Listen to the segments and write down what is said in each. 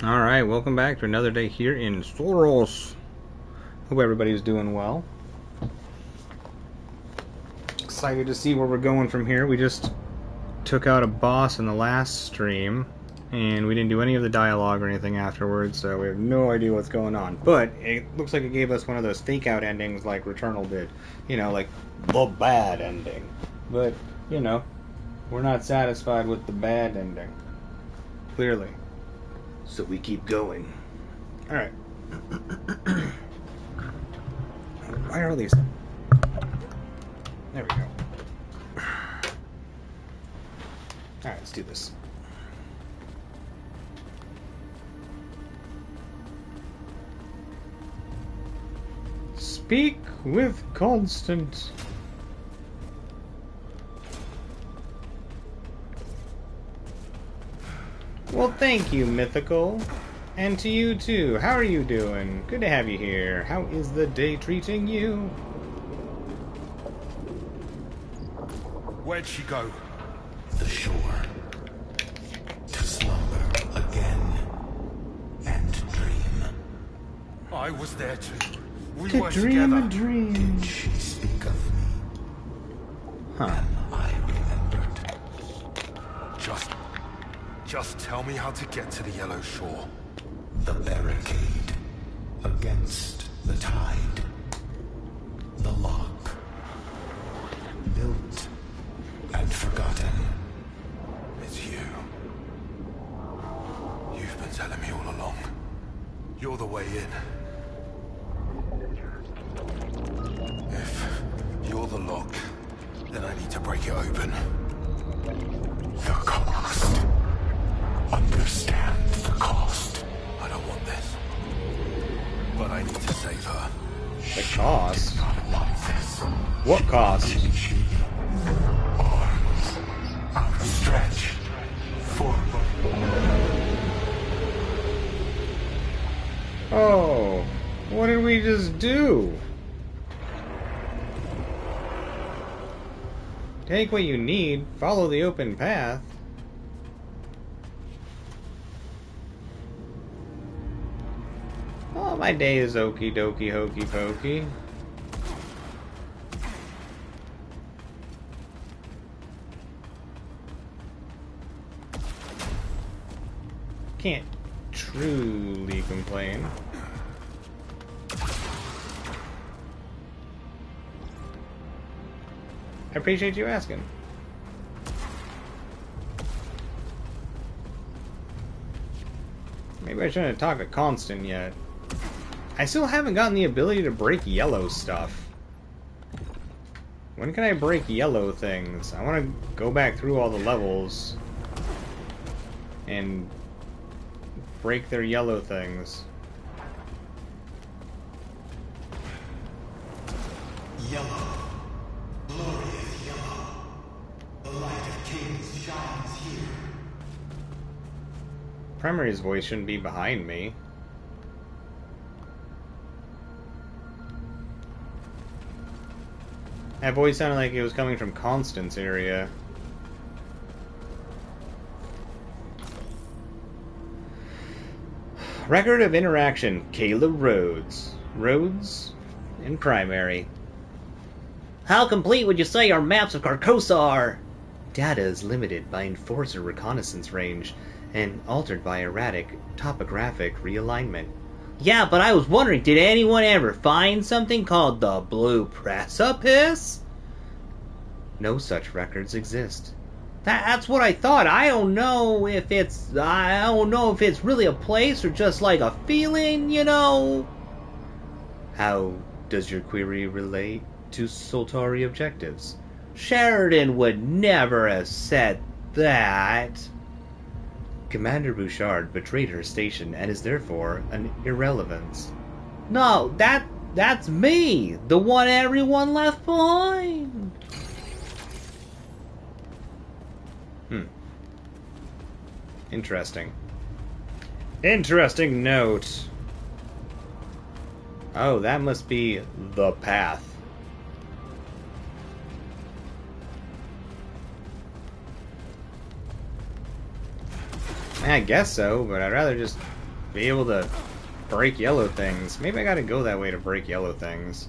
Alright, welcome back to another day here in Saros. Hope everybody's doing well. Excited to see where we're going from here. We just took out a boss in the last stream, and we didn't do any of the dialogue or anything afterwards, so we have no idea what's going on. But it looks like it gave us one of those fake-out endings like Returnal did. You know, like the bad ending. But, you know, we're not satisfied with the bad ending. Clearly. So we keep going. Alright. Why are all these? There we go. Alright, let's do this. Speak with Constant. Well, thank you, Mythical. And to you, too. How are you doing? Good to have you here. How is the day treating you? Where'd she go? The shore. To slumber again. And dream. I was there too. We To were dream together. a dream. Did she speak of me? Huh. Then I remembered. Just tell me how to get to the Yellow Shore. The barricade. Against the tide. The lock. Built and forgotten. It's you. You've been telling me all along. You're the way in. If you're the lock, then I need to break it open. The cost. Understand the cost. I don't want this. But I need to save her. The cost? I want this. What cost? Did she? Arms outstretched. Forward. Oh, what did we just do? Take what you need, follow the open path. Oh, my day is okie dokie hokey pokey. Can't truly complain. I appreciate you asking. Maybe I shouldn't have talked to Constant yet. I still haven't gotten the ability to break yellow stuff. When can I break yellow things? I want to go back through all the levels and break their yellow things. Yellow. Glorious yellow. The light of kings shines here. Primary's voice shouldn't be behind me. That voice sounded like it was coming from Constant's area. Record of interaction, Kayla Rhodes. Rhodes in primary. How complete would you say our maps of Carcosa are? Data is limited by enforcer reconnaissance range and altered by erratic topographic realignment. Yeah, but I was wondering, did anyone ever find something called the Blue Precipice? No such records exist. That's what I thought. I don't know if it's really a place or just like a feeling, you know. How does your query relate to Soltari objectives? Sheridan would never have said that. Commander Bouchard betrayed her station and is therefore an irrelevance. No, that's me, the one everyone left behind. Interesting. Interesting note. Oh, that must be the path. I guess so, but I'd rather just be able to break yellow things. Maybe I gotta go that way to break yellow things.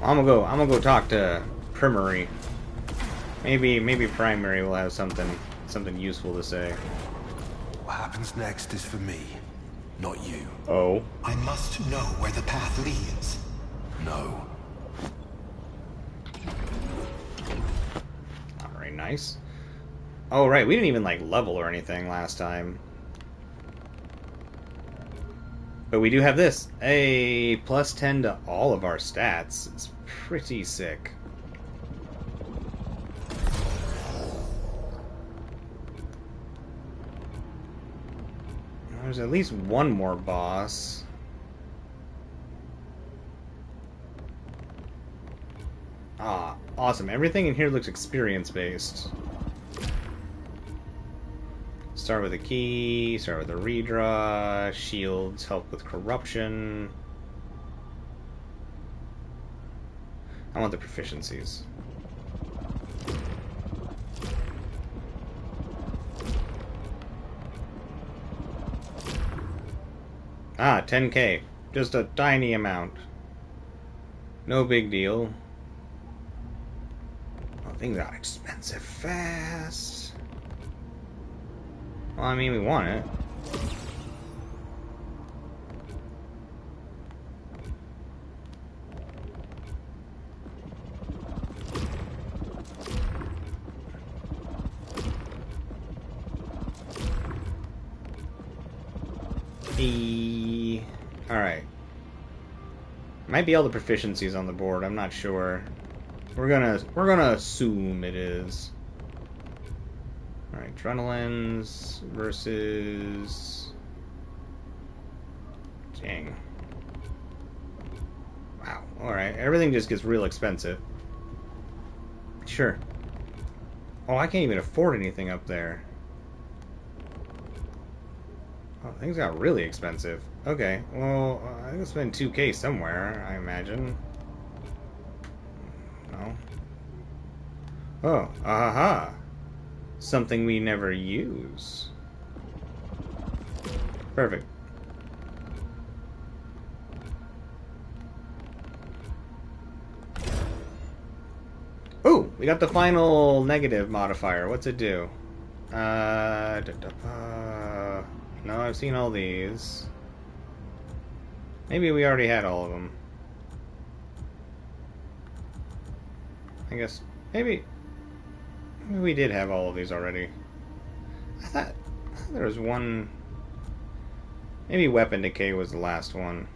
I'm gonna go talk to Primary. Maybe Primary will have something useful to say. What happens next is for me, not you. Oh. I must know where the path leads. No. Not very nice. Oh, right, we didn't even, like, level or anything last time. But we do have this. A plus 10 to all of our stats. It's pretty sick. There's at least one more boss. Ah, awesome. Everything in here looks experience-based. Start with a key, start with a redraw, shields help with corruption. I want the proficiencies. Ah, 10k. Just a tiny amount. No big deal. Oh, things got expensive fast. Well, I mean, we want it. Alright. Might be all the proficiencies on the board, I'm not sure. We're gonna assume it is. Alright, adrenalines versus... Dang. Wow, alright. Everything just gets real expensive. Sure. Oh, I can't even afford anything up there. Oh, things got really expensive. Okay, well, I can spend 2k somewhere, I imagine. No. Oh, aha! Something we never use. Perfect. Ooh, we got the final negative modifier. What's it do? No, I've seen all these. Maybe we already had all of them. I guess maybe we did have all of these already. I thought there was one. Maybe weapon decay was the last one.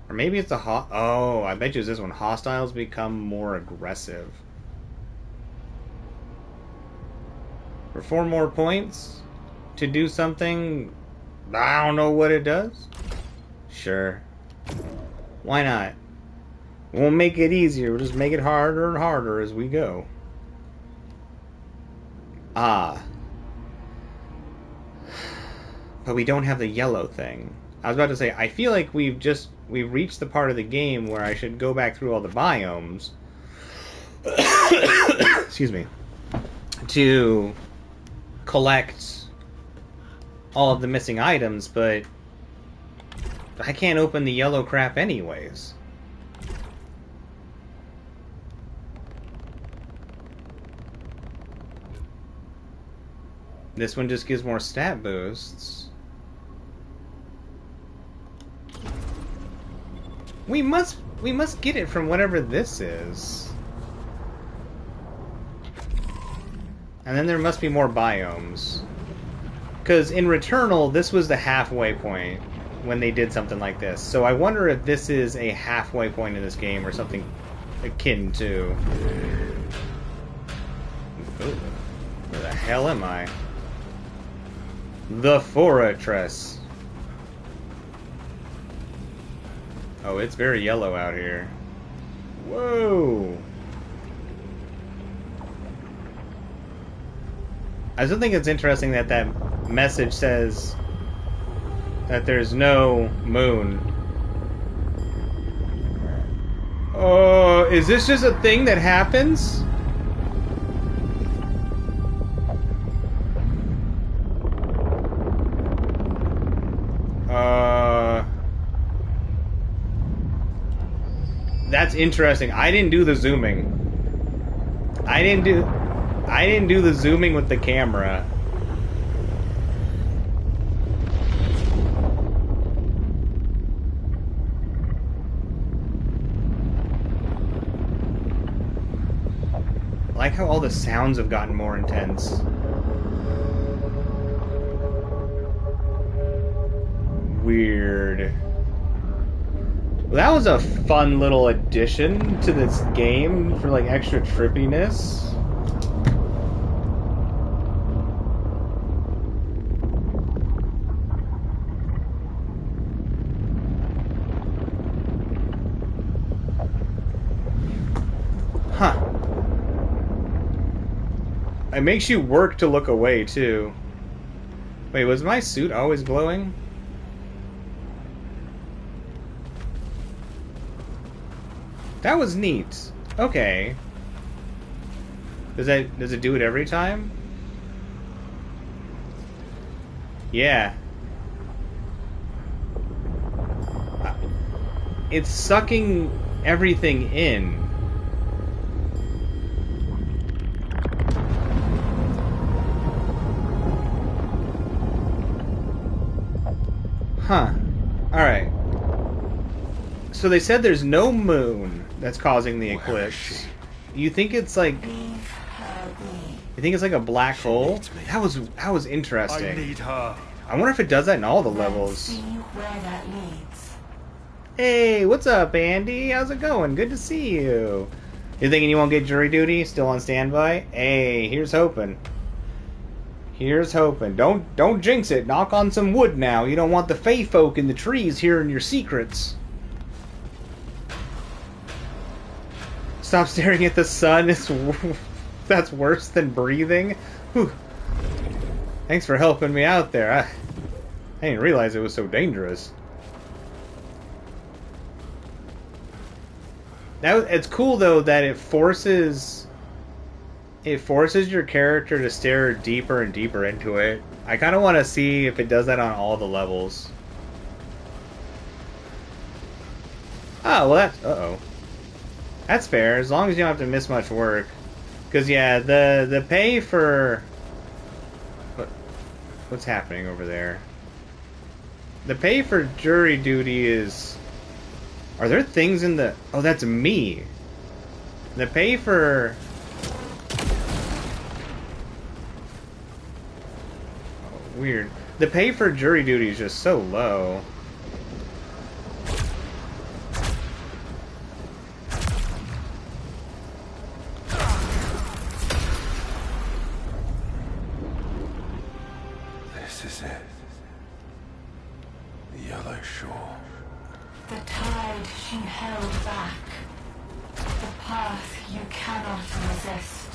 Or maybe it's the oh, I bet you it's this one. Hostiles become more aggressive. For 4 more points to do something, I don't know what it does. Sure. Why not? We'll make it easier. We'll just make it harder and harder as we go. Ah. But we don't have the yellow thing. I was about to say, I feel like we've reached the part of the game where I should go back through all the biomes. Excuse me. To collect all of the missing items, but I can't open the yellow crap anyways. This one just gives more stat boosts. We must get it from whatever this is. And then there must be more biomes. Because in Returnal, this was the halfway point when they did something like this. So I wonder if this is a halfway point in this game or something akin to... Ooh, where the hell am I? The Fortress. Oh, it's very yellow out here. Whoa! I still think it's interesting that that message says that there's no moon. Oh, is this just a thing that happens? That's interesting. I didn't do the zooming. I didn't do the zooming with the camera. I like how all the sounds have gotten more intense. Weird. Well, that was a fun little addition to this game for like extra trippiness. Huh. It makes you work to look away too. Wait, was my suit always glowing? That was neat. Okay. Does it do it every time? Yeah. It's sucking everything in. Huh. Alright. So they said there's no moon that's causing the eclipse. You think it's like... You think it's like a black hole? That was interesting. I need her. I wonder if it does that in all the levels. See where that leads. Hey, what's up, Andy? How's it going? Good to see you. You thinking you won't get jury duty? Still on standby? Hey, here's hoping. Here's hoping. Don't jinx it. Knock on some wood now. You don't want the Fey folk in the trees hearing your secrets. Stop staring at the sun. That's worse than breathing. Whew. Thanks for helping me out there. I didn't realize it was so dangerous. It's cool though that it forces your character to stare deeper and deeper into it. I kind of want to see if it does that on all the levels. Oh, well that's... Uh-oh. That's fair, as long as you don't have to miss much work. Because, yeah, the pay for... What's happening over there? The pay for jury duty is... Are there things in the... Oh, that's me. The pay for... Oh, weird. The pay for jury duty is just so low. This is it. The Yellow Shore. The tide she held back. The path you cannot resist.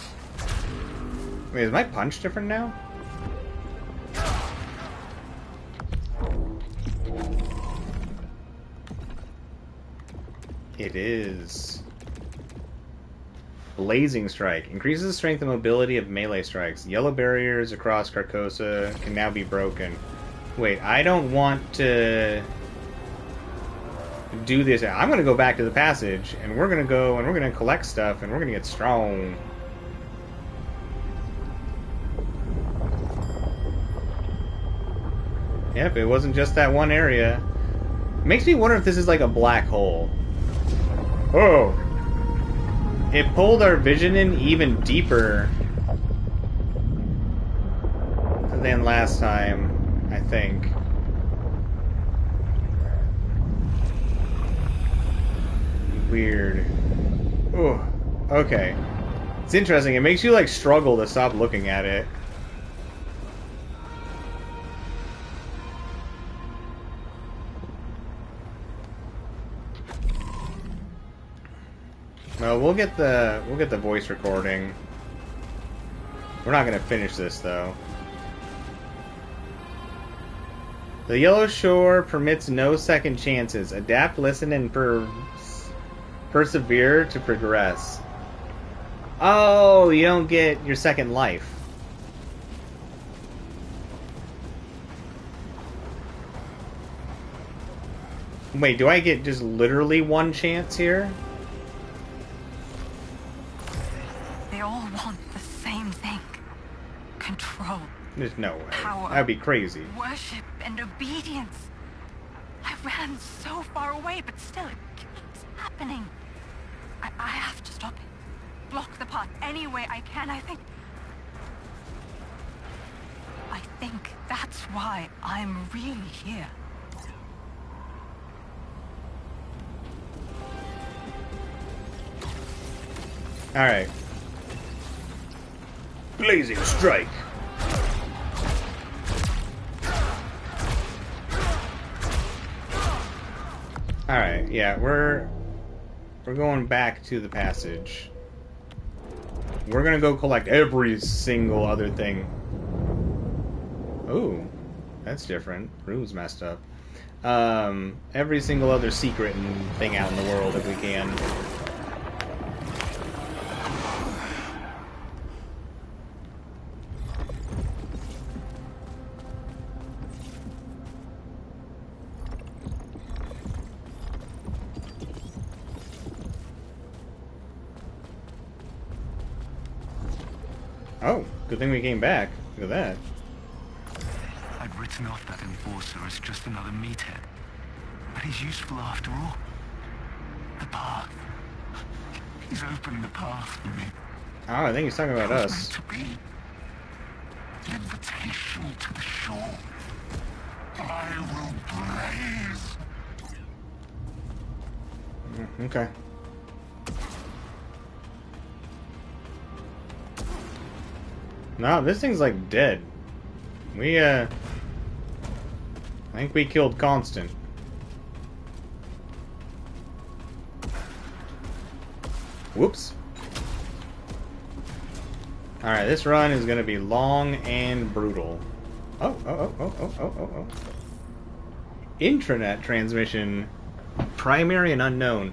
Wait, is my punch different now? It is. Blazing Strike. Increases the strength and mobility of melee strikes. Yellow barriers across Carcosa can now be broken. Wait, I don't want to do this. I'm going to go back to the passage, and we're going to go, and we're going to collect stuff, and we're going to get strong. Yep, it wasn't just that one area. Makes me wonder if this is like a black hole. Oh! It pulled our vision in even deeper than last time, I think. Weird. Oh, okay. It's interesting. It makes you like struggle to stop looking at it. Well, we'll get the voice recording. We're not gonna finish this though. The Yellow Shore permits no second chances. Adapt, listen, and persevere to progress. Oh, you don't get your second life. Wait, do I get just literally one chance here? control, There's no way. power, That'd be crazy. worship, and obedience. I ran so far away, but still it keeps happening. I have to stop it. Block the path any way I can. I think that's why I'm really here. Alright. Blazing strike. Alright, yeah, we're going back to the passage. We're gonna go collect every single other thing. Ooh, that's different. Room's messed up. Every single other secret and thing out in the world if we can. Oh, good thing we came back. Look at that. I'd written off that enforcer as just another meathead. But he's useful after all. The path. He's opened the path for me. Oh, I think he's talking about It was us. meant to be. An invitation to the shore. I will blaze. Okay. No, this thing's like dead. I think we killed Constant. Whoops. Alright, this run is gonna be long and brutal. Oh. Intranet transmission. Primary and unknown.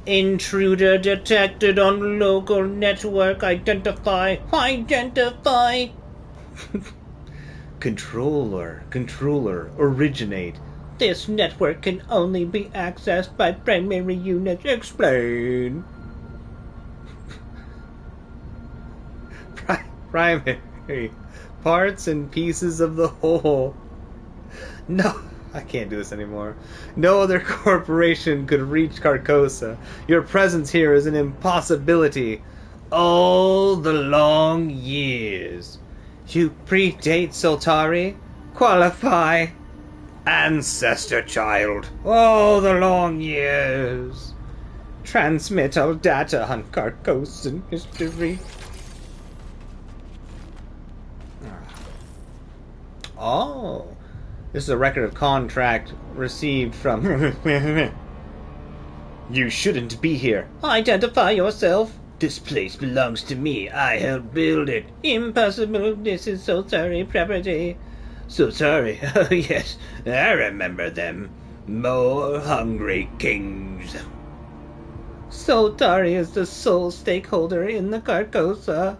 Intruder detected on local network. Identify. Controller, originate. This network can only be accessed by primary units. Explain. Primary. Parts and pieces of the whole. No, I can't do this anymore. No other corporation could reach Carcosa. Your presence here is an impossibility. All the long years. You predate Soltari? Qualify. Ancestor child. All the long years. Transmit all data on Carcosan history. Oh. This is a record of contract received from... You shouldn't be here. Identify yourself. This place belongs to me. I helped build it. Impossible. This is Soltari property. Soltari? Oh, yes. I remember them. More hungry kings. Soltari is the sole stakeholder in the Carcosa.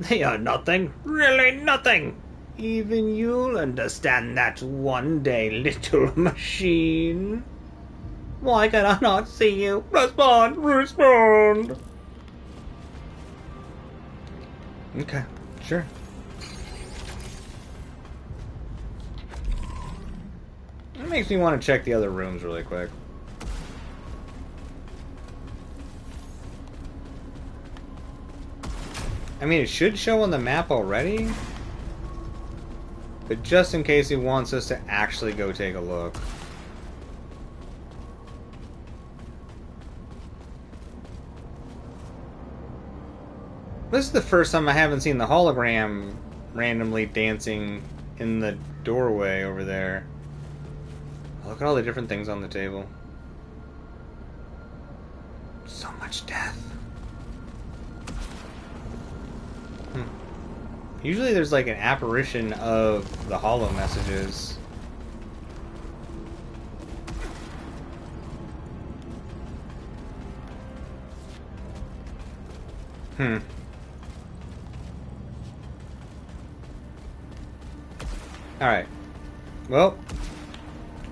They are nothing. Really nothing. Even you'll understand that one day, little machine. Why can I not see you? Respond! Okay, sure. That makes me want to check the other rooms really quick. I mean, it should show on the map already. But just in case he wants us to actually go take a look. This is the first time I haven't seen the hologram randomly dancing in the doorway over there. Look at all the different things on the table. So much death. Usually there's like an apparition of the holo messages. Alright. Well,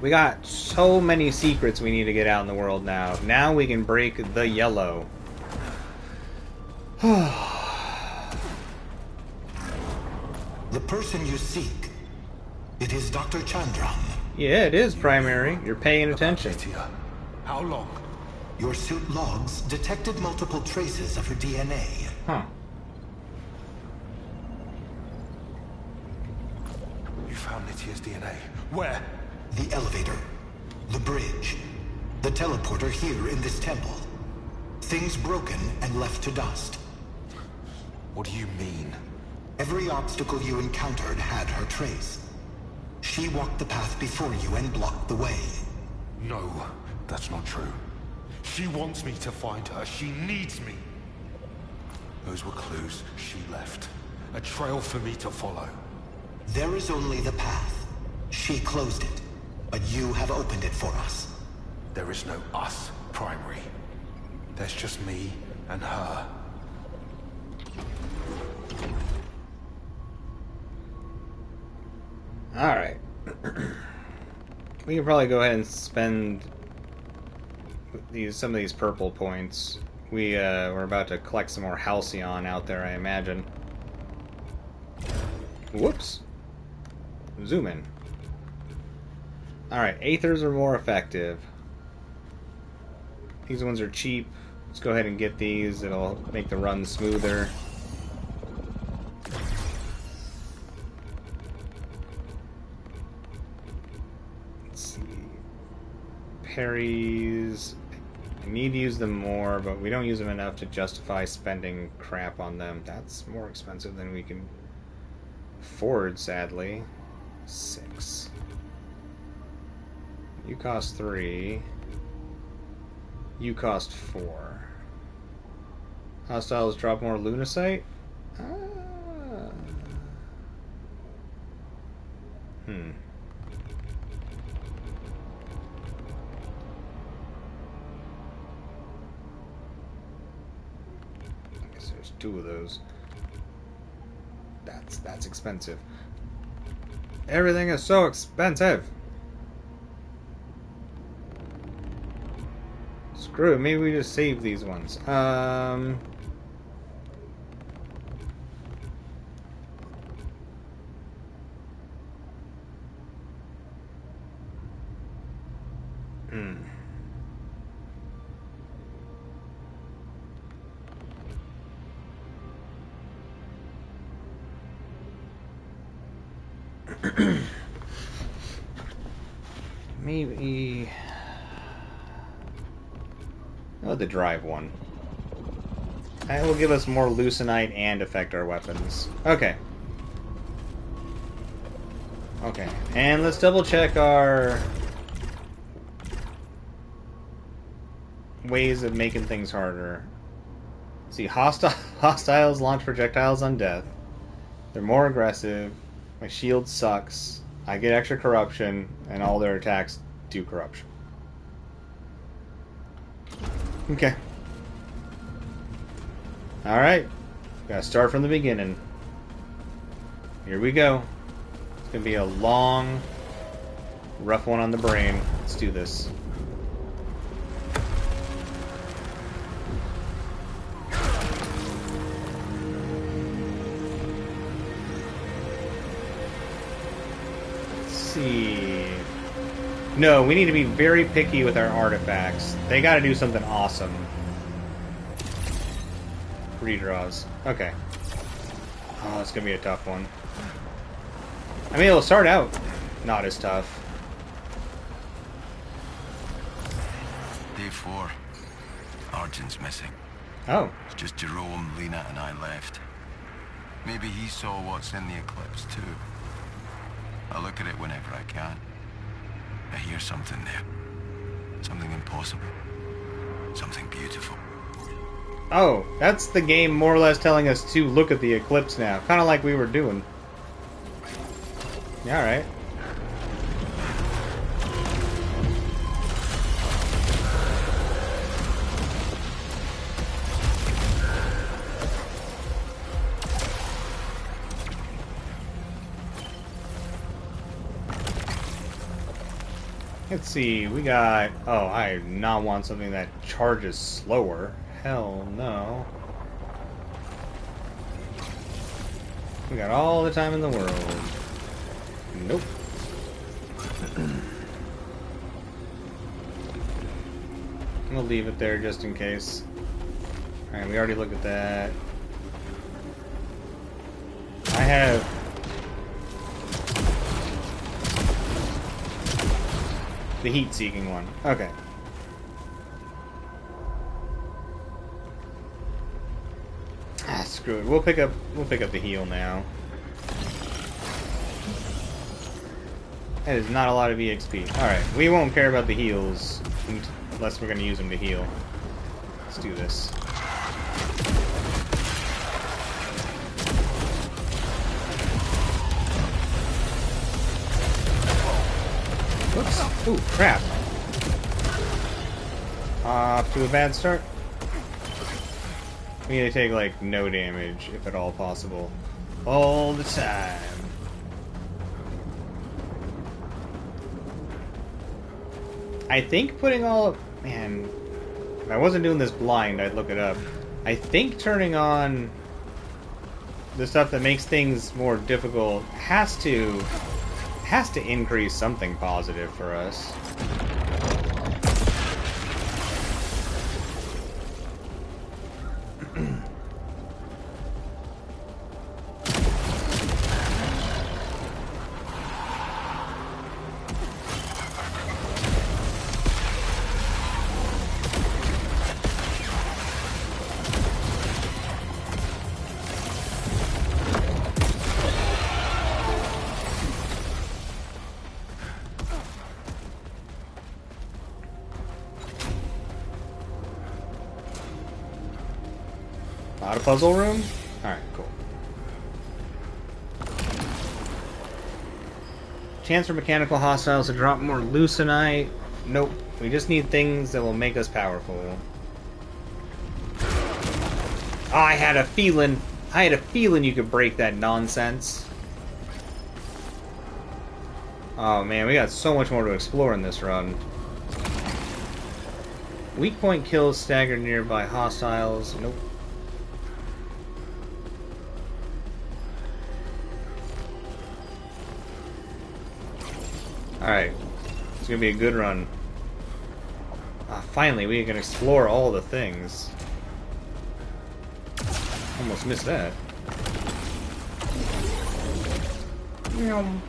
we got so many secrets we need to get out in the world now. Now we can break the yellow. The person you seek. It is Dr. Chandran. Yeah, it is primary. You're paying attention. Lydia, how long? Your suit logs detected multiple traces of her DNA. Huh. You found Lydia's DNA. Where? The elevator. The bridge. The teleporter here in this temple. Things broken and left to dust. What do you mean? Every obstacle you encountered had her trace. She walked the path before you and blocked the way. No, that's not true. She wants me to find her. She needs me. Those were clues she left. A trail for me to follow. There is only the path. She closed it, but you have opened it for us. There is no us, Primary. There's just me and her. Alright. We can probably go ahead and spend some of these purple points. We're about to collect some more Halcyon out there, I imagine. Whoops. Zoom in. Alright, Aethers are more effective. These ones are cheap. Let's go ahead and get these. It'll make the run smoother. Let's see. Parries. I need to use them more, but we don't use them enough to justify spending crap on them. That's more expensive than we can afford, sadly. 6. You cost 3. You cost 4. Hostiles drop more lunacite? I guess there's 2 of those. That's expensive. Everything is so expensive. Screw it, maybe we just save these ones. Maybe... Oh, the drive one. That will give us more Lucenite and affect our weapons. Okay. Okay, and let's double check our ways of making things harder. See, hostiles launch projectiles on death. They're more aggressive. My shield sucks. I get extra corruption, and all their attacks do corruption. Okay. Alright. Gotta start from the beginning. Here we go. It's gonna be a long, rough one on the brain. Let's do this. Let's see. No, we need to be very picky with our artifacts. They gotta do something awesome. Redraws. Okay. Oh, it's gonna be a tough one. I mean, it'll start out not as tough. Day 4. Argent's missing. Oh. It's just Jerome, Lena, and I left. Maybe he saw what's in the eclipse, too. I look at it whenever I can. I hear something there. Something impossible. Something beautiful. Oh, that's the game more or less telling us to look at the eclipse now. Kind of like we were doing. Yeah, alright. Let's see, we got... Oh, I do not want something that charges slower. Hell no. We got all the time in the world. Nope. We'll leave it there just in case. Alright, we already looked at that. I have... the heat-seeking one. Okay. Ah, screw it. We'll pick up the heal now. That is not a lot of EXP. Alright, we won't care about the heals unless we're gonna use them to heal. Let's do this. Whoops. Ooh, crap. Off to a bad start. We need to take, like, no damage, if at all possible. All the time. I think putting all... Man, if I wasn't doing this blind, I'd look it up. I think turning on the stuff that makes things more difficult has to increase something positive for us. Not a puzzle room? Alright, cool. Chance for mechanical hostiles to drop more leucinite. Nope. We just need things that will make us powerful. Oh, I had a feeling you could break that nonsense. Oh man, we got so much more to explore in this run. Weak point kills staggered nearby hostiles. Nope. Alright. It's gonna be a good run. Finally, we can explore all the things. Almost missed that. Yum.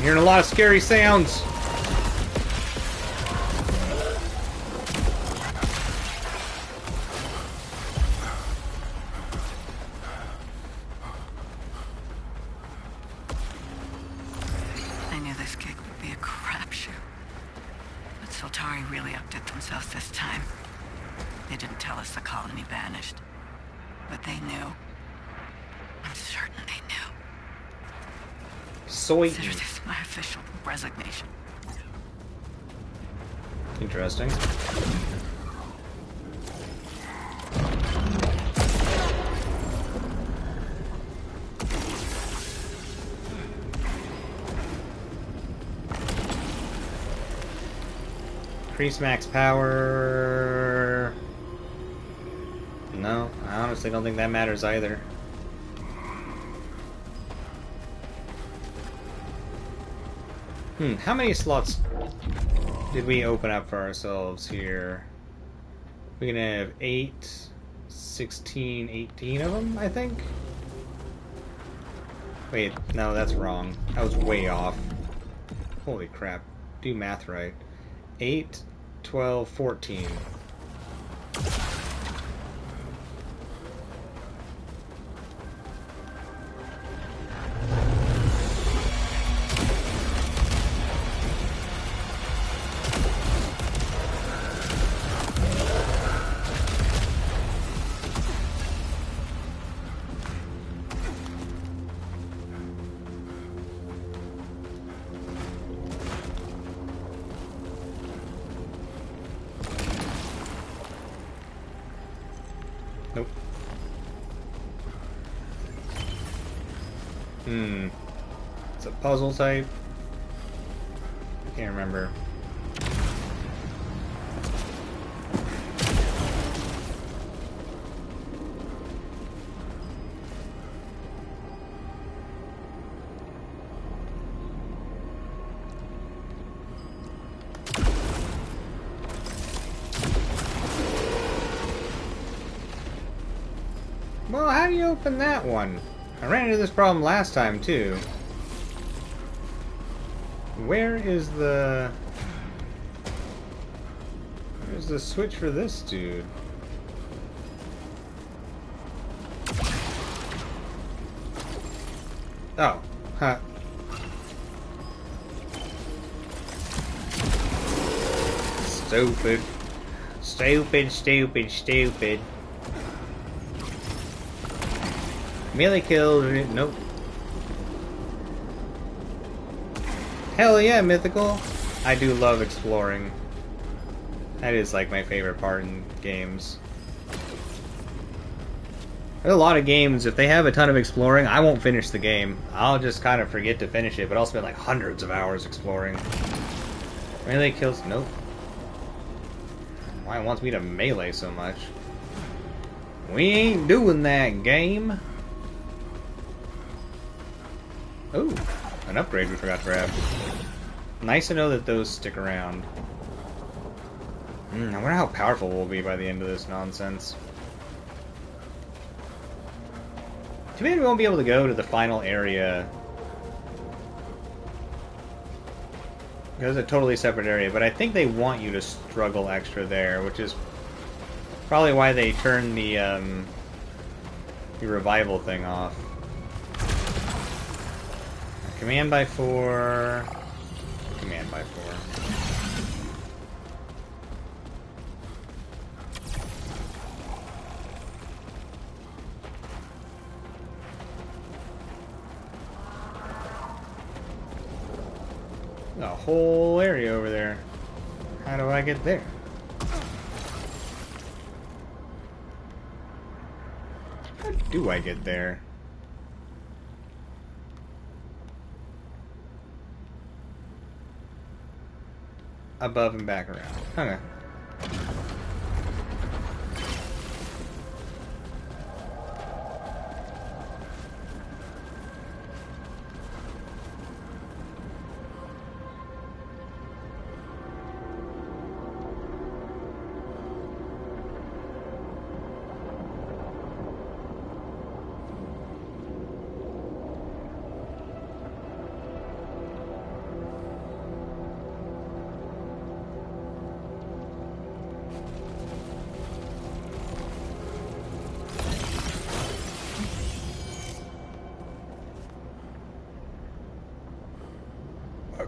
Hearing a lot of scary sounds. I knew this gig would be a crapshoot. But Soltari really outdid themselves this time. They didn't tell us the colony vanished. But they knew. I'm certain they knew. Consider this my official resignation. Interesting. Increase max power. No, I honestly don't think that matters either. How many slots did we open up for ourselves here? We can have 8, 16, 18 of them, I think? Wait, no, that's wrong. I was way off. Holy crap. Do math right. 8, 12, 14. It's a puzzle type. I can't remember. Well, how do you open that one? I ran into this problem last time, too. Where's the switch for this dude? Oh, huh. Stupid. Stupid, stupid, stupid. Melee kills. Nope. Hell yeah, Mythical. I do love exploring. That is like my favorite part in games. There's a lot of games, if they have a ton of exploring, I won't finish the game. I'll just kind of forget to finish it, but I'll spend like hundreds of hours exploring. Melee kills. Nope. Why it wants me to melee so much? We ain't doing that, game. Ooh, an upgrade we forgot to grab. Nice to know that those stick around. I wonder how powerful we'll be by the end of this nonsense. Too bad we won't be able to go to the final area. It was a totally separate area, but I think they want you to struggle extra there, which is probably why they turned the revival thing off. Command by 4. Command by 4. A whole area over there. How do I get there? How do I get there? Above and back around. Okay.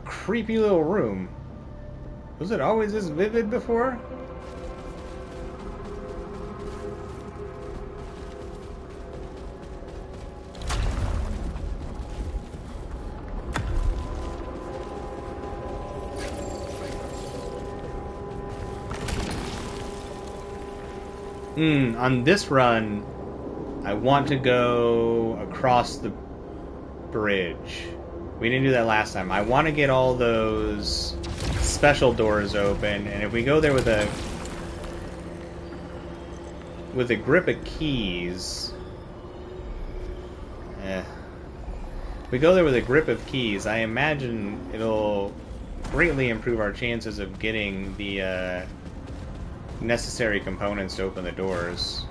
Creepy little room. Was it always this vivid before? On this run, I want to go across the bridge. We didn't do that last time. I want to get all those special doors open, and if we go there with a grip of keys, if we go there with a grip of keys, I imagine it'll greatly improve our chances of getting the necessary components to open the doors.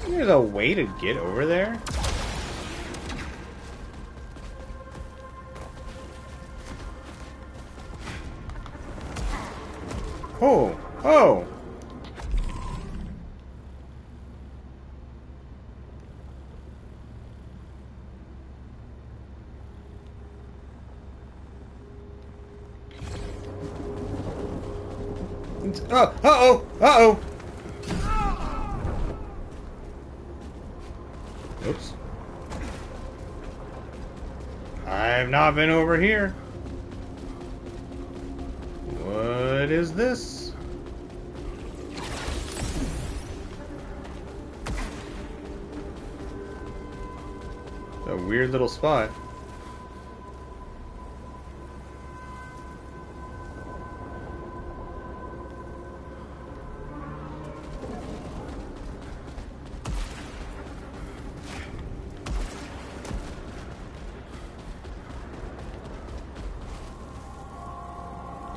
There's a way to get over there? Oh! Oh! Oh! Uh-oh! Uh-oh! Oops. I've not been over here. What is this? A weird little spot.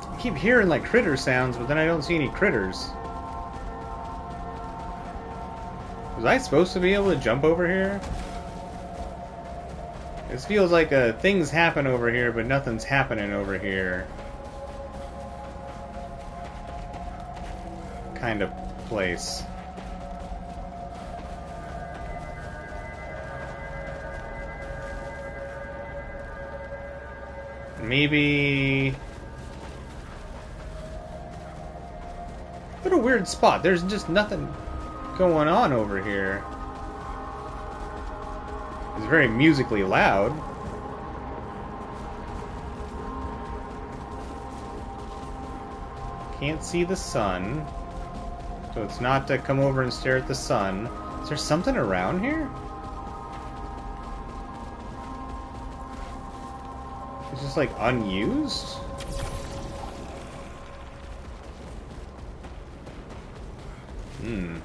I keep hearing like critter sounds, but then I don't see any critters. Was I supposed to be able to jump over here? This feels like things happen over here, but nothing's happening over here. Kind of place. Maybe... What a weird spot. There's just nothing going on over here. It's very musically loud. Can't see the sun. So it's not to come over and stare at the sun. Is there something around here? It's just like unused? Hmm.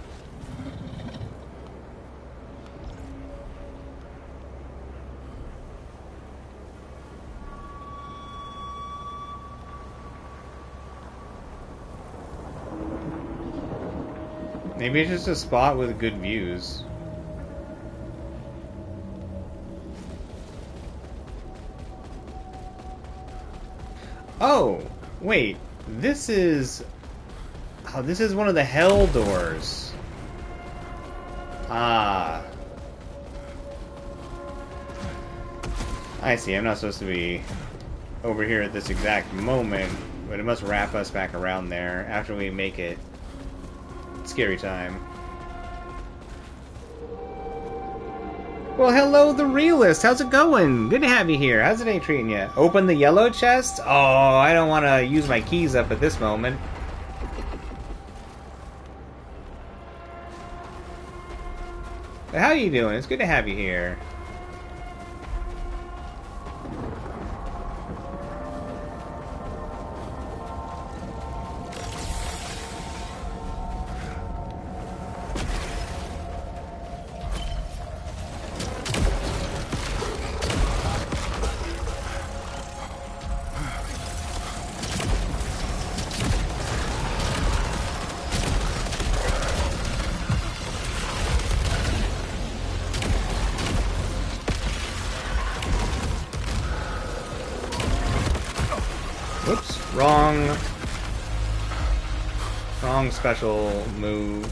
Maybe it's just a spot with good views. Oh, wait. This is... Oh, this is one of the hell doors. Ah. I see. I'm not supposed to be over here at this exact moment, but it must wrap us back around there after we make it. Scary time. Well, hello, the realist. How's it going? Good to have you here. How's the day treating you? Open the yellow chest? Oh, I don't want to use my keys up at this moment. But how are you doing? It's good to have you here. Whoops, wrong special move.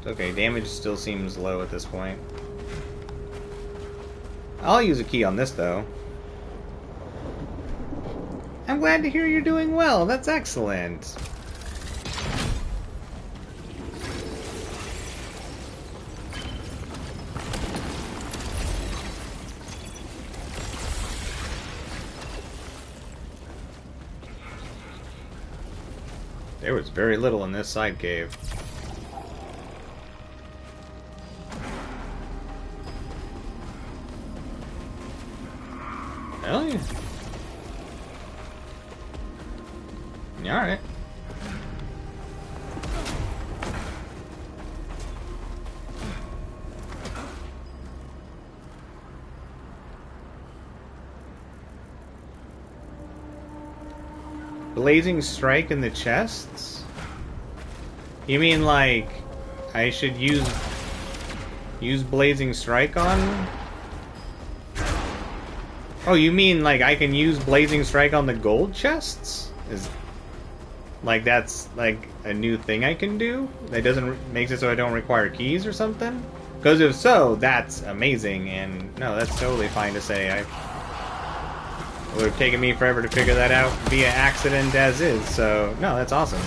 Okay, damage still seems low at this point. I'll use a key on this, though. I'm glad to hear you're doing well. That's excellent. There was very little in this side cave. Really? Alright. Blazing strike in the chests? You mean like I should use blazing strike on? Oh, you mean like I can use Blazing Strike on the gold chests? Is like that's like a new thing I can do? That doesn't makes it so I don't require keys or something? Because if so, that's amazing, and no, that's totally fine to say. It would have taken me forever to figure that out via accident as is, so no, that's awesome.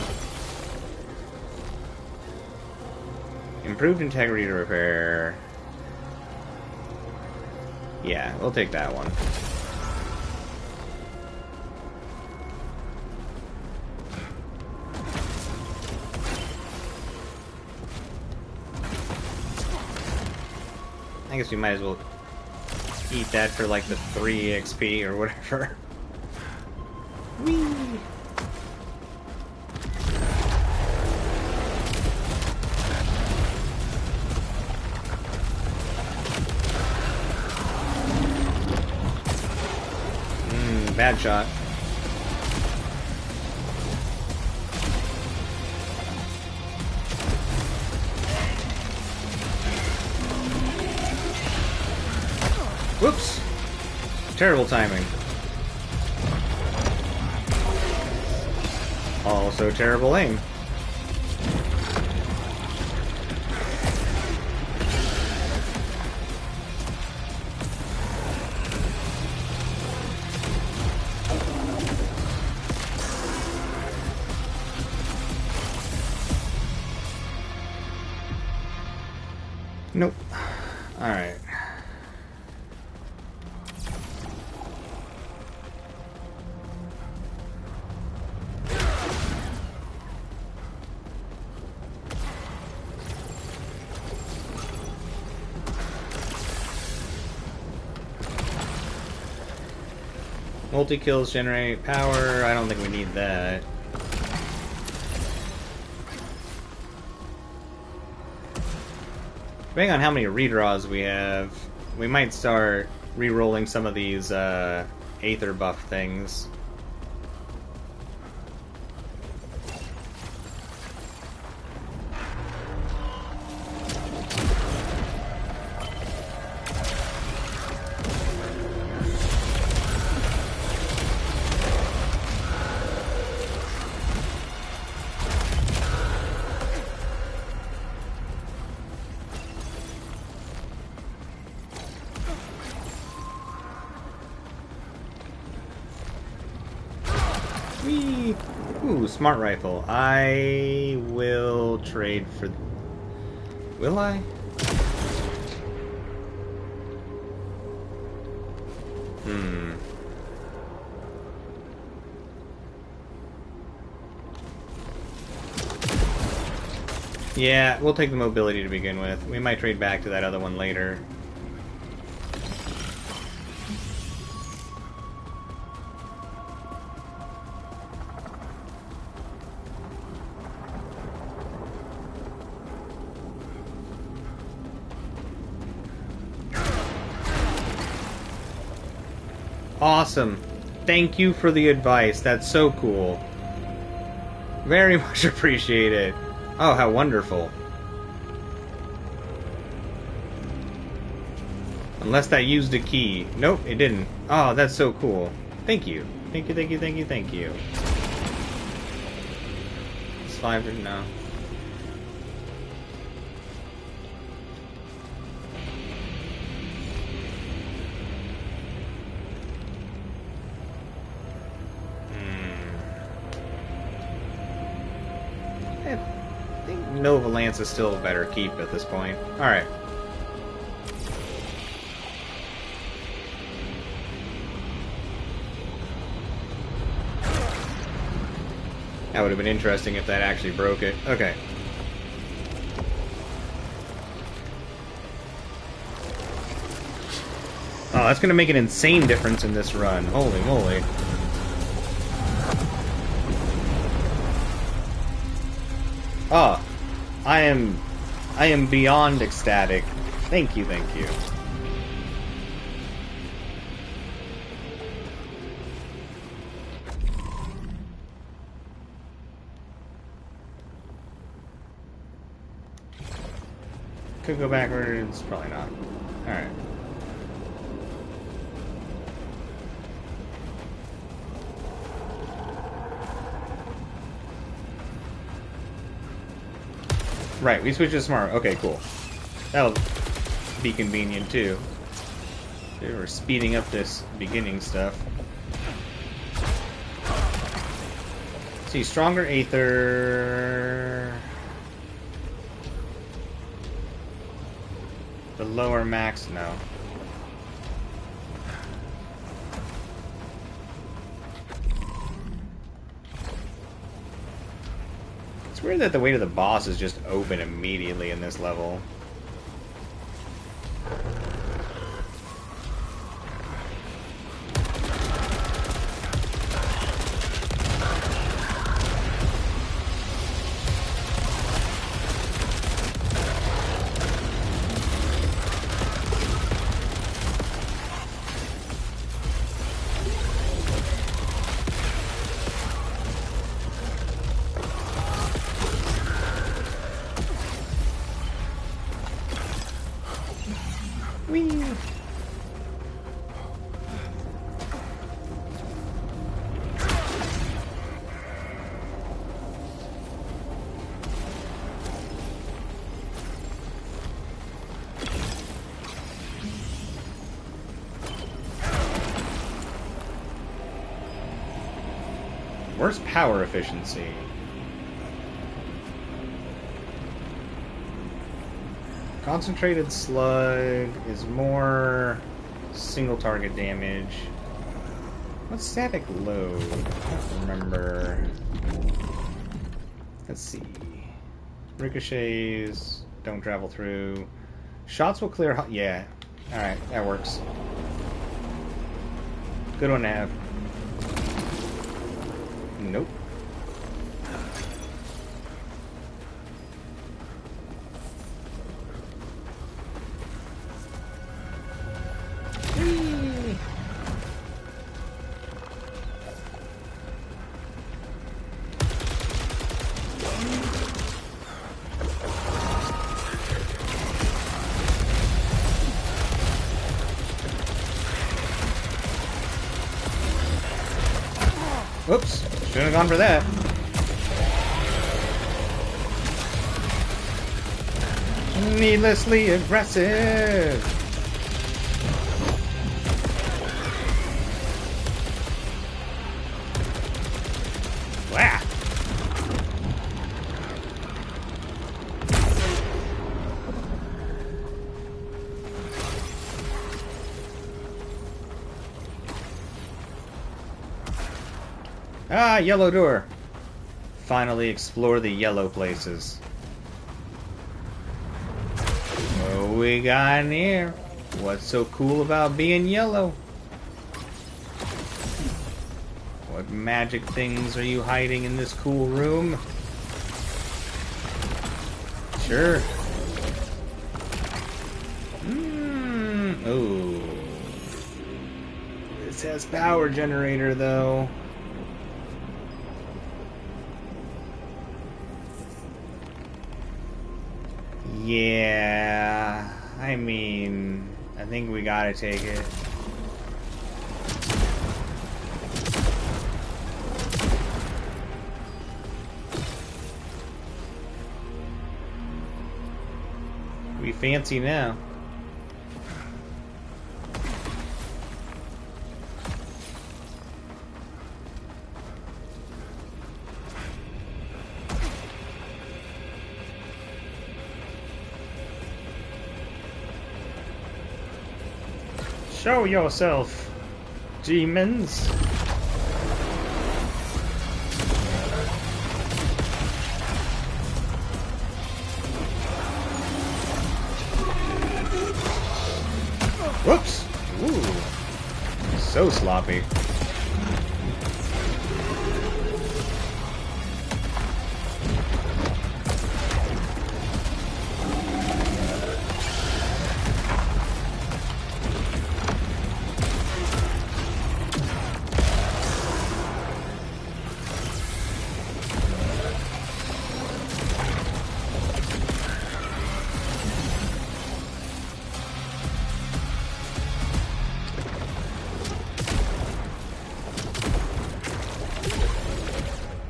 Improved integrity to repair. Yeah, we'll take that one. I guess we might as well eat that for like the 3 XP or whatever. Whee! Bad shot. Whoops! Terrible timing. Also terrible aim. Nope. Alright. Multi-kills generate power. I don't think we need that. Depending on how many redraws we have, we might start re-rolling some of these Aether buff things. Whee! Ooh, smart rifle. I will trade for... Will I? Yeah, we'll take the mobility to begin with. We might trade back to that other one later. Awesome. Thank you for the advice. That's so cool. Very much appreciated. Oh, how wonderful. Unless that used a key. Nope, it didn't. Oh, that's so cool. Thank you. Thank you, thank you, thank you, thank you. It's 5 no. I think Nova Lance is still a better keep at this point. Alright. That would have been interesting if that actually broke it. Okay. Oh, that's gonna make an insane difference in this run. Holy moly. Oh, I am beyond ecstatic. Thank you, thank you. Could go backwards, probably not. Alright. Right, we switched to smart. Okay, cool. That'll be convenient too. We're speeding up this beginning stuff. See, stronger Aether. The lower max, no. It's weird that the way to the boss is just open immediately in this level. Whee! Where's power efficiency? Concentrated slug is more single target damage. What's static load? I don't remember. Let's see. Ricochets don't travel through. Shots will clear. Yeah. Alright, that works. Good one to have. Nope. Whoops, shouldn't have gone for that. Needlessly aggressive. Wow. Ah, yellow door. Finally explore the yellow places. What we got in here? What's so cool about being yellow? What magic things are you hiding in this cool room? Sure. Oh. This has power generator though. Yeah, I mean, I think we gotta take it. We fancy now. Show yourself, demons! Whoops! Ooh. So sloppy.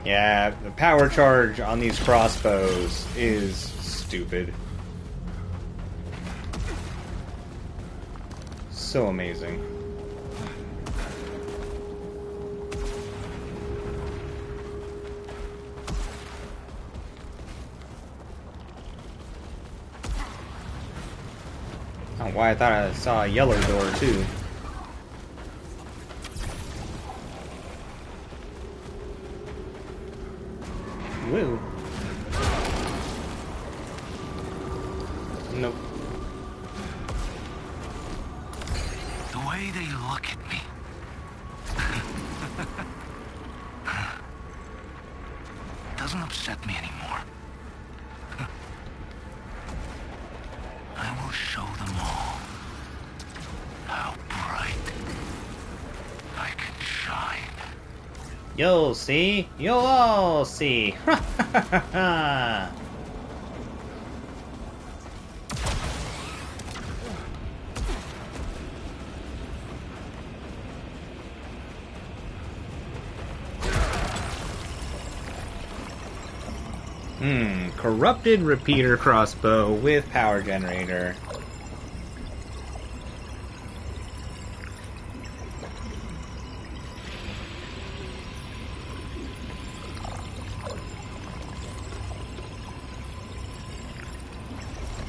Yeah, the power charge on these crossbows is stupid. So amazing. I don't know why I thought I saw a yellow door too. Woo. Nope. The way they look at me. Doesn't upset me anymore. I will show them all how bright I can shine. You'll see. You'll all see. Ha ha ha ha. Corrupted repeater crossbow with power generator.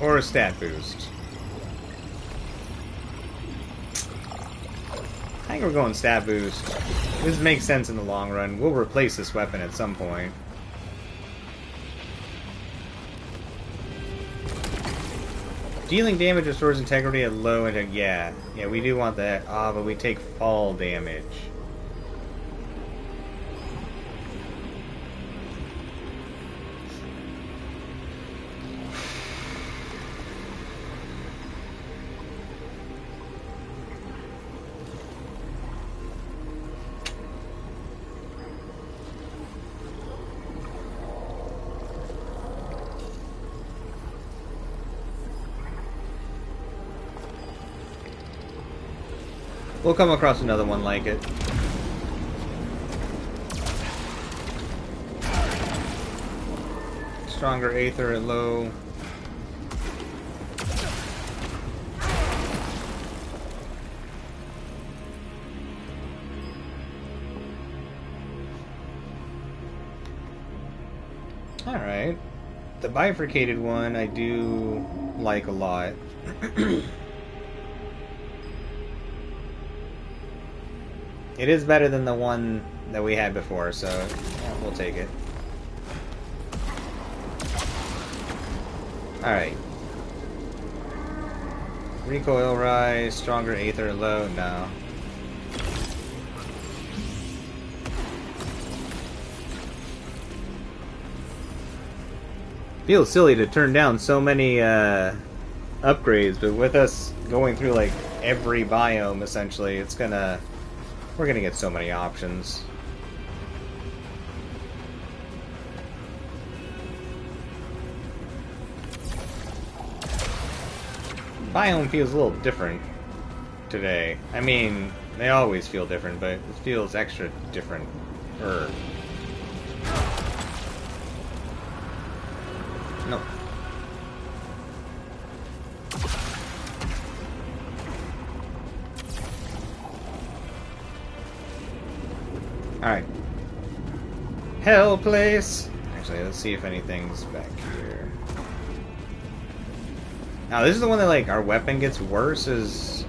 Or a stat boost. I think we're going stat boost. This makes sense in the long run. We'll replace this weapon at some point. Dealing damage restores integrity at low and yeah, we do want that. Ah, but we take fall damage. We'll come across another one like it. Stronger Aether at low. Alright. The bifurcated one I do like a lot. It is better than the one that we had before, so yeah, we'll take it. Alright. Recoil rise, stronger Aether low, no. Feels silly to turn down so many upgrades, but with us going through like every biome essentially, we're gonna get so many options. Biome feels a little different today. I mean, they always feel different, but it feels extra different. Nope. Alright. Hell place! Actually, let's see if anything's back here. Now, this is the one that, like, our weapon gets worse, is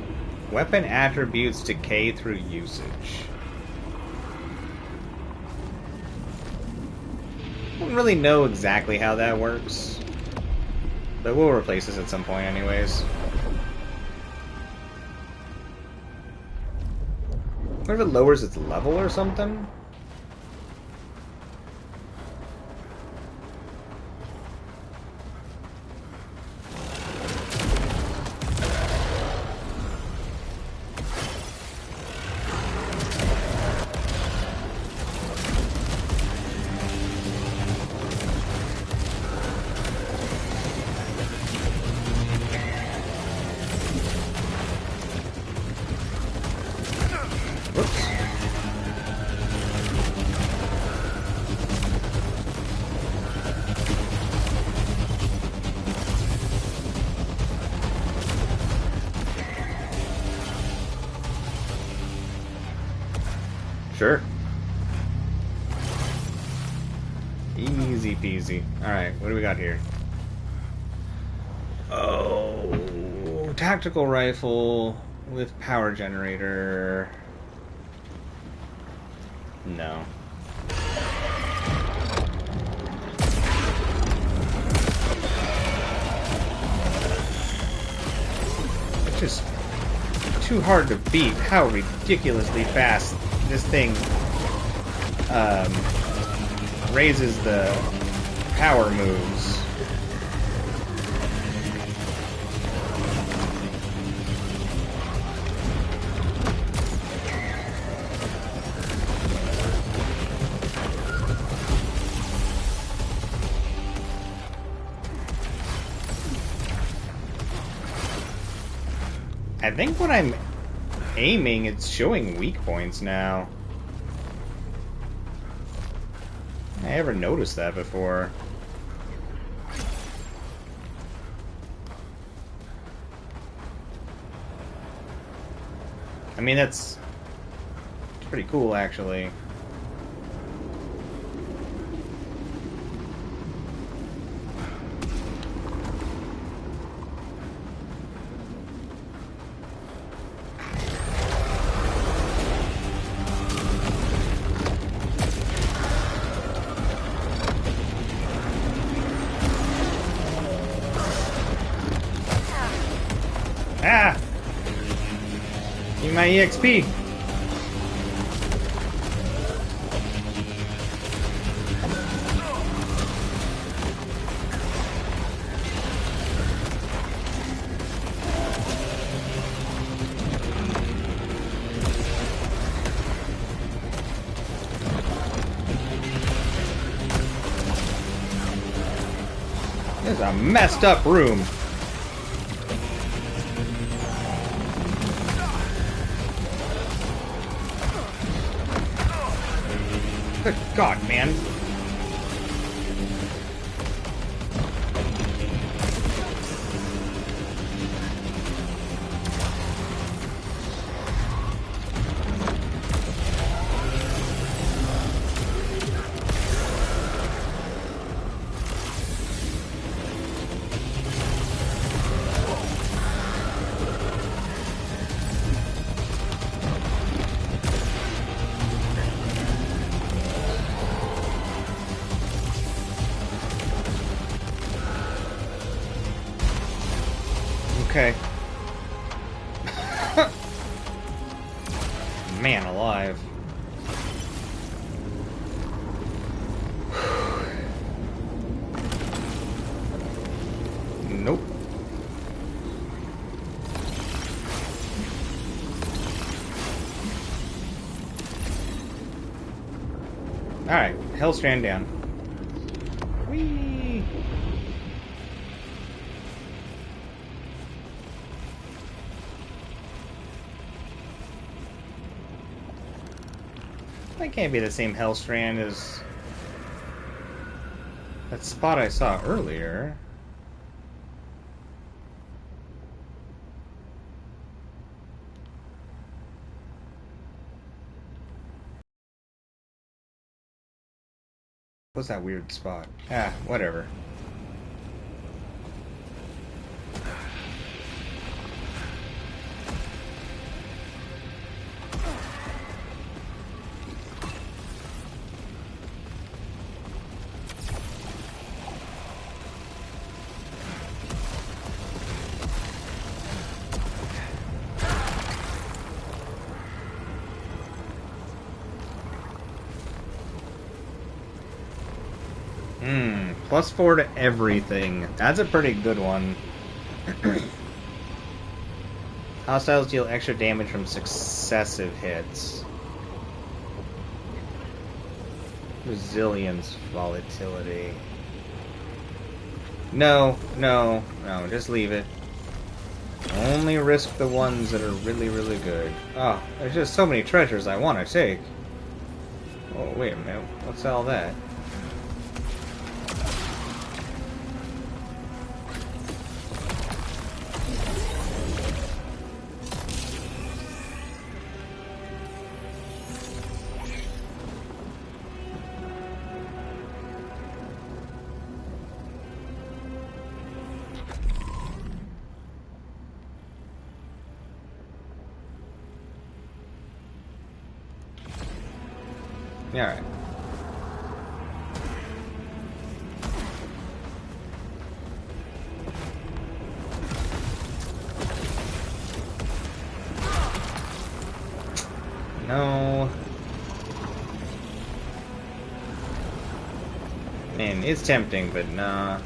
weapon attributes decay through usage. I don't really know exactly how that works, but we'll replace this at some point anyways. What if it lowers its level or something? Sure. Easy peasy. Alright, what do we got here? Oh, tactical rifle with power generator. No. It's just too hard to beat how ridiculously fast this thing raises the power moves. I think when I'm aiming, it's showing weak points now. I never noticed that before. I mean, it's pretty cool, actually. Ah! Give me my EXP! This is a messed up room. Good God, man. Okay. Man alive. Nope. Alright, Hellstrand down. Whee! That can't be the same Hellstrand as that spot I saw earlier. What's that weird spot? Ah, whatever. +4 to everything. That's a pretty good one. Hostiles deal extra damage from successive hits. Resilience, volatility. No, just leave it. Only risk the ones that are really, really good. Oh, there's just so many treasures I want to take. Oh, wait a minute. What's all that? Alright. No. Man, it's tempting, but nah.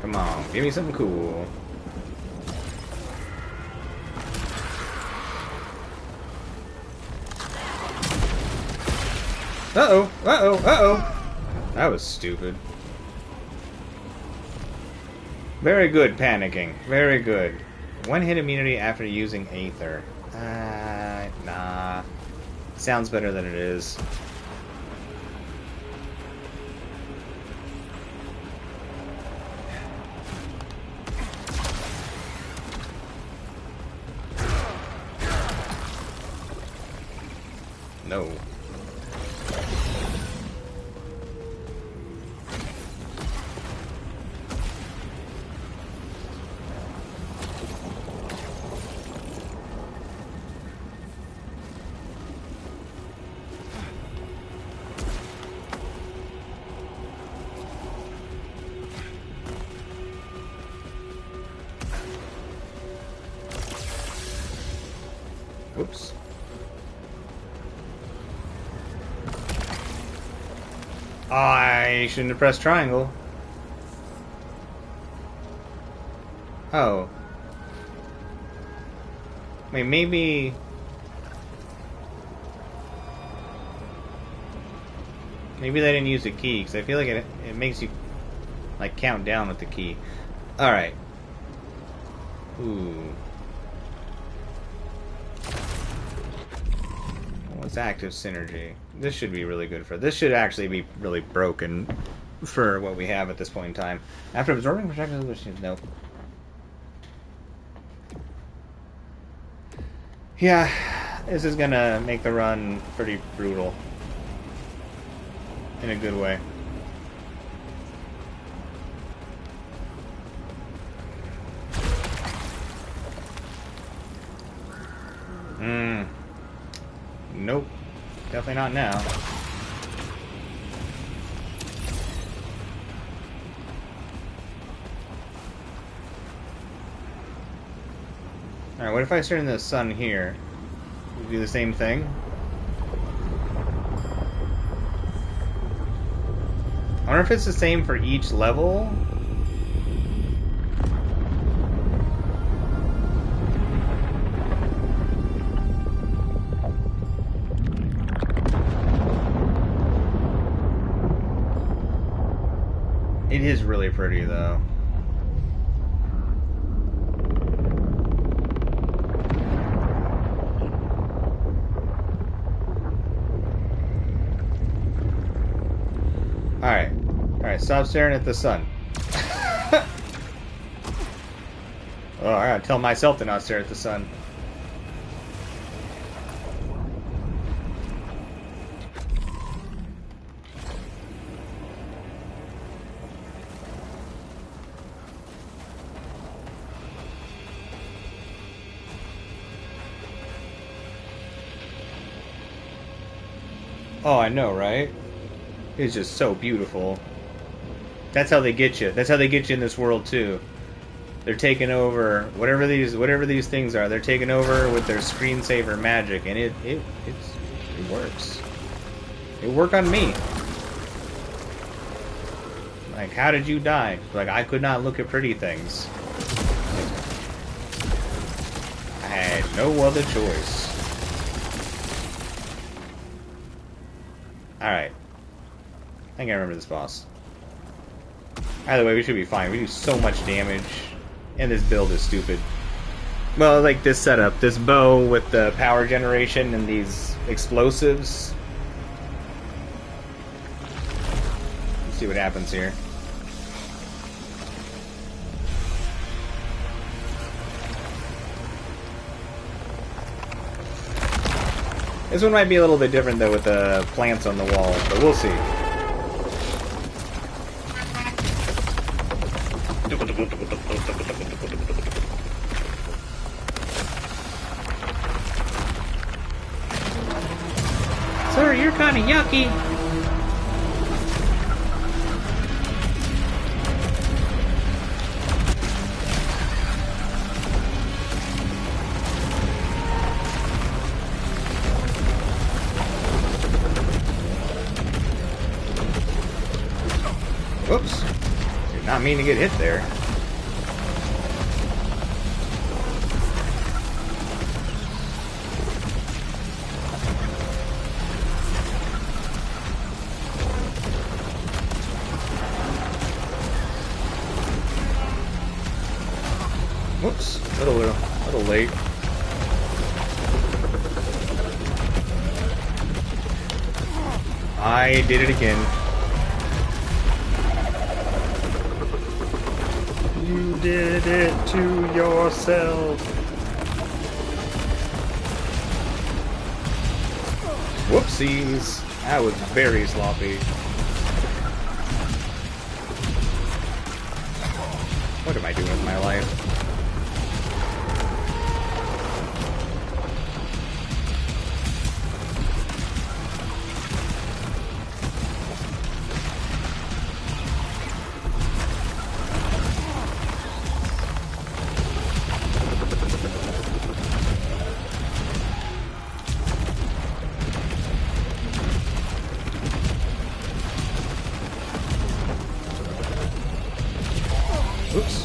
Come on, give me something cool. Uh-oh, uh-oh, uh-oh. That was stupid. Very good panicking. Very good. One hit immunity after using Aether. Nah. Sounds better than it is. No. Oops. I shouldn't have pressed triangle. Oh. Wait, maybe... Maybe they didn't use the key, because I feel like it makes you, like, count down with the key. Alright. Ooh. What's active synergy? This should be really good for... This should actually be really broken for what we have at this point in time. After absorbing projectile machines, nope. Yeah, this is gonna make the run pretty brutal. In a good way. Nope. Definitely not now. Alright, what if I start in the sun here? Would do the same thing? I wonder if it's the same for each level? It is really pretty, though. Alright. Alright, stop staring at the sun. Oh, I gotta tell myself to not stare at the sun. Oh, I know, right? It's just so beautiful. That's how they get you. That's how they get you in this world too. They're taking over whatever these things are. They're taking over with their screensaver magic, and it works. It worked on me. Like, how did you die? Like, I could not look at pretty things. I had no other choice. Alright. I think I remember this boss. Either way, we should be fine. We do so much damage. And this build is stupid. Well, like this setup. This bow with the power generation and these explosives. Let's see what happens here. This one might be a little bit different, though, with the plants on the wall, but we'll see. Sir, you're kind of yucky. Whoops. Did not mean to get hit there. Whoops. A little late. I did it again. You did it to yourself. Whoopsies. That was very sloppy. What am I doing with my life? Oops.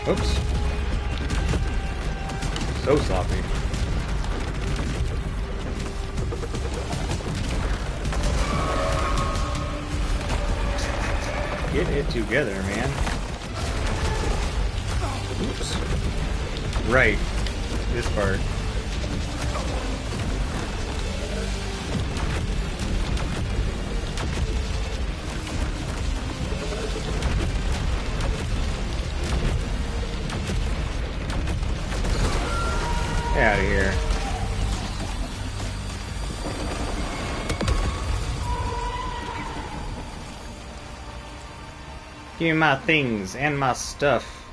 Oops. So sloppy. Get it together, man. Oops. Right. This part. Get out of here. Give me my things and my stuff.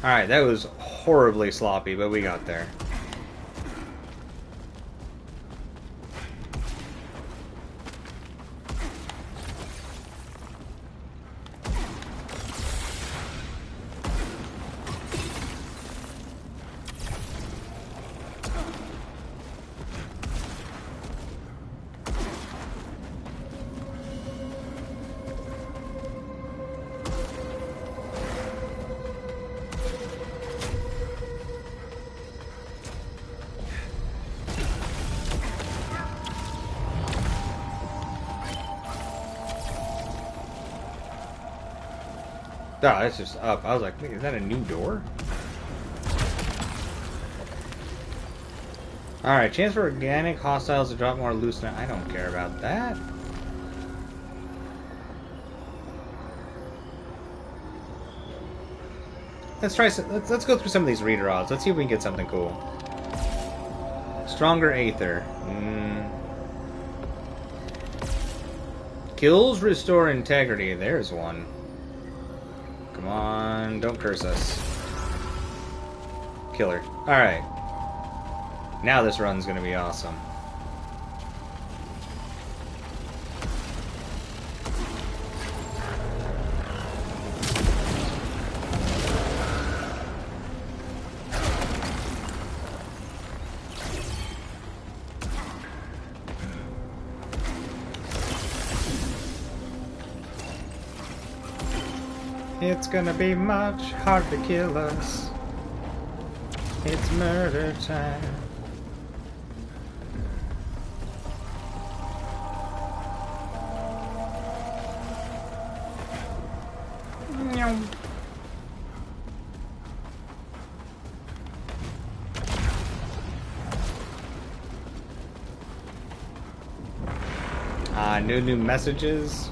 Alright, that was horribly sloppy, but we got there. Oh, that's just up. I was like, wait, is that a new door? Alright, chance for organic hostiles to drop more loose. I don't care about that. Let's try. Let's go through some of these reader odds. Let's see if we can get something cool. Stronger Aether. Kills restore integrity. There's one. Come on, don't curse us. Killer. Alright. Now this run's gonna be awesome. It's gonna be much harder to kill us. It's murder time. No new messages.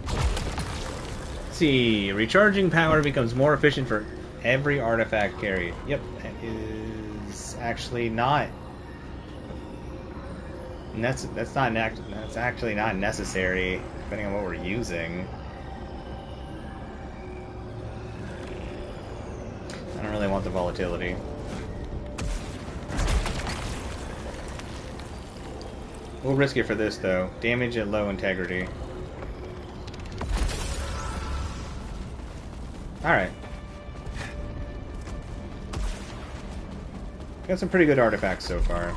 Let's see, recharging power becomes more efficient for every artifact carried. Yep, that is actually not. And that's actually not necessary, depending on what we're using. I don't really want the volatility. We'll risk it for this, though. Damage at low integrity. Alright. Got some pretty good artifacts so far.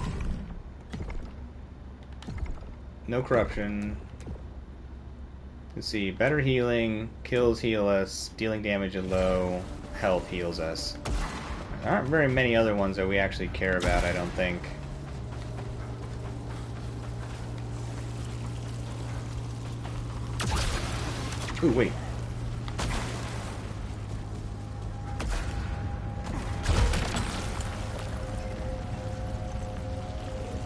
No corruption. Let's see. Better healing. Kills heal us. Dealing damage at low. Health heals us. There aren't very many other ones that we actually care about, I don't think. Ooh, wait.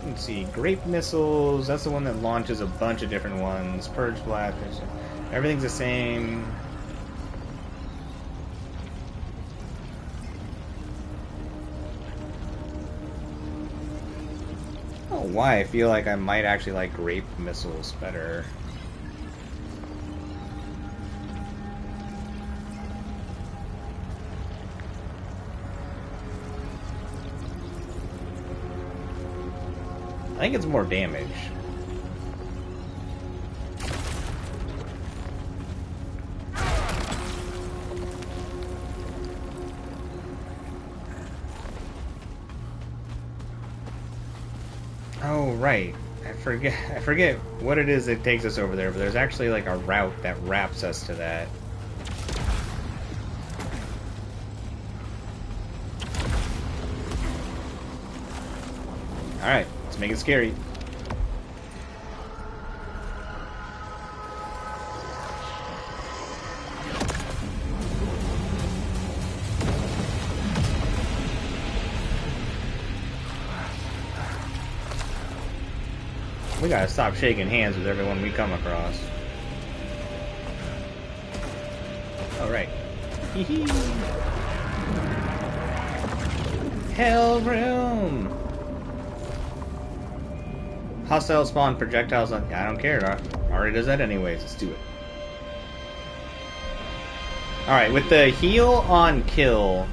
Let's see. Grape missiles. That's the one that launches a bunch of different ones. Purge blast. Everything's the same. I don't know why I feel like I might actually like grape missiles better. I think it's more damage. Oh, right. I forget what it is that takes us over there, but there's actually like a route that wraps us to that. Alright. Let's make it scary. We gotta stop shaking hands with everyone we come across. Alright. Hell room! Hostile spawn projectiles on. I don't care. I already does that anyways. Let's do it. Alright, with the heal on kill,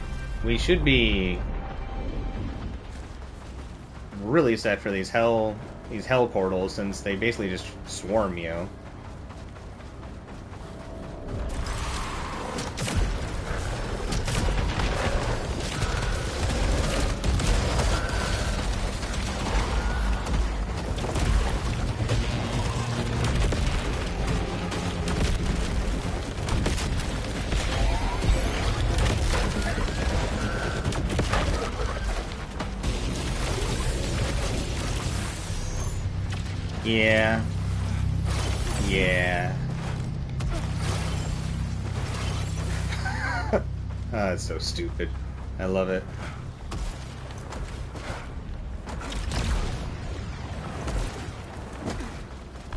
we should be really set for these hell portals, since they basically just swarm you. Yeah. Yeah. Oh, that's so stupid. I love it.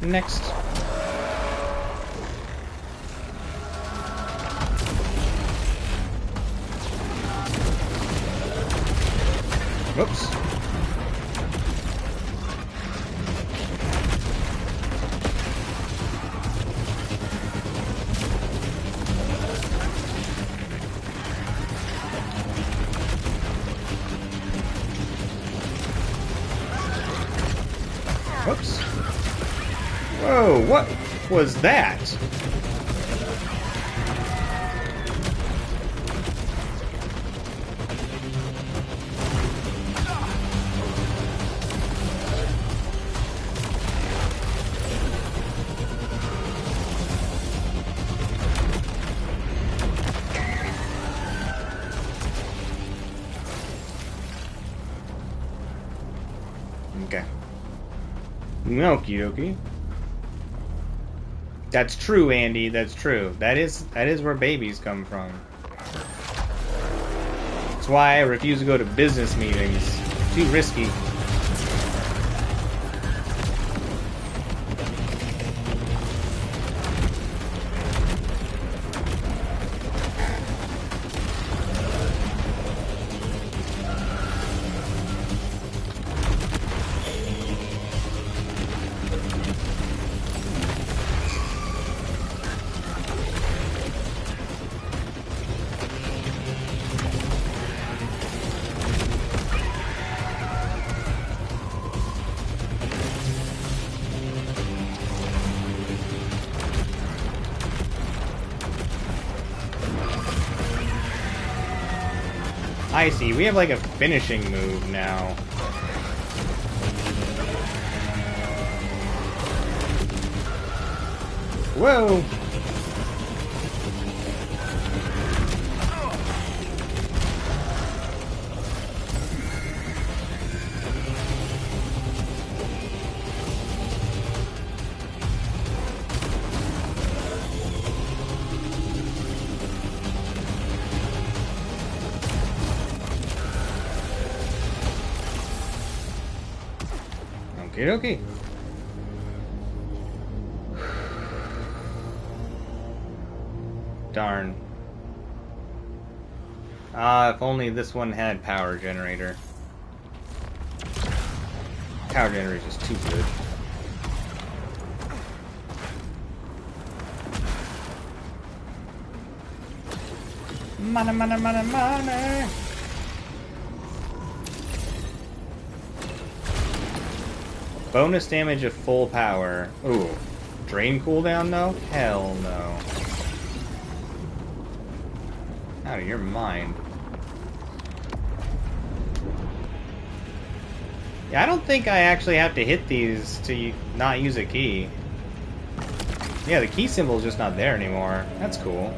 Next. Whoops. Whoops. Whoa, what was that? Okay. Okie dokie. That's true, Andy. That's true. That is where babies come from. That's why I refuse to go to business meetings. Too risky. I see. We have like a finishing move now. Whoa! Okay, okay. Darn. If only this one had power generator. Power generator is just too good. Money, money, money, money! Bonus damage at full power. Ooh. Drain cooldown though? Hell no. Out of your mind. Yeah, I don't think I actually have to hit these to not use a key. Yeah, the key symbol is just not there anymore. That's cool.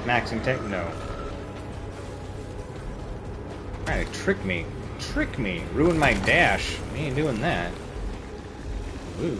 Maxing tech? No. Trying to trick me. Trick me. Ruin my dash. We ain't doing that. Ooh.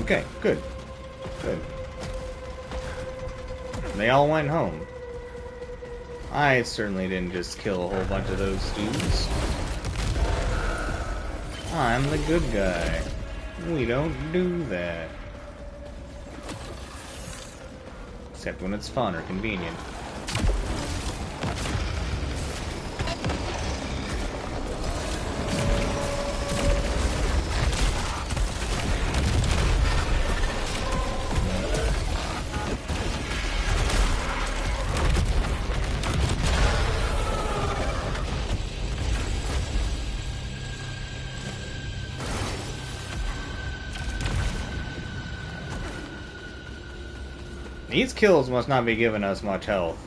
Okay, good. Good. They all went home. I certainly didn't just kill a whole bunch of those dudes. I'm the good guy. We don't do that. Except when it's fun or convenient. These kills must not be giving us much health.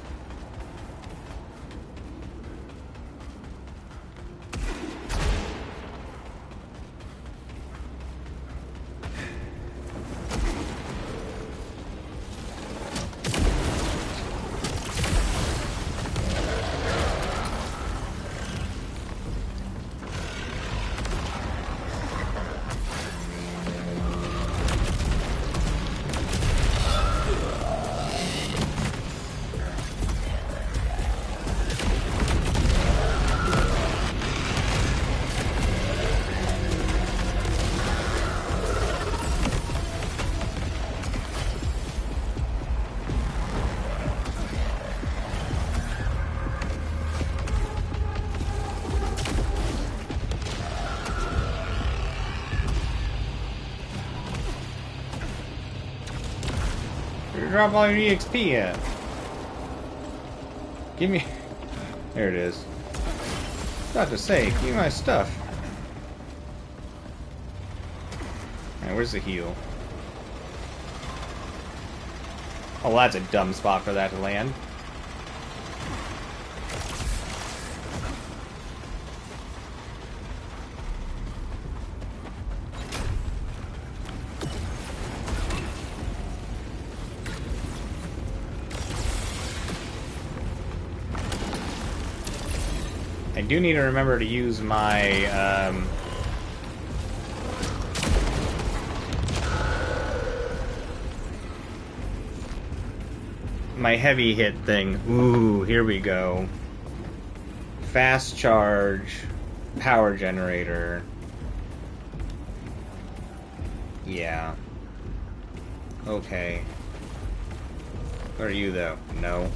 Drop all your EXP at? Give me... There it is. About to say, give me my stuff. Alright, where's the heal? Oh, that's a dumb spot for that to land. I do need to remember to use my, my heavy hit thing. Ooh, here we go. Fast charge, power generator. Yeah. Okay. What are you, though? No.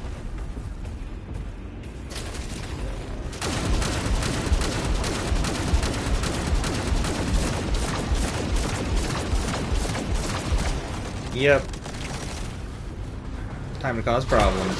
Yep. Time to cause problems.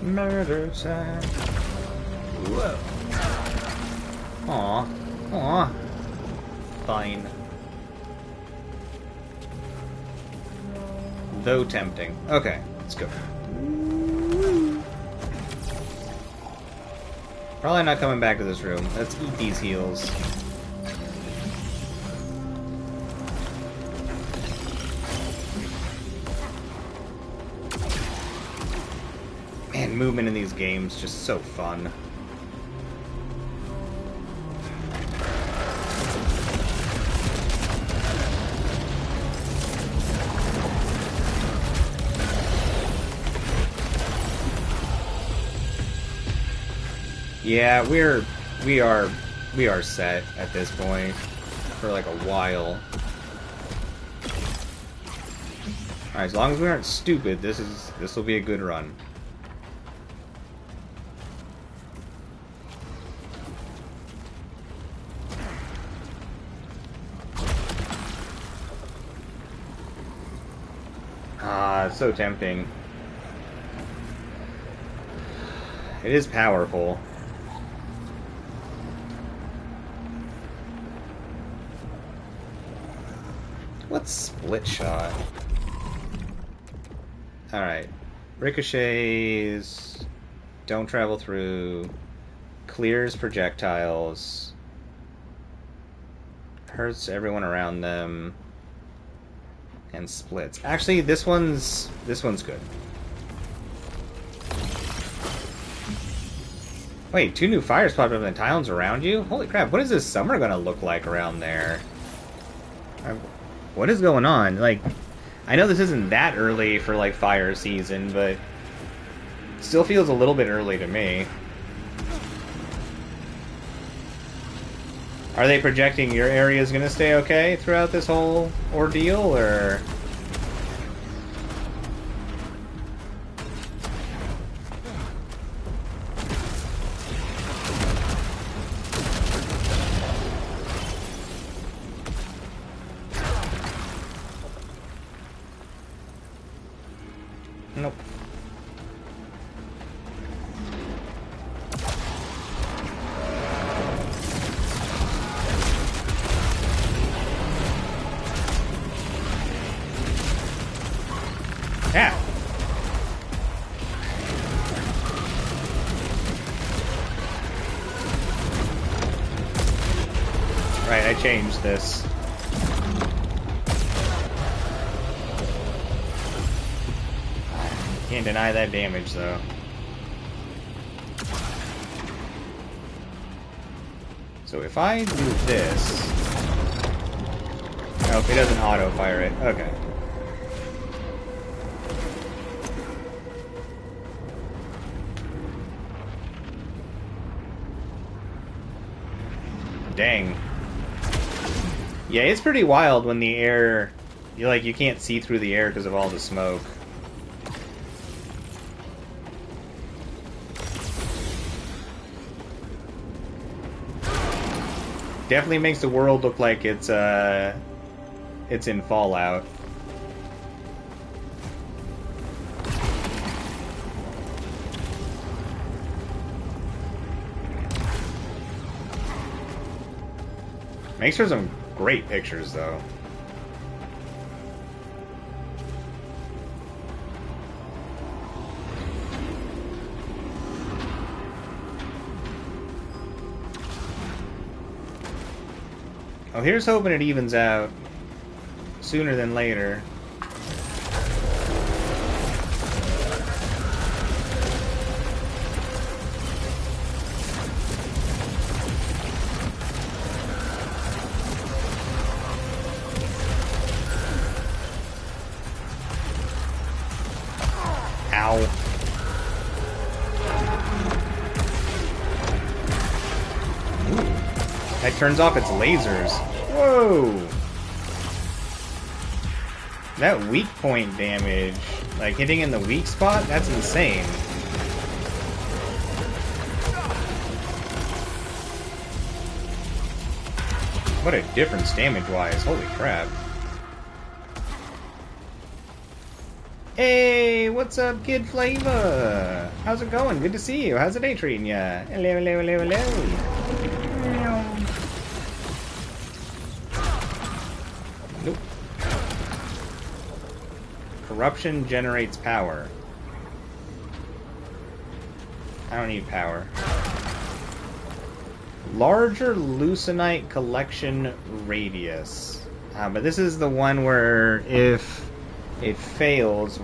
Murder time. Whoa. Aw. Aw. Fine. Though tempting. Okay, let's go. Probably not coming back to this room. Let's eat these heals. Man, movement in these games just so fun. Yeah, we are set at this point for like a while. Alright, as long as we aren't stupid, this will be a good run. Ah, it's so tempting. It is powerful. What's split shot? Alright. Ricochets. Don't travel through. Clears projectiles. Hurts everyone around them. And splits. Actually, this one's good. Wait, 2 new fires popped up in the tiles around you? Holy crap, what is this summer gonna look like around there? What is going on? Like, I know this isn't that early for, like, fire season, but it still feels a little bit early to me. Are they projecting your area is gonna stay okay throughout this whole ordeal, or...? Nope. Yeah. Right, I changed this. Can't deny that damage, though. So if I do this... Oh, it doesn't auto-fire it. Okay. Dang. Yeah, it's pretty wild when the air... you can't see through the air because of all the smoke. Definitely makes the world look like it's in Fallout. Makes for some great pictures, though. Oh, here's hoping it evens out sooner than later. Ow. Ooh. That turns off its lasers. Whoa! That weak point damage, like hitting in the weak spot, that's insane. What a difference damage-wise, holy crap. Hey, what's up, Kid Flavor? How's it going? Good to see you. How's the day treating ya? Hello, hello, hello, hello. Nope. Corruption generates power. I don't need power. Larger leucinite collection radius. But this is the one where if it fails,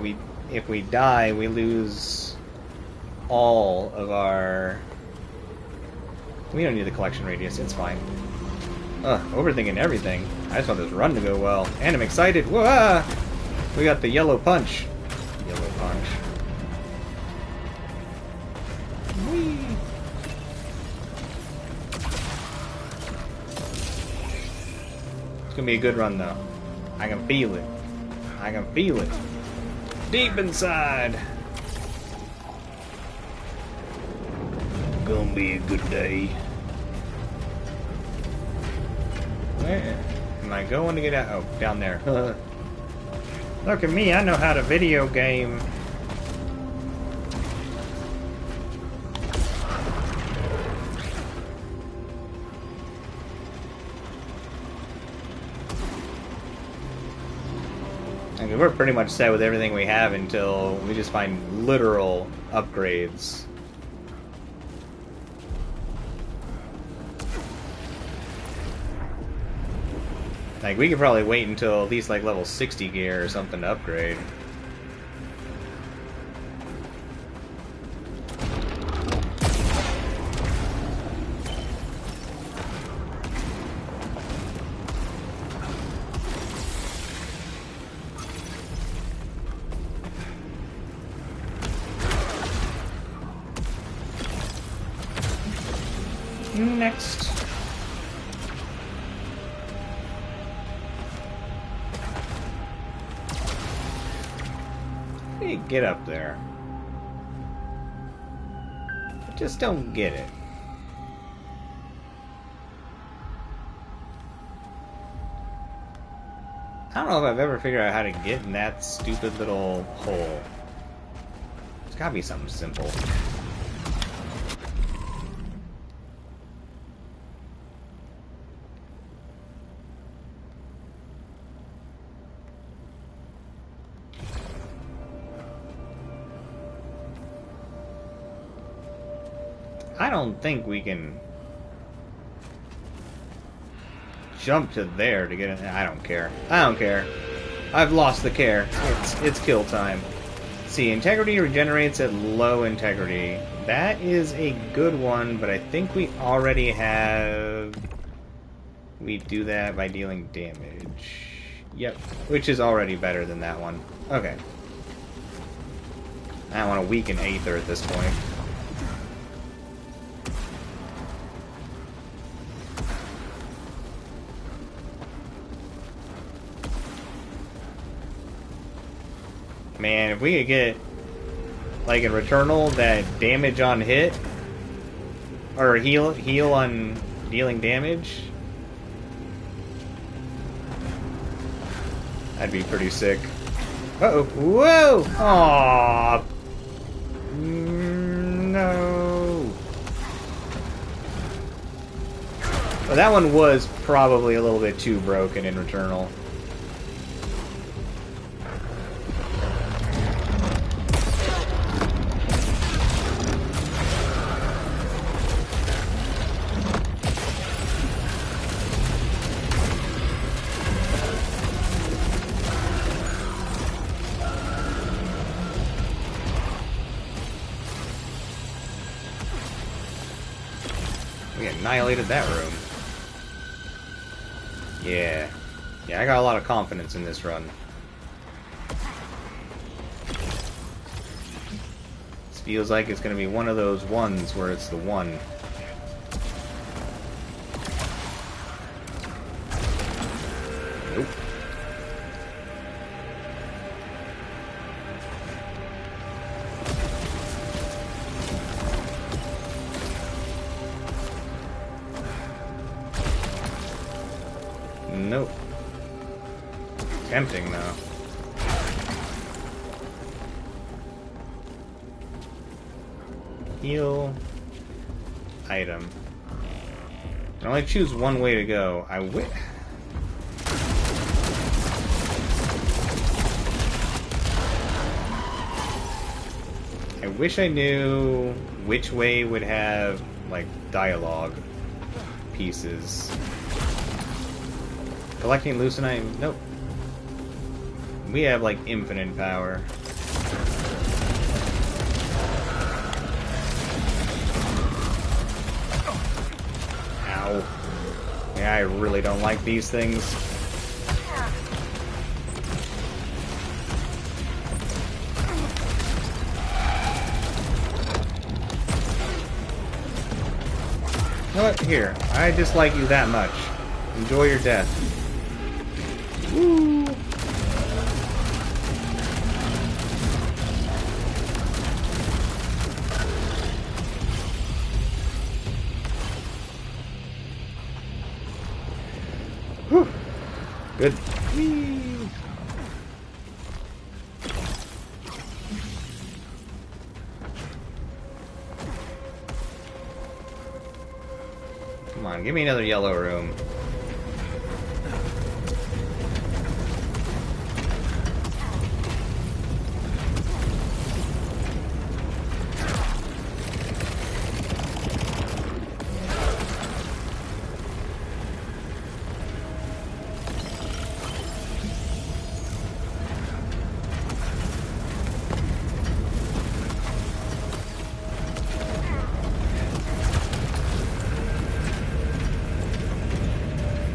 if we die, we lose all of our... We don't need the collection radius, it's fine. Ugh, overthinking everything. I just want this run to go well. And I'm excited. Whoa! We got the yellow punch. Yellow punch. Whee! It's gonna be a good run though. I can feel it. I can feel it. Deep inside. Gonna be a good day. Where am I going to get out? Oh, down there. Look at me, I know how to video game. I mean, we're pretty much set with everything we have until we just find literal upgrades. Like, we could probably wait until at least, like, level 60 gear or something to upgrade. Next. Hey, get up there. I just don't get it. I don't know if I've ever figured out how to get in that stupid little hole. It's gotta be something simple. I don't think we can jump to there to get in. I don't care. I don't care. I've lost the care. It's kill time. See, integrity regenerates at low integrity. That is a good one, but I think we already have... We do that by dealing damage. Yep, which is already better than that one. Okay. I don't want to weaken Aether at this point. Man, if we could get, like in Returnal, that damage on hit, or heal on dealing damage, that'd be pretty sick. Uh-oh. Whoa! Aww. No. Well, that one was probably a little bit too broken in Returnal. annihilated that room. Yeah. Yeah, I got a lot of confidence in this run. This feels like it's gonna be one of those ones where it's the one. Nope. Nope. Tempting though. Heal. Item. I can only choose one way to go. I wish I knew which way would have, like, dialogue pieces. Collecting Lucenite? Nope. We have, like, infinite power. Ow. Yeah, I really don't like these things. You know what? Here. I dislike you that much. Enjoy your death. Woo! Whew. Good. Whee! Come on, give me another yellow room.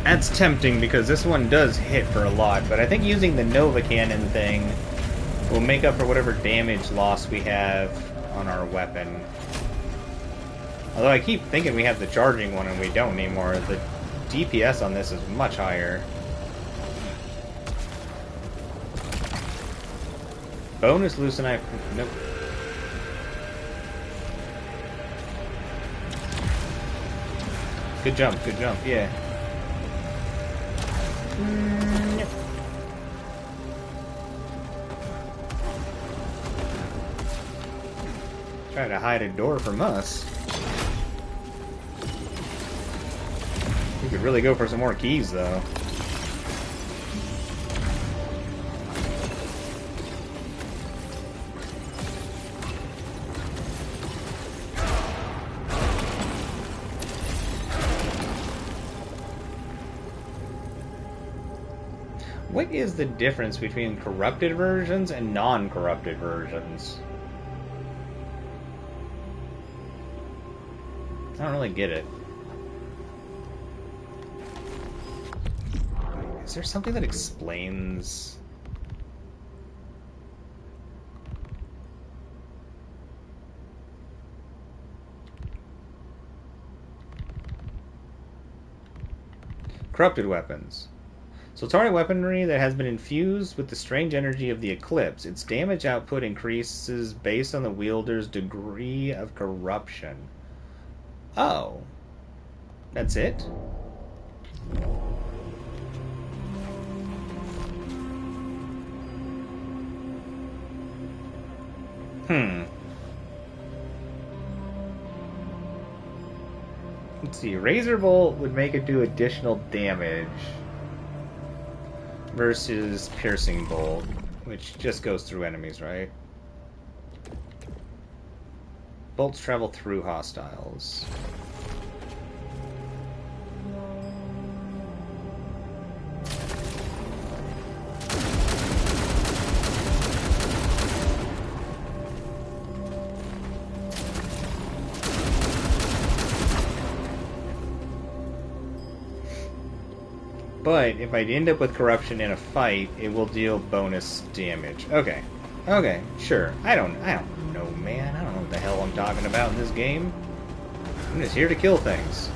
That's tempting because this one does hit for a lot, but I think using the Nova Cannon thing will make up for whatever damage loss we have on our weapon. Although I keep thinking we have the charging one and we don't anymore. The DPS on this is much higher. Bonus Lucenite. Nope. Good jump, yeah. Yep. Trying to hide a door from us. We could really go for some more keys, though. What is the difference between corrupted versions and non-corrupted versions? I don't really get it. Is there something that explains... Corrupted weapons. Soltari weaponry that has been infused with the strange energy of the Eclipse. Its damage output increases based on the wielder's degree of corruption. Oh. That's it? Let's see. Razor Bolt would make it do additional damage versus Piercing Bolt, which just goes through enemies, right? Bolts travel through hostiles. But if I end up with corruption in a fight, it will deal bonus damage. Okay. Okay, sure. I don't know, man. I don't know what the hell I'm talking about in this game. I'm just here to kill things.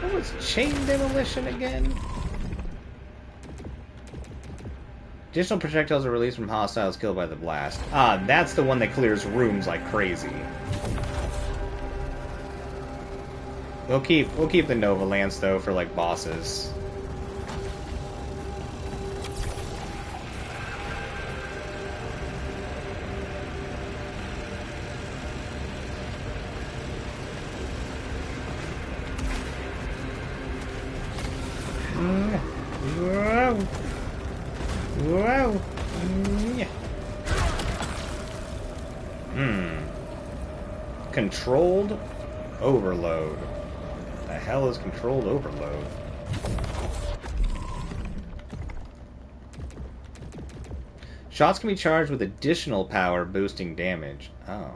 What was chain demolition again? Additional projectiles are released from hostiles killed by the blast. Ah, that's the one that clears rooms like crazy. We'll keep the Nova Lance though for like bosses. Whoa. Whoa. Controlled overload. The hell is controlled overload? Shots can be charged with additional power boosting damage. Oh.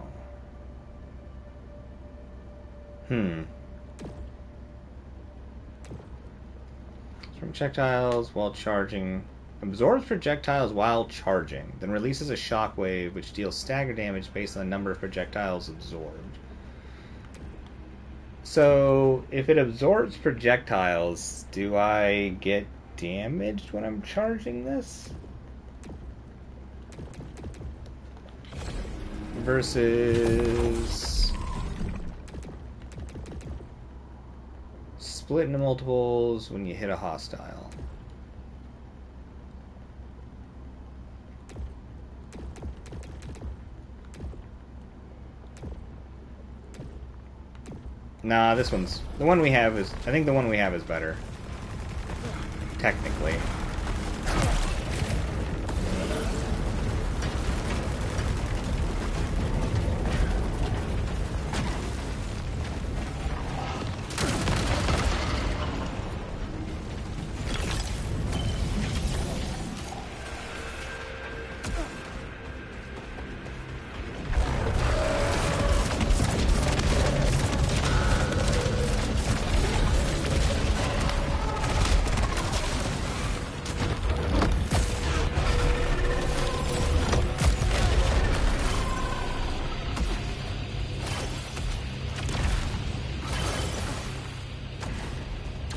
Projectiles while charging. Absorbs projectiles while charging, then releases a shockwave which deals stagger damage based on the number of projectiles absorbed. So, if it absorbs projectiles, do I get damaged when I'm charging this? Versus split into multiples when you hit a hostile. Nah, this one's... The one we have is... I think the one we have is better. Technically.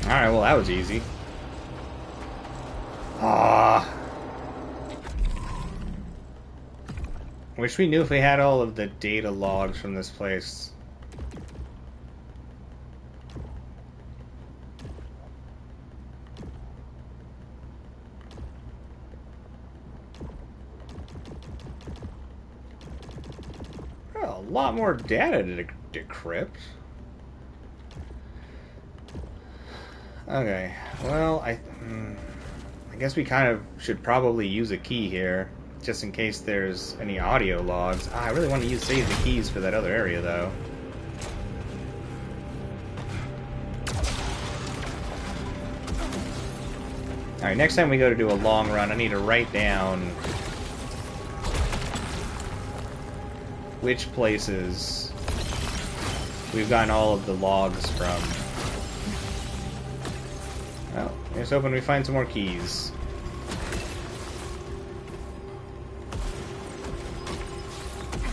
Alright, well that was easy. Wish we knew if we had all of the data logs from this place. Well, a lot more data to decrypt. Okay, well, I guess we kind of should probably use a key here, just in case there's any audio logs. I really want to save the keys for that other area, though. Alright, next time we go to do a long run, I need to write down which places we've gotten all of the logs from. Well, let's hoping we find some more keys.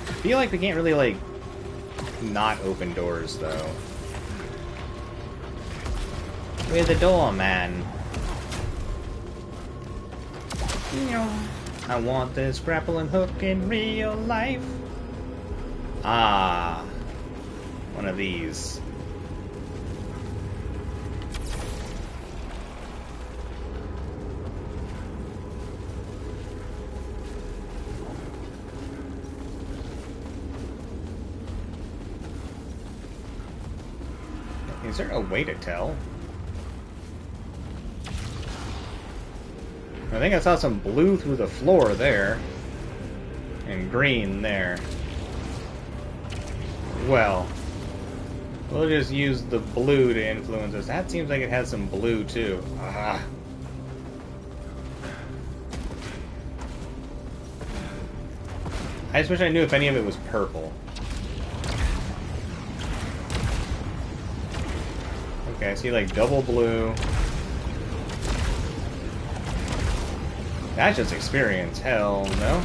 I feel like we can't really, like, not open doors, though. We're the doorman. I want this grappling hook in real life. Ah. One of these. Is there a way to tell? I think I saw some blue through the floor there. And green there. Well, we'll just use the blue to influence us. That seems like it has some blue too. Ah. I just wish I knew if any of it was purple. Okay, I see like double blue. That's just experience. Hell no.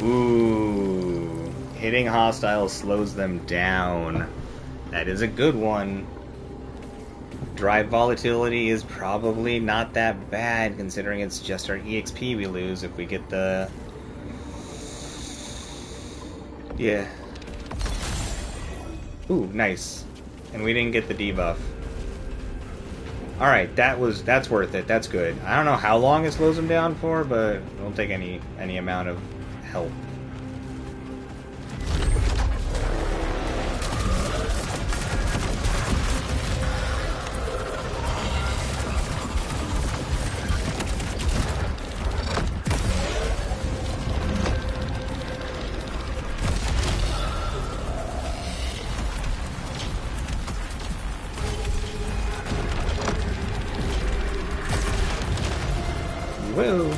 Ooh. Hitting hostiles slows them down. That is a good one. Drive volatility is probably not that bad, considering it's just our EXP we lose if we get the... Yeah. Ooh, nice. And we didn't get the debuff. Alright, that's worth it. That's good. I don't know how long it slows them down for, but it'll take any amount of help. Whoa.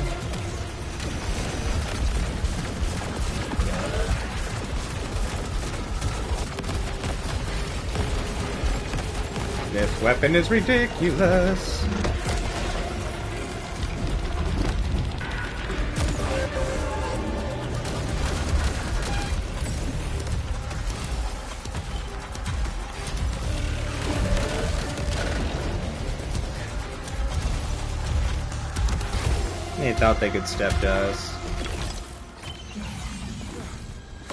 This weapon is ridiculous. They thought they could step to us.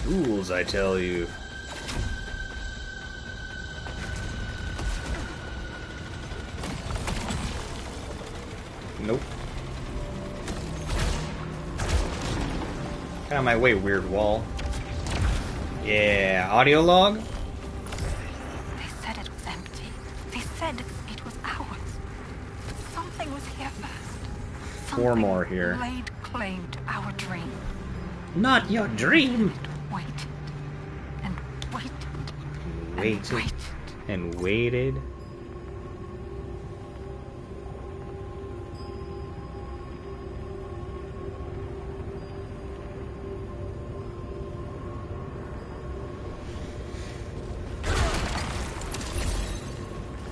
Fools, I tell you. Nope. Get out of my way, weird wall. Yeah, audio log? They said it was empty. They said it was ours. Something was here first. Four more here. Laid claim to our dream. Not your dream! Waited. And waited. Waited. And waited. And waited.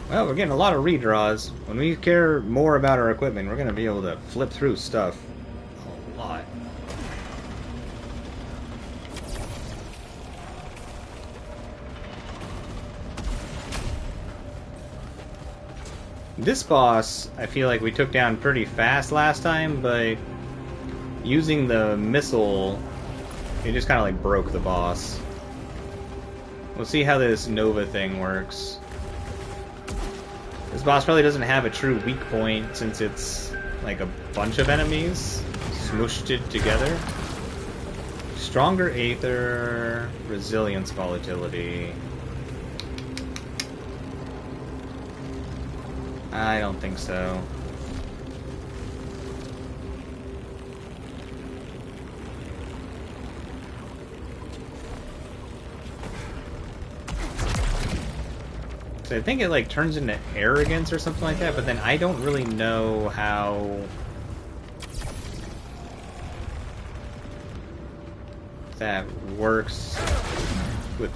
Well, we're getting a lot of redraws. When we care more about our equipment, we're going to be able to flip through stuff a lot. This boss, I feel like we took down pretty fast last time, but using the missile, it just kind of like broke the boss. We'll see how this Nova thing works. This boss probably doesn't have a true weak point since it's like a bunch of enemies smooshed it together. Stronger Aether, Resilience Volatility. I don't think so. I think it like turns into arrogance or something like that, but then I don't really know how that works with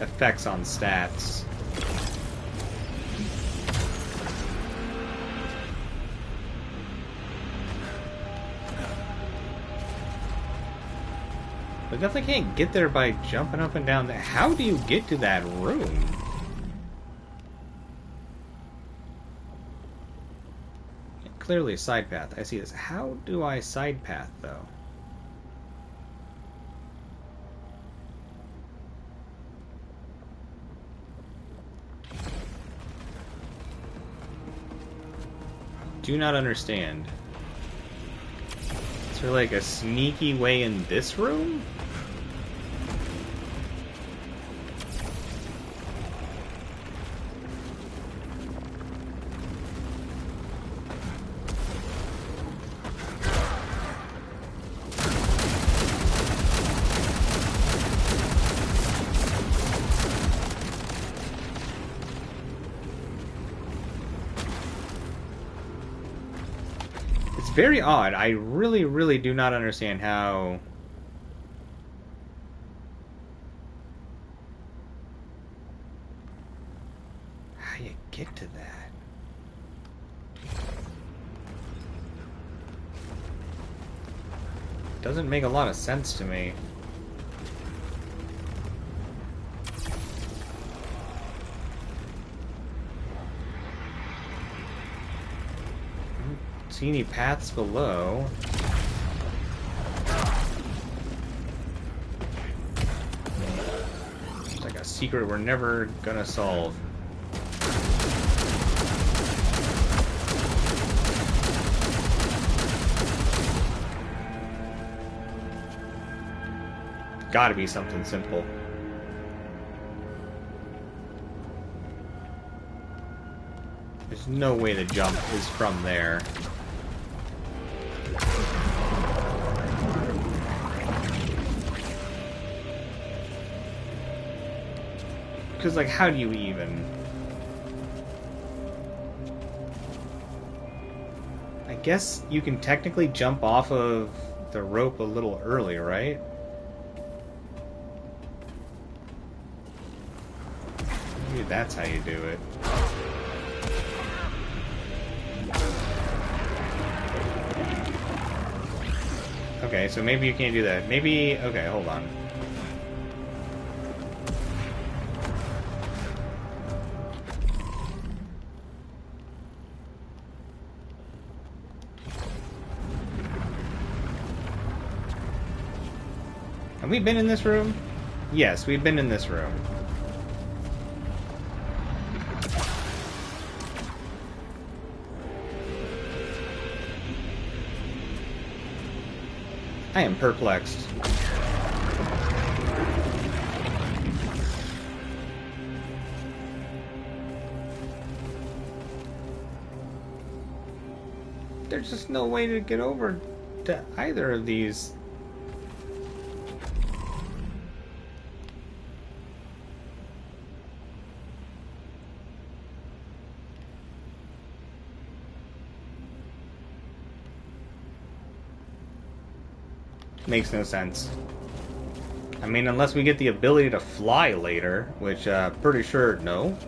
effects on stats. But definitely can't get there by jumping up and down. How do you get to that room? Clearly a side path. I see this. How do I side path, though? Do not understand. Is there like a sneaky way in this room? very odd. I really, really do not understand how... how you get to that. Doesn't make a lot of sense to me. See any paths below? It's like a secret we're never gonna solve. Gotta be something simple. There's no way the jump is from there. Because, like, how do you even... I guess you can technically jump off of the rope a little early, right? Maybe that's how you do it. Okay, so maybe you can't do that. Maybe... okay, hold on. Have we been in this room? Yes, we've been in this room. I am perplexed. There's just no way to get over to either of these. Makes no sense. I mean, unless we get the ability to fly later, which, pretty sure, no.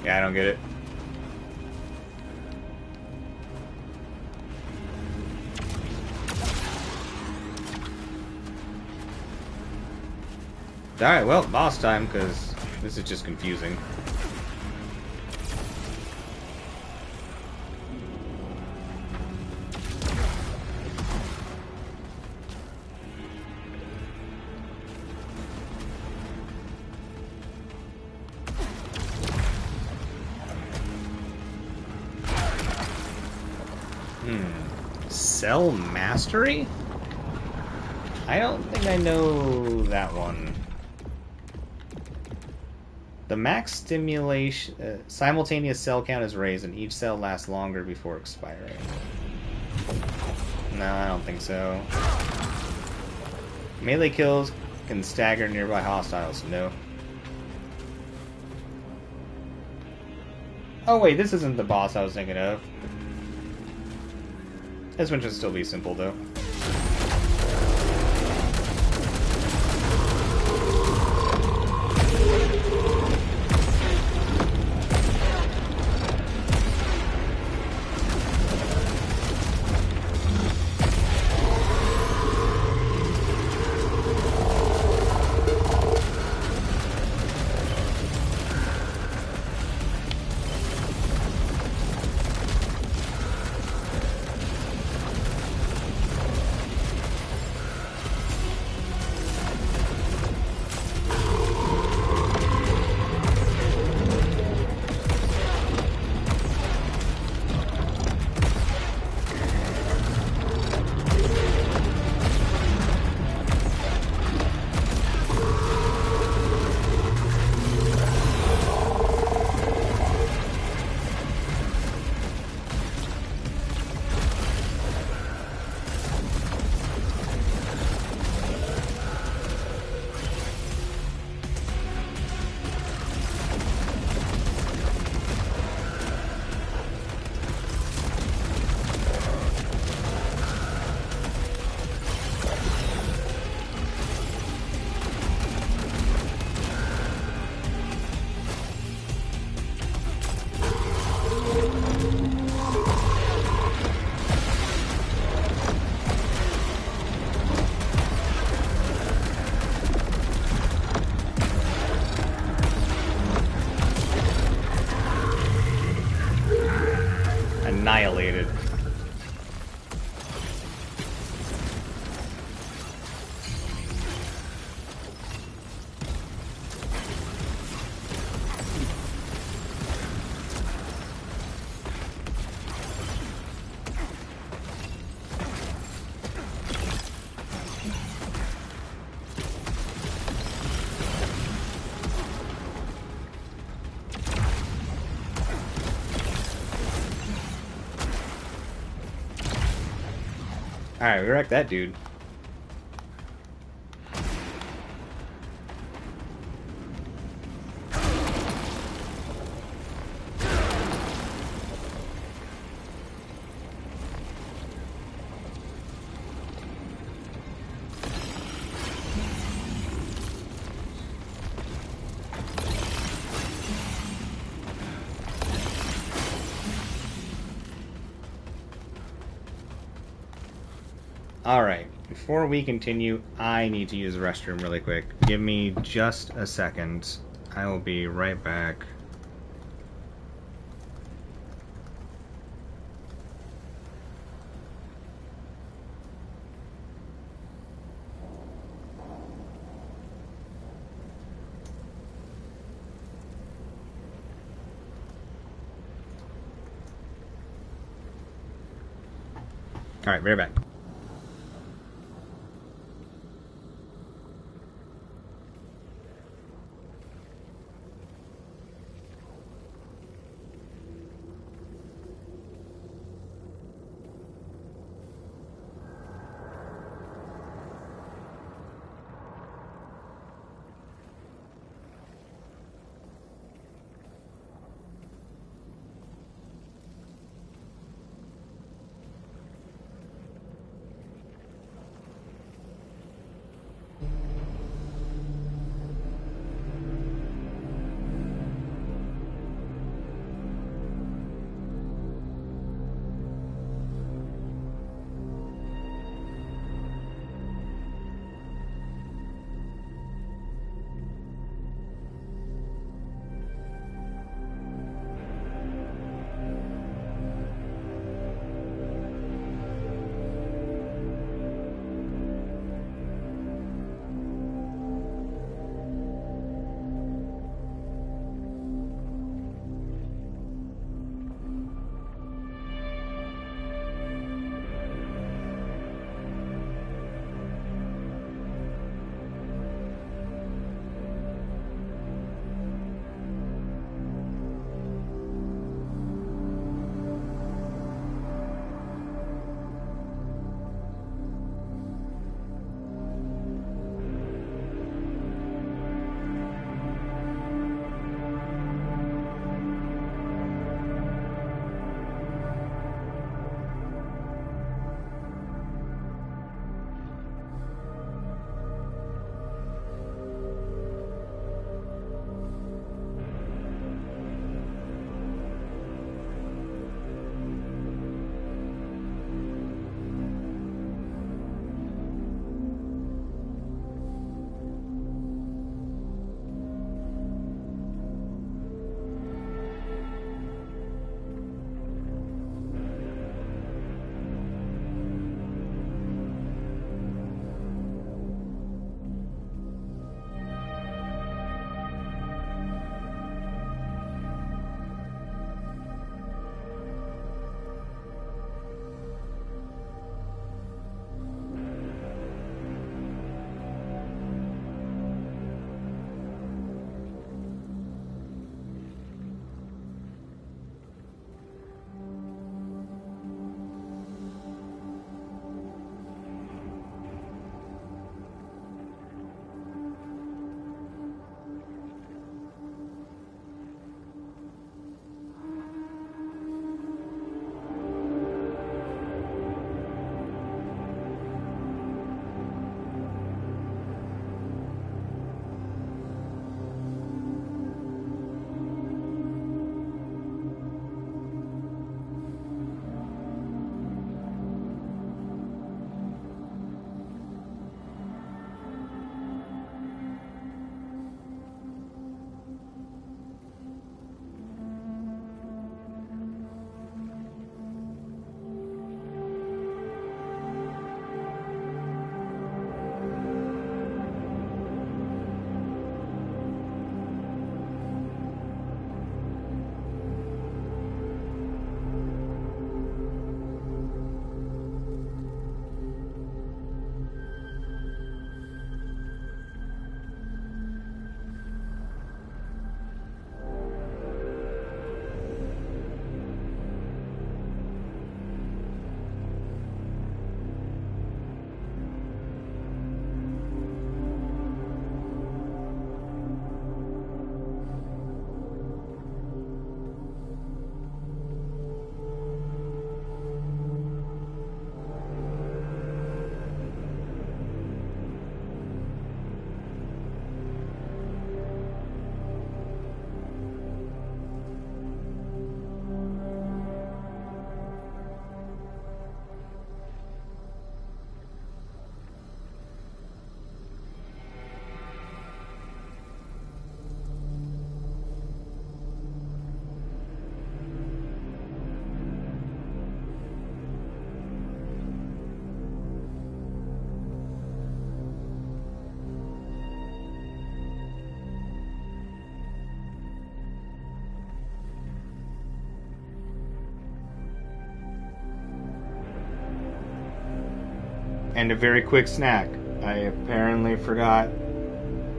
Yeah, I don't get it. Alright, well, boss time, because this is just confusing. Cell Mastery? I don't think I know that one. The max stimulation... simultaneous cell count is raised and each cell lasts longer before expiring. No, I don't think so. Melee kills can stagger nearby hostiles. No. Oh wait, this isn't the boss I was thinking of. This one should still be simple, though. annihilated. Alright, we wrecked that dude. Alright, before we continue, I need to use the restroom really quick. Give me just a second. I will be right back. Alright, be right back. And a very quick snack. I apparently forgot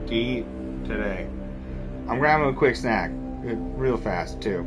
to eat today. I'm grabbing a quick snack. Real fast, too.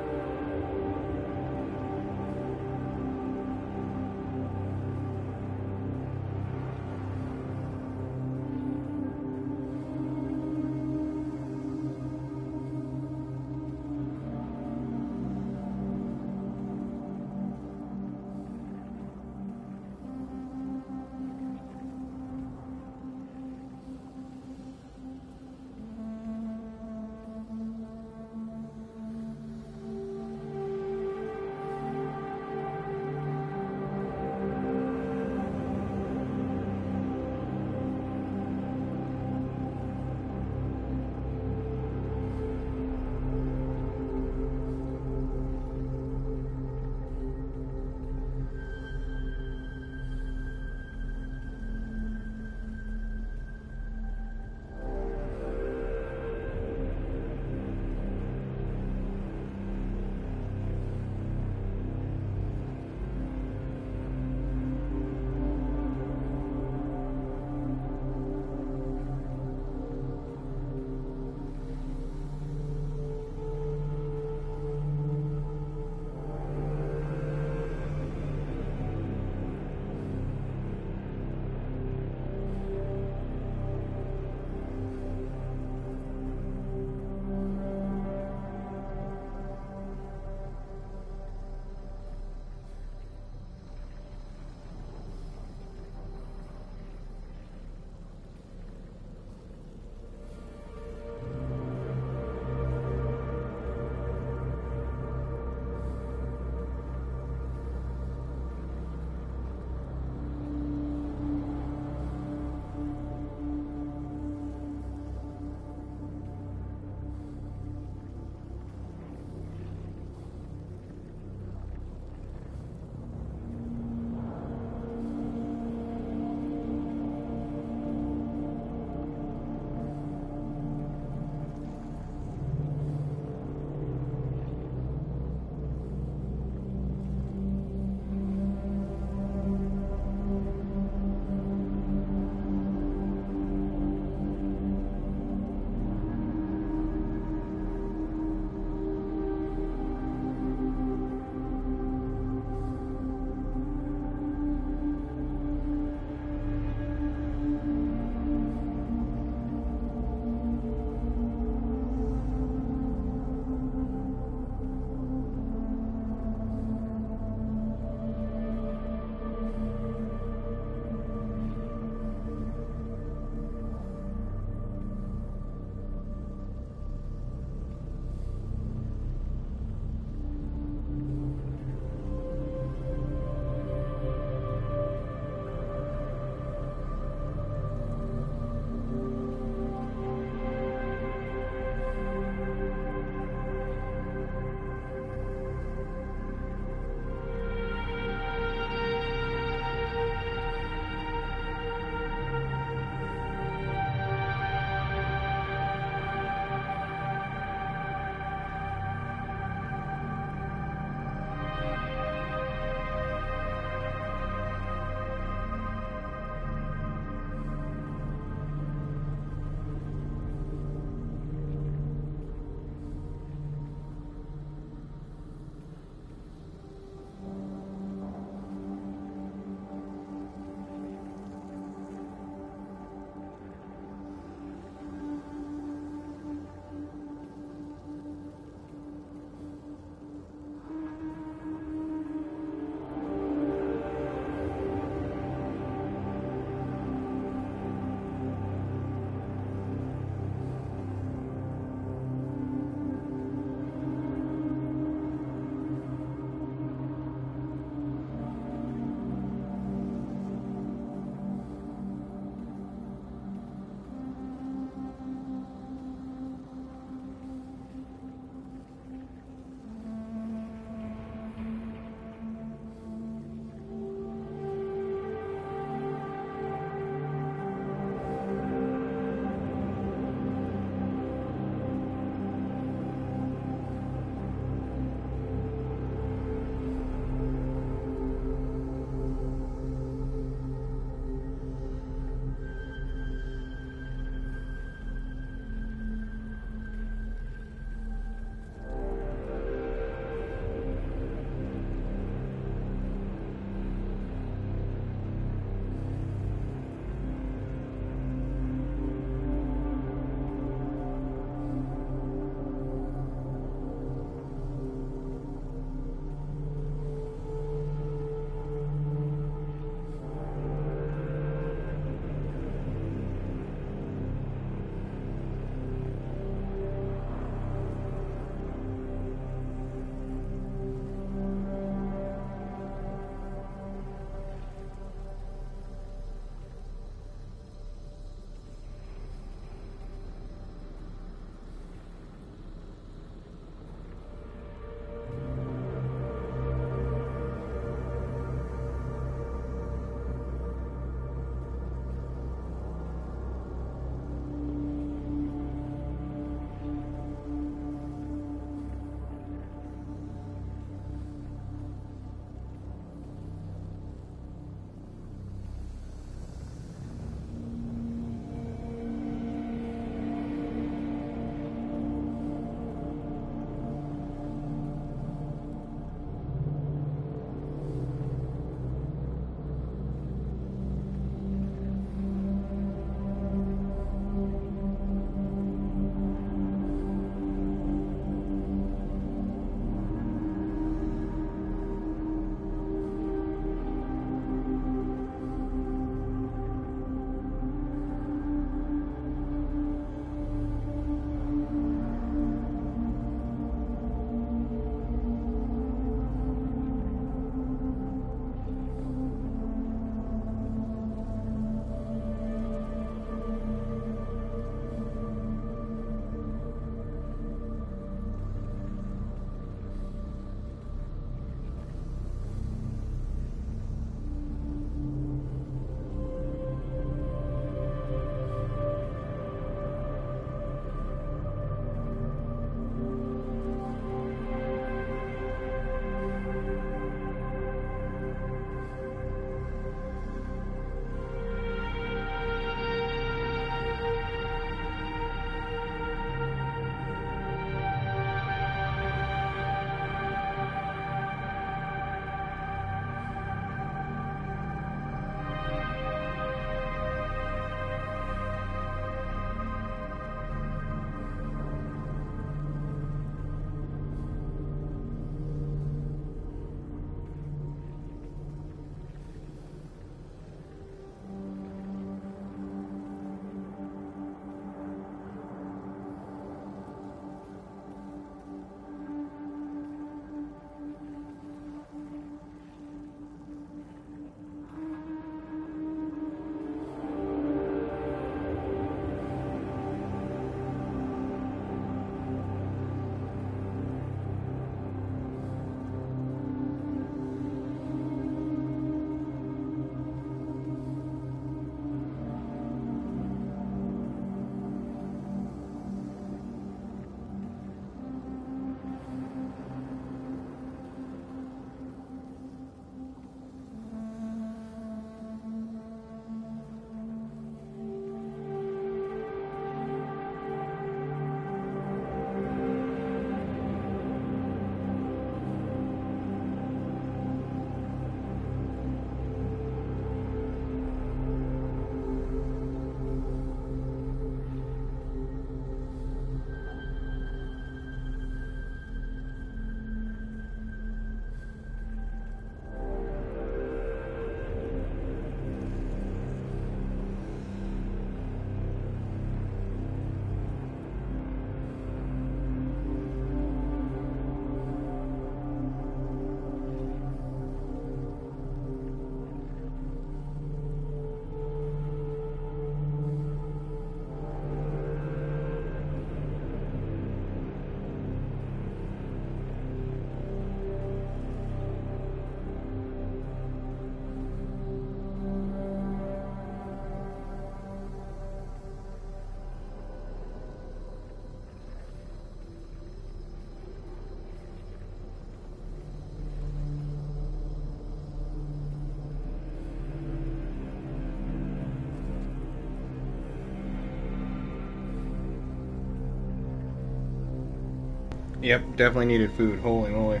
Yep, definitely needed food. Holy moly.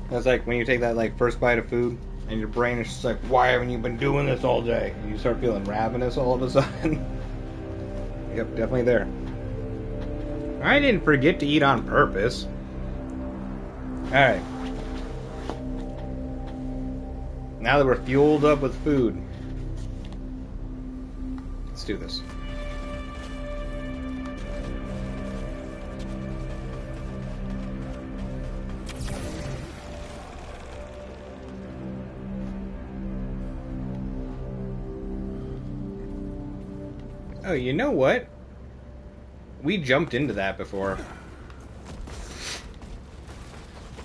That's like when you take that like first bite of food and your brain is just like, why haven't you been doing this all day? And you start feeling ravenous all of a sudden. Yep, definitely there. I didn't forget to eat on purpose. Alright. Now that we're fueled up with food, let's do this. Oh, you know what? We jumped into that before.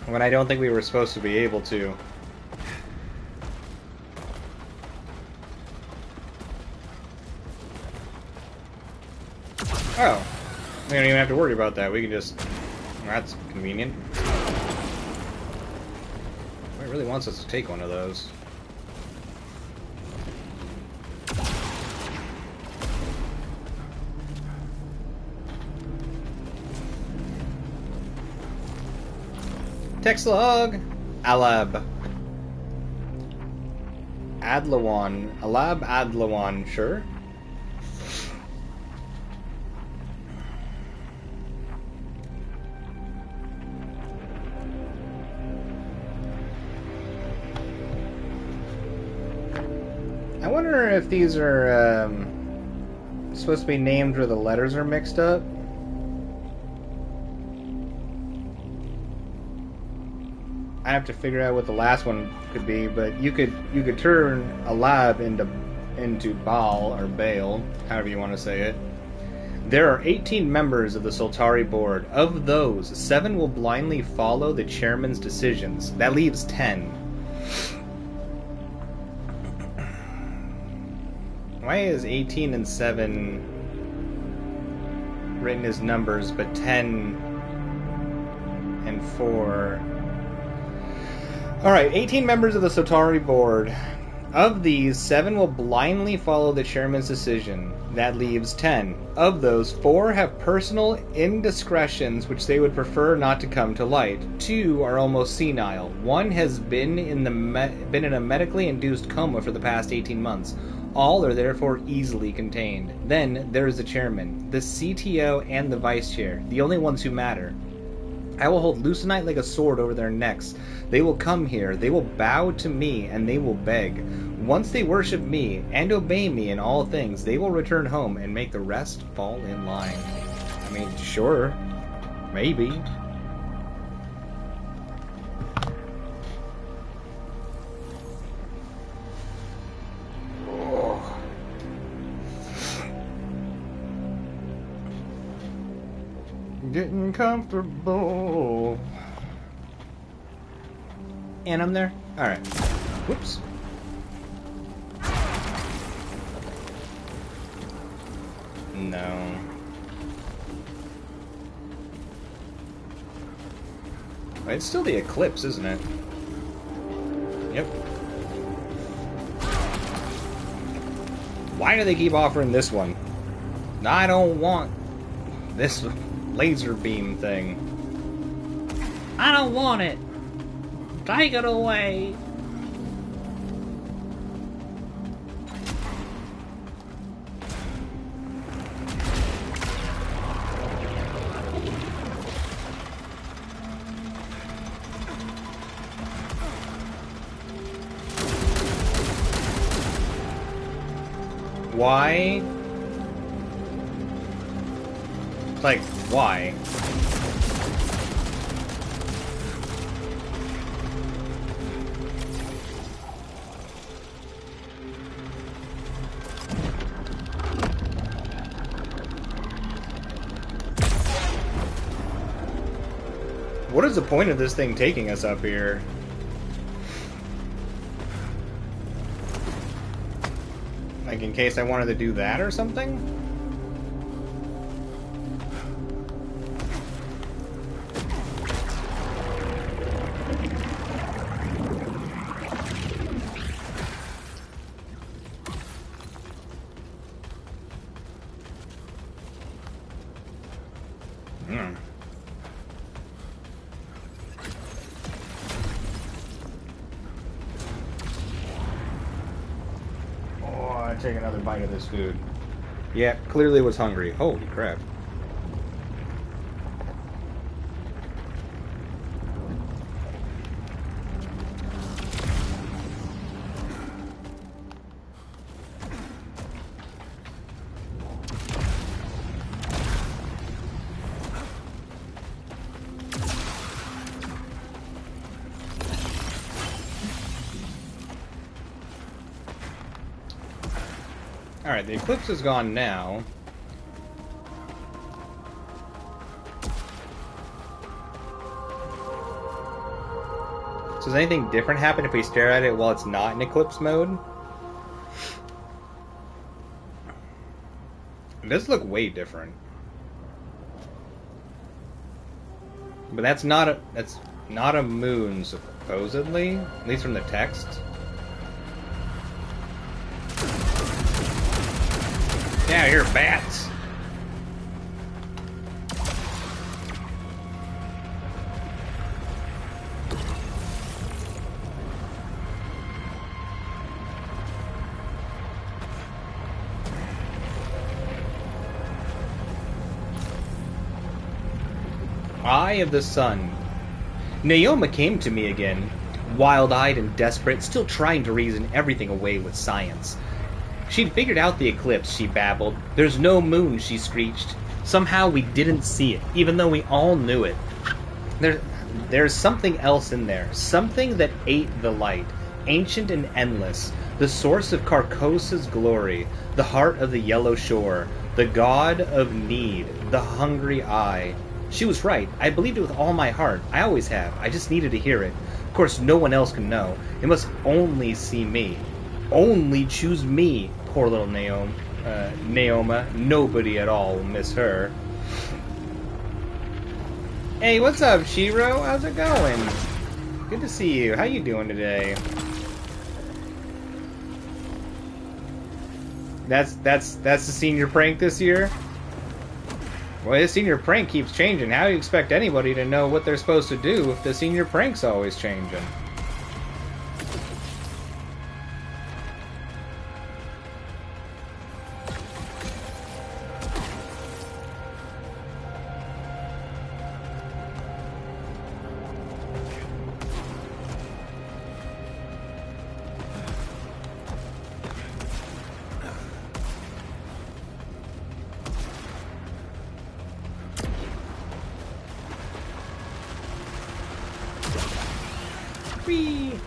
When I don't think we were supposed to be able to. Oh. We don't even have to worry about that. We can just... That's convenient. It really wants us to take one of those. Text log. Alab. Adlawan. Alab Adlawan, sure. I wonder if these are supposed to be named where the letters are mixed up. I have to figure out what the last one could be, but you could turn Alab into Baal or Baal, however you want to say it. There are 18 members of the Soltari board. Of those, 7 will blindly follow the chairman's decisions. That leaves 10. Why is 18 and 7 written as numbers, but 10 and 4... Alright, 18 members of the Soltari board. Of these, 7 will blindly follow the chairman's decision. That leaves 10. Of those, 4 have personal indiscretions which they would prefer not to come to light. 2 are almost senile. 1 has been in a medically induced coma for the past 18 months. All are therefore easily contained. Then there is the chairman, the CTO, and the vice chair, the only ones who matter. I will hold Lucenite like a sword over their necks. They will come here, they will bow to me, and they will beg. Once they worship me, and obey me in all things, they will return home and make the rest fall in line. I mean, sure. Maybe. Getting comfortable. And I'm there? Alright. Whoops. No. It's still the eclipse, isn't it? Yep. Why do they keep offering this one? I don't want this laser beam thing. I don't want it. Take it away. Why? Like, why? What is the point of this thing taking us up here? Like, in case I wanted to do that or something? take another bite of this food. Yeah, clearly was hungry. Holy crap. Alright, the eclipse is gone now. So does anything different happen if we stare at it while it's not in eclipse mode? It does look way different. But that's not a moon, supposedly, at least from the text. Yeah, you're bats. Eye of the Sun. Naoma came to me again, wild-eyed and desperate, still trying to reason everything away with science. She'd figured out the eclipse, she babbled. There's no moon, she screeched. Somehow we didn't see it, even though we all knew it. There's something else in there, something that ate the light, ancient and endless, the source of Carcosa's glory, the heart of the yellow shore, the god of need, the hungry eye. She was right. I believed it with all my heart. I always have. I just needed to hear it. Of course, no one else can know. It must only see me. Only choose me. Poor little Naoma. Nobody at all will miss her. Hey, what's up, Shiro? How's it going? Good to see you. How you doing today? That's the senior prank this year? Well, his senior prank keeps changing. How do you expect anybody to know what they're supposed to do if the senior prank's always changing? Whee!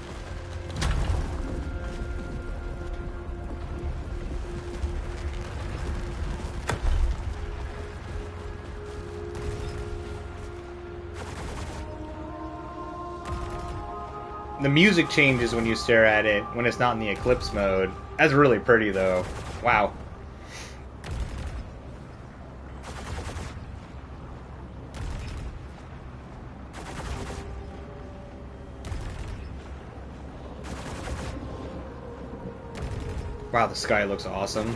The music changes when you stare at it when it's not in the eclipse mode. That's really pretty though. Wow. Wow, the sky looks awesome.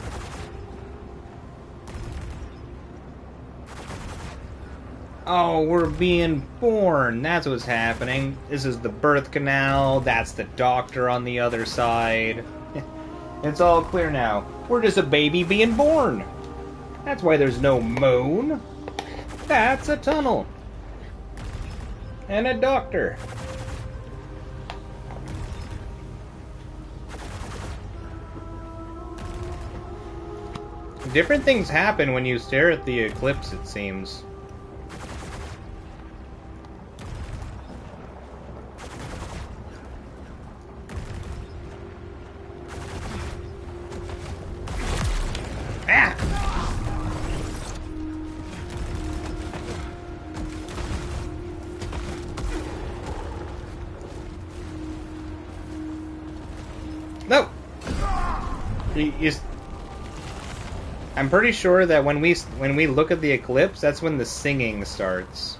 Oh, we're being born. That's what's happening. This is the birth canal. That's the doctor on the other side. It's all clear now. We're just a baby being born. That's why there's no moon. That's a tunnel. And a doctor. Different things happen when you stare at the eclipse, it seems. Ah! No! I'm pretty sure that when we look at the eclipse, that's when the singing starts.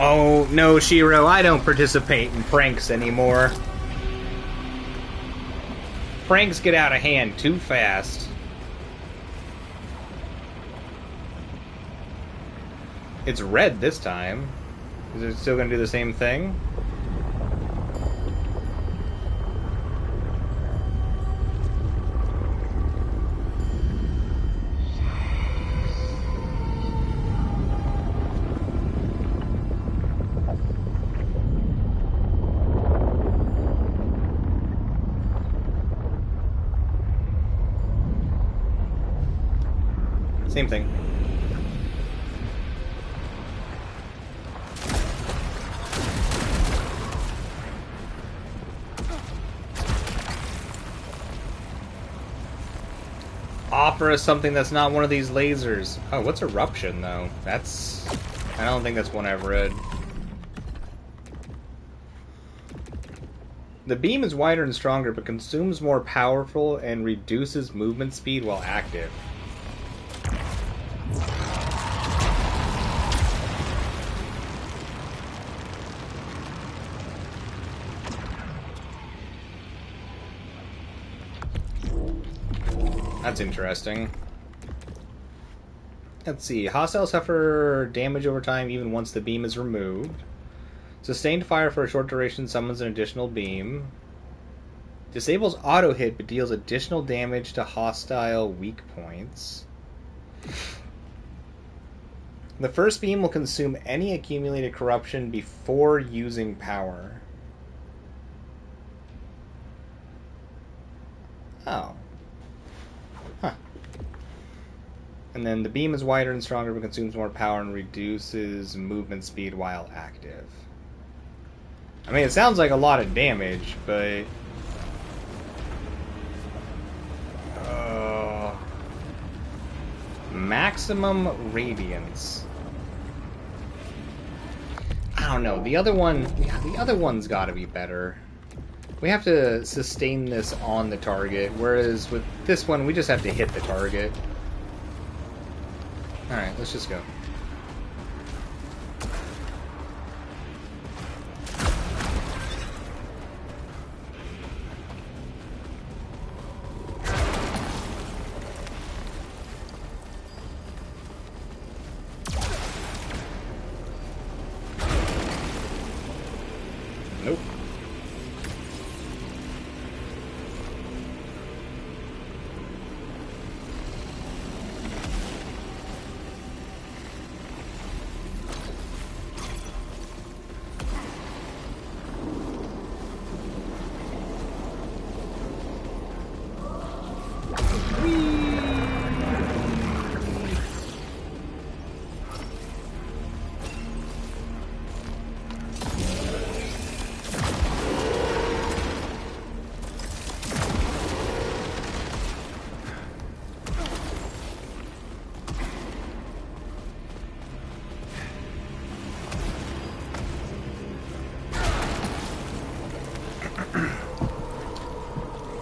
Oh, no, Shiro, I don't participate in pranks anymore. Pranks get out of hand too fast. It's red this time. Is it still going to do the same thing? Same thing. Offer us something that's not one of these lasers. Oh, what's eruption, though? That's... I don't think that's one I've read. The beam is wider and stronger, but consumes more powerful and reduces movement speed while active. That's interesting. Let's see. Hostiles suffer damage over time even once the beam is removed. Sustained fire for a short duration summons an additional beam. Disables auto hit but deals additional damage to hostile weak points. The first beam will consume any accumulated corruption before using power. Oh. Huh. And then the beam is wider and stronger but consumes more power and reduces movement speed while active. I mean, it sounds like a lot of damage, but... maximum radiance. I don't know. The other one... Yeah, the other one's gotta be better. We have to sustain this on the target, whereas with this one, we just have to hit the target. Alright, let's just go. Nope.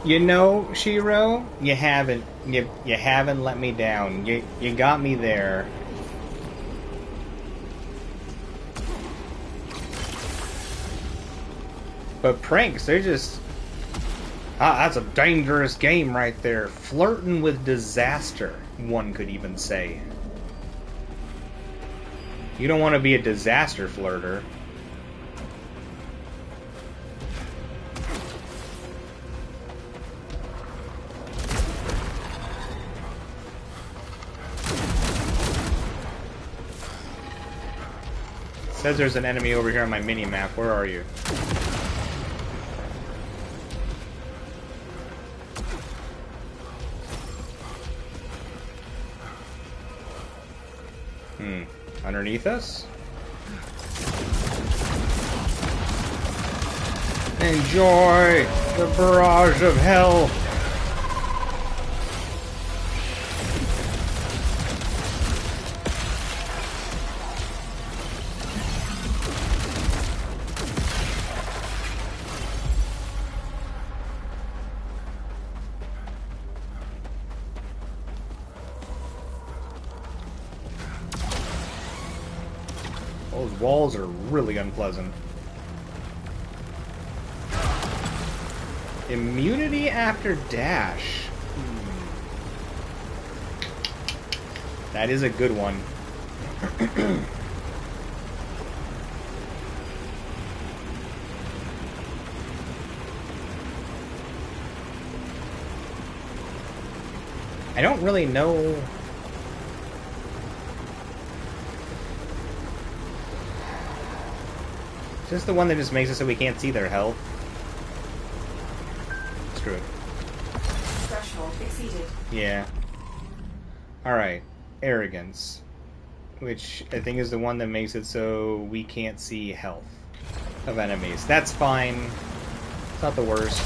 You know, Shiro, you haven't let me down. You got me there. But pranks, they're just... that's a dangerous game right there. Flirting with disaster, one could even say. You don't want to be a disaster flirter. Says there's an enemy over here on my mini-map. Where are you? Underneath us? Enjoy the barrage of hell! Those walls are really unpleasant. Immunity after dash. That is a good one. I don't really know. Is this the one that just makes it so we can't see their health? Screw it. Threshold exceeded. Yeah. Alright. Arrogance. Which I think is the one that makes it so we can't see health of enemies. That's fine. It's not the worst.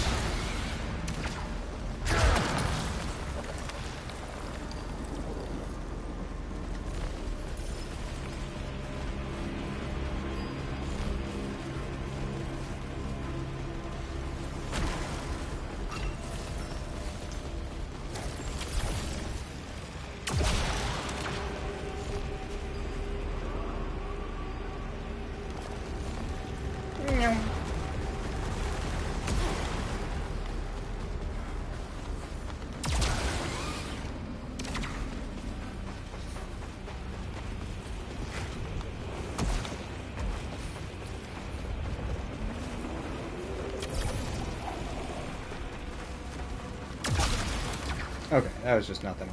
Okay, that was just nothing.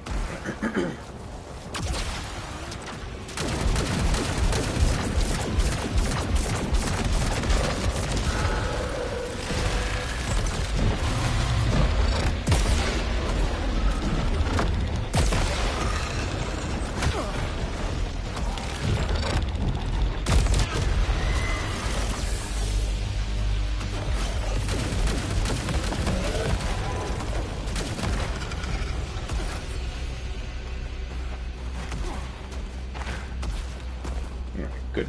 Good.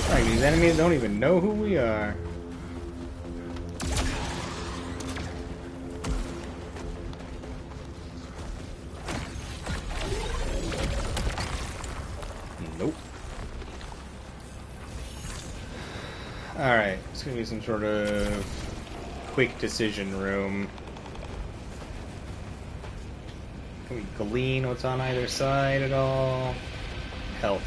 Like, these enemies don't even know who we are. Nope. Alright, it's gonna be some sort of quick decision room. Can we glean what's on either side at all? Health.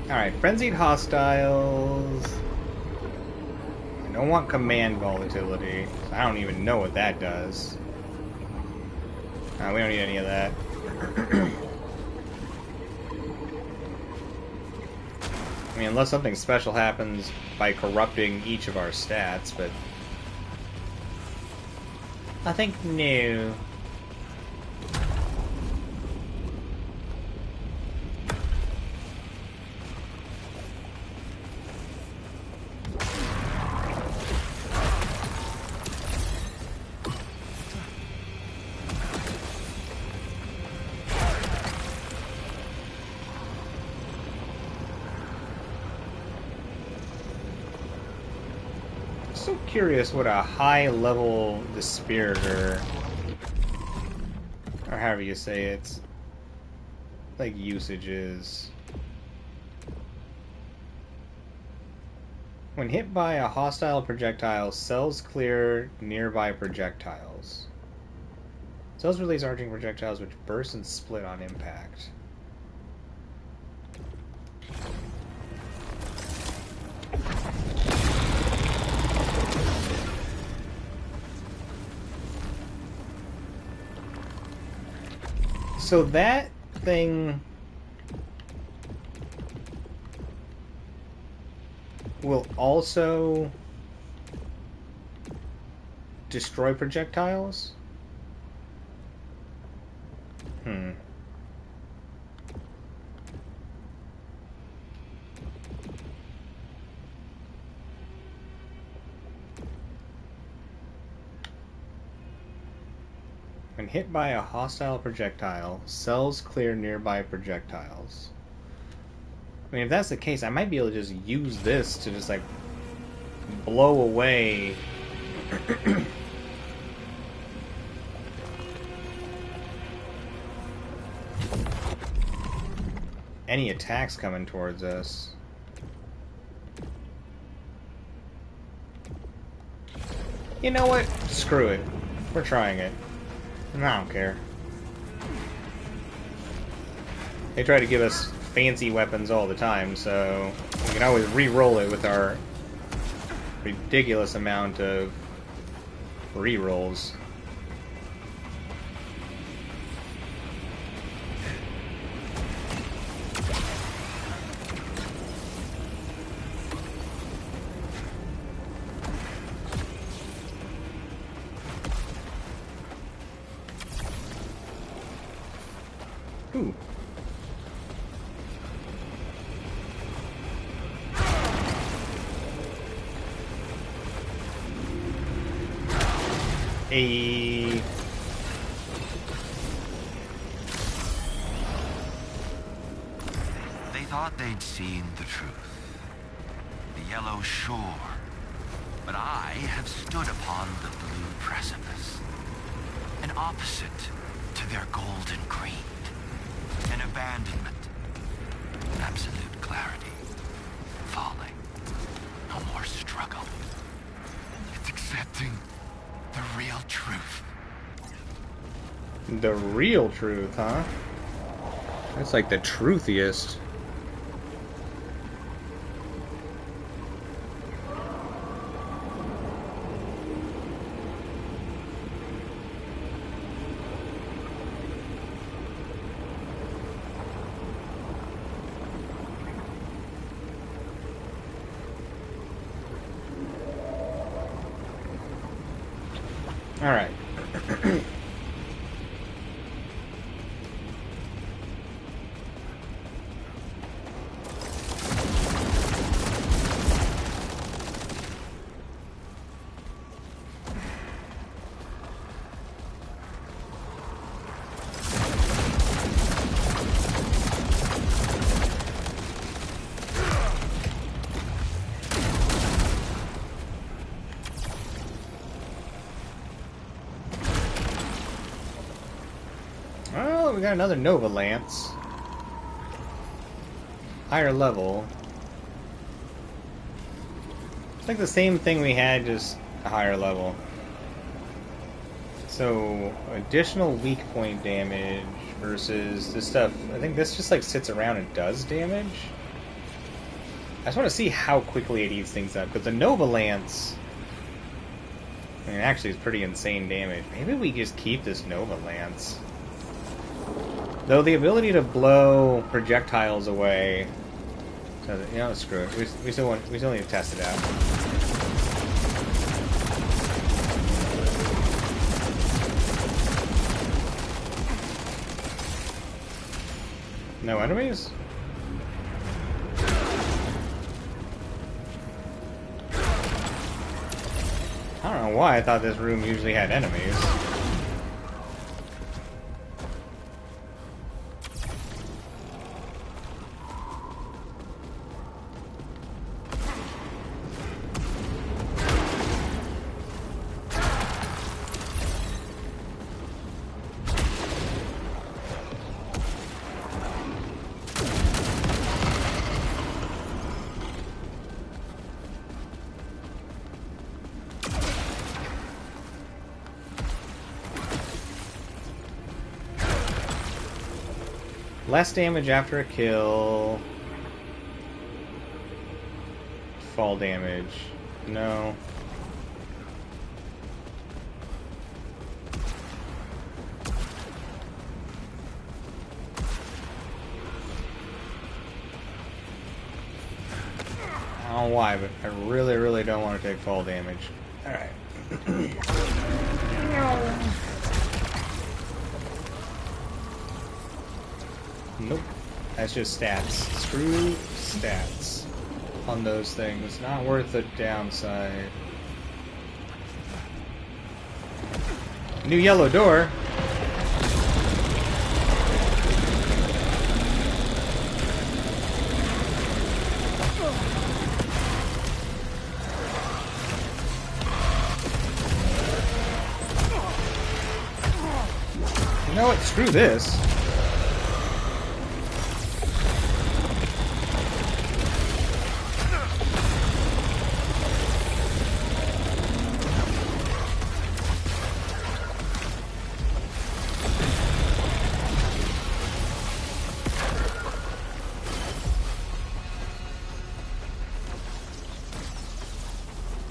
Alright, frenzied hostiles. I don't want command volatility. I don't even know what that does. We don't need any of that. I mean, unless something special happens by corrupting each of our stats, but I think no. So curious what a high-level dispiritor, or however you say it, like usage is. When hit by a hostile projectile, cells clear nearby projectiles. Cells release arcing projectiles which burst and split on impact. So that thing will also destroy projectiles? When hit by a hostile projectile, cells clear nearby projectiles. I mean, if that's the case, I might be able to just use this to just, like, blow away any attacks coming towards us. You know what? Screw it. We're trying it. I don't care. They try to give us fancy weapons all the time, so we can always re-roll it with our ridiculous amount of re-rolls. Ooh. Hey. They thought they'd seen the truth. The yellow shore. But I have stood upon the blue precipice. An opposite to their golden creed. An abandonment. Absolute clarity. Falling. No more struggle. It's accepting the real truth. The real truth, huh? That's like the truthiest. All right. Oh, we got another Nova Lance. Higher level. It's like the same thing we had, just a higher level. So, additional weak point damage versus this stuff. I think this just like sits around and does damage. I just want to see how quickly it eats things up, because the Nova Lance, I mean, actually, it's pretty insane damage. Maybe we just keep this Nova Lance. Though the ability to blow projectiles away, you know, screw it. We still need to test it out. No enemies? I don't know why I thought this room usually had enemies. Less damage after a kill. Fall damage. No. I don't know why, but I really, really don't want to take fall damage. Alright. Nope. That's just stats. Screw stats on those things. Not worth the downside. New yellow door. You know what? Screw this.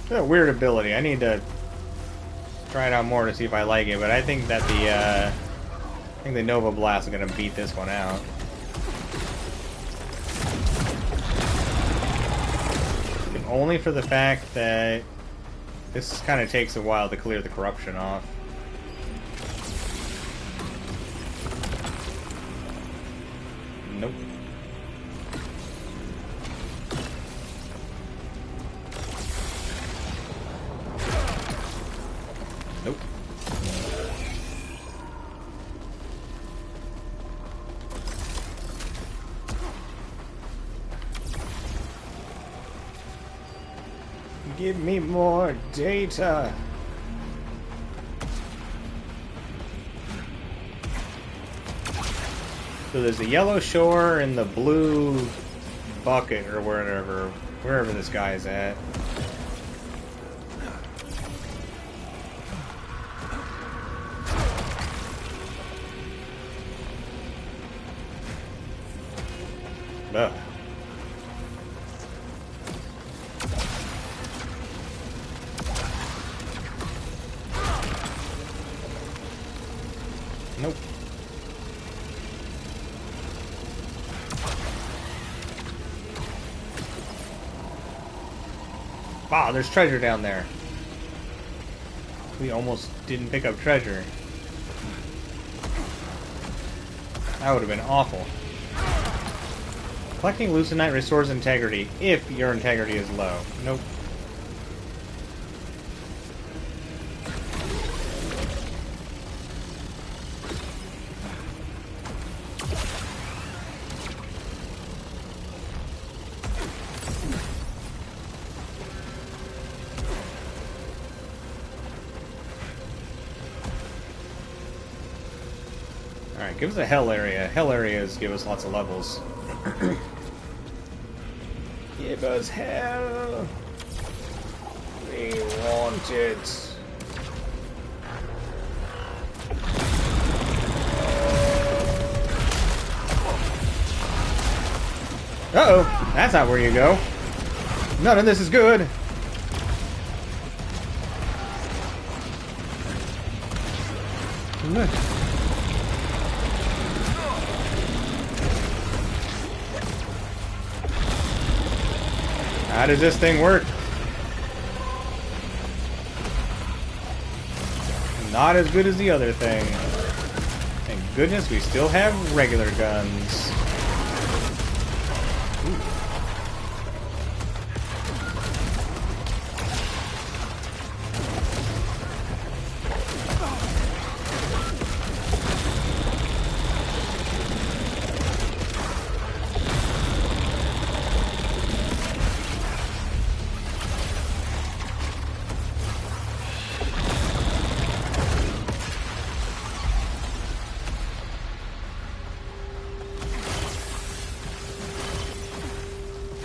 It's a weird ability. I need to try it out more to see if I like it, but I think that the Nova Blast is gonna beat this one out. Only for the fact that this kind of takes a while to clear the corruption off. Nope. Nope. Give me more data. So there's the yellow shore and the blue bucket or wherever this guy's at. Ugh. Nope. Wow, there's treasure down there. We almost didn't pick up treasure. That would have been awful. Collecting Lucenite restores integrity if your integrity is low. Nope. Alright, give us a hell area. Hell areas give us lots of levels. Give us hell. We want it. Uh-oh, that's not where you go. None of this is good. Look. How does this thing work? Not as good as the other thing. Thank goodness we still have regular guns. Ooh.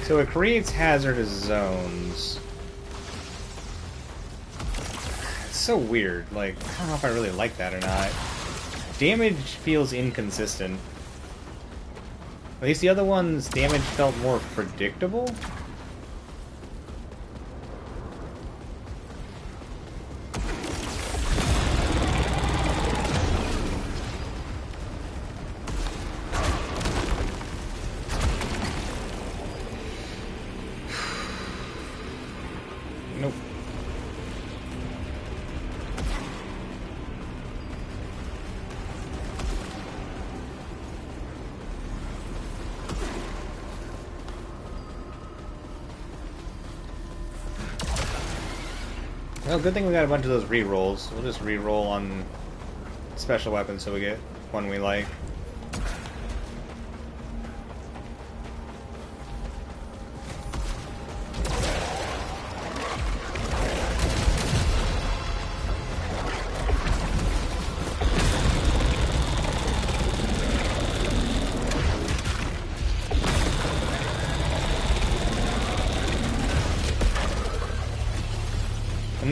So it creates hazardous zones. It's so weird. Like, I don't know if I really like that or not. Damage feels inconsistent. At least the other ones, damage felt more predictable. Nope. Well, good thing we got a bunch of those re-rolls. We'll just re-roll on special weapons so we get one we like.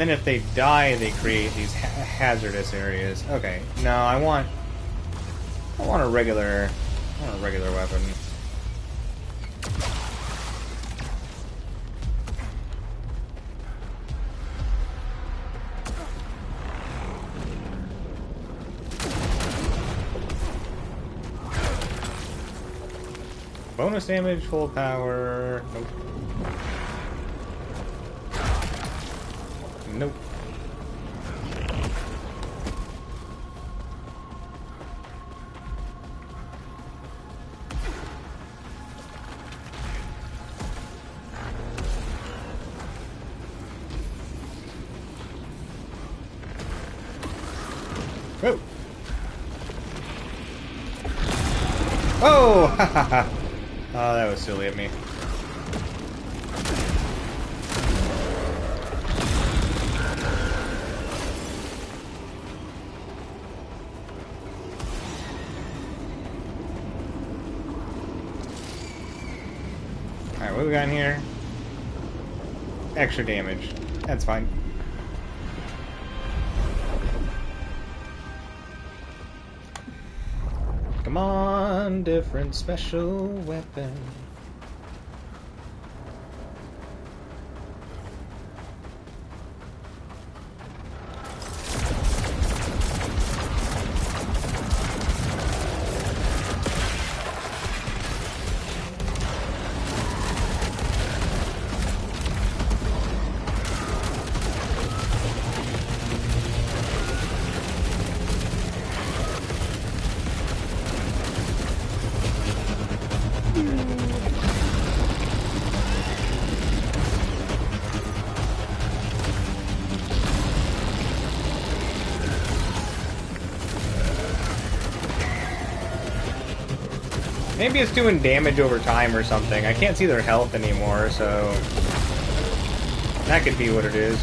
then if they die, they create these hazardous areas. Okay, no, I want a regular weapon. Bonus damage, full power. Nope. Nope. Whoa. Oh! Ha ha ha! Oh, that was silly of me. Alright, what do we got in here? Extra damage. That's fine. Come on, different special weapon. Maybe it's doing damage over time or something. I can't see their health anymore, so that could be what it is.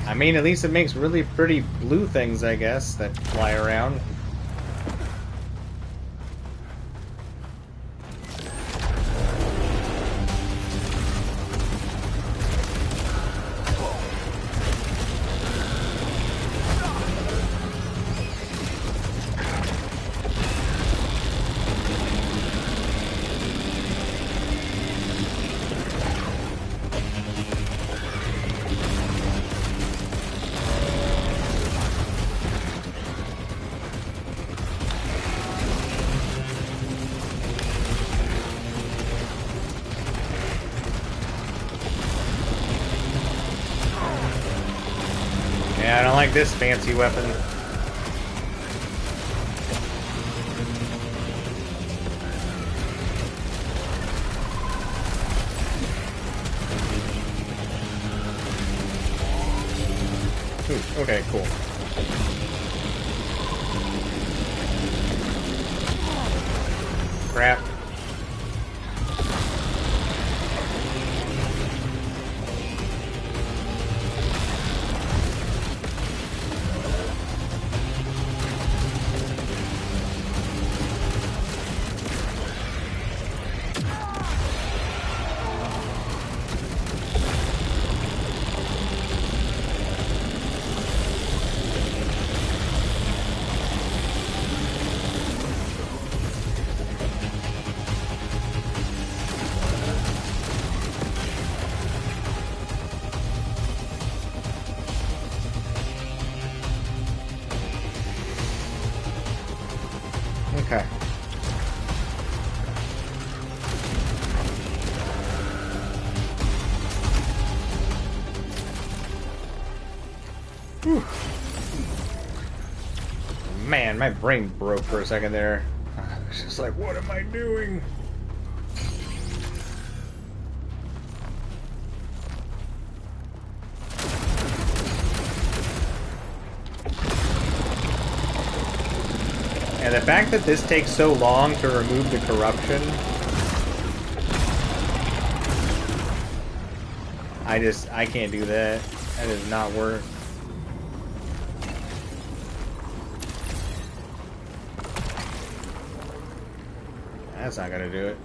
I mean, at least it makes really pretty blue things, I guess, that fly around. Yeah, I don't like this fancy weapon. Ooh, okay, cool. Crap. Whew. Man, my brain broke for a second there. I was just like, what am I doing? And the fact that this takes so long to remove the corruption, I can't do that. That does not work. That's not gonna do it.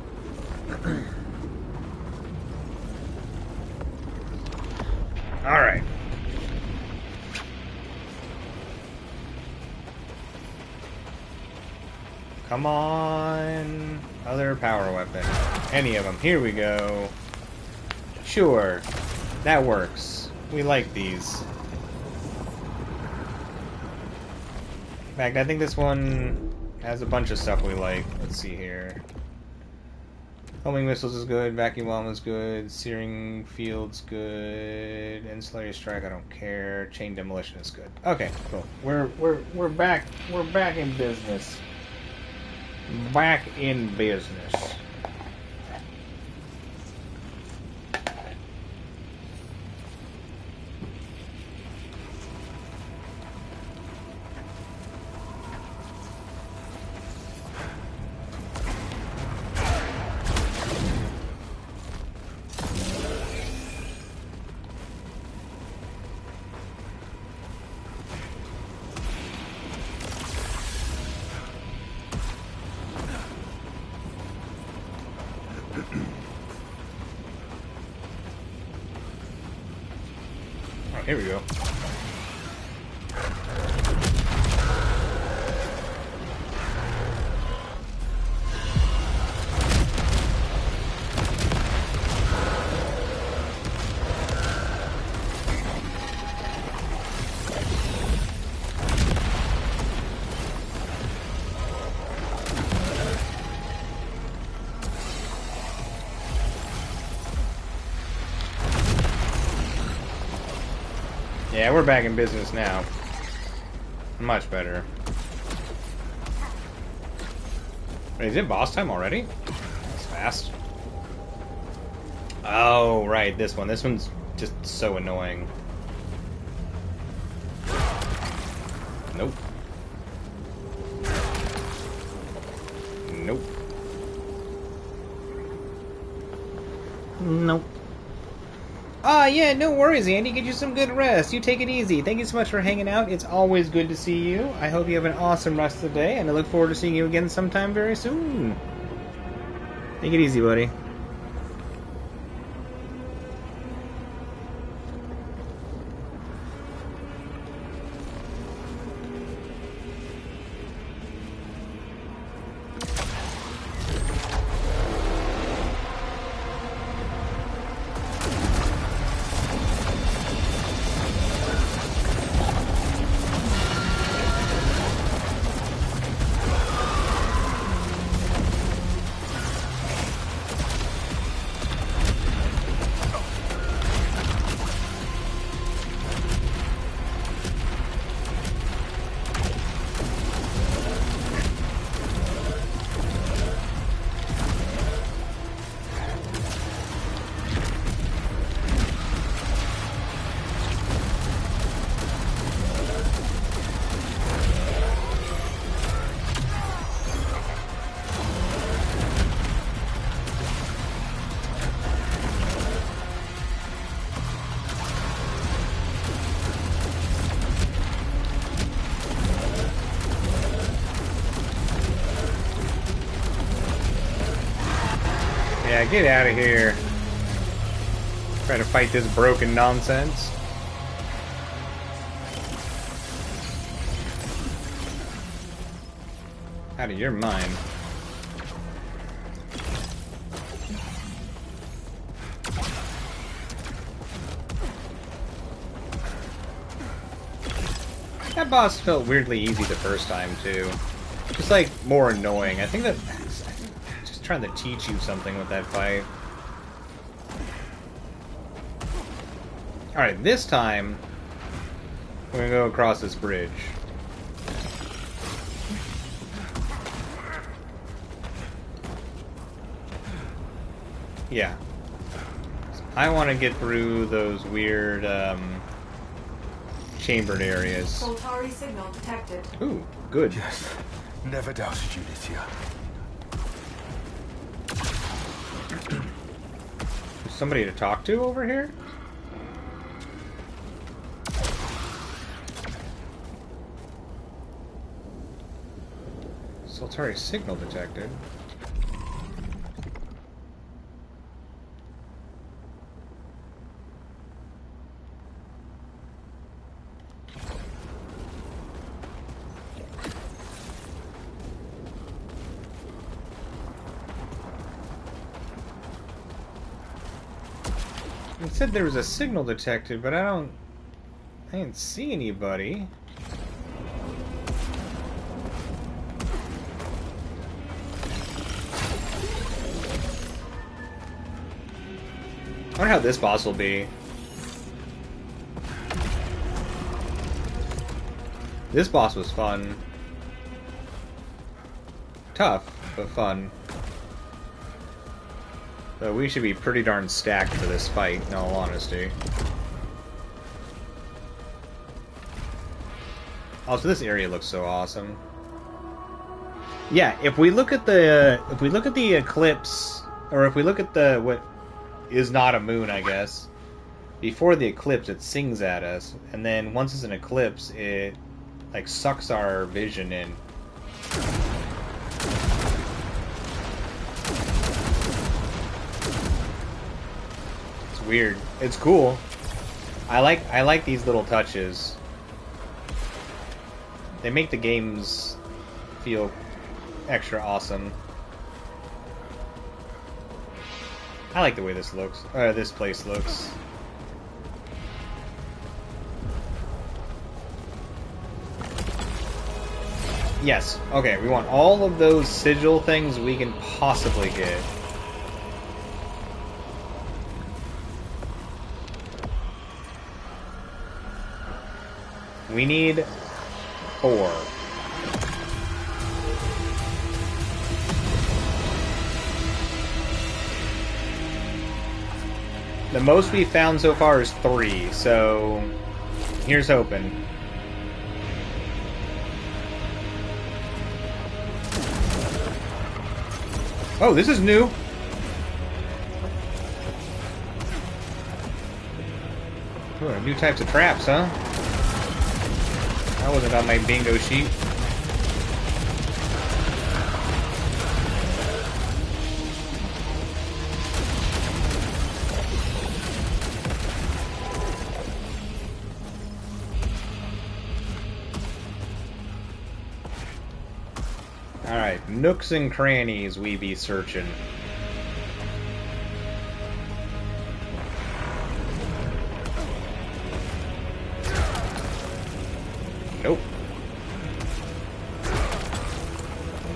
Alright. Come on. Other power weapon. Any of them. Here we go. Sure. That works. We like these. In fact, I think this one has a bunch of stuff we like. Let's see here. Homing missiles is good. Vacuum bomb is good. Searing field's good. Insular strike, I don't care. Chain demolition is good. Okay, cool. We're back. We're back in business. Back in business. Oh, here we go. Yeah, we're back in business now. Much better. Wait, is it boss time already? That's fast. Oh, right, this one. This one's just so annoying. Nope. Nope. Nope. Ah, yeah, no worries, Andy. Get you some good rest. You take it easy. Thank you so much for hanging out. It's always good to see you. I hope you have an awesome rest of the day, and I look forward to seeing you again sometime very soon. Take it easy, buddy. Yeah, get out of here. Try to fight this broken nonsense. Out of your mind. That boss felt weirdly easy the first time, too. Just, like, more annoying. I think that... just trying to teach you something with that fight. Alright, this time... We're gonna go across this bridge. Yeah. I want to get through those weird, chambered areas. Soltari signal detected. Ooh, good. Yes. Never doubted you, Lydia. There's somebody to talk to over here? Soltari signal detected. It said there was a signal detected, but I didn't see anybody. I wonder how this boss will be. This boss was fun. Tough, but fun. So we should be pretty darn stacked for this fight, in all honesty. Also, this area looks so awesome. Yeah, if we look at the eclipse, or if we look at the what is not a moon, I guess. Before the eclipse, it sings at us, and then once it's an eclipse, it like sucks our vision in. It's weird. It's cool. I like these little touches. They make the games feel extra awesome. I like the way this looks. This place looks. Yes. Okay, we want all of those sigil things we can possibly get. We need 4. The most we've found so far is 3, so here's hoping. Oh, this is new. Oh, new types of traps, huh? That wasn't on my bingo sheet. Alright, nooks and crannies we be searching. Nope.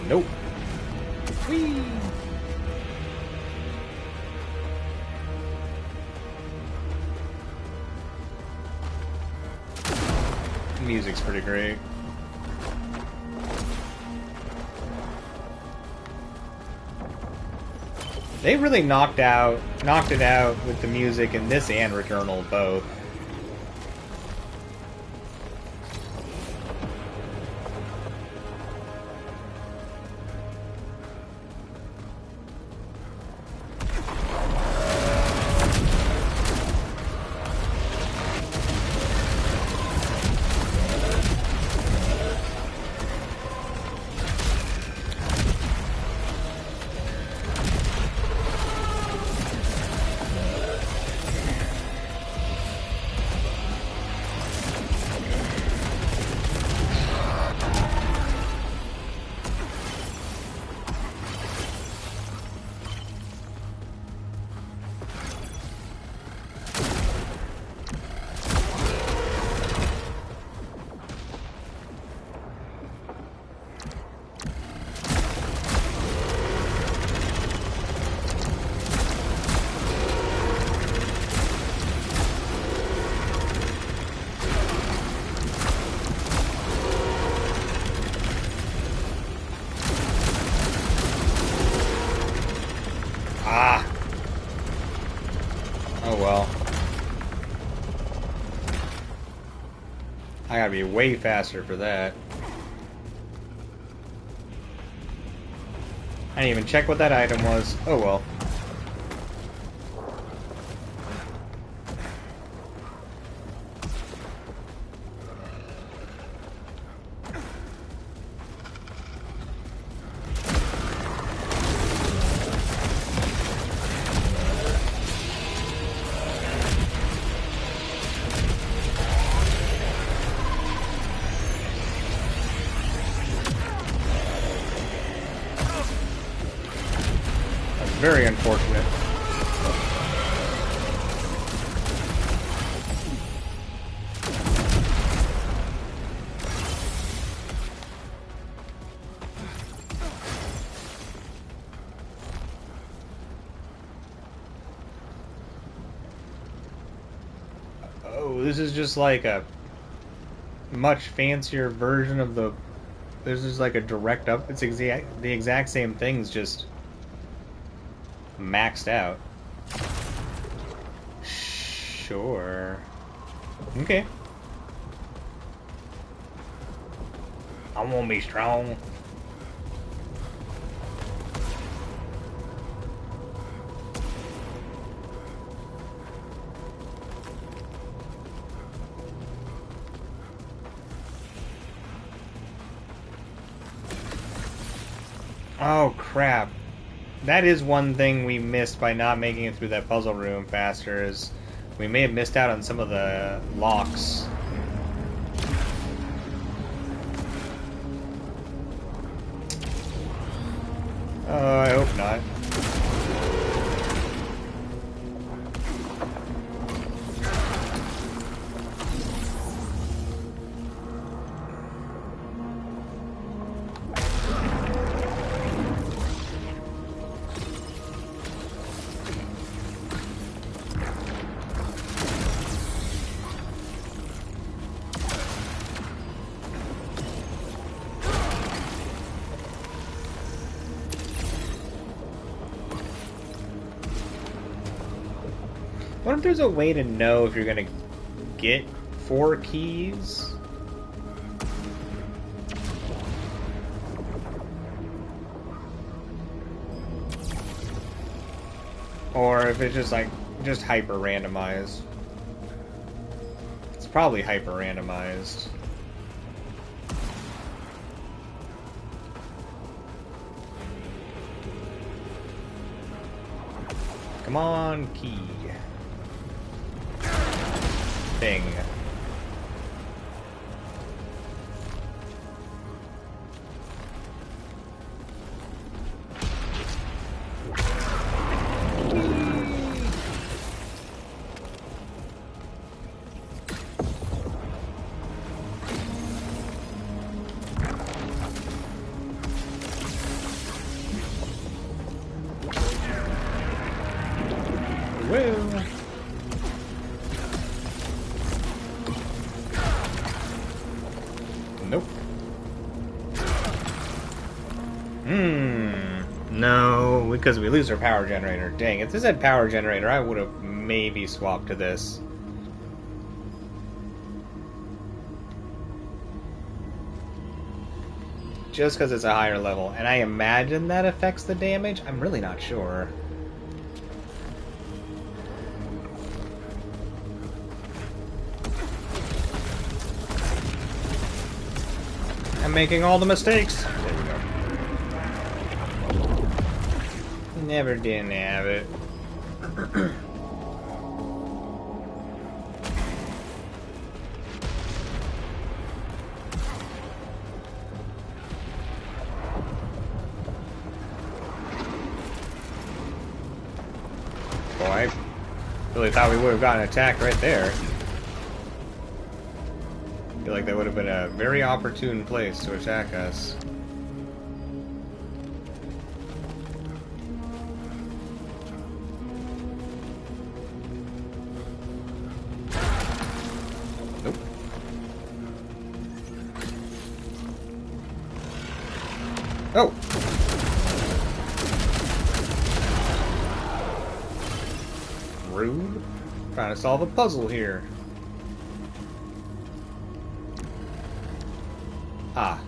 Nope. Whee! Music's pretty great. They really knocked it out with the music in this and Returnal both. Oh well. I gotta be way faster for that. I didn't even check what that item was. Oh well. Very unfortunate. Oh, this is just like a much fancier version of the... This is like a direct up... It's the exact same things, just... maxed out. Sure. Okay. I won't be strong. Oh crap. That is one thing we missed by not making it through that puzzle room faster, is we may have missed out on some of the locks. I hope not. I wonder if there's a way to know if you're gonna get 4 keys. Or if it's just like, just hyper randomized. It's probably hyper randomized. Come on, key. Thing. Woo! Nope. No, because we lose our power generator. Dang, if this had power generator, I would have maybe swapped to this. Just because it's a higher level. And I imagine that affects the damage? I'm really not sure. I'm making all the mistakes. There we go. Never didn't have it. Boy, I really thought we would have gotten attacked right there. I feel like that would have been a very opportune place to attack us. Nope. Oh! Rude. Trying to solve a puzzle here. Ah.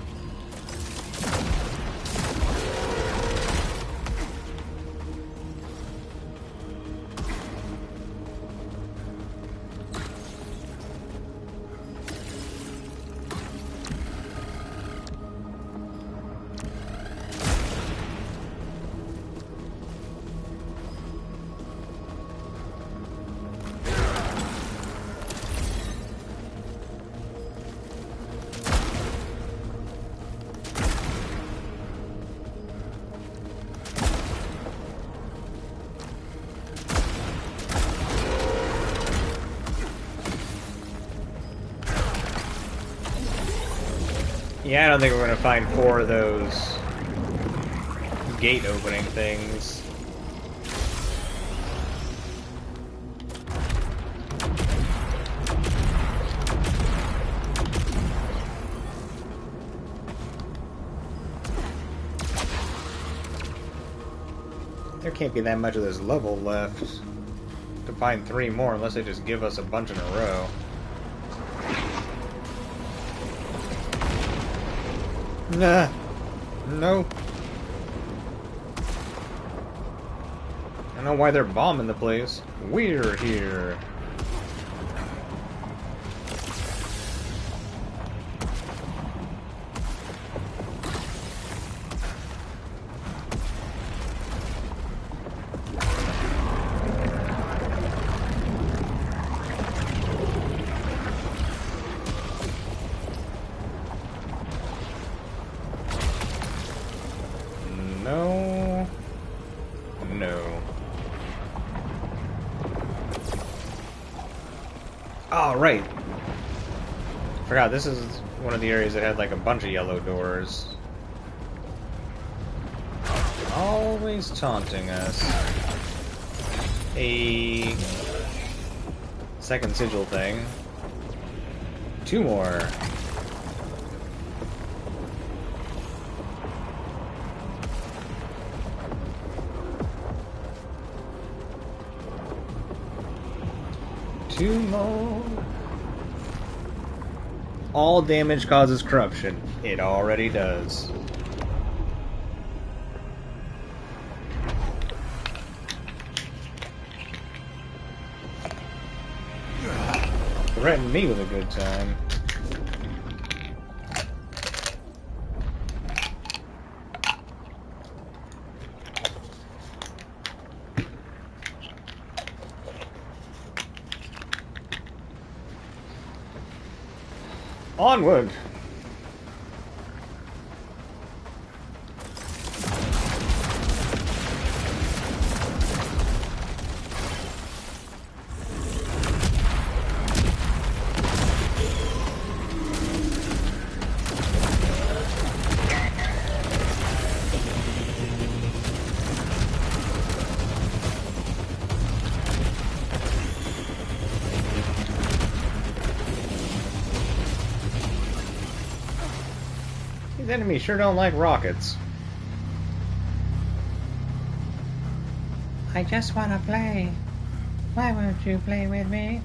Yeah, I don't think we're gonna find 4 of those gate opening things. There can't be that much of this level left to find 3 more unless they just give us a bunch in a row. Nah. No. I don't know why they're bombing the place. We're here. No. No. Oh, right. Forgot, this is one of the areas that had like a bunch of yellow doors. Always taunting us. A second sigil thing. 2 more. Two more. All damage causes corruption. It already does. Threaten me with a good time. Onward! These enemies sure don't like rockets. I just want to play. Why won't you play with me?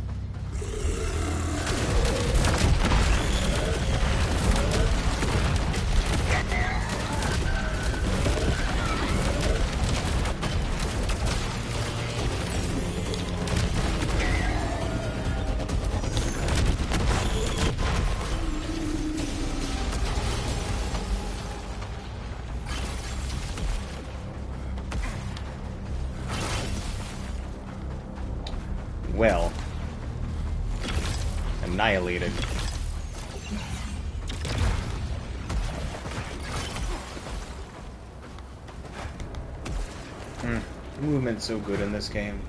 Well, annihilated. Movement's so good in this game.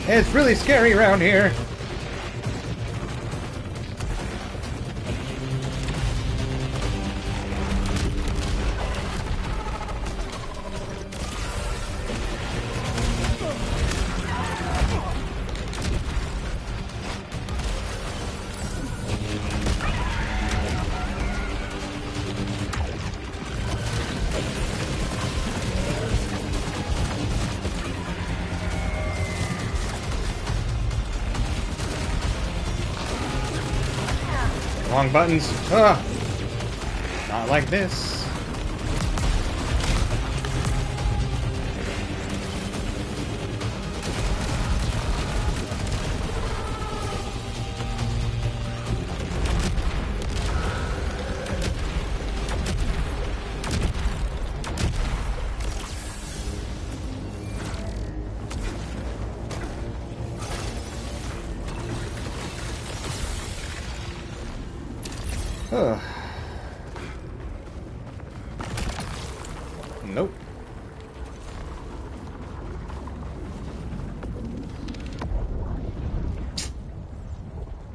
It's really scary around here. Wrong buttons. Ugh. Not like this. Ugh. Nope.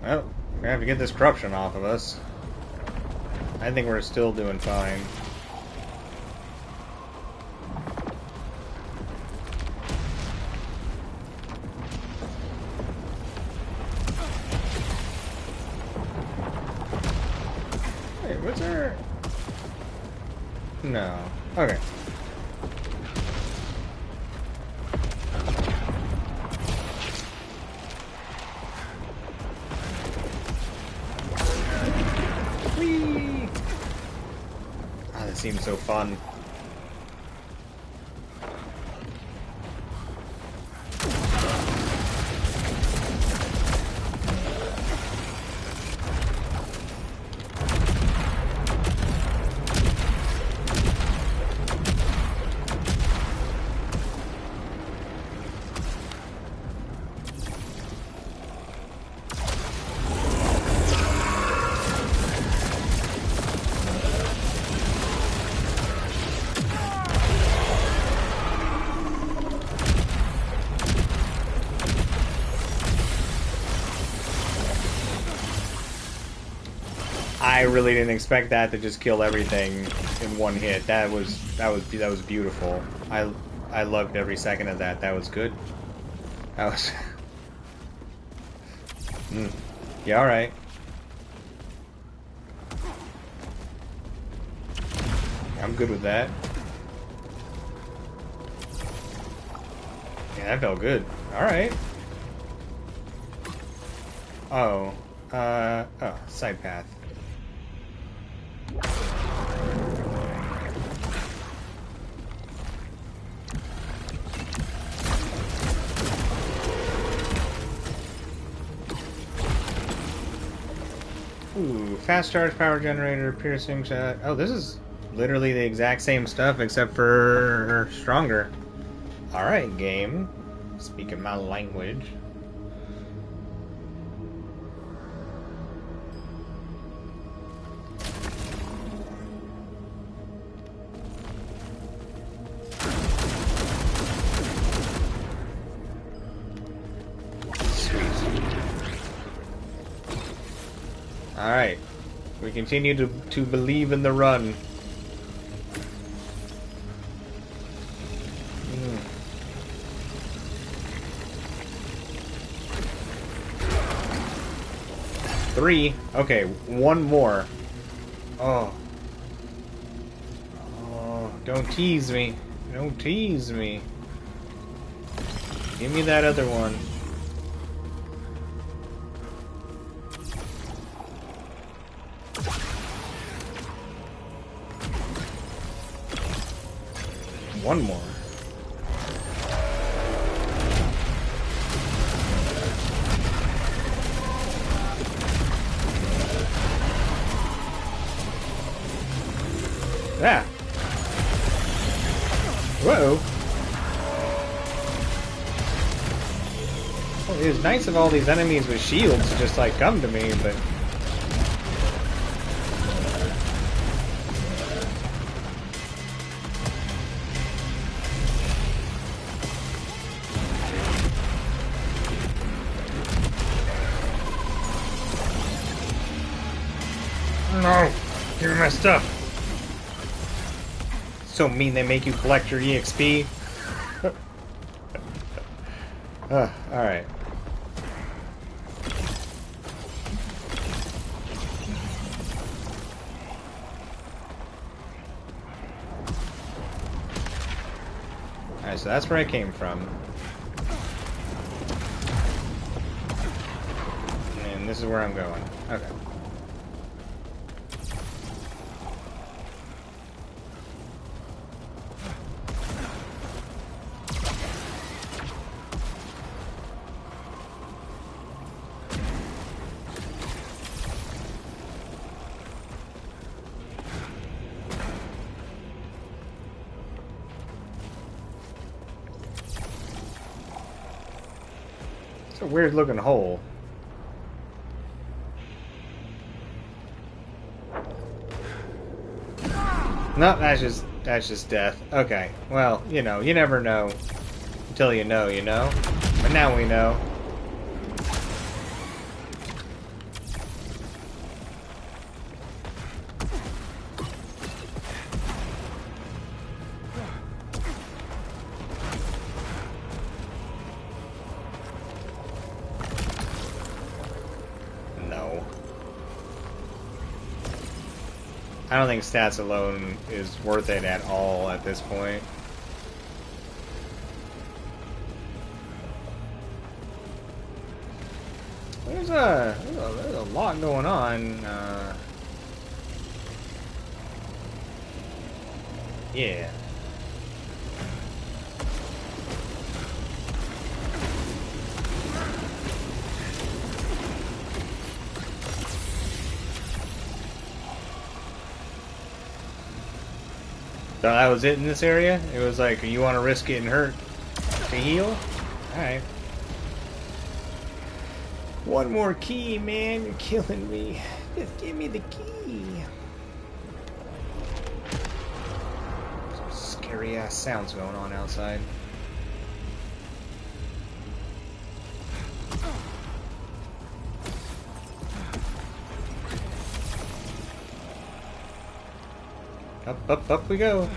Well, we have to get this corruption off of us. I think we're still doing fine. Wait, what's there? No. Okay. Whee! Ah, that seems so fun. I really didn't expect that to just kill everything in one hit. That was beautiful. I loved every second of that. That was good. That was. Yeah, all right. I'm good with that. Yeah, that felt good. All right. Oh, side path. Ooh, fast charge, power generator, piercing shot. Oh, this is literally the exact same stuff except for stronger. Alright, game. Speaking my language. Alright. We continue to believe in the run. Three. Okay, one more. Oh. Oh, don't tease me. Don't tease me. Give me that other one. One more. Yeah. Whoa. Well, it was nice of all these enemies with shields to just like come to me, but No! Give me my stuff! So mean they make you collect your EXP. Alright. Alright, so that's where I came from. And this is where I'm going. Okay. It's a weird looking hole. No, that's just death. Okay. Well, you know, you never know until you know, you know? But now we know. No. I don't think stats alone is worth it at all at this point. There's a lot going on. Yeah. So that was it in this area? It was like, you want to risk getting hurt to heal? Alright. One more key, man. You're killing me. Just give me the key. Some scary ass sounds going on outside. Up we go.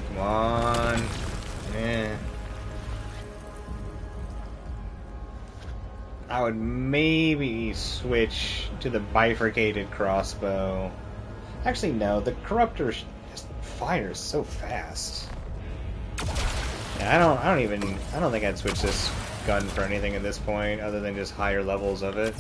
Come on. Yeah. I would maybe switch to the bifurcated crossbow. Actually, no. The Corruptor just fires so fast. Yeah, I don't think I'd switch this gun for anything at this point, other than just higher levels of it.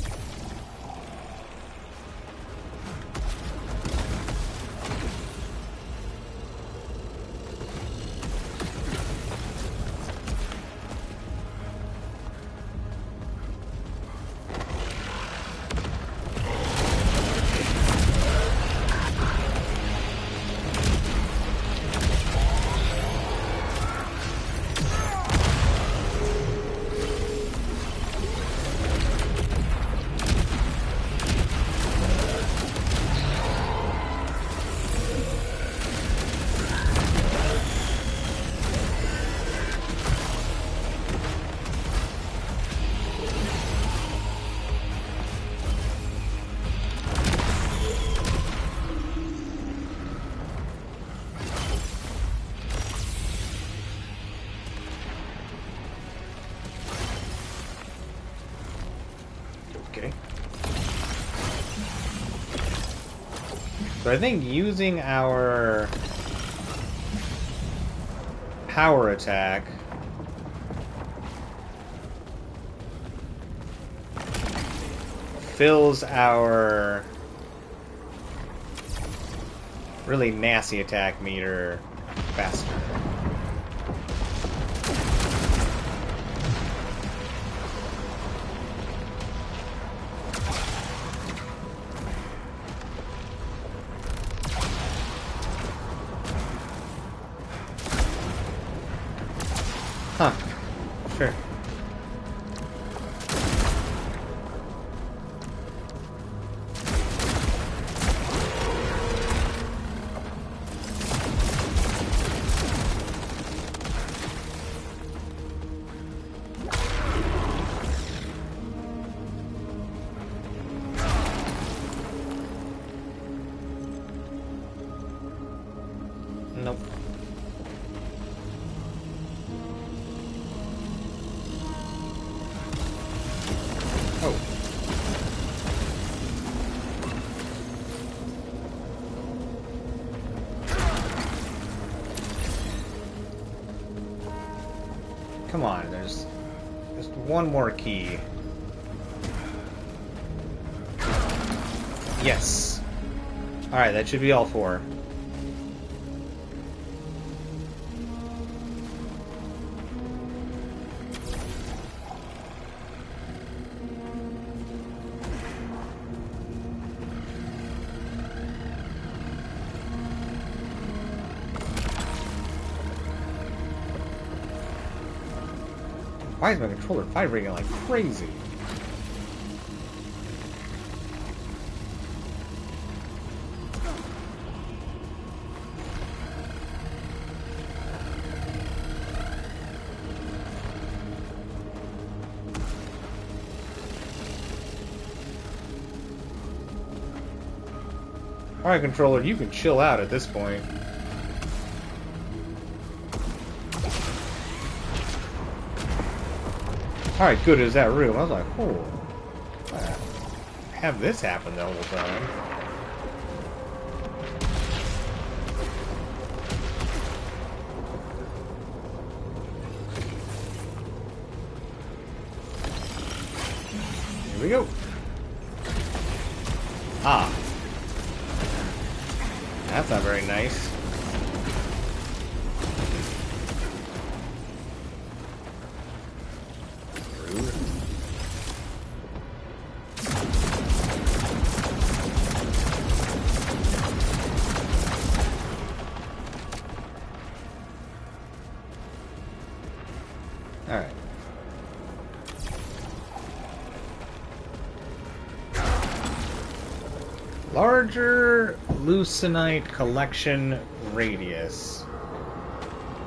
Okay. So I think using our power attack fills our really nasty attack meter faster. Huh. Sure. Come on, there's just one more key. Yes. Alright, that should be all 4. Why is my controller vibrating like crazy? Alright, controller, you can chill out at this point. Alright, good as that room. I was like, oh. Have this happen the whole time. Here we go. Ah. That's not very nice. Rude. Alright. Larger leucinite collection radius.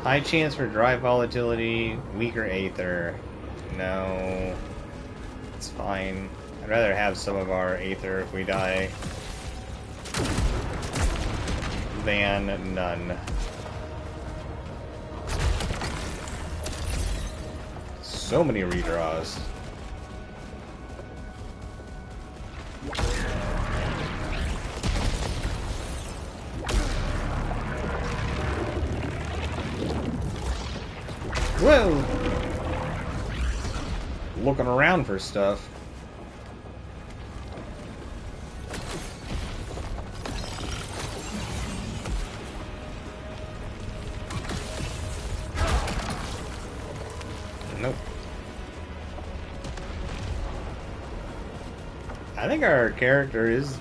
High chance for dry volatility, weaker aether. No. It's fine. I'd rather have some of our aether if we die than none. So many redraws. Whoa! Looking around for stuff. Nope. I think our character is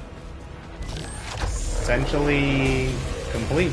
essentially complete.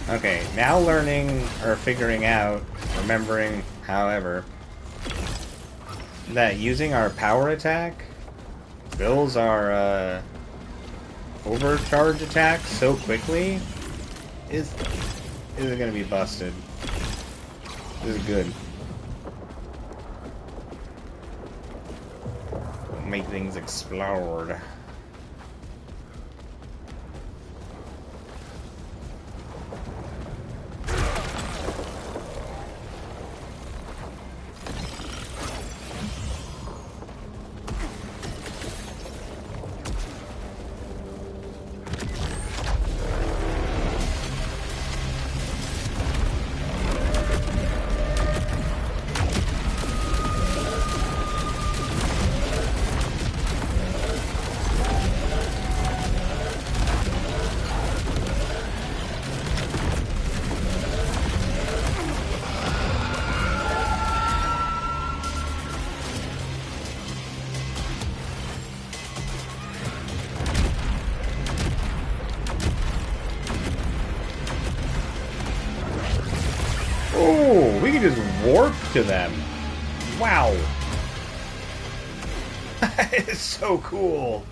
Okay, now learning, or figuring out, remembering, however, that using our power attack fills our overcharge attack so quickly is gonna be busted. This is good. Make things explode. Oh, we can just warp to them. Wow. That is so cool.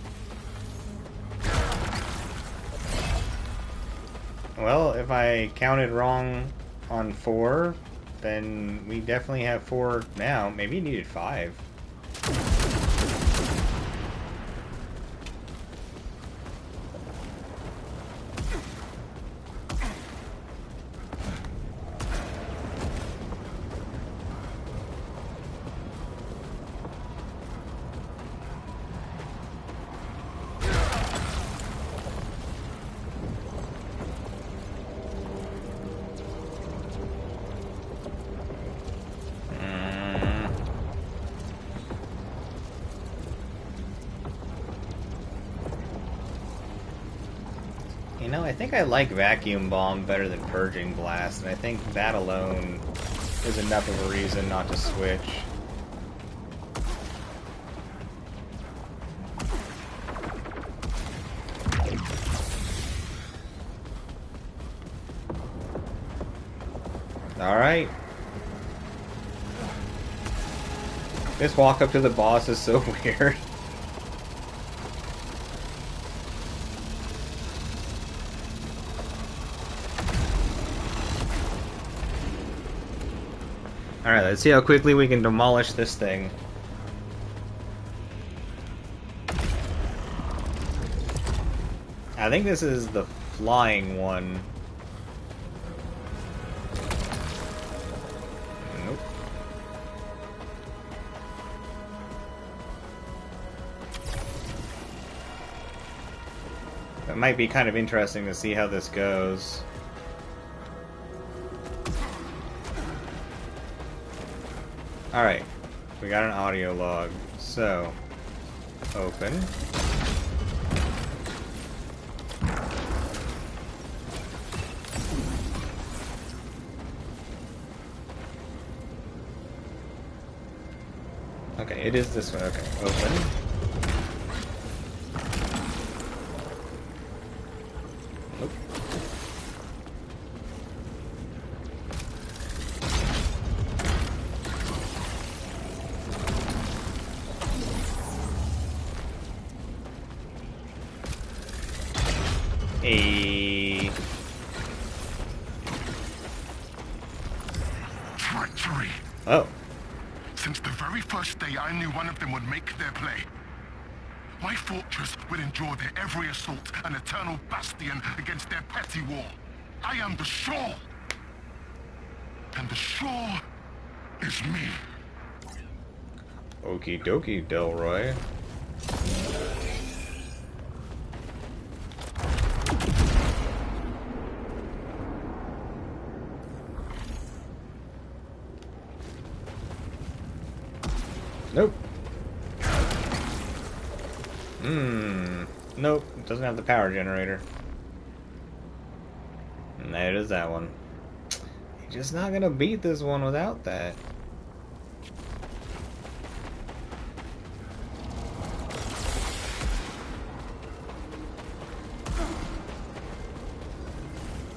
Well, if I counted wrong on 4, then we definitely have 4 now. Maybe you needed 5. You know, I think I like Vacuum Bomb better than Purging Blast, and I think that alone is enough of a reason not to switch. Alright. This walk up to the boss is so weird. Alright, let's see how quickly we can demolish this thing. I think this is the flying one. Nope. That might be kind of interesting to see how this goes. Alright, we got an audio log. So, open. Okay, it is this one. Okay, open. Nope. Treachery. Oh. Since the very first day I knew one of them would make their play. My fortress would endure their every assault, an eternal bastion against their petty war. I am the shore. And the shore is me. Okie dokie, Delroy. Nope. Nope. It doesn't have the power generator. And that is that one. You're just not gonna beat this one without that.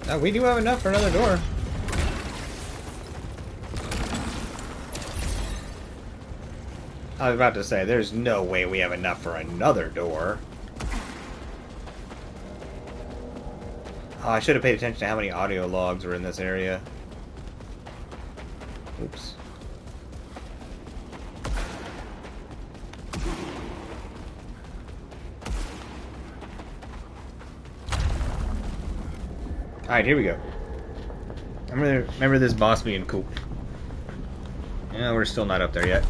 Oh, we do have enough for another door. I was about to say, there's no way we have enough for another door. Oh, I should have paid attention to how many audio logs were in this area. Oops. Alright, here we go. Remember this boss being cool. Yeah, we're still not up there yet.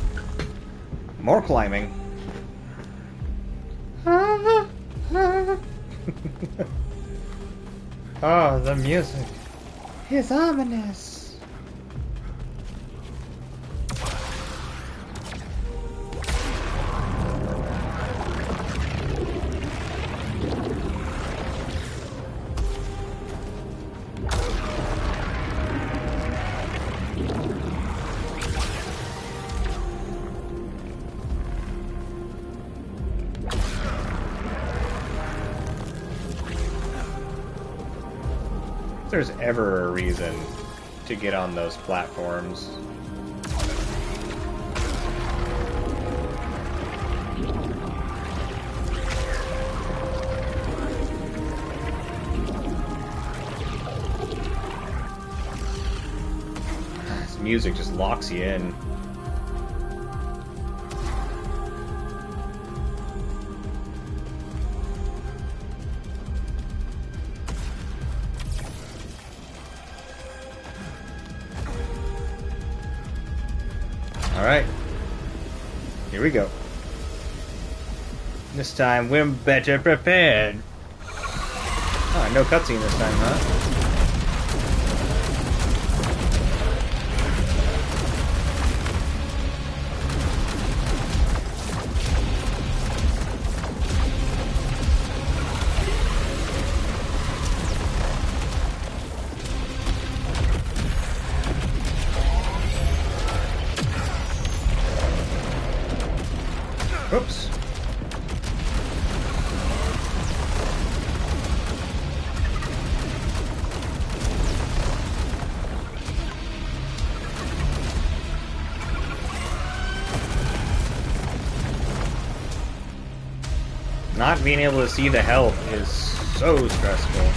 More climbing. Oh, the music is ominous. If there's ever a reason to get on those platforms. music just locks you in. Alright. Here we go. This time we're better prepared. Oh, no cutscene this time, huh? Oops. Not being able to see the health is so stressful.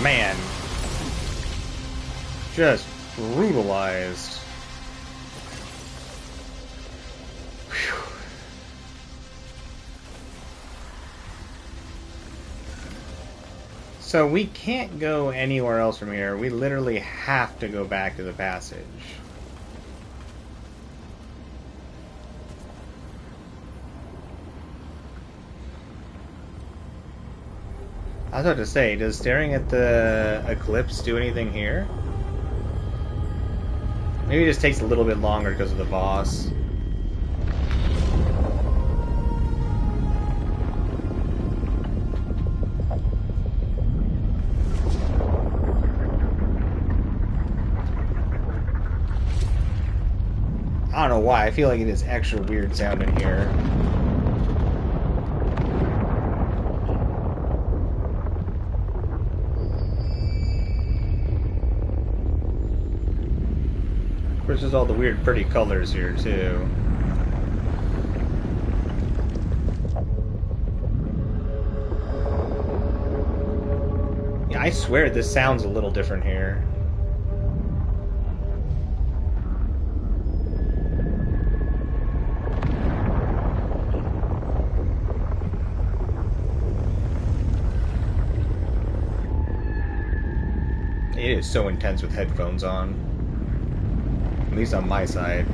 Man. Just brutalized. Whew. So we can't go anywhere else from here. We literally have to go back to the passage. I was about to say, does staring at the eclipse do anything here? Maybe it just takes a little bit longer because of the boss. I don't know why, I feel like it is extra weird sounding here. Of course, there's all the weird pretty colors here too. Yeah, I swear this sounds a little different here. It is so intense with headphones on. At least on my side.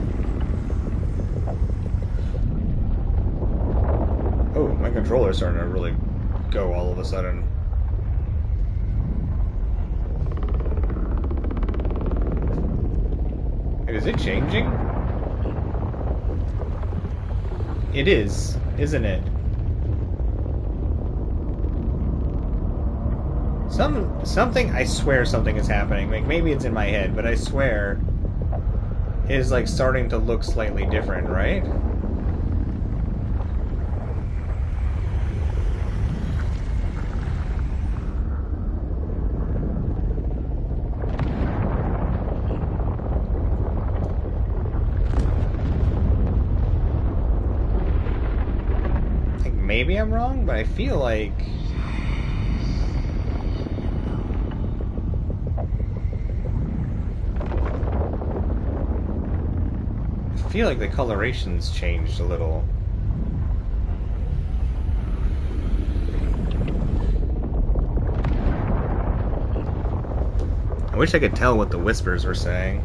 Oh, my controller's starting to really go all of a sudden. Wait, is it changing? It is, isn't it? Something, I swear something is happening. Like, maybe it's in my head, but I swear it is like starting to look slightly different, right? maybe I'm wrong, but I feel like... I feel like the coloration's changed a little. I wish I could tell what the whispers were saying.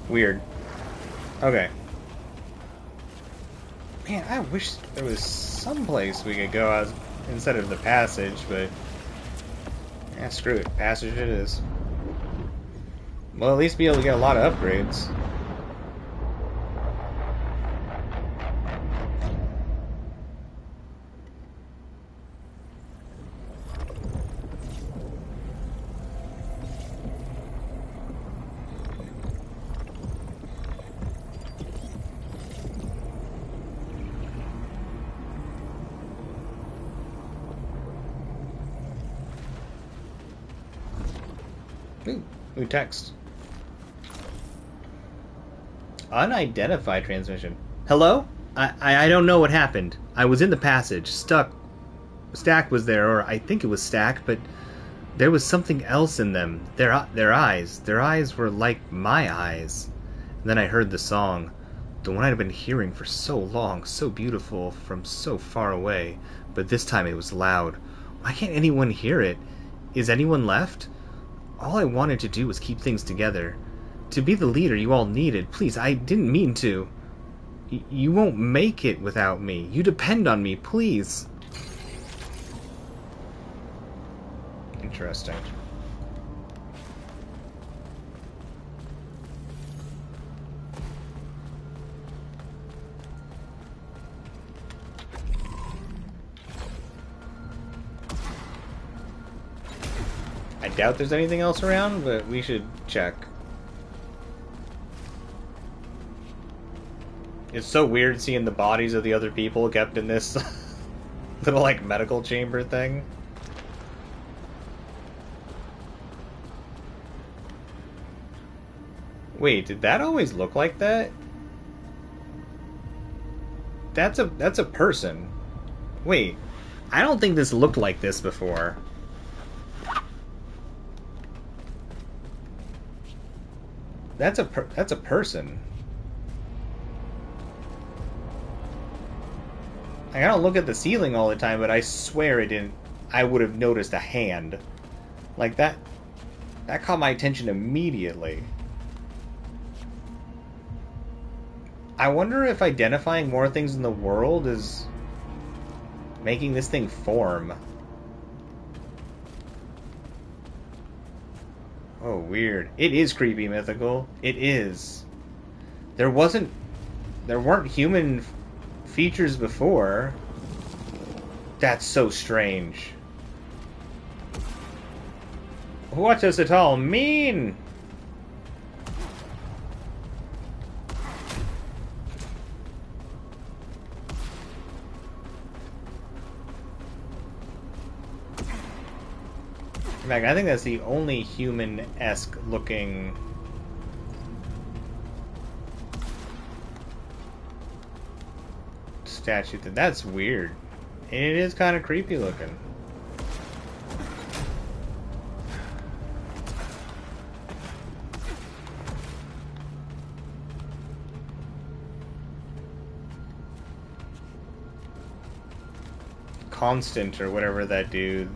Weird. Okay. Man, I wish there was some place we could go out instead of the passage, but... yeah, screw it. Passage it is. Well, at least be able to get a lot of upgrades. Ooh, text. Unidentified transmission. Hello? I don't know what happened. I was in the passage, stuck. Stack was there, or I think it was Stack, but there was something else in them. Their eyes. Their eyes were like my eyes. And then I heard the song. The one I'd been hearing for so long, so beautiful, from so far away. But this time it was loud. Why can't anyone hear it? Is anyone left? All I wanted to do was keep things together. To be the leader you all needed. Please, I didn't mean to. You won't make it without me. You depend on me, please. Interesting. I doubt there's anything else around, but we should check. It's so weird seeing the bodies of the other people kept in this little, like, medical chamber thing. Wait, did that always look like that? That's a person. Wait, I don't think this looked like this before. That's a person. I gotta look at the ceiling all the time, but I swear it didn't. I would have noticed a hand. Like that. That caught my attention immediately. I wonder if identifying more things in the world is making this thing form. Oh, weird. It is creepy, Mythical. It is. There weren't human features before. That's so strange. What does it all mean? In fact, I think that's the only human-esque looking statue. That's weird. And it is kind of creepy looking. Constant, or whatever that dude,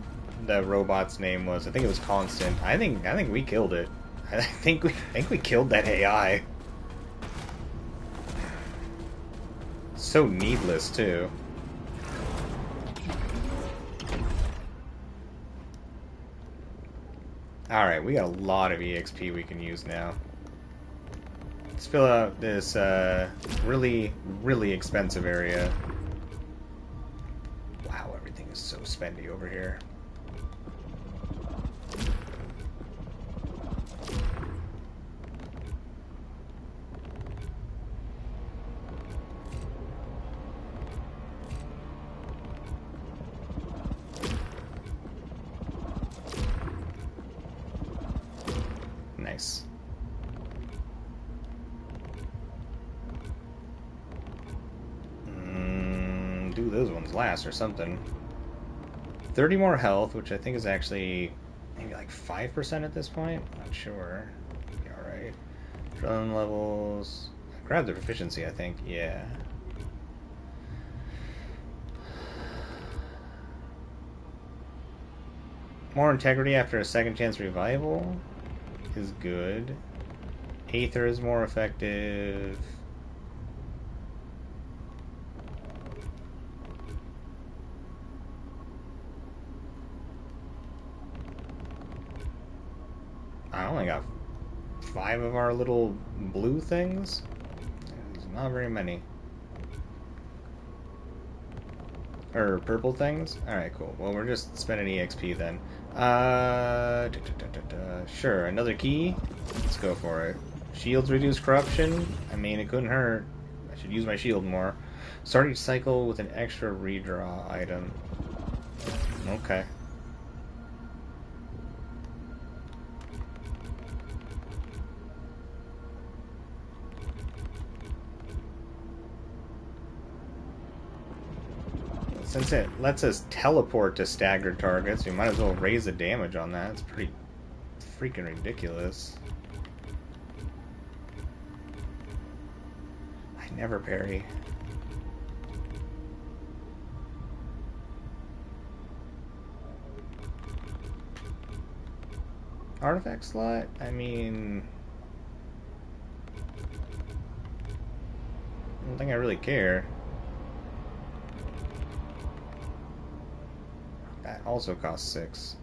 the robot's name was. I think it was Constant. I think we killed it. I think we killed that AI. So needless too. Alright, we got a lot of EXP we can use now. Let's fill out this really, really expensive area. Wow, everything is so spendy over here. Nice. Do those ones last or something. 30 more health, which I think is actually maybe like 5% at this point. Not sure. Be alright. Adrenaline levels. Grab the proficiency, I think. Yeah. More integrity after a second chance revival is good. Aether is more effective. I only got 5 of our little blue things. There's not very many. Or purple things? Alright, cool. Well, we're just spending EXP then. Sure, another key? Let's go for it. Shields reduce corruption? I mean, it couldn't hurt. I should use my shield more. Start each cycle with an extra redraw item. Okay. Since it lets us teleport to staggered targets, we might as well raise the damage on that. It's pretty freaking ridiculous. I never parry. Artifact slot? I mean, I don't think I really care. That also costs 6.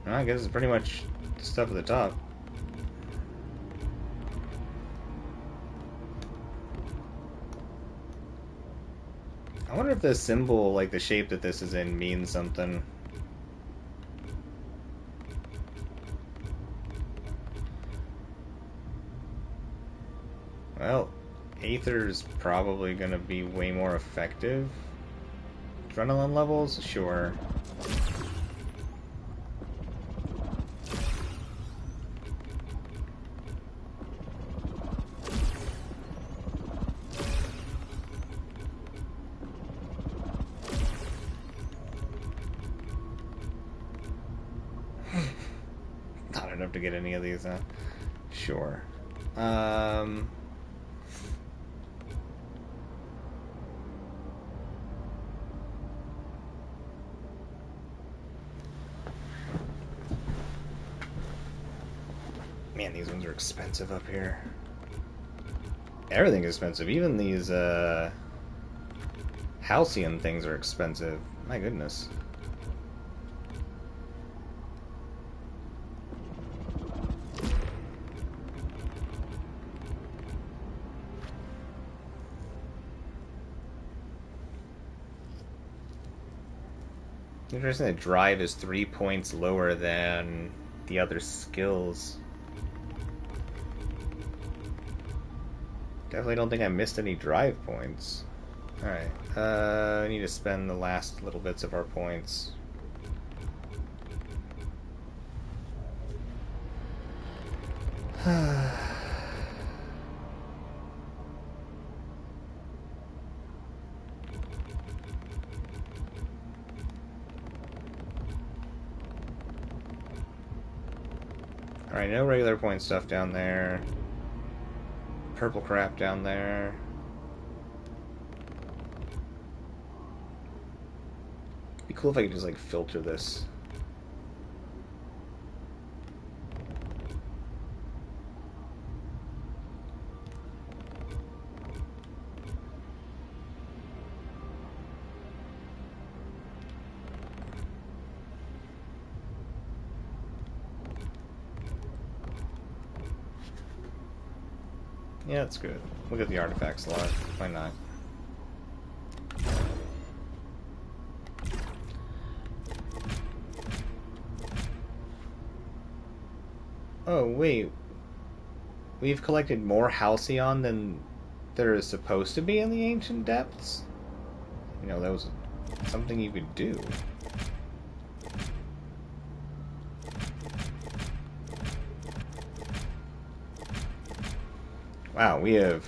Well, I guess it's pretty much the stuff at the top. I wonder if the symbol, like the shape that this is in, means something. Well, Aether's probably going to be way more effective. Adrenaline levels? Sure. Not enough to get any of these, huh? Sure. Man, these ones are expensive up here. Everything's expensive. Even these, halcyon things are expensive. My goodness. Interesting that drive is 3 points lower than the other skills. Definitely don't think I missed any drive points. Alright, I need to spend the last little bits of our points. Alright, no regular point stuff down there. Purple crap down there. It'd be cool if I could just, like, filter this. Yeah, that's good. We'll get the artifact slot. Why not? Oh, wait. We've collected more Halcyon than there is supposed to be in the Ancient Depths? You know, that was something you could do. Wow, we have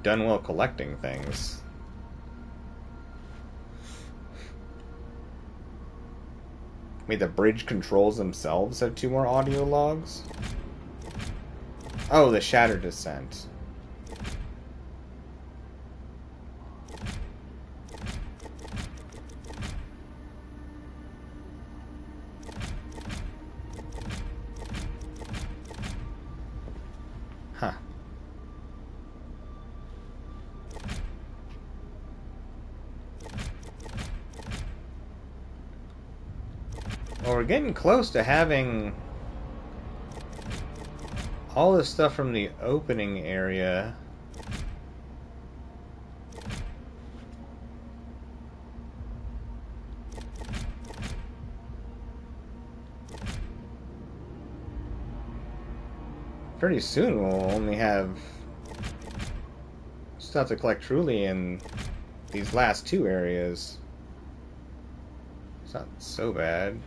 done well collecting things. Wait, the bridge controls themselves have 2 more audio logs? Oh, the Shatter Descent. Huh. Well, we're getting close to having all this stuff from the opening area. Pretty soon we'll only have stuff to collect truly in these last 2 areas. It's not so bad.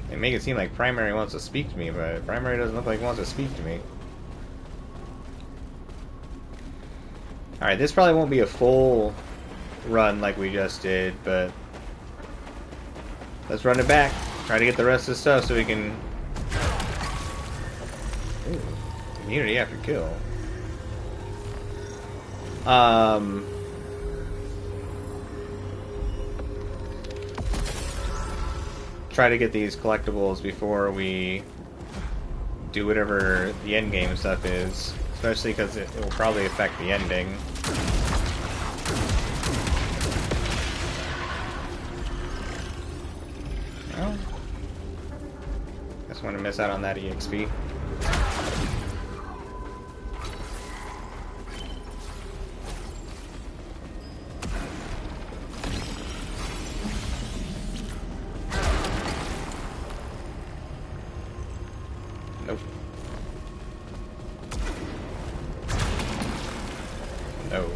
They make it seem like Primary wants to speak to me, but Primary doesn't look like he wants to speak to me. Alright, this probably won't be a full run like we just did, but let's run it back. Try to get the rest of the stuff so we can... Ooh, immunity after kill. Try to get these collectibles before we do whatever the endgame stuff is, especially because it will probably affect the ending. Well, guess I'm gonna miss out on that EXP. Nope. No.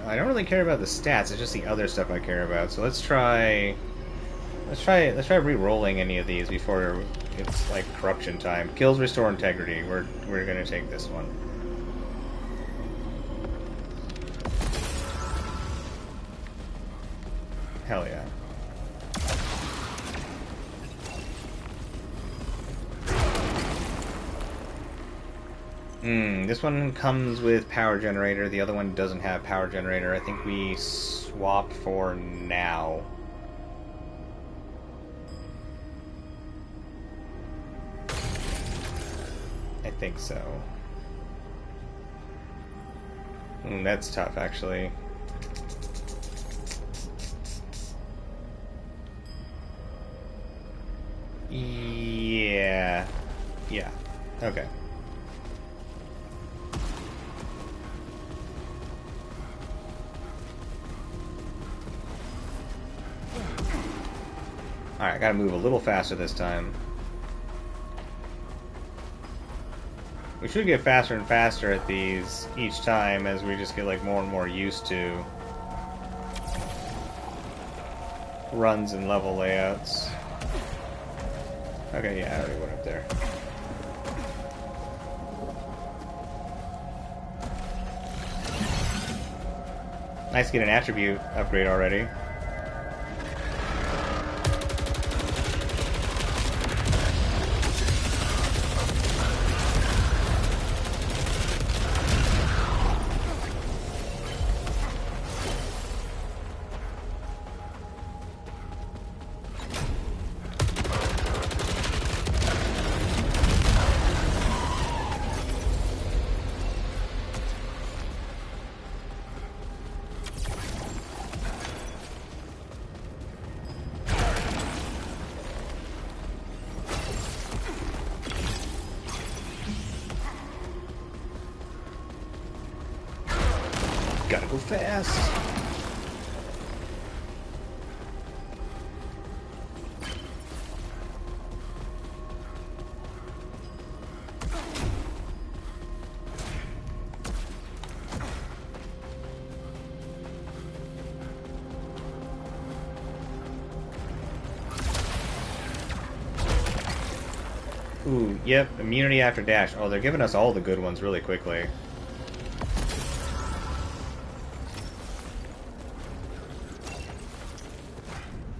I don't really care about the stats, it's just the other stuff I care about. So let's try re-rolling any of these before it's like corruption time. Kills restore integrity. We're gonna take this one. Hell yeah. This one comes with power generator. The other one doesn't have power generator. I think we swap for now. I think so. That's tough, actually. Yeah. Yeah. Okay. Alright, gotta move a little faster this time. We should get faster and faster at these each time as we just get like more and more used to runs and level layouts. Okay, yeah, I already went up there. Nice to get an attribute upgrade already. Go fast. Ooh, yep, immunity after dash. Oh, they're giving us all the good ones really quickly.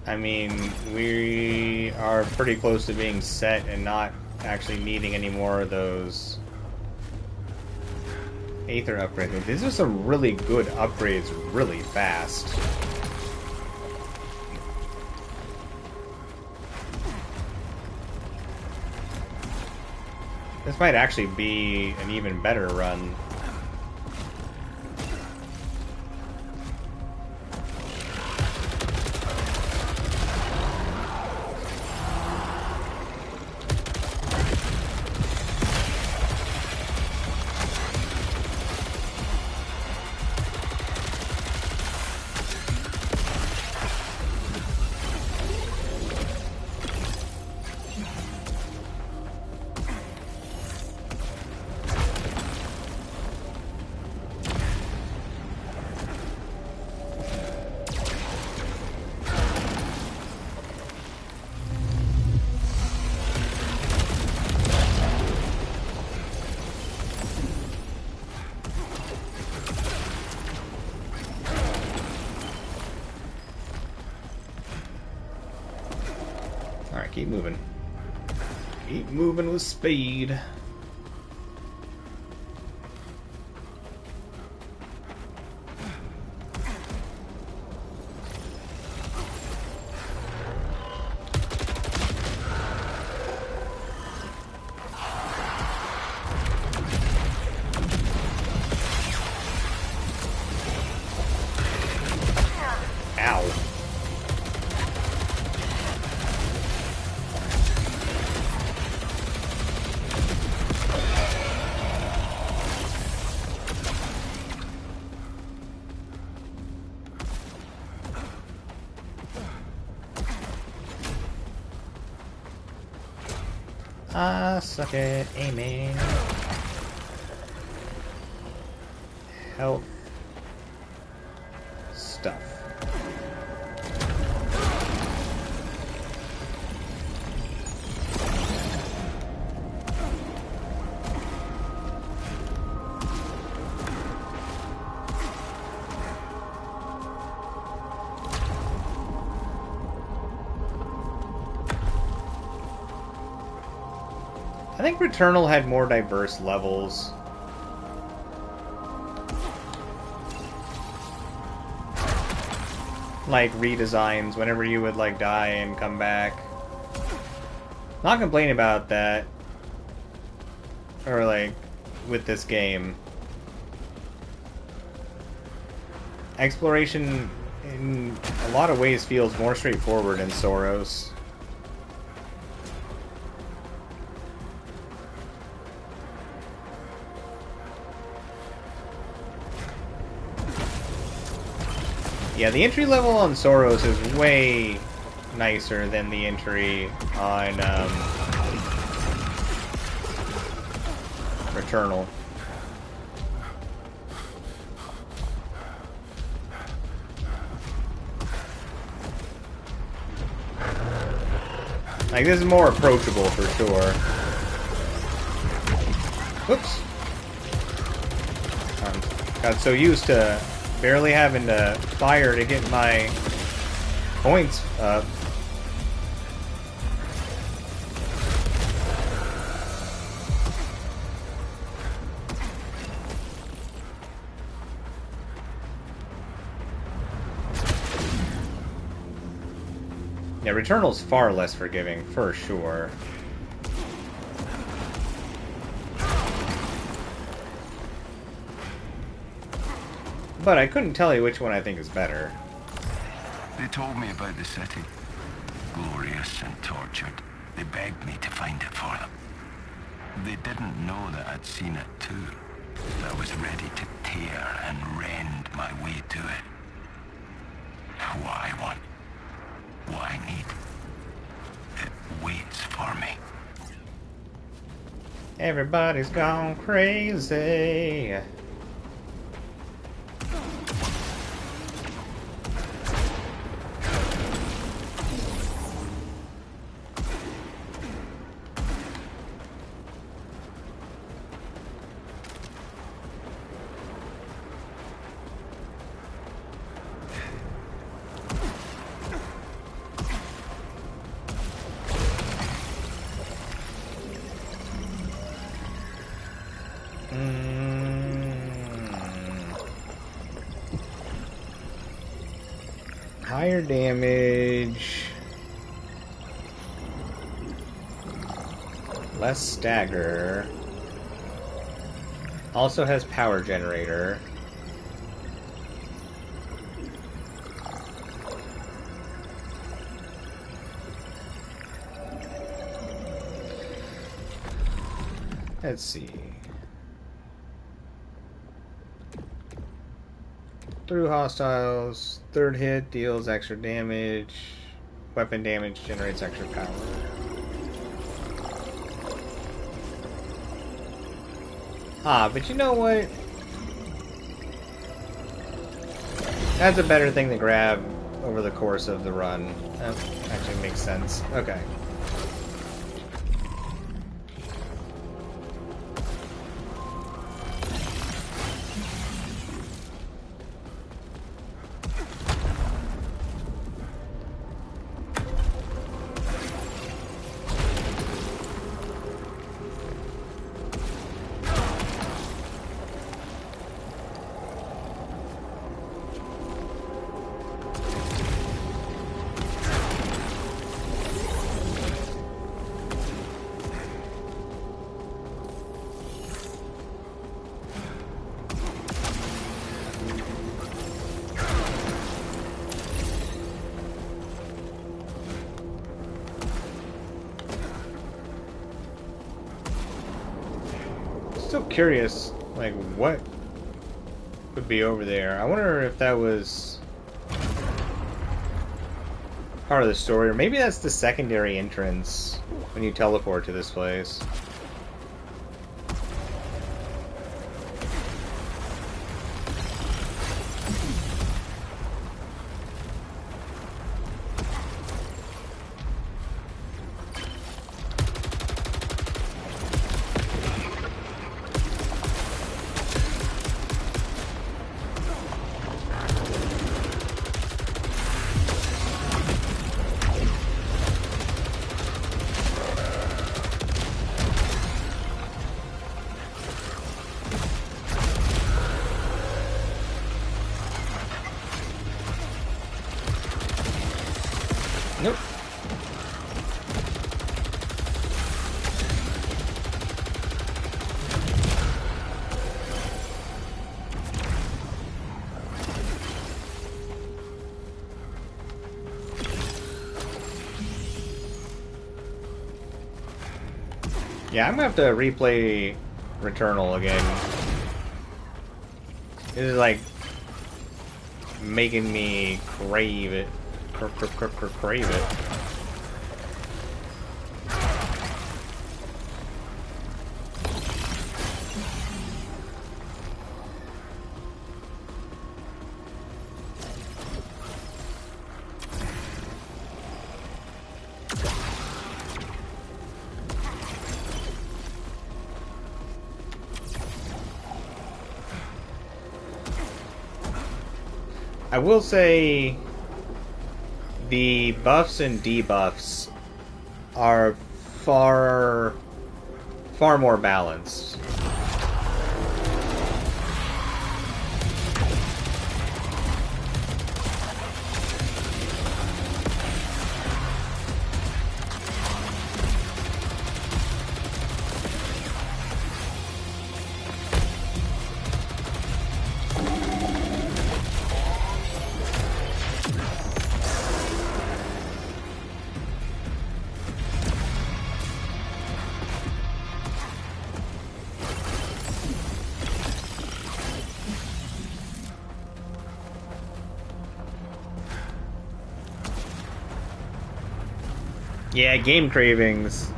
I mean, we are pretty close to being set and not actually needing any more of those Aether upgrades. These are some really good upgrades really fast. This might actually be an even better run. Alright, keep moving. Keep moving with speed. Ow. Ah, suck it, aiming. Health. Stuff. I think Returnal had more diverse levels. Like redesigns whenever you would like die and come back. Not complaining about that. Or like with this game. Exploration in a lot of ways feels more straightforward in Saros. Yeah, the entry level on Saros is way nicer than the entry on Returnal. Like, this is more approachable for sure. Whoops. Got so used to barely having to fire to get my points up. Yeah, Returnal's far less forgiving, for sure. But I couldn't tell you which one I think is better. They told me about the city. Glorious and tortured. They begged me to find it for them. They didn't know that I'd seen it too. I was ready to tear and rend my way to it. What I want, what I need, it waits for me. Everybody's gone crazy. Higher damage, less stagger, also has power generator. Let's see. Through hostiles, third hit deals extra damage, weapon damage generates extra power. But you know what? That's a better thing to grab over the course of the run. That actually makes sense. Okay. Still curious, like, what would be over there. I wonder if that was part of the story, or maybe that's the secondary entrance when you teleport to this place. Nope. Yeah, I'm gonna have to replay Returnal again. This is like making me crave it. Crave it. I will say the buffs and debuffs are far more balanced. Yeah, game cravings.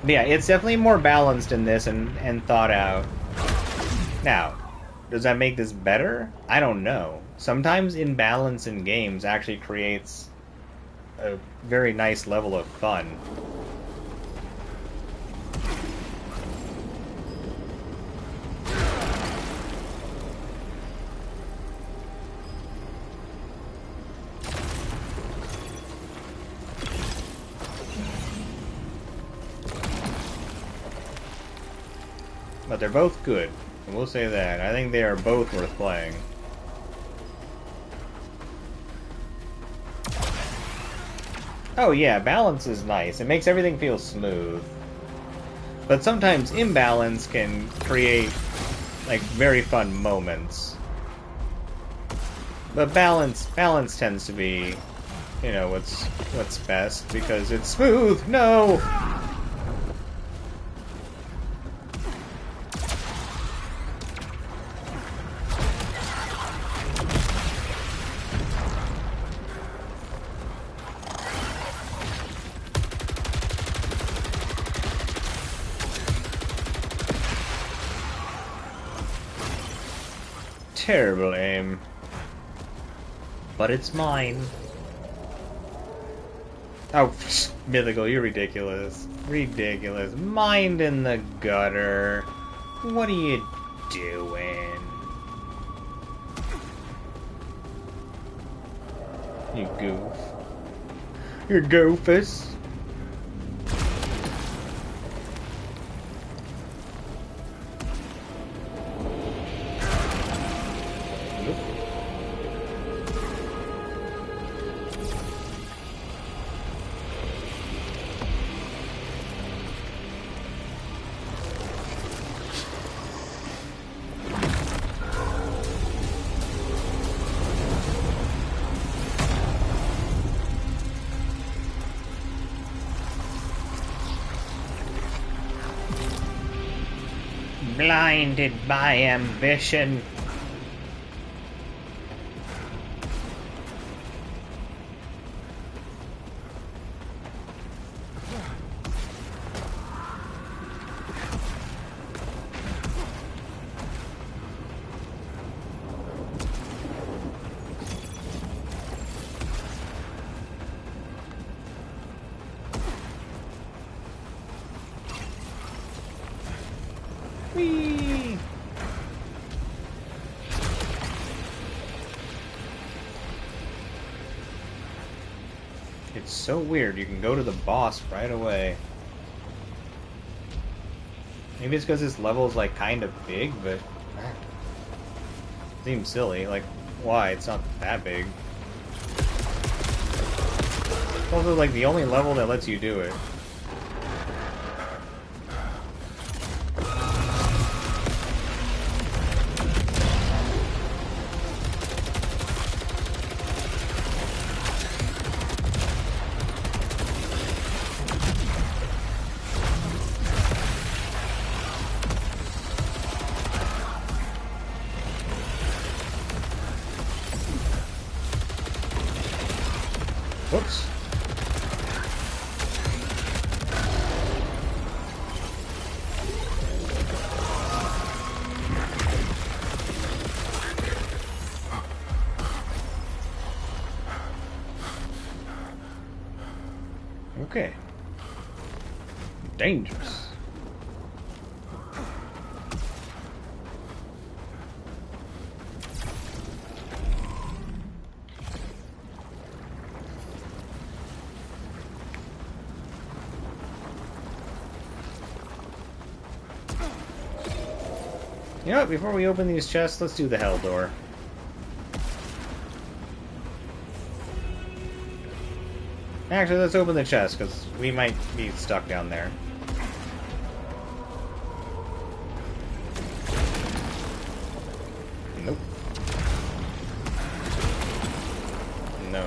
But yeah, it's definitely more balanced in this and thought out. Now, does that make this better? I don't know. Sometimes imbalance in games actually creates a very nice level of fun. But they're both good. I will say that. I think they are both worth playing. Oh yeah, balance is nice. It makes everything feel smooth. But sometimes imbalance can create, like, very fun moments. But balance tends to be, you know, what's best, because it's smooth! No! Terrible aim. But it's mine. Oh, Mythical, you're ridiculous. Ridiculous. Mind in the gutter. What are you doing? You goof. You're goofus. Blinded by ambition. Whee! It's so weird, you can go to the boss right away. Maybe it's because this level's like kind of big, but seems silly. Like, why? It's not that big. It's also like the only level that lets you do it. Whoops. Okay. Dangerous. You know what, before we open these chests, let's do the hell door. Actually, let's open the chest, because we might be stuck down there. Nope. No.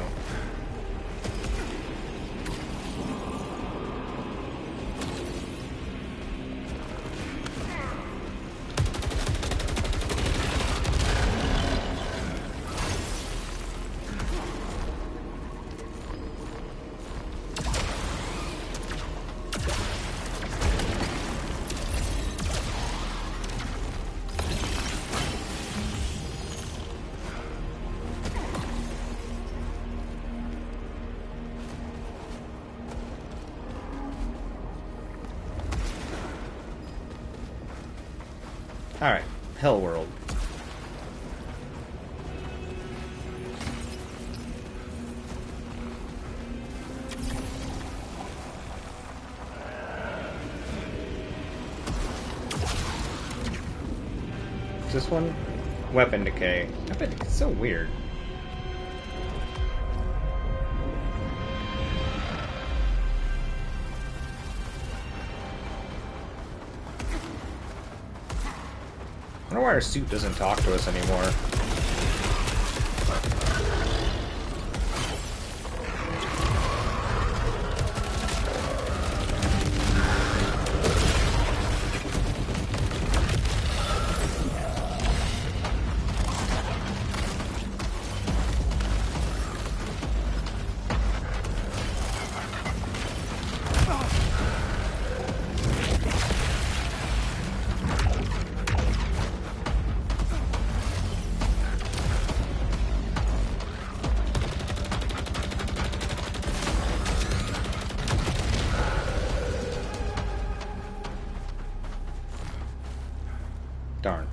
Alright, Hell World. Is this one? Weapon decay. Weapon decay is so weird. I wonder why our suit doesn't talk to us anymore. Darn.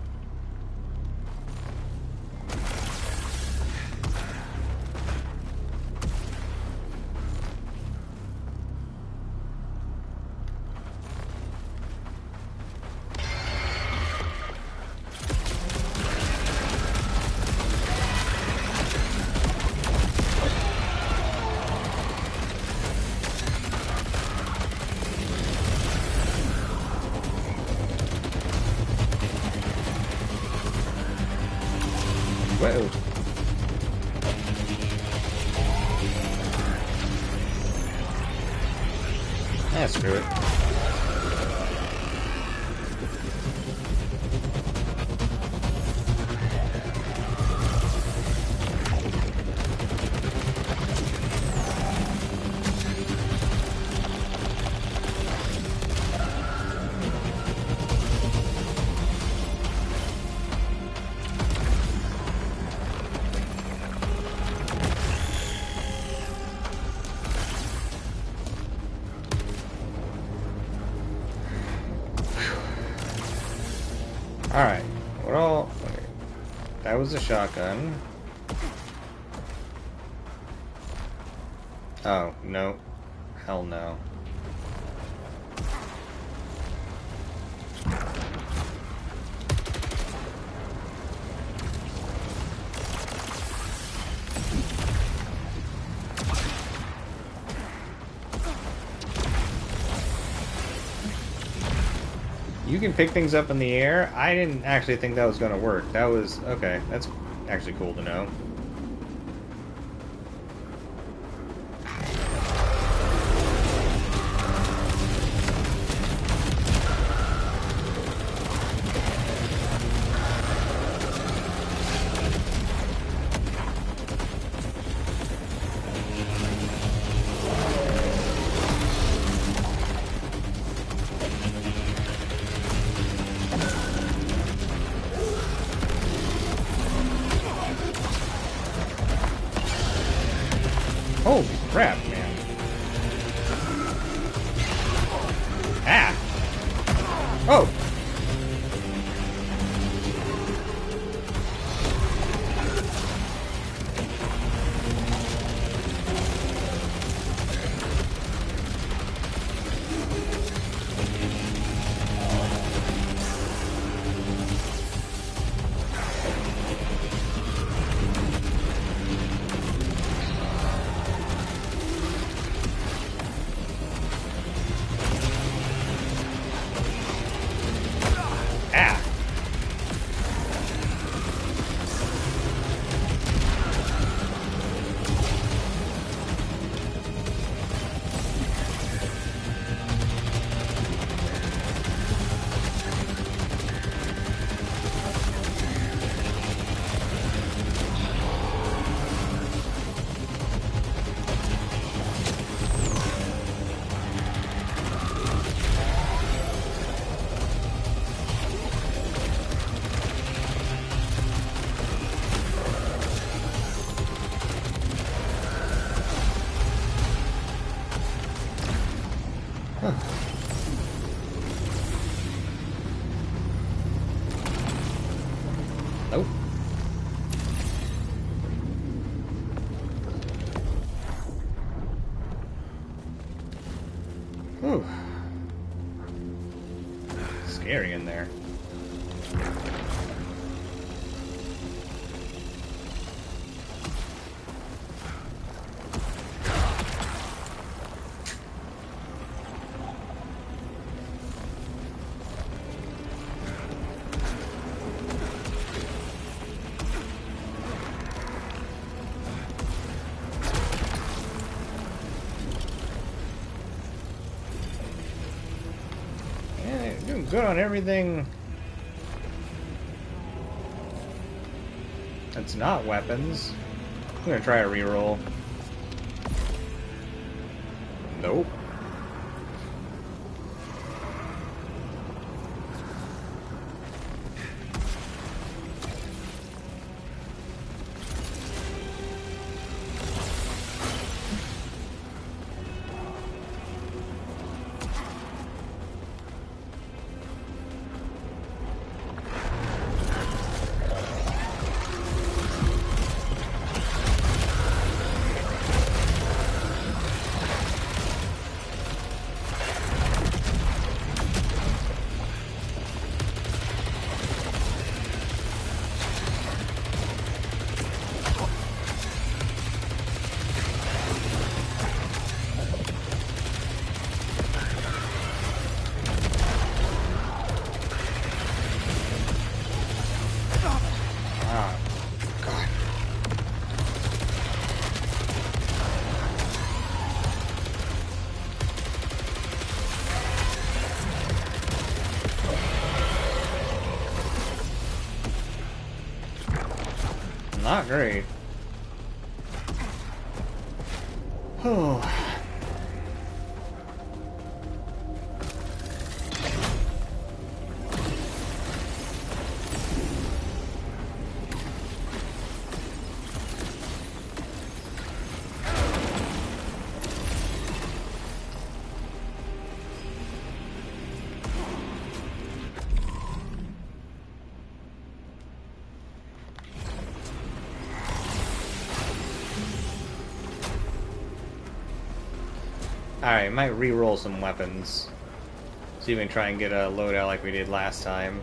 Whoa. Screw it. Alright, what all... Okay. That was a shotgun. Oh, no. Hell no. You can pick things up in the air? I didn't actually think that was going to work. That was... Okay, that's actually cool to know. Holy crap, man. Ah! Oh! Whew. Scary in there. Doing good on everything that's not weapons. I'm gonna try a reroll. Nope. Not great. Oh. Alright, might re-roll some weapons. See if we can try and get a loadout like we did last time.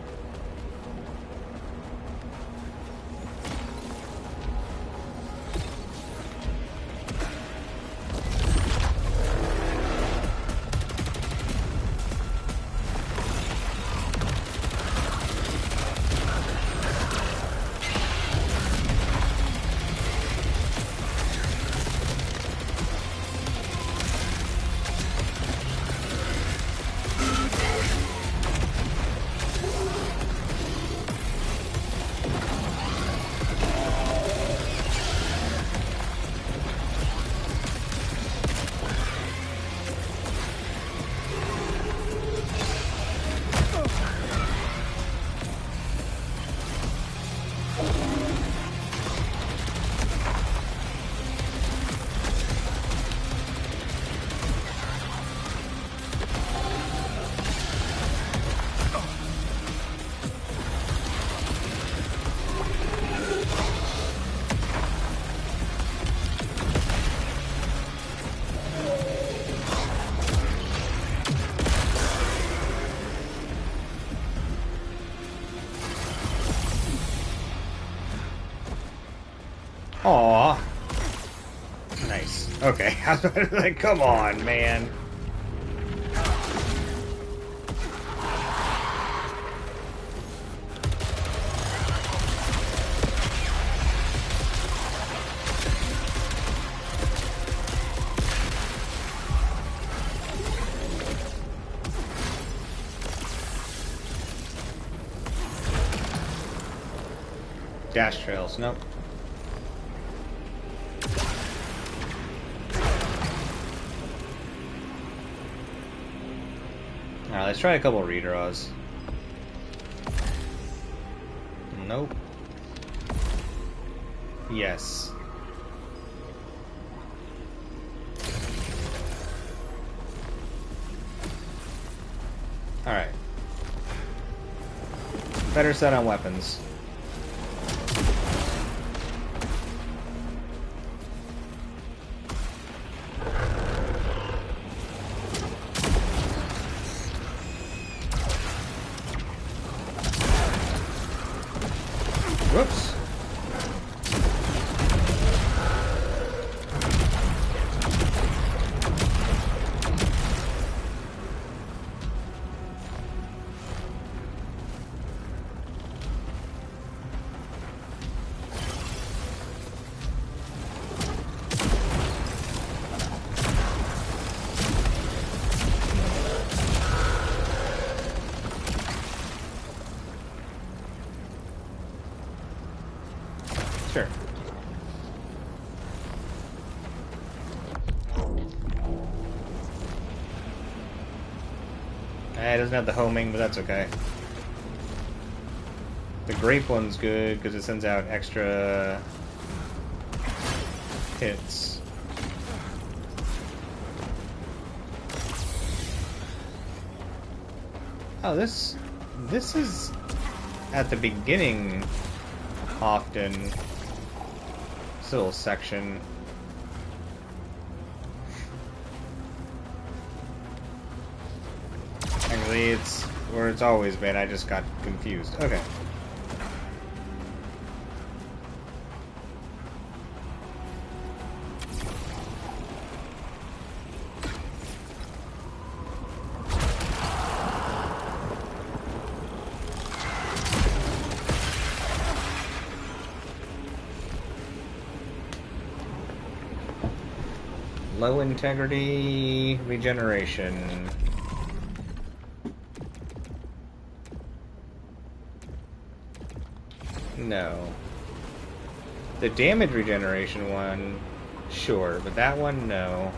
Aw. Nice. Okay. I was like, come on, man. Dash trails, nope. Alright, let's try a couple redraws. Nope. Yes. Alright. Better set on weapons. Sure. It doesn't have the homing, but that's okay. The grape one's good because it sends out extra hits. Oh, this is at the beginning often. This little section. Actually, it's where it's always been. I just got confused. Okay. Low integrity regeneration. No. The damage regeneration one, sure, but that one, no.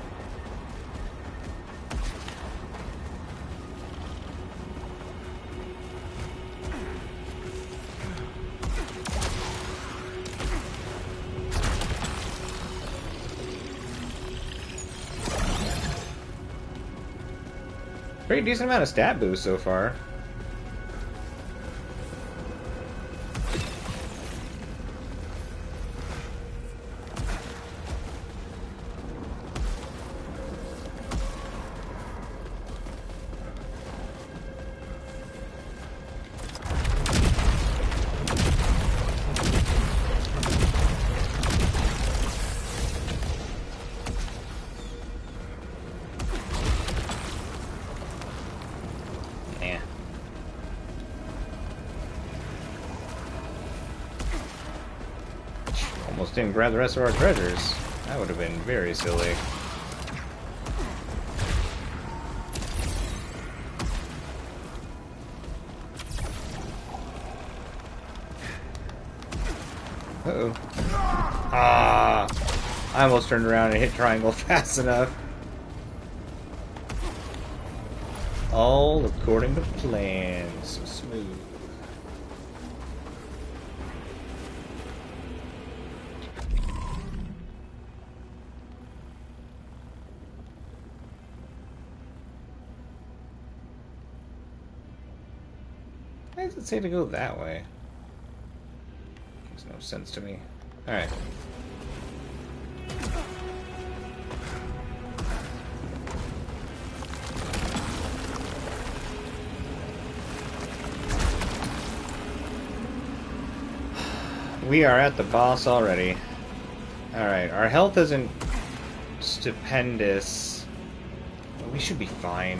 Pretty decent amount of stat boost so far. Almost didn't grab the rest of our treasures. That would have been very silly. Uh-oh. Ah! I almost turned around and hit triangle fast enough. All according to plan. So smooth. Why does it say to go that way? Makes no sense to me. Alright. We are at the boss already. Alright, our health isn't stupendous, but we should be fine.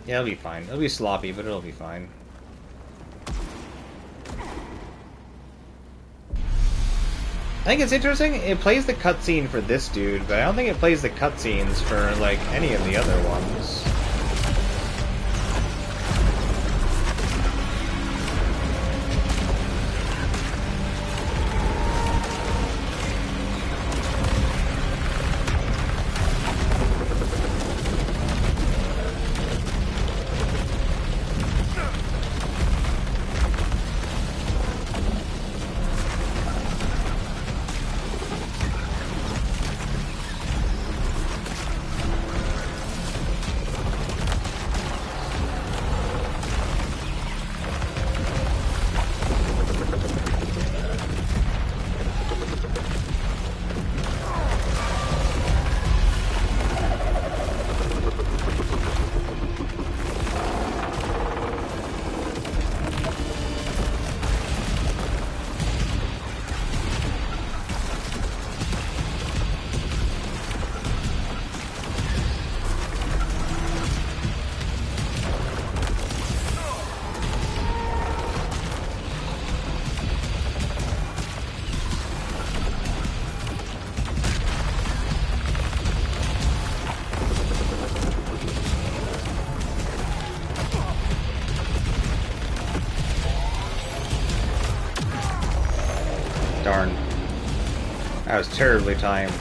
Yeah, it'll be fine. It'll be sloppy, but it'll be fine. I think it's interesting. It plays the cutscene for this dude, but I don't think it plays the cutscenes for, like, any of the other ones. Darn. That was terribly timed.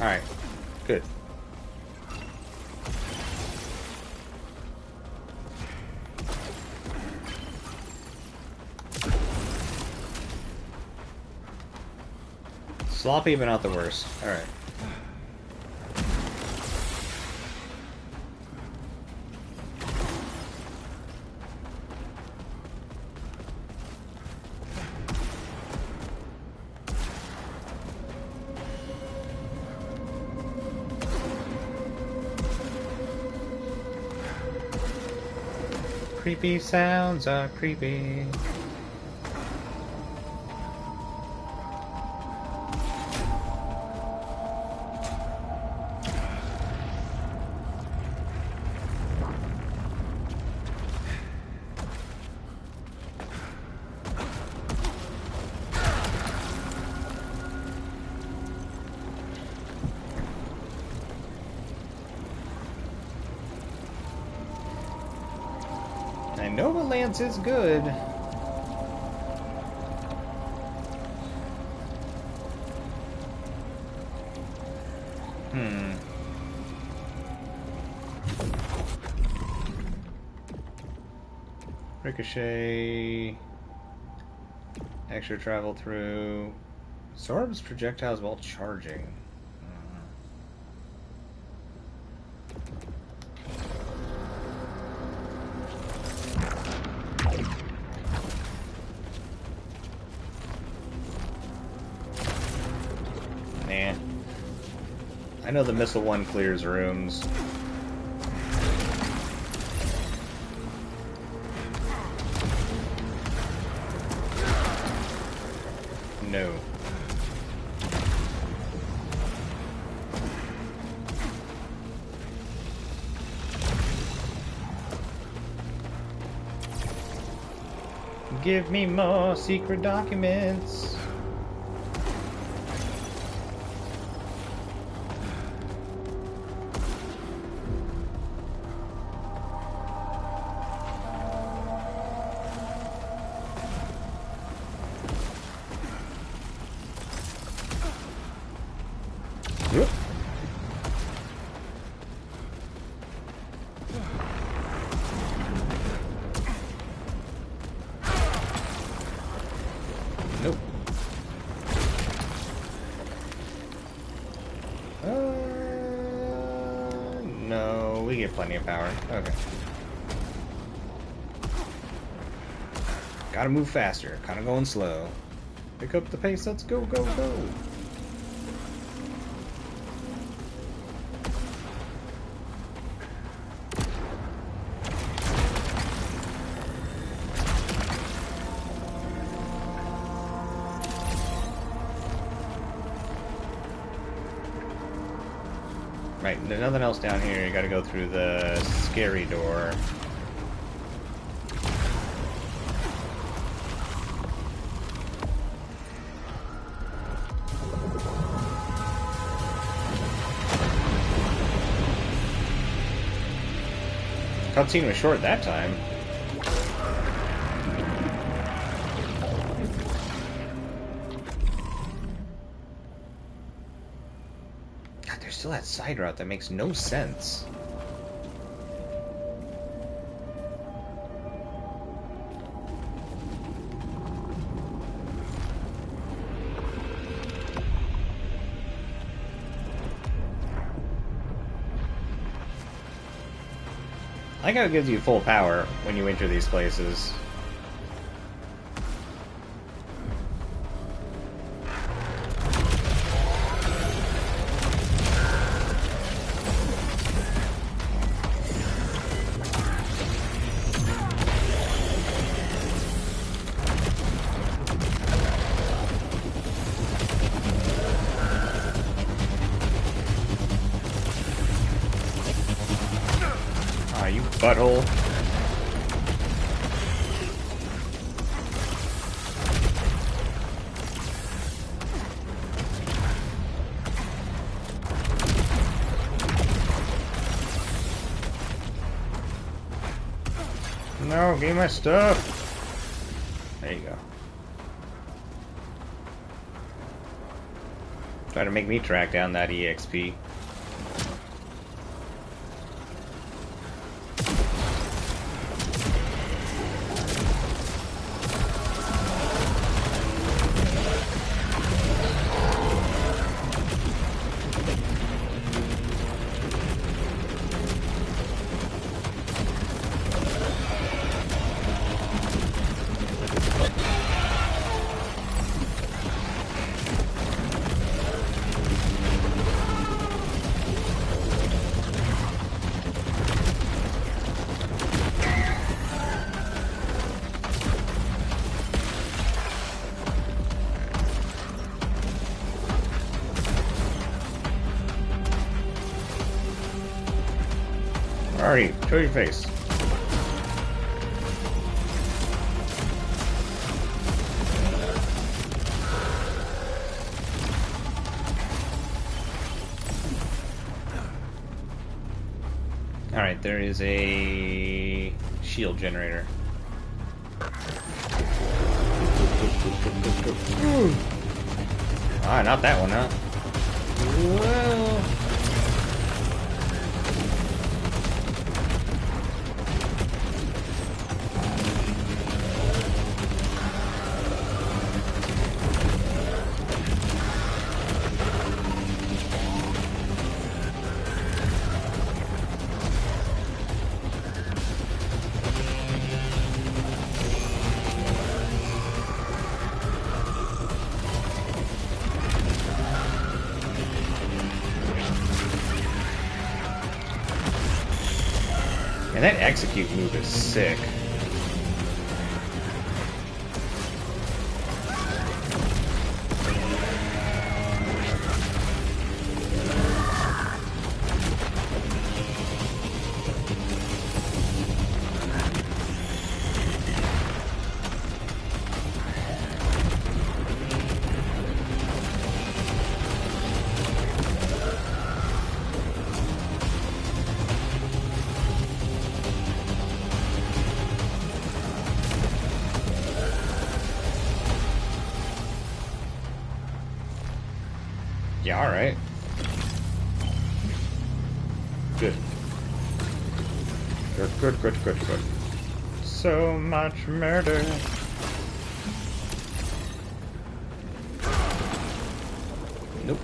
Alright, good. Sloppy, but not the worst. Alright. Creepy sounds are creepy. I know a lance is good. Ricochet. Extra travel through. Absorbs projectiles while charging. Nah. I know the missile one clears rooms. No. Give me more secret documents. Whoop. Nope. No, we get plenty of power. Okay. Gotta move faster. Kinda going slow. Pick up the pace. Let's go, go, go. Right, there's nothing else down here. You gotta go through the scary door. Cutscene was short that time. God, there's still that side route that makes no sense. I like how it gives you full power when you enter these places. Ah, you butthole. No, give me my stuff. There you go. Try to make me track down that EXP. Alright, show your face. Alright, there is a shield generator. Ah, not that one, huh? Well... Man, that execute move is sick. Yeah, alright. Good. Good. So much murder. Nope.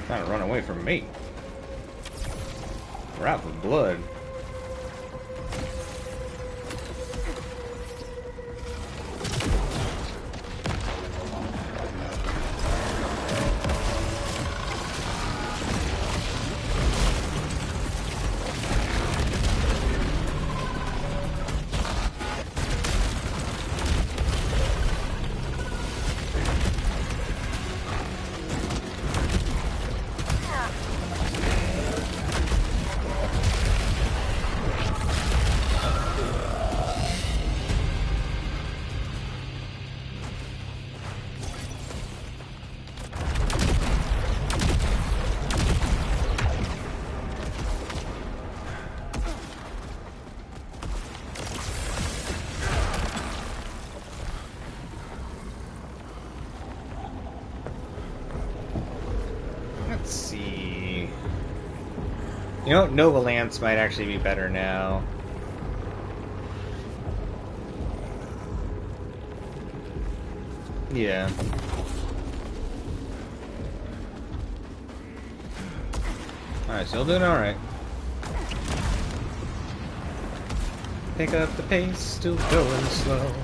Trying to run away from me. We're out for blood. You know, Nova Lance might actually be better now. Yeah. Alright, still doing alright. Pick up the pace, still going slow.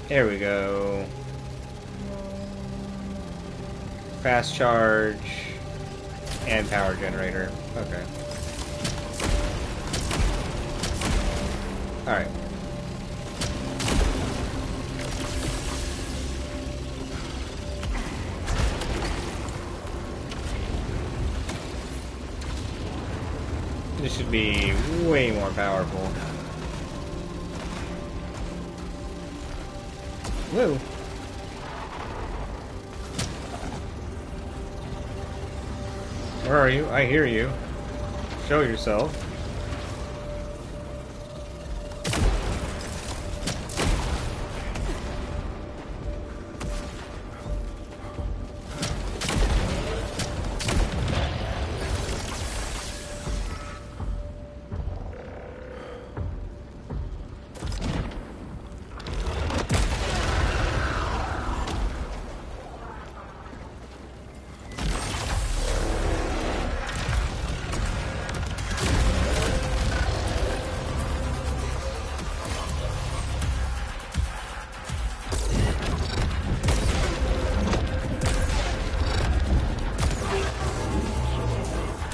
There we go. Fast charge and power generator. Okay. Alright. This should be way more powerful. Whoa. Where are you? I hear you. Show yourself.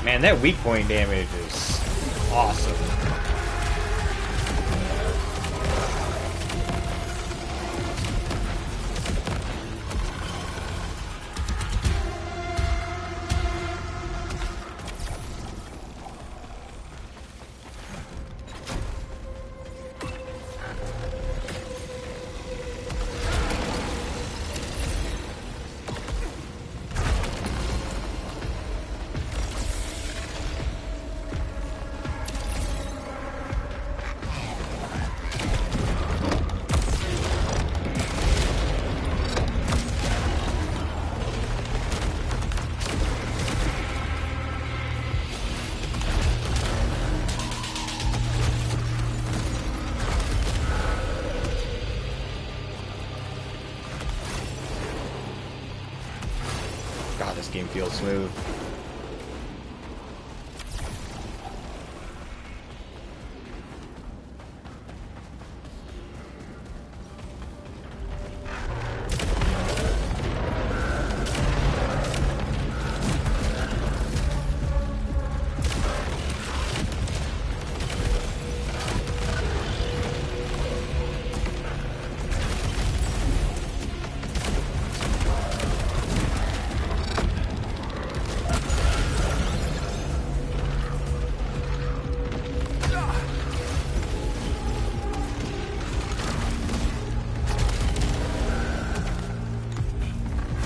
Man, that weak point damage is awesome. God, this game feels smooth.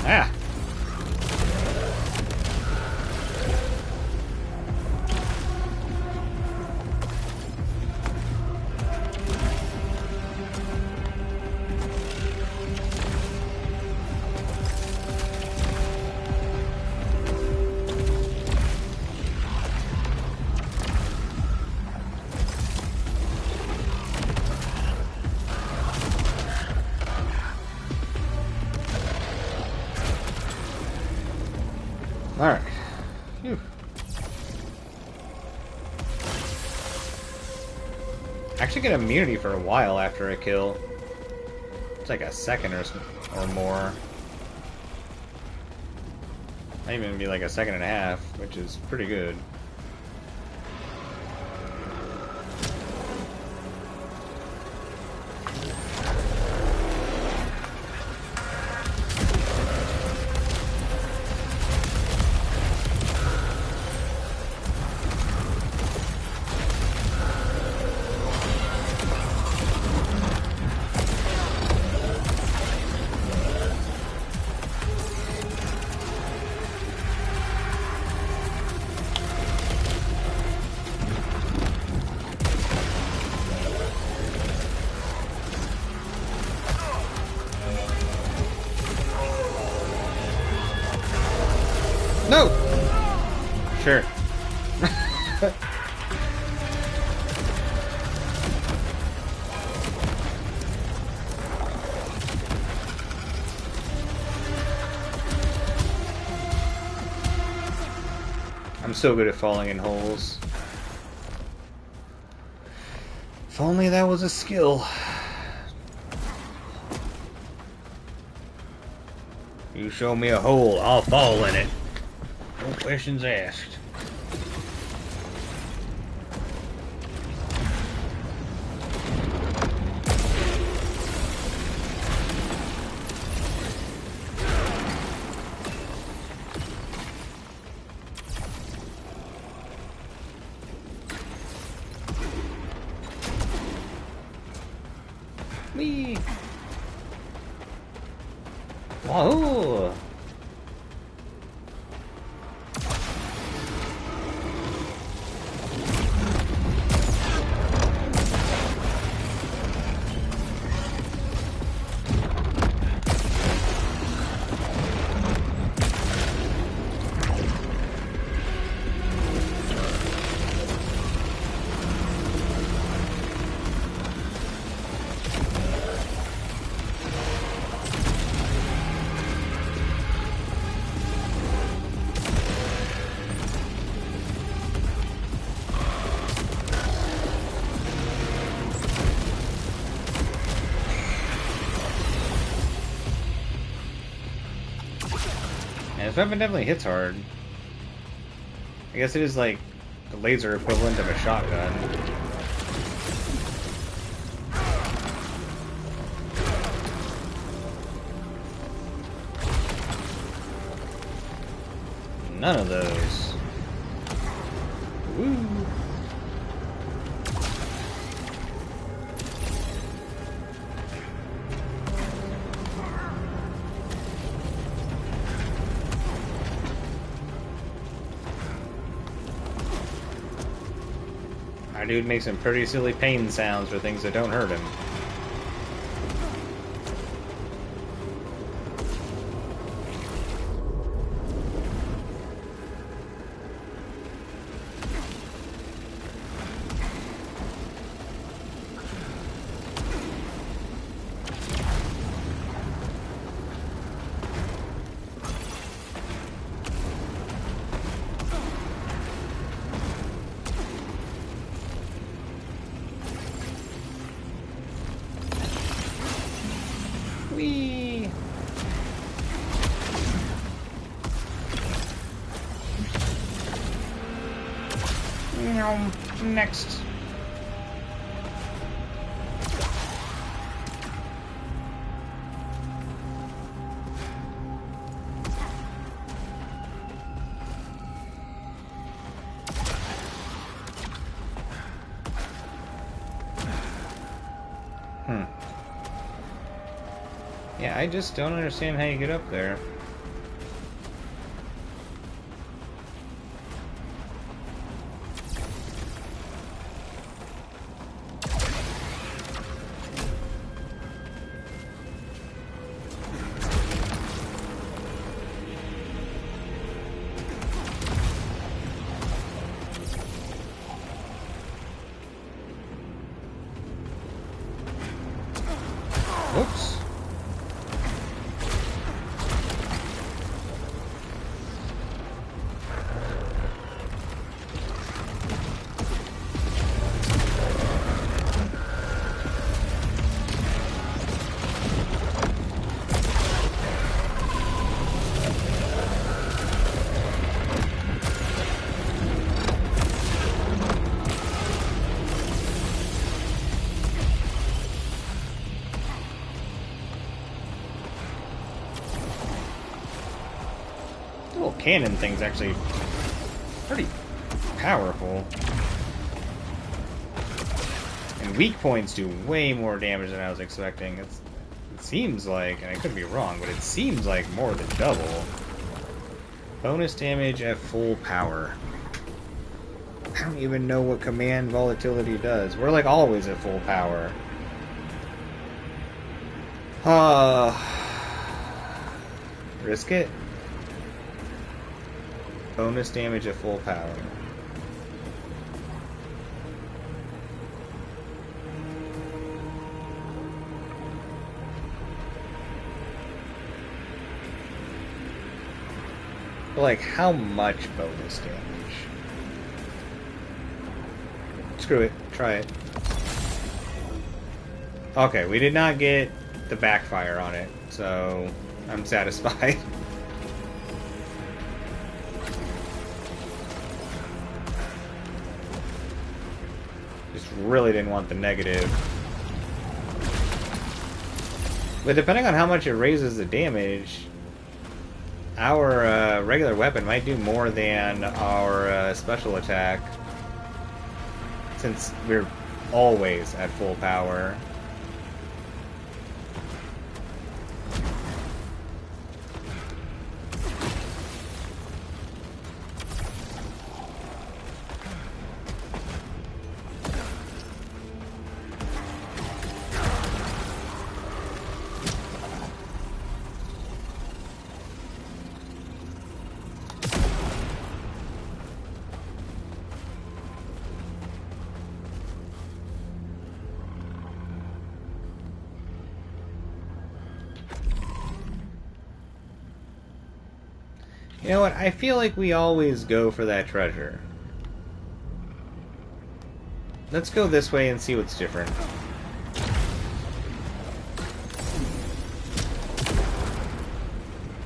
Ah! Alright. Phew. I actually get immunity for a while after a kill. It's like a second or more. Might even be like a second and a half, which is pretty good. No! Sure. I'm so good at falling in holes. If only that was a skill. You show me a hole, I'll fall in it. No questions asked. Whee! Whoa! Yeah, this weapon definitely hits hard. I guess it is like the laser equivalent of a shotgun. None of those. Woo! Our dude makes some pretty silly pain sounds for things that don't hurt him. Whee! Next. Yeah, I just don't understand how you get up there. Whoops. The little cannon thing's actually pretty powerful. And weak points do way more damage than I was expecting. It seems like, and I could be wrong, but it seems like more than double. Bonus damage at full power. I don't even know what command volatility does. We're like always at full power. Risk it? bonus damage at full power. But like, how much bonus damage? Screw it. Try it. Okay, we did not get the backfire on it, so I'm satisfied. Just really didn't want the negative. But depending on how much it raises the damage, our regular weapon might do more than our special attack, since we're always at full power. You know what? I feel like we always go for that treasure. Let's go this way and see what's different.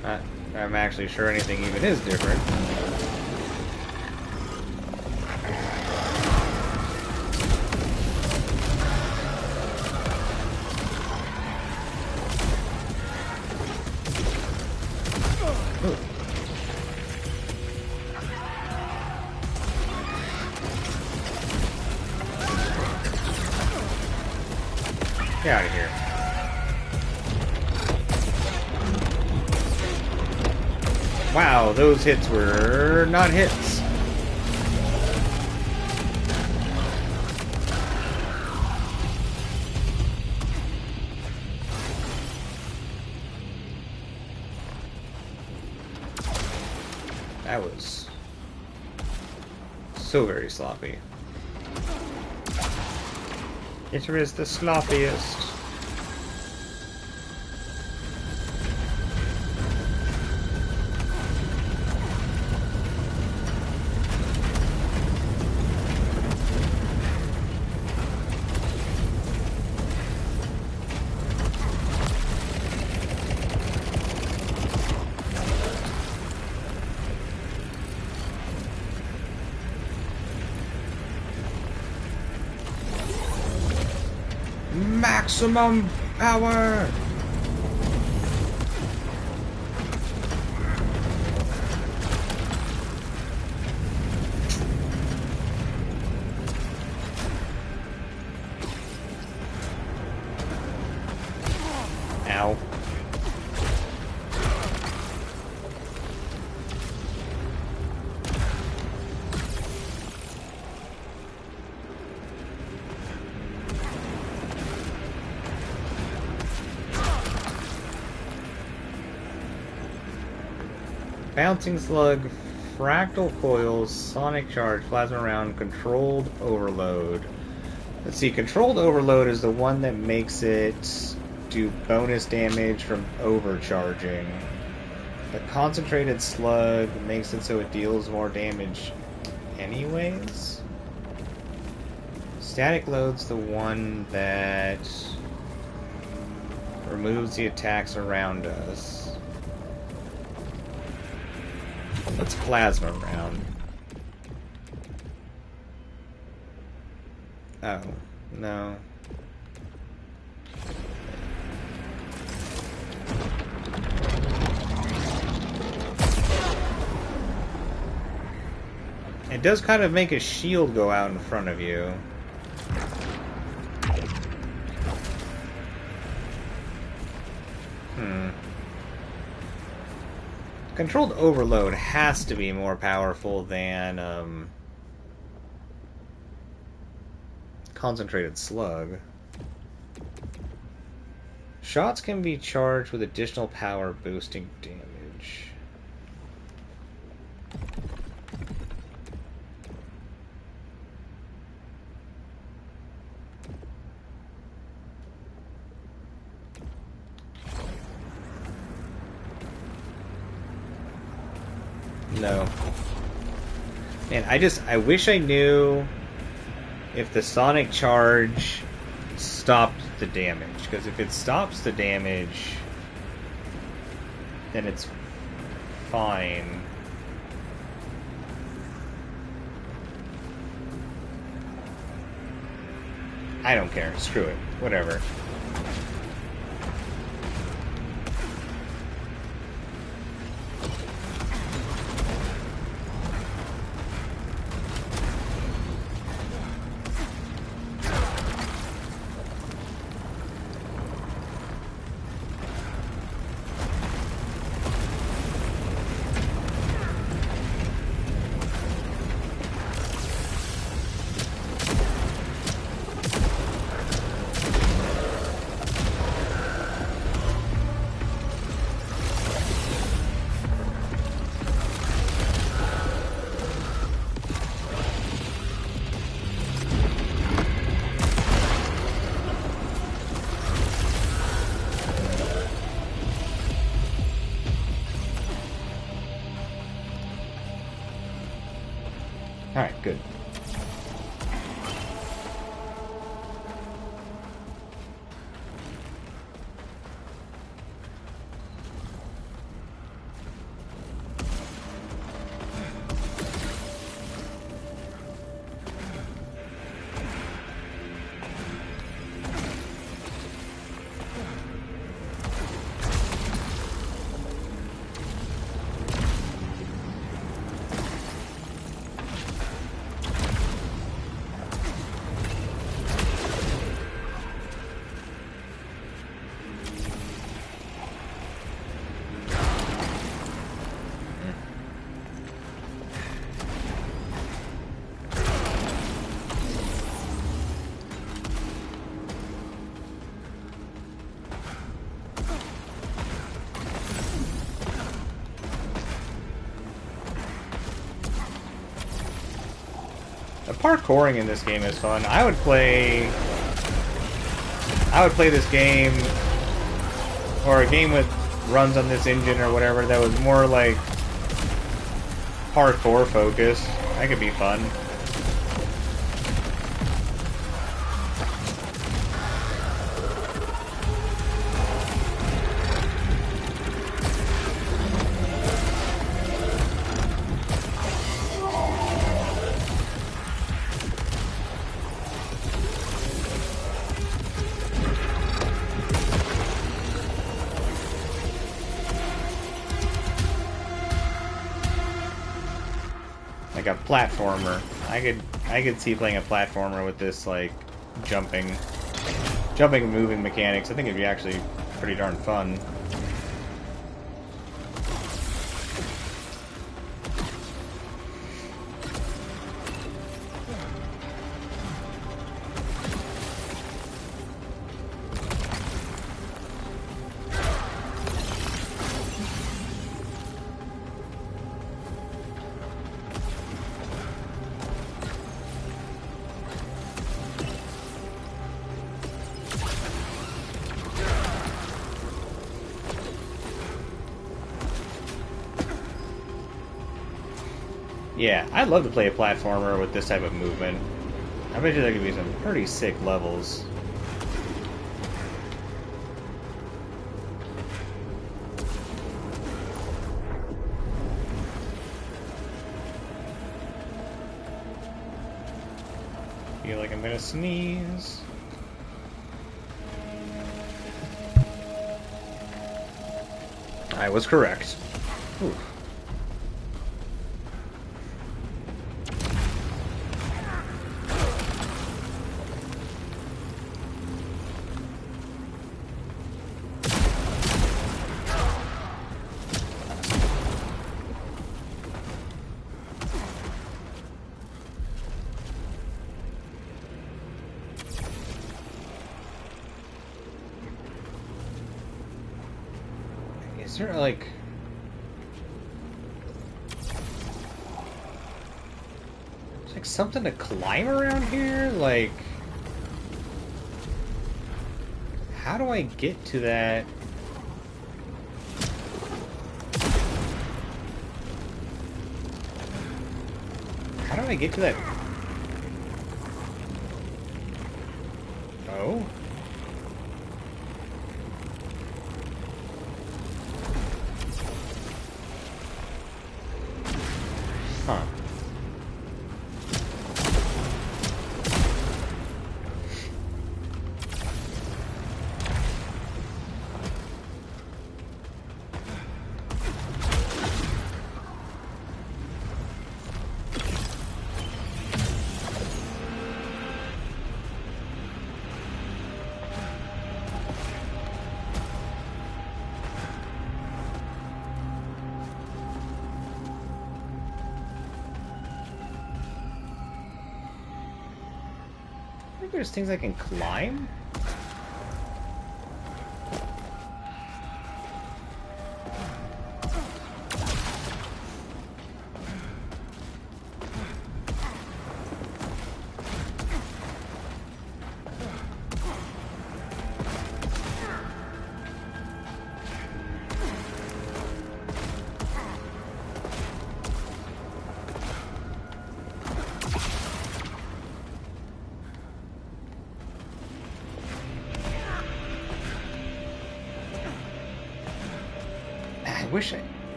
I'm actually sure anything even is different. Get out of here. Wow, those hits were not hits. That was so very sloppy. It is the sloppiest. Maximum power! Ow. Bouncing Slug, Fractal Coils, Sonic Charge, Plasma Round, Controlled Overload. Let's see, Controlled Overload is the one that makes it do bonus damage from overcharging. The Concentrated Slug makes it so it deals more damage anyways. Static Load's the one that removes the attacks around us. What's Plasma Round? Oh, no. It does kind of make a shield go out in front of you. Controlled Overload has to be more powerful than Concentrated Slug. Shots can be charged with additional power boosting damage. No. Man, I wish I knew if the sonic charge stopped the damage. Because if it stops the damage, then it's fine. I don't care. Screw it. Whatever. Alright, good. The parkouring in this game is fun. I would play this game, or a game with runs on this engine or whatever that was more like parkour focused. That could be fun. Like a platformer. I could see playing a platformer with this like jumping and moving mechanics. I think it'd be actually pretty darn fun. Yeah, I'd love to play a platformer with this type of movement. I bet you there could be some pretty sick levels. Feel like I'm gonna sneeze. I was correct. Ooh. Is there like... There's like something to climb around here? Like... How do I get to that? How do I get to that? Oh? Huh. I think there's things I can climb?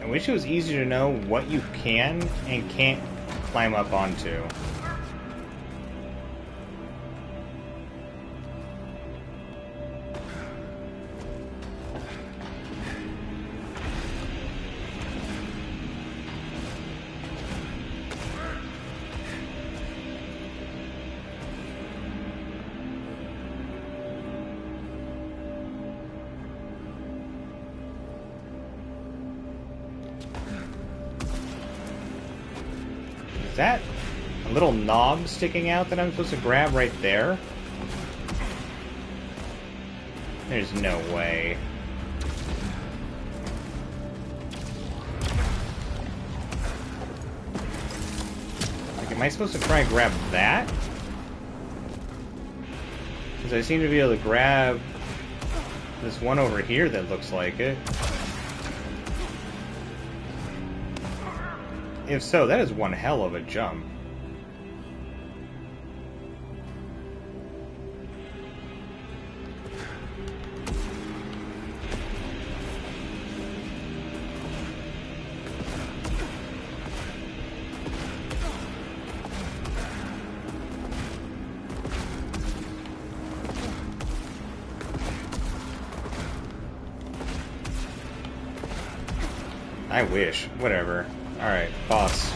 I wish it was easier to know what you can and can't climb up onto. Is that a little knob sticking out that I'm supposed to grab right there? There's no way. Like, am I supposed to try and grab that? Because I seem to be able to grab this one over here that looks like it. If so, that is one hell of a jump. I wish. Whatever. Alright, boss.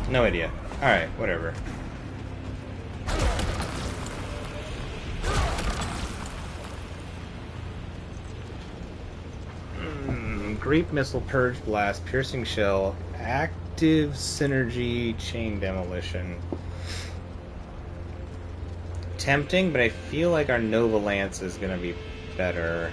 No idea. Alright, whatever. Grape missile, purge blast, piercing shell, active synergy, chain demolition. Tempting, but I feel like our Nova Lance is gonna be better.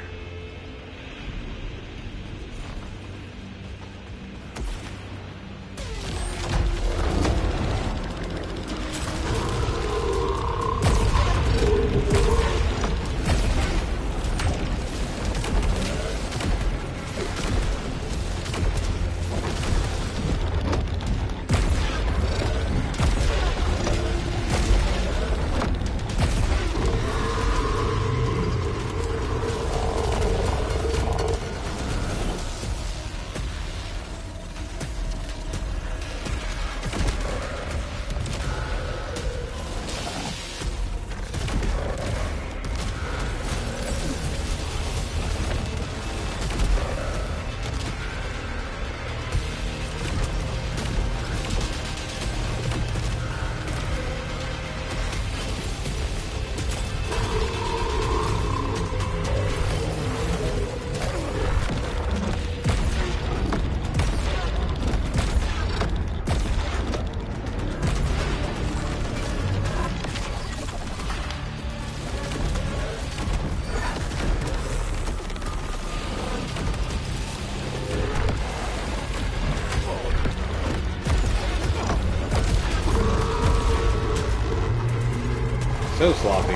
So sloppy.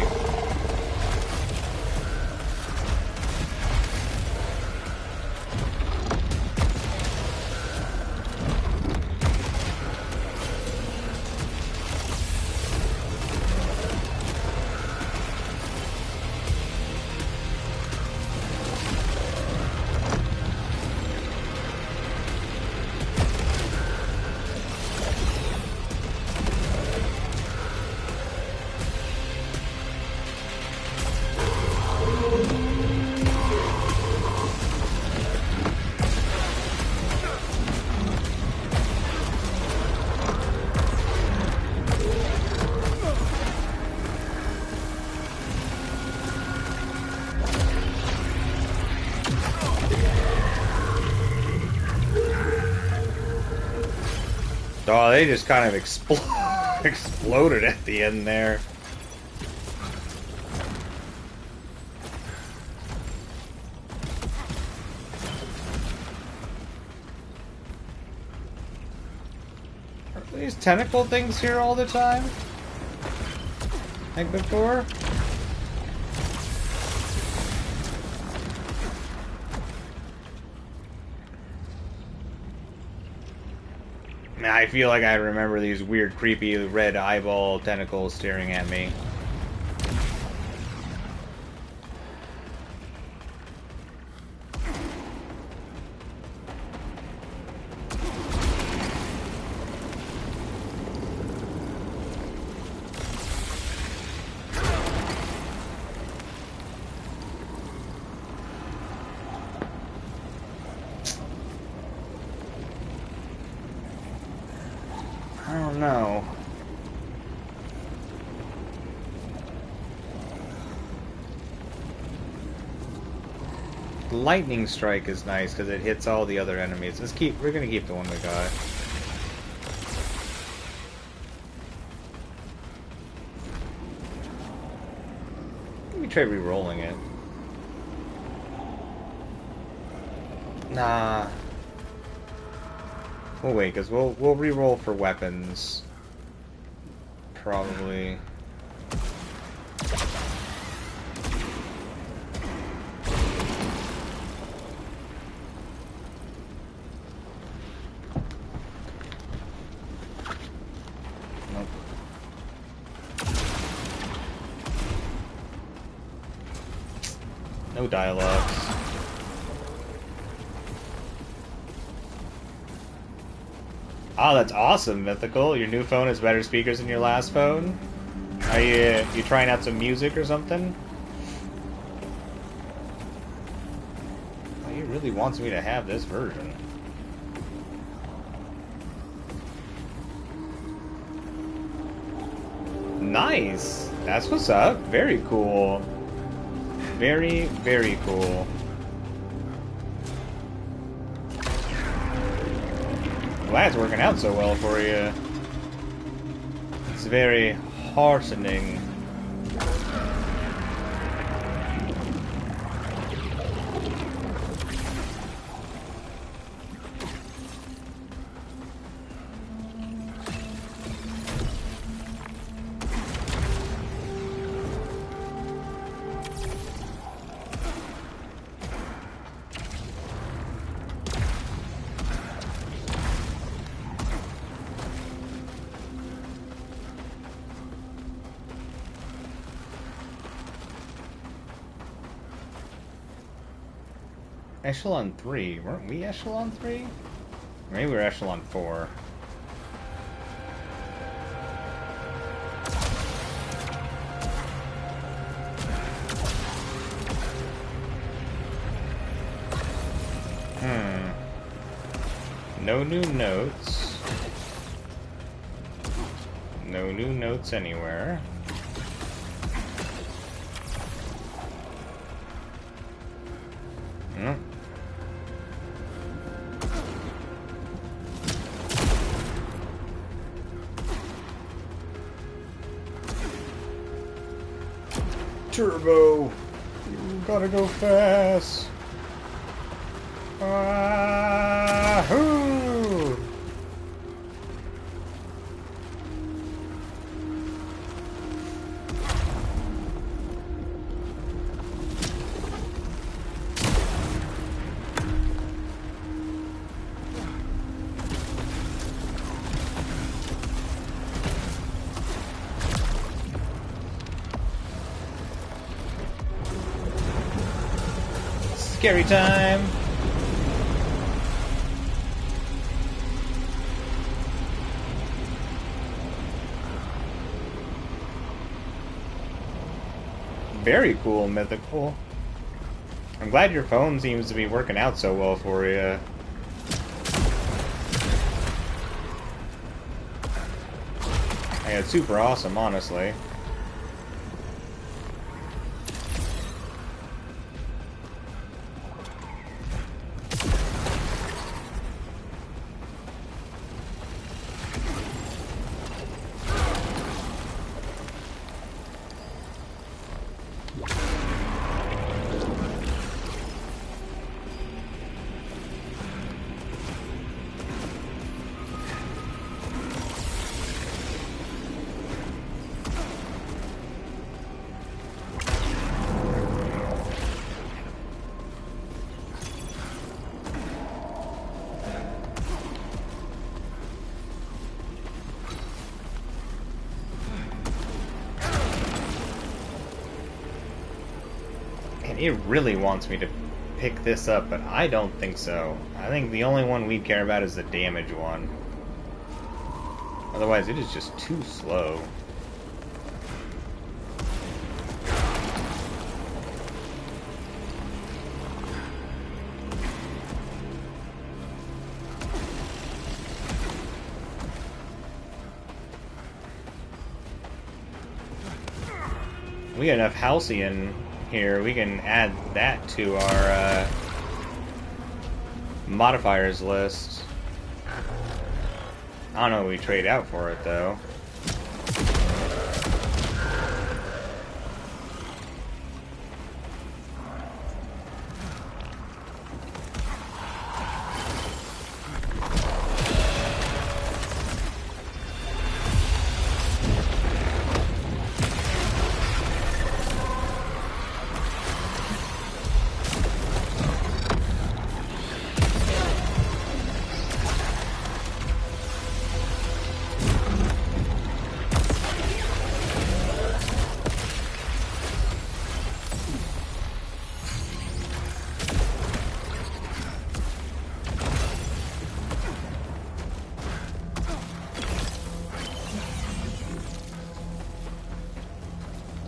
Oh, they just kind of exploded at the end there. Are these tentacle things here all the time? Like before? I feel like I remember these weird, creepy, red eyeball tentacles staring at me. I don't know. Lightning strike is nice because it hits all the other enemies. We're gonna keep the one we got. Let me try re-rolling it. Nah. We'll wait, because we'll re-roll for weapons. Probably. Nope. No dialogues. Oh, that's awesome, Mythical. Your new phone has better speakers than your last phone? Are you trying out some music or something? Oh, he really wants me to have this version. Nice! That's what's up. Very cool. Very, very cool. Glad it's working out so well for you. It's very heartening. Echelon 3. Weren't we Echelon 3? Maybe we're Echelon 4. No new notes. No new notes anywhere. Turbo! You gotta go fast! Ahoo! Scary time! Very cool, Mythical. I'm glad your phone seems to be working out so well for you. Yeah, it's super awesome, honestly. And it really wants me to pick this up, but I don't think so. I think the only one we care about is the damage one. Otherwise, it is just too slow. We got enough Halcyon here. We can add that to our modifiers list. I don't know what we trade out for it, though.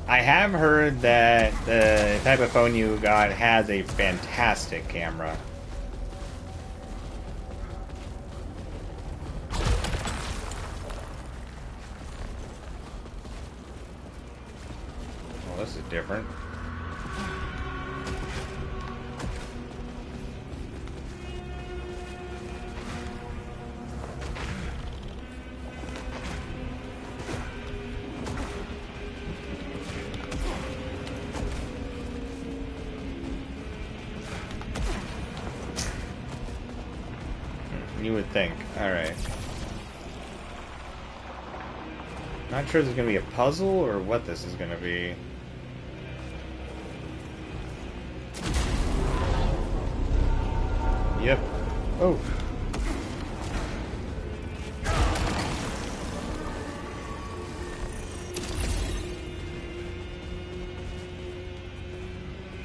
I have heard that the type of phone you got has a fantastic camera. Well, this is different. You would think. Alright. Not sure there's gonna be a puzzle or what this is gonna be. Yep. Oh.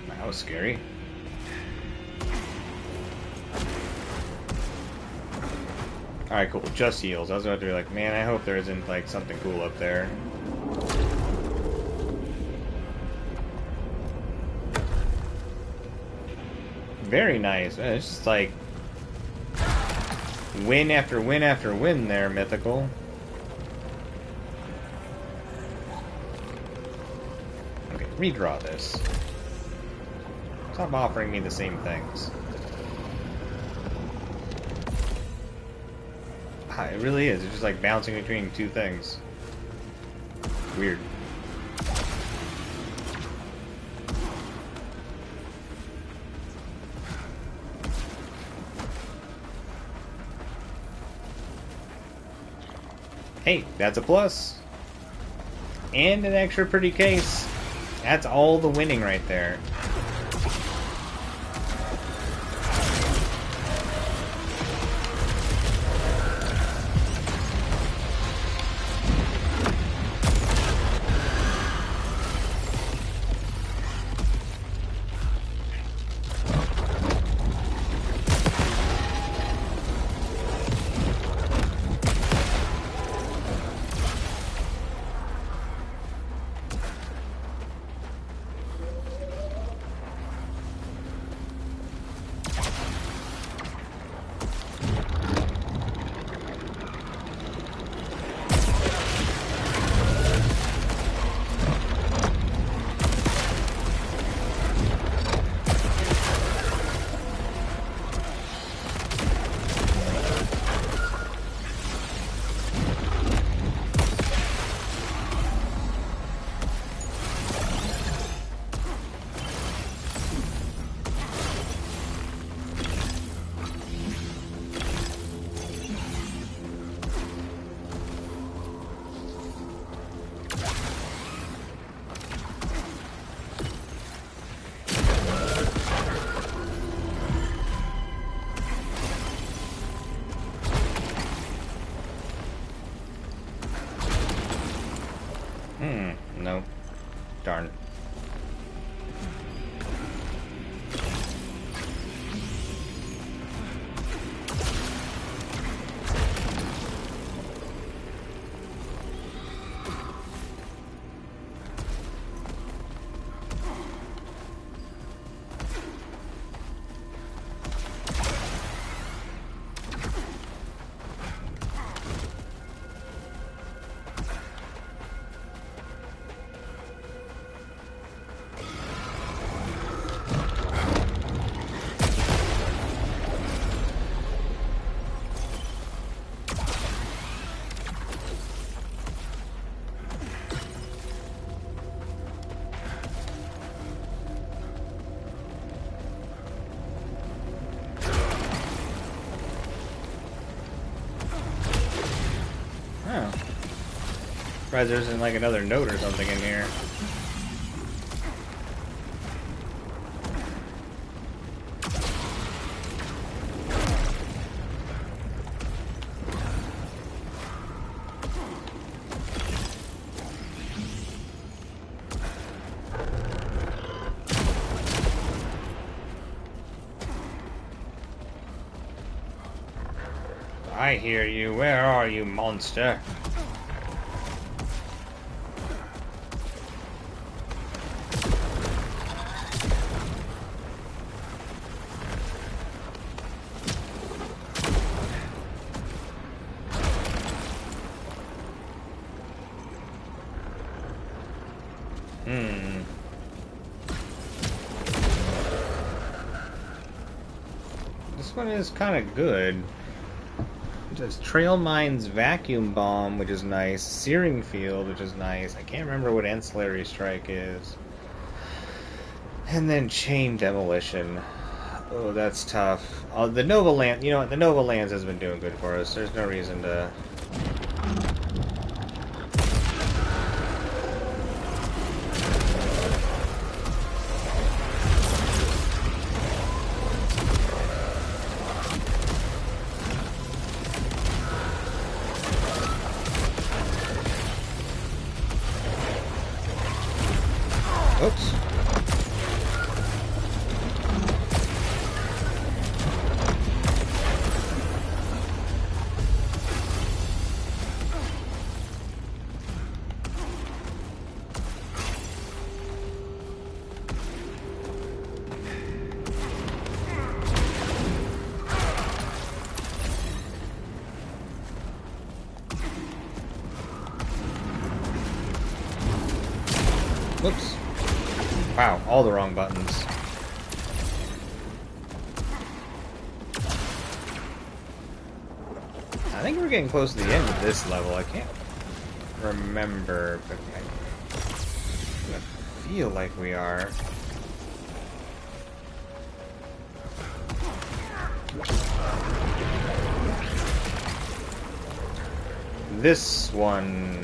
That was scary. Alright, cool. Just heals. I was about to be like, man, I hope there isn't, like, something cool up there. Very nice. It's just like win after win after win there, Mythical. Okay, redraw this. Stop offering me the same things. It really is. It's just like bouncing between two things. Weird. Hey, that's a plus. And an extra pretty case. That's all the winning right there. Darn. Oh. Surprised there isn't like another note or something in here. I hear you. Where are you, monster? This one is kind of good. It does Trail Mine's Vacuum Bomb, which is nice. Searing Field, which is nice. I can't remember what Ancillary Strike is. And then Chain Demolition. Oh, that's tough. The Nova Land, you know what? The Nova Lands has been doing good for us. There's no reason to... Oops. Whoops. Wow, all the wrong buttons. I think we're getting close to the end of this level. I can't remember, but I feel like we are. This one,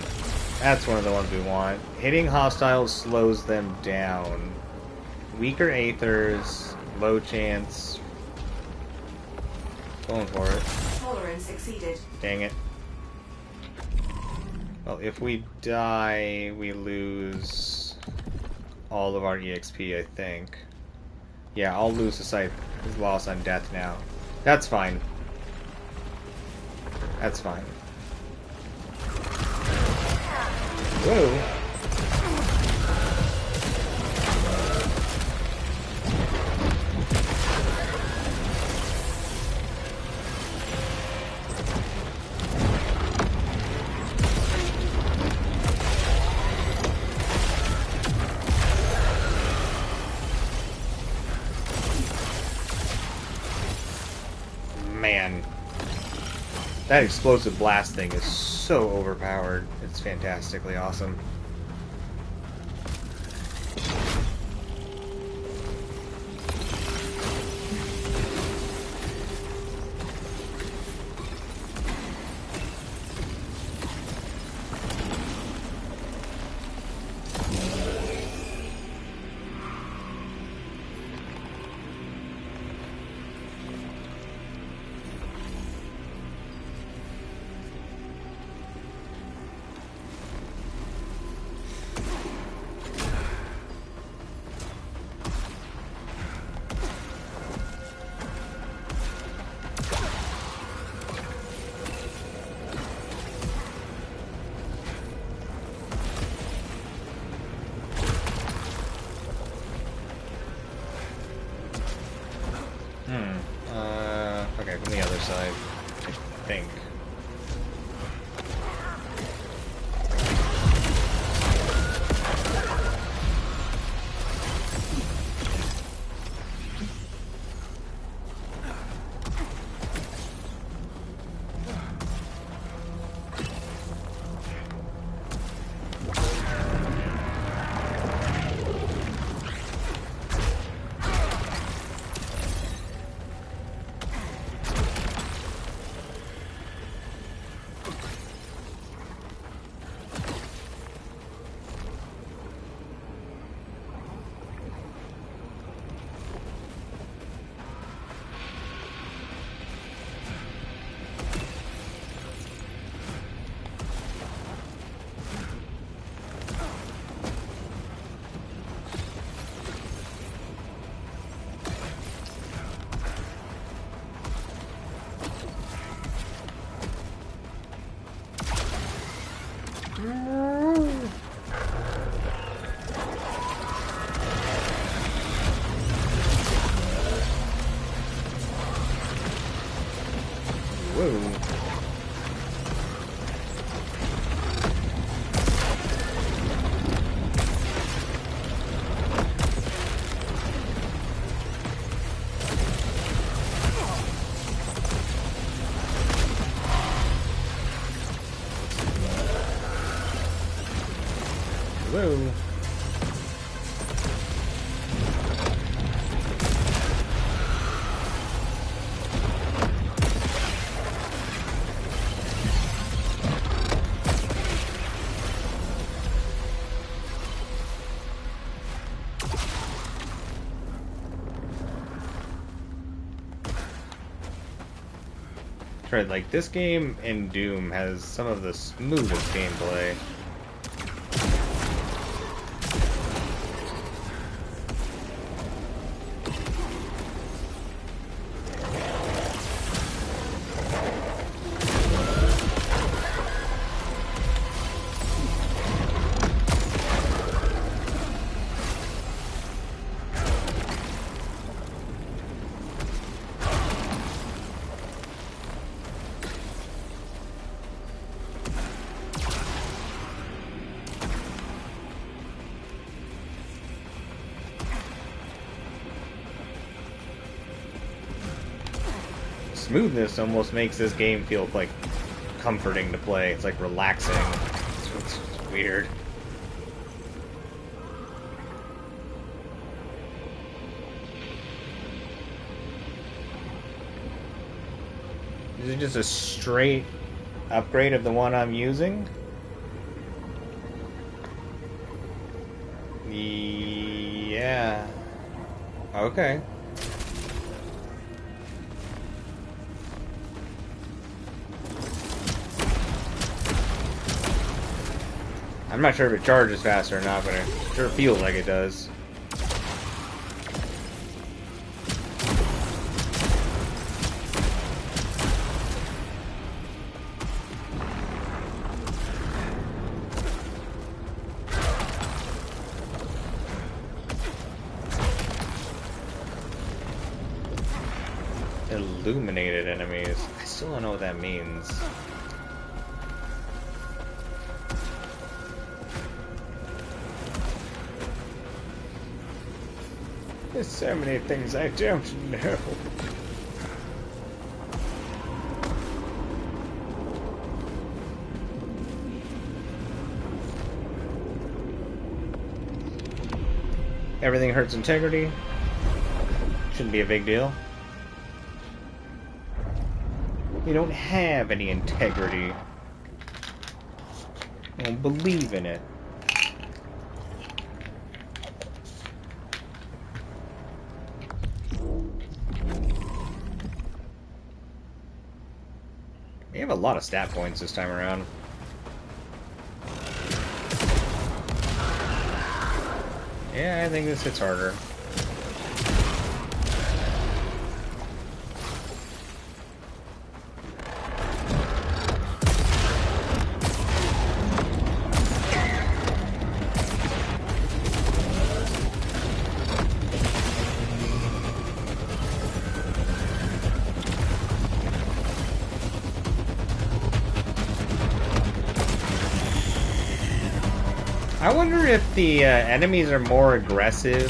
that's one of the ones we want. Hitting hostiles slows them down. Weaker Aethers, low chance. Going for it. Tolerance exceeded. Dang it. Well, if we die, we lose all of our EXP, I think. Yeah, I'll lose the site loss on death now. That's fine. That's fine. Whoa. Man. That explosive blast thing is so overpowered. It's fantastically awesome. other side, I think. Whoa. Whoa. Right, like this game in Doom has some of the smoothest gameplay. Smoothness almost makes this game feel like comforting to play. It's like relaxing. It's weird. Is it just a straight upgrade of the one I'm using? Yeah. Okay. I'm not sure if it charges faster or not, but it sure feels like it does. Illuminated enemies. I still don't know what that means. There's so many things I don't know. Everything hurts integrity. Shouldn't be a big deal. You don't have any integrity. I don't believe in it. You have a lot of stat points this time around. Yeah, I think this hits harder. I wonder if the enemies are more aggressive.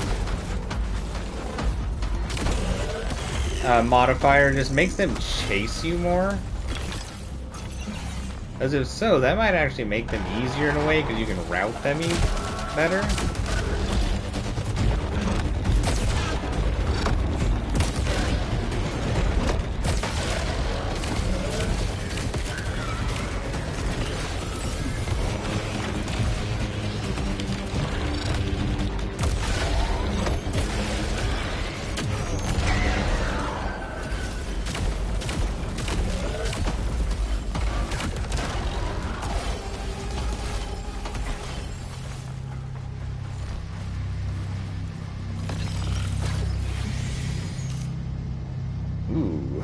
Modifier just makes them chase you more. As if so, that might actually make them easier in a way, because you can route them better. Ooh.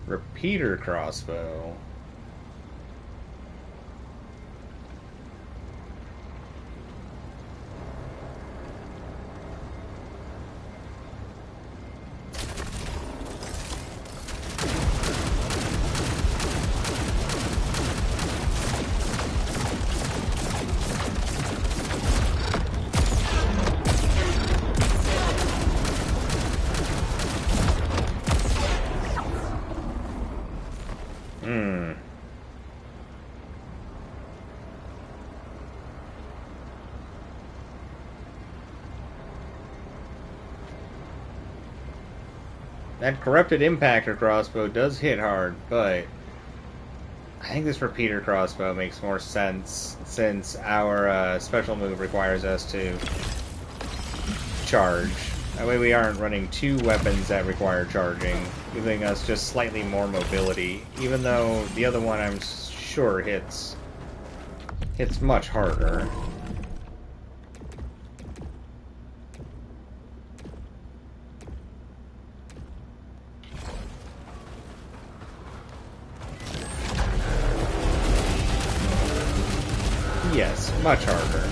Repeater crossbow. That corrupted impactor crossbow does hit hard, but I think this repeater crossbow makes more sense since our special move requires us to charge. That way we aren't running two weapons that require charging, giving us just slightly more mobility, even though the other one I'm sure hits much harder. Yes, much harder.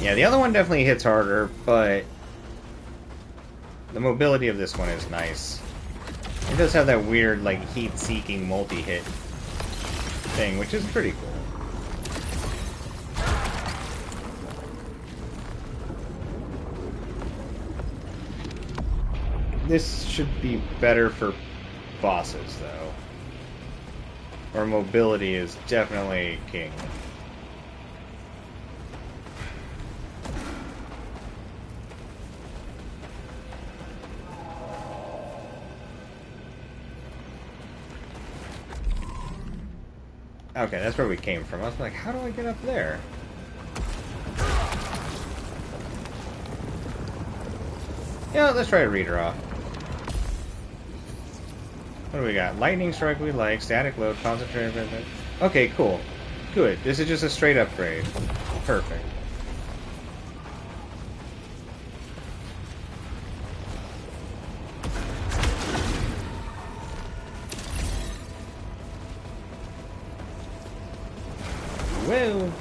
Yeah, the other one definitely hits harder, but the mobility of this one is nice. It does have that weird, like, heat-seeking multi-hit thing, which is pretty cool. This should be better for bosses, though. Where mobility is definitely king. Okay, that's where we came from. I was like, how do I get up there? Yeah, let's try a redraw. What do we got? Lightning strike we like, static load, concentrated... Okay, cool. Good. This is just a straight upgrade. Perfect. Whoa!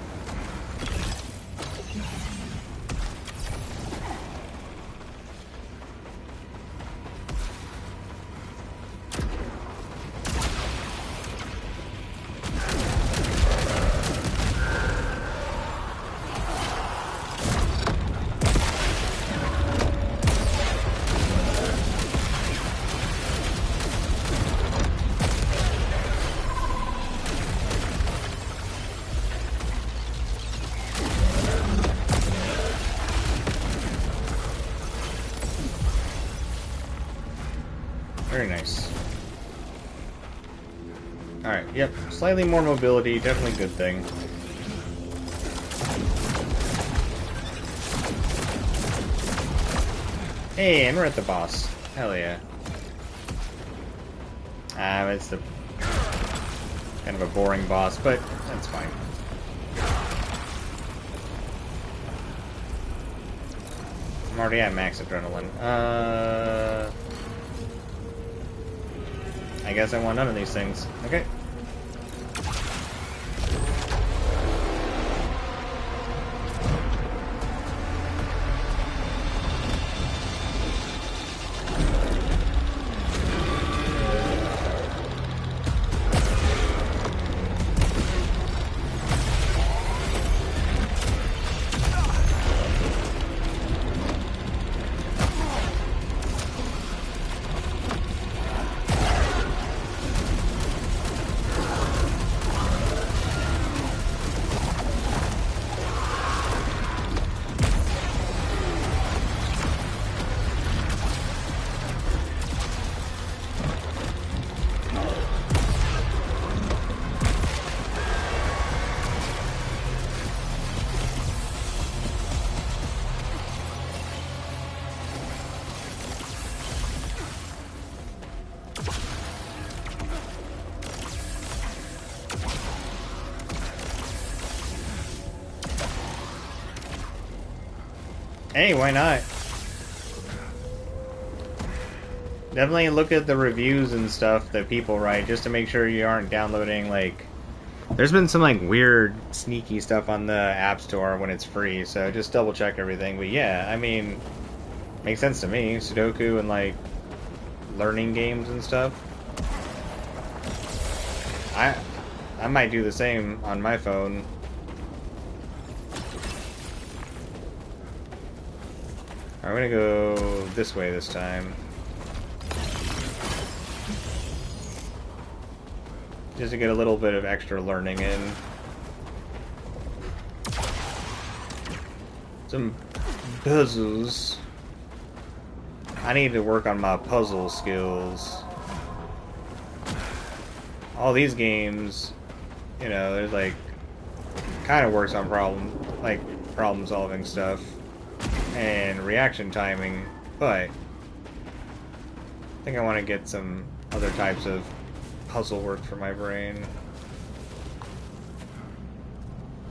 Very nice. Alright, yep. Slightly more mobility, definitely a good thing. Hey, and we're at the boss. Hell yeah. It's the kind of a boring boss, but that's fine. I'm already at max adrenaline. I guess I want none of these things. Okay. Hey, why not? Definitely look at the reviews and stuff that people write just to make sure you aren't downloading, like... There's been some, like, weird, sneaky stuff on the App Store when it's free, so just double check everything. But yeah, I mean, makes sense to me. Sudoku and, like, learning games and stuff. I might do the same on my phone. Alright, we're gonna go this way this time. Just to get a little bit of extra learning in. Some puzzles. I need to work on my puzzle skills. All these games, you know, there's like kind of works on problem solving stuff and reaction timing, but I think I want to get some other types of puzzle work for my brain.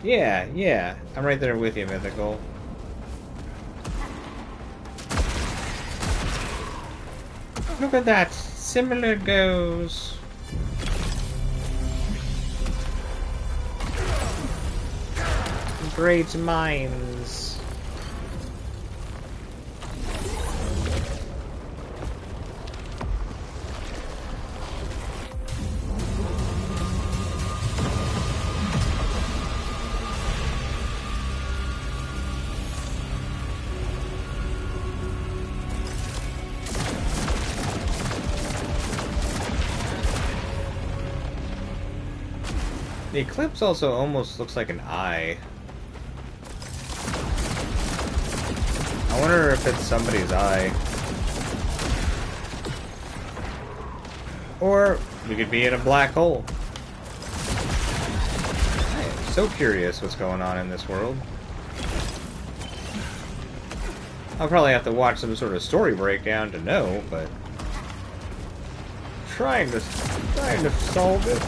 Yeah, I'm right there with you, Mythical. Look at that, similar goes. Great minds. The eclipse also almost looks like an eye. I wonder if it's somebody's eye. Or we could be in a black hole. I am so curious what's going on in this world. I'll probably have to watch some sort of story breakdown to know, but trying to solve it.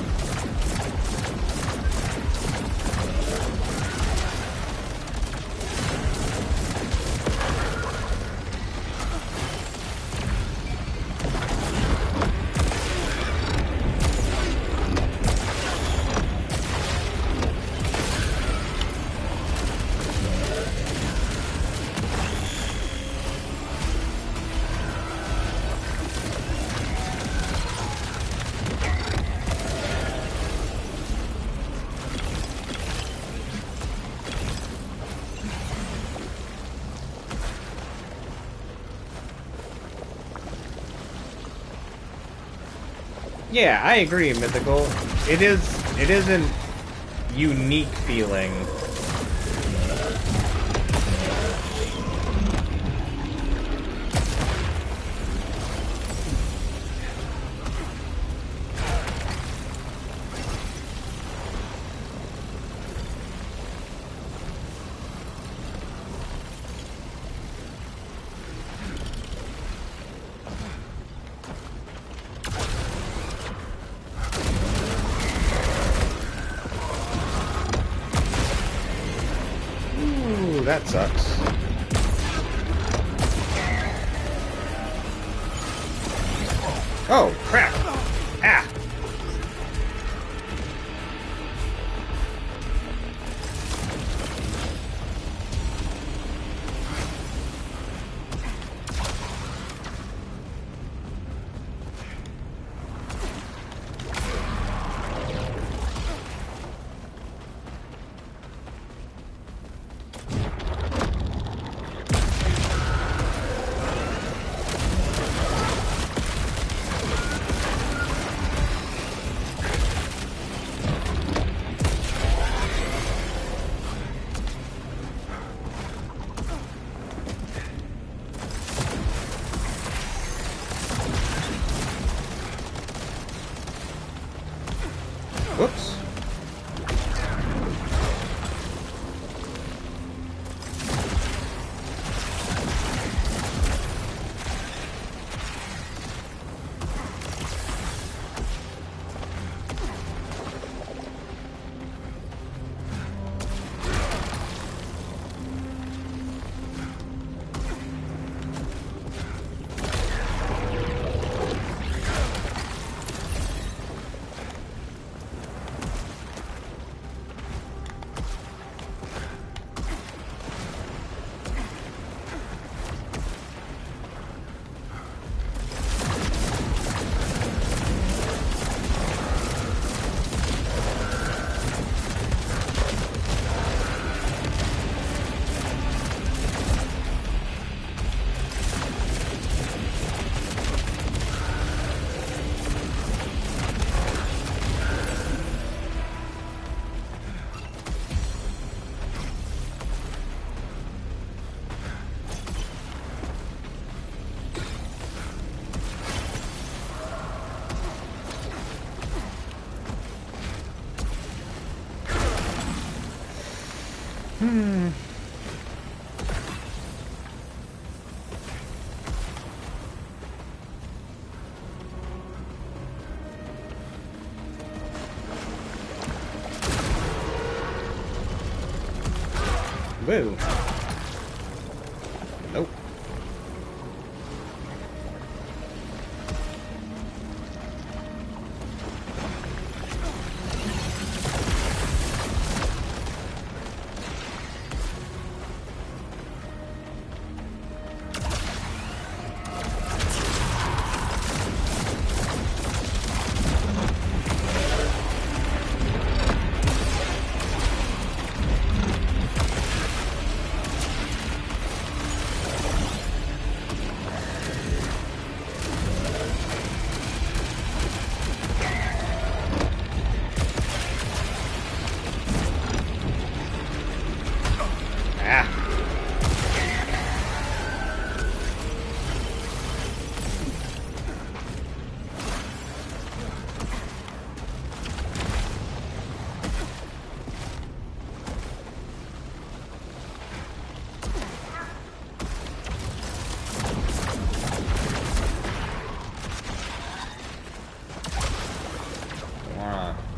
Yeah, I agree, Mythical. It is an unique feeling. Ooh, that sucks. Oh, crap! Ah! Whoops. Woo. Nope.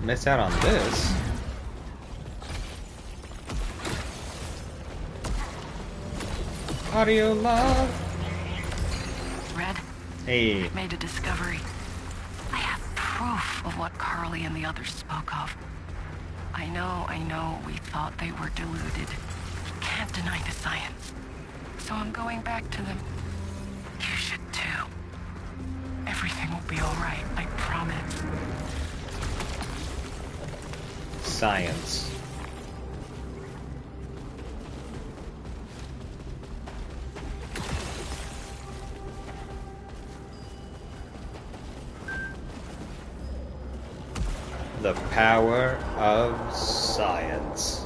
Miss out on this. Audio log. Red? Hey. I've made a discovery. I have proof of what Carly and the others spoke of. I know, we thought they were deluded. You can't deny the science. So I'm going back to them. You should too. Everything will be alright, I promise. Science. The power of science.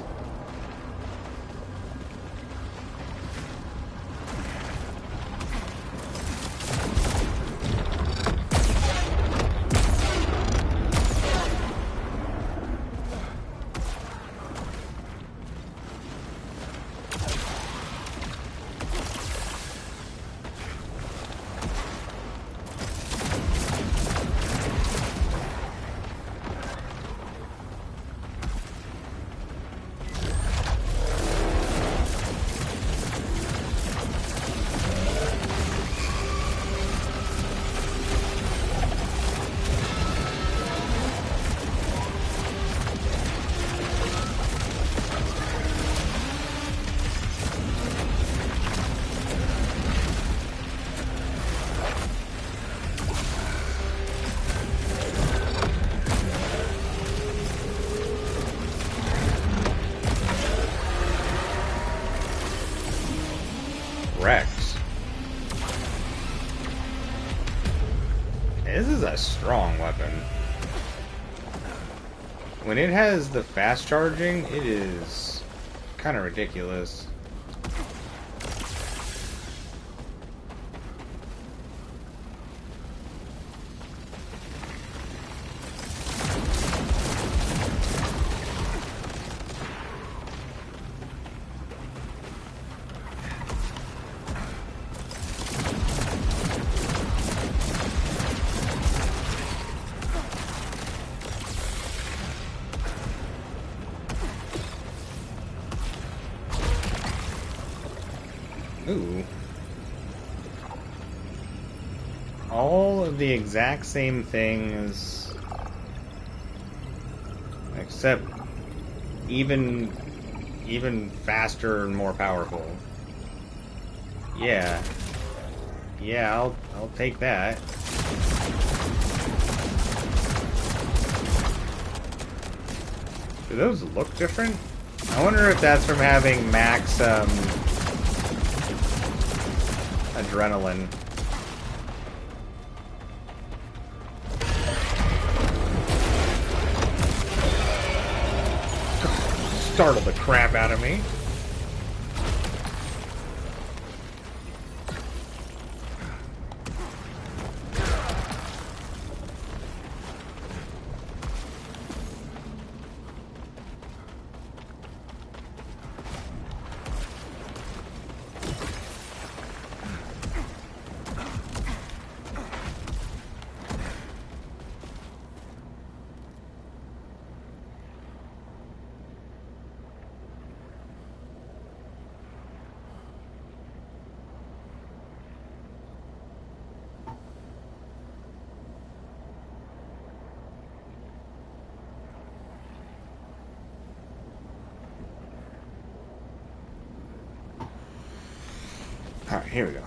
wrecked. This is a strong weapon. When it has the fast charging, it is kind of ridiculous. Ooh. All of the exact same things, except even faster and more powerful. Yeah. Yeah, I'll take that. Do those look different? I wonder if that's from having max adrenaline. Startled the crap out of me. Alright, here we go.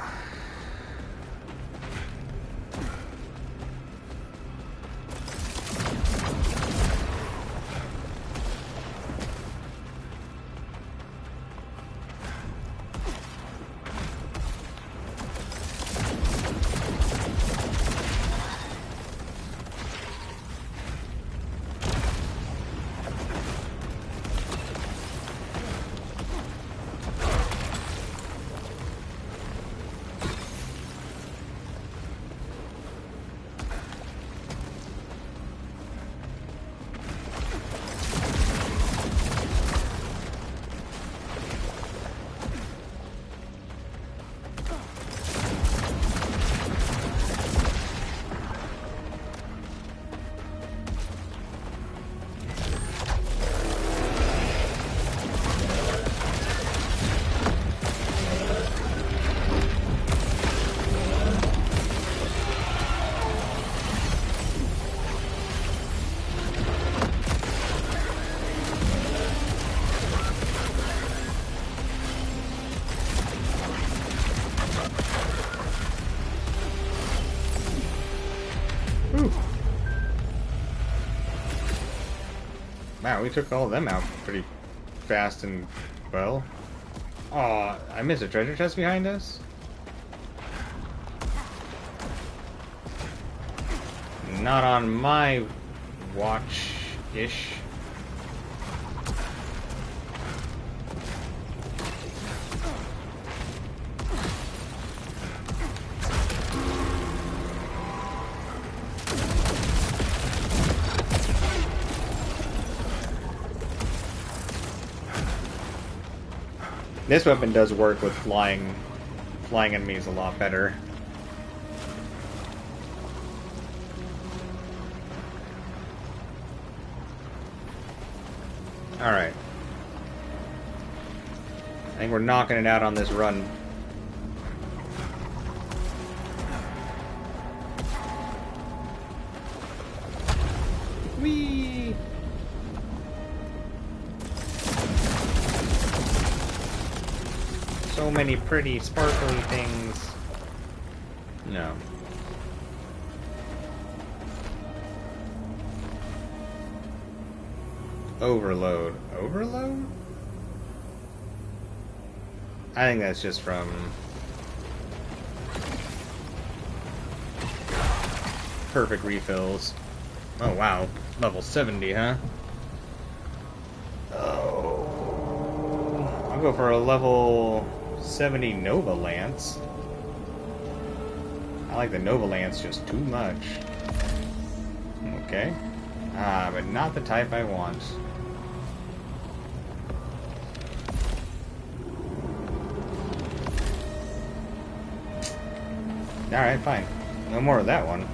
Wow, we took all of them out pretty fast and well. Aw, I missed a treasure chest behind us? Not on my watch-ish. This weapon does work with flying enemies a lot better. Alright. I think we're knocking it out on this run. Whee! So many pretty sparkly things. No. Overload. Overload? I think that's just from perfect refills. Oh wow, level 70, huh? Oh, I'll go for a level 70 Nova Lance. I like the Nova Lance just too much. Okay. But not the type I want. Alright, fine. No more of that one.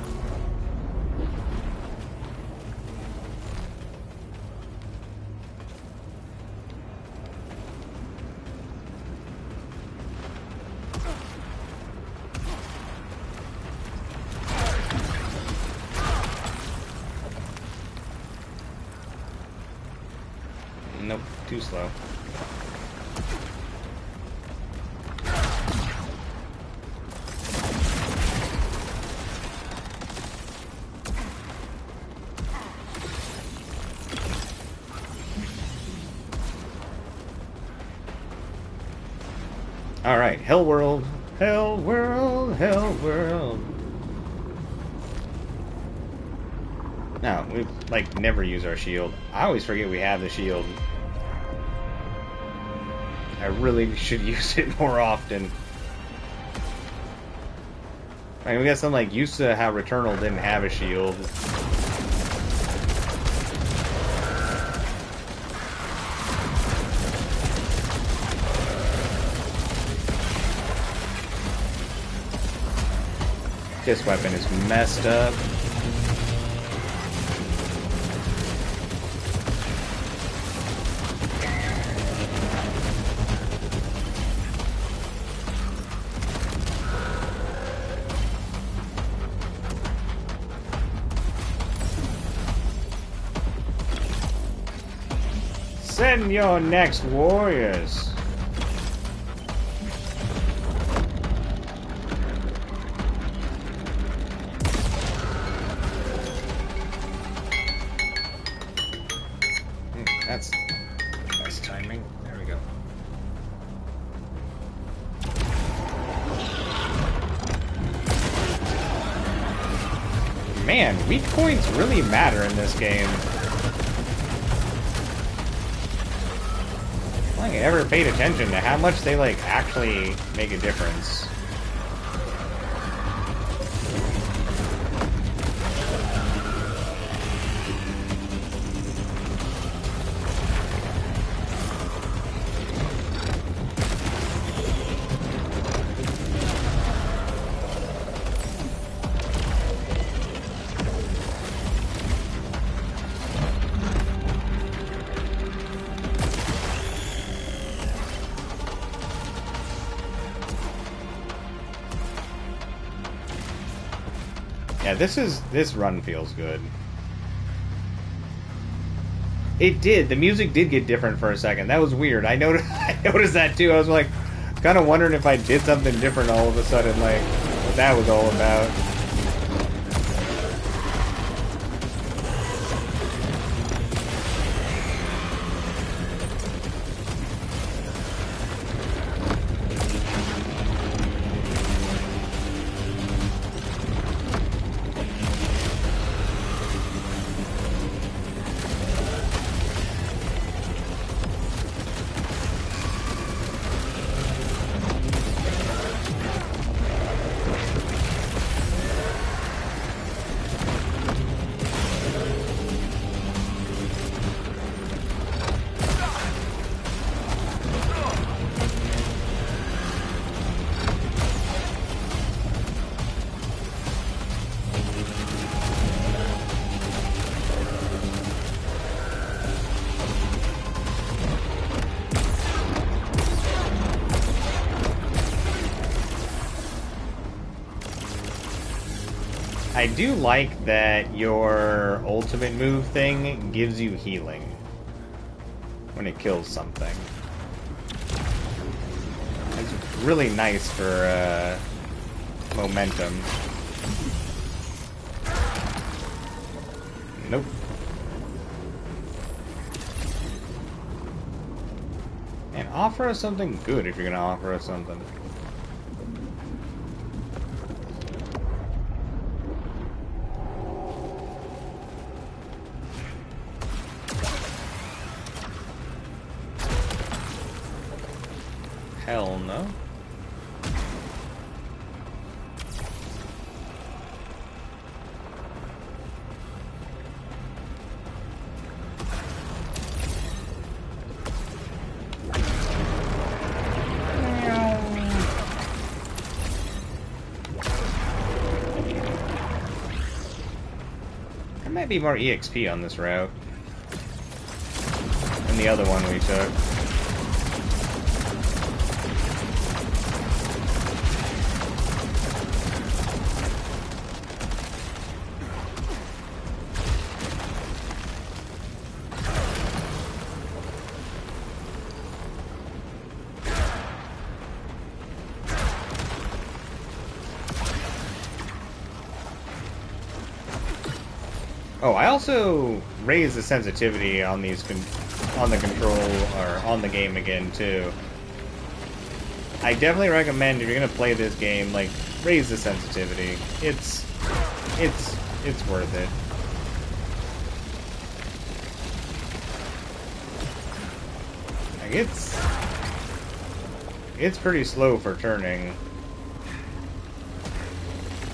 Nope, too slow. Alright, Hell World. Hell World, Hell World. No, we like never use our shield. I always forget we have the shield. I really should use it more often. I mean, we guess I'm like used to how Returnal didn't have a shield. This weapon is messed up. Send your next warriors. That's nice timing. There we go. Man, weak points really matter in this game. I don't think I ever paid attention to how much they like actually make a difference. Yeah, this run feels good. It did. The music did get different for a second. That was weird. I noticed that too. I was like, kind of wondering if I did something different all of a sudden, like what that was all about. I do like that your ultimate move thing gives you healing when it kills something. It's really nice for momentum. Nope. And offer us something good if you're gonna offer us something. might be more EXP on this route than the other one we took. Oh, I also raised the sensitivity on these on the control or on the game again too. I definitely recommend if you're gonna play this game, like, raise the sensitivity. It's worth it. Like, it's pretty slow for turning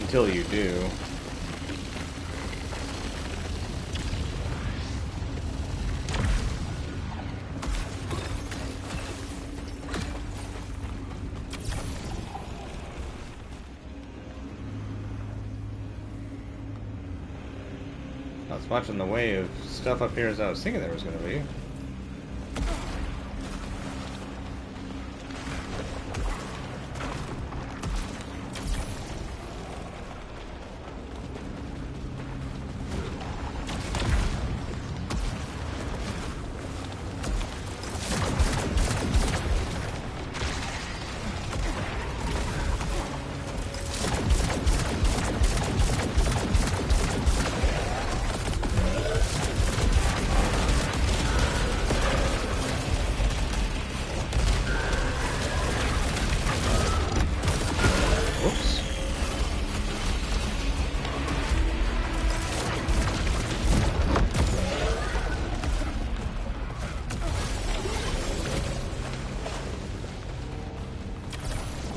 until you do. Not as much in the way of stuff up here as I was thinking there was going to be.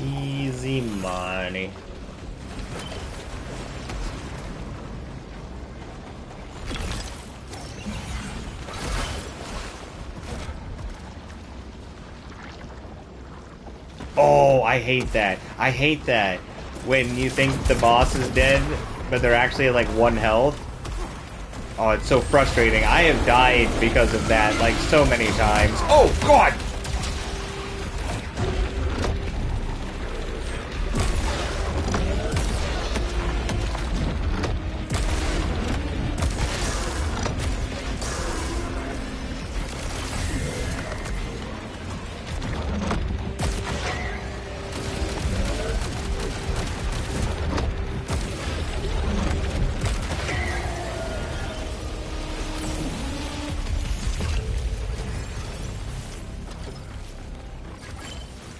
Easy money. Oh, I hate that. I hate that. When you think the boss is dead, but they're actually at like 1 health. Oh, it's so frustrating. I have died because of that, like, so many times. Oh, God!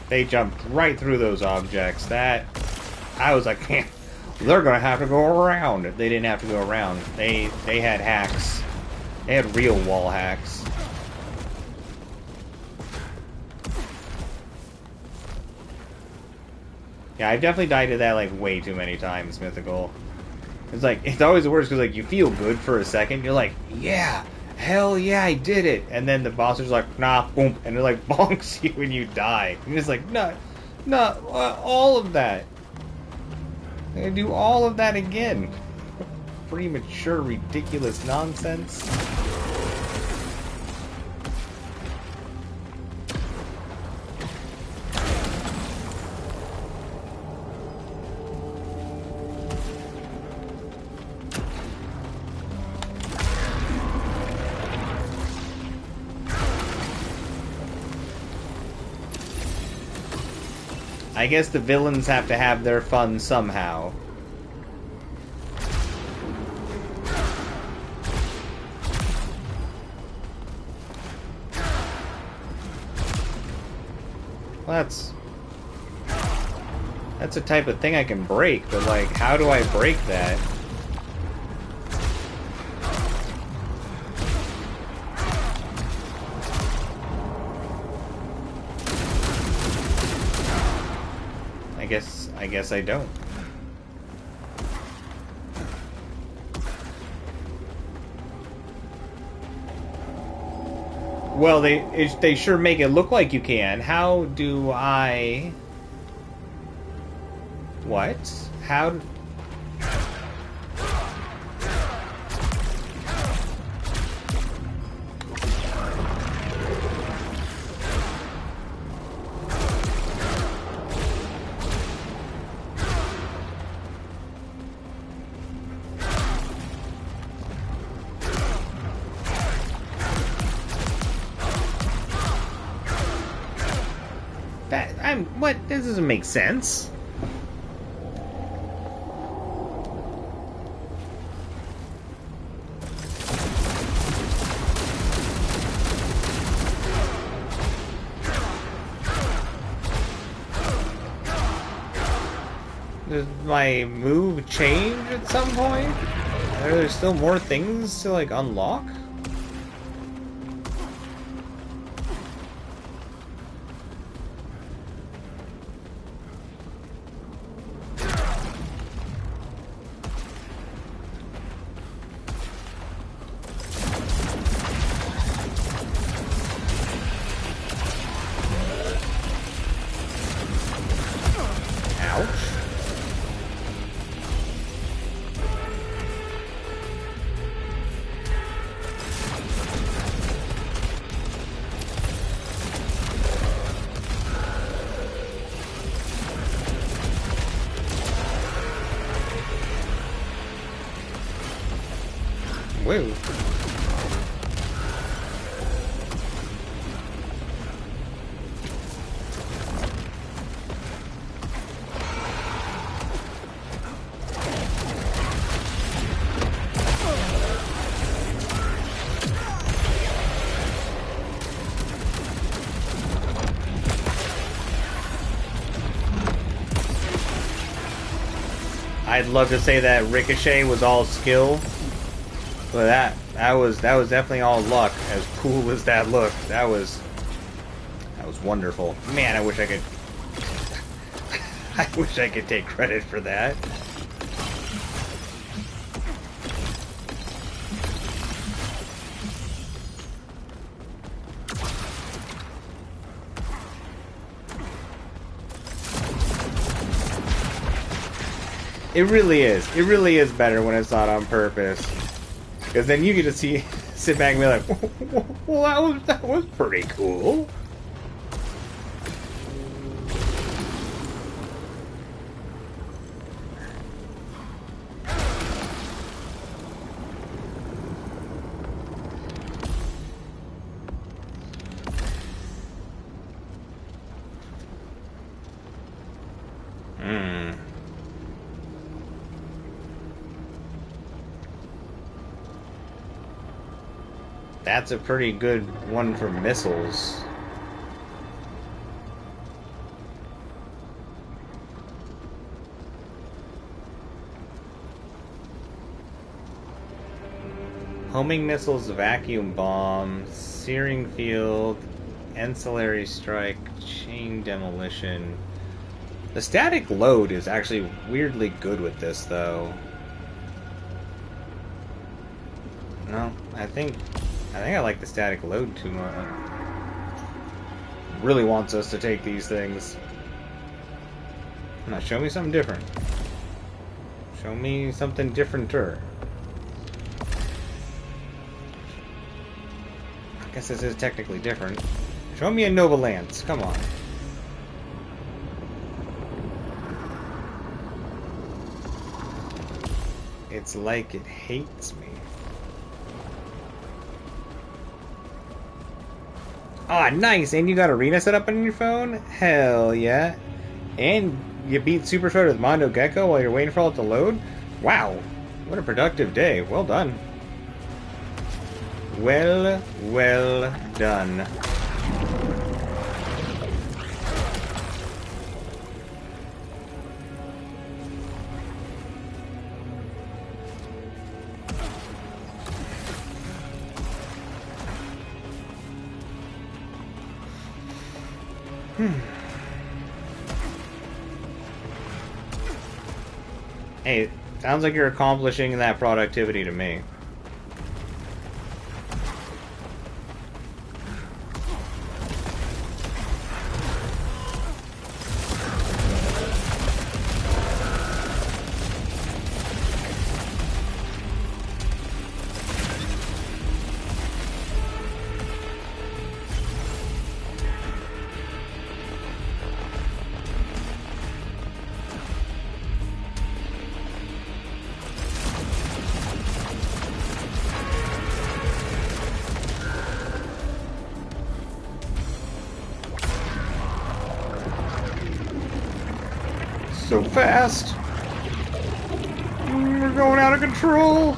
They jumped right through those objects. That, I was like, man, they're gonna have to go around. They didn't have to go around. They had hacks. They had real wall hacks. Yeah, I've definitely died to that like way too many times, Mythical. It's like, it's always the worst because like you feel good for a second. You're like, yeah, hell yeah, I did it. And then the boss is like, nah, boom, and it like bonks you when you die. And it's like, no, all of that. I'm gonna do all of that again. Premature, ridiculous nonsense. I guess the villains have to have their fun somehow. Well, that's a type of thing I can break, but like, how do I break that? I guess I don't. Well, they sure make it look like you can. How do I... What? How... What? This doesn't make sense. Does my move change at some point? Are there still more things to, like, unlock? Whoa. I'd love to say that Ricochet was all skill, but that was definitely all luck. As cool as that looked, that was wonderful. Man, I wish I could. I wish I could take credit for that. It really is. It really is better when it's not on purpose. Because then you get to sit back and be like, well, that was pretty cool. That's a pretty good one for missiles. Homing missiles, vacuum bomb, searing field, ancillary strike, chain demolition. The static load is actually weirdly good with this, though. No, I think I like the static load too much. Really wants us to take these things. Now, show me something different. Show me something differenter. I guess this is technically different. Show me a Nova Lance. Come on. It's like it hates me. Ah, nice! And you got Arena set up on your phone? Hell yeah. And you beat Super Shred with Mondo Gecko while you're waiting for all it to load? Wow. What a productive day. Well done. Well done. Hey, sounds like you're accomplishing that productivity to me. So fast. We're going out of control.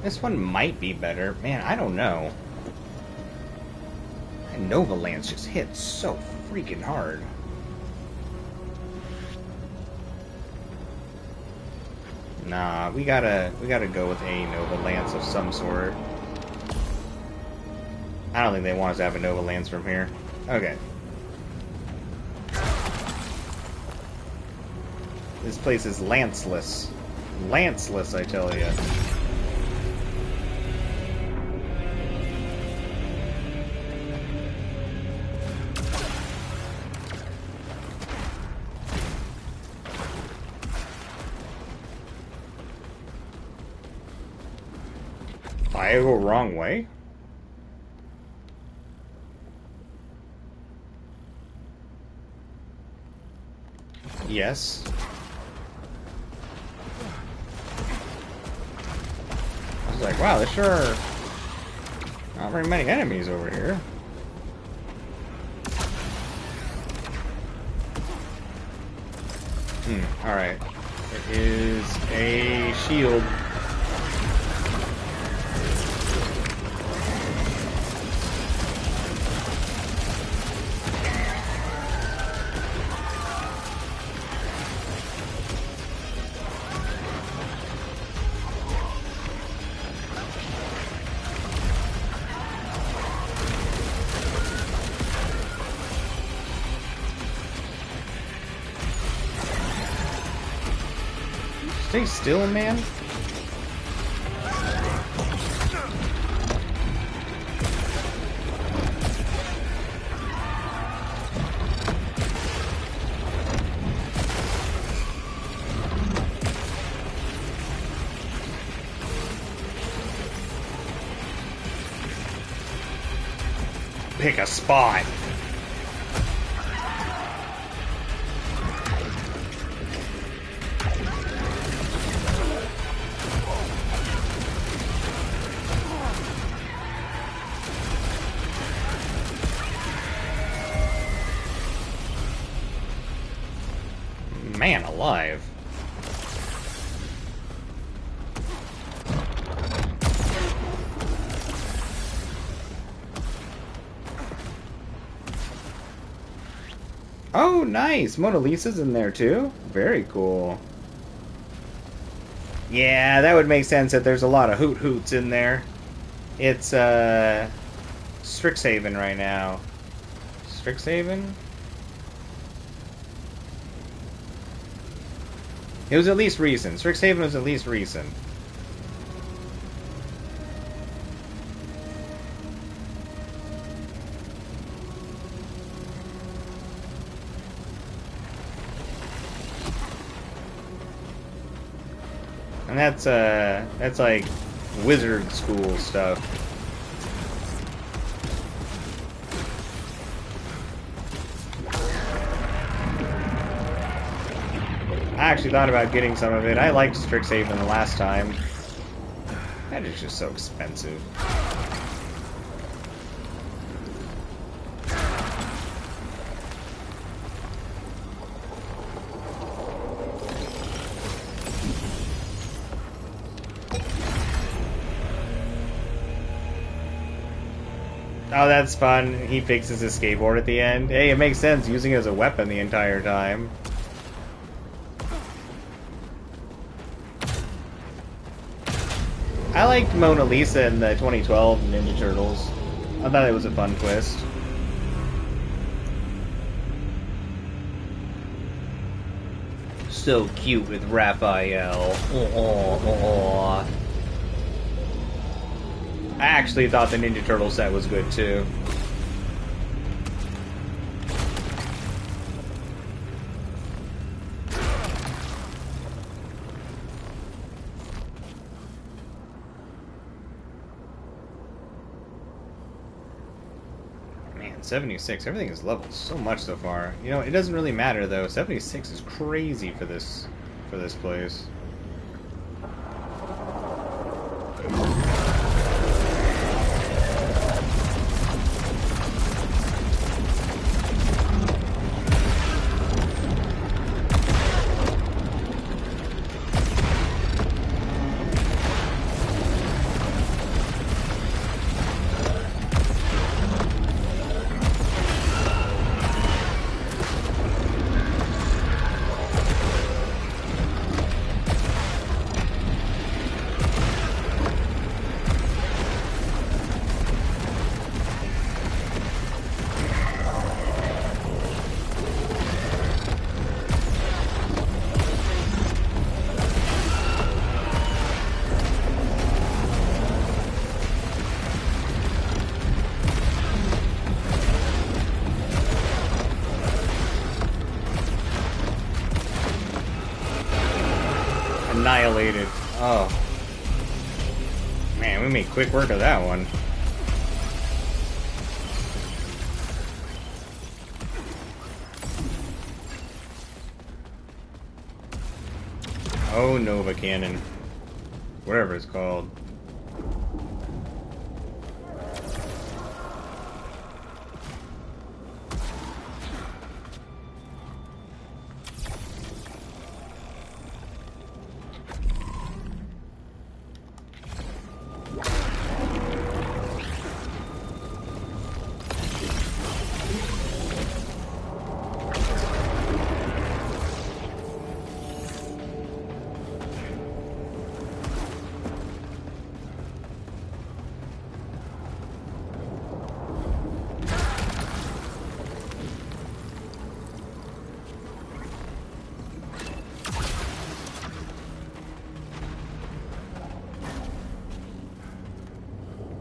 This one might be better. Man, I don't know. That Nova Lance just hits so freaking hard. Nah, we gotta go with a Nova Lance of some sort. I don't think they want us to have a Nova Lance from here. Okay. This place is lanceless. Lanceless, I tell you. I go wrong way? Yes. I was like, wow, there's sure not very many enemies over here. Alright. There is a shield. Stay still, man. Pick a spot. Man alive. Oh, nice! Mona Lisa's in there too? Very cool. Yeah, that would make sense that there's a lot of hoot-hoots in there. It's, Strixhaven right now. Strixhaven? It was at least recent. Strixhaven was at least recent. And that's like wizard school stuff. I actually thought about getting some of it. I liked Strixhaven the last time. That is just so expensive. Oh, that's fun. He fixes his skateboard at the end. Hey, it makes sense using it as a weapon the entire time. I liked Mona Lisa in the 2012 Ninja Turtles. I thought it was a fun twist. So cute with Raphael. I actually thought the Ninja Turtle set was good too. Man, 76. Everything is leveled so much so far. You know, it doesn't really matter though. 76 is crazy for this place. Annihilated. Oh. Man, we made quick work of that one. Oh, Nova Cannon. Whatever it's called.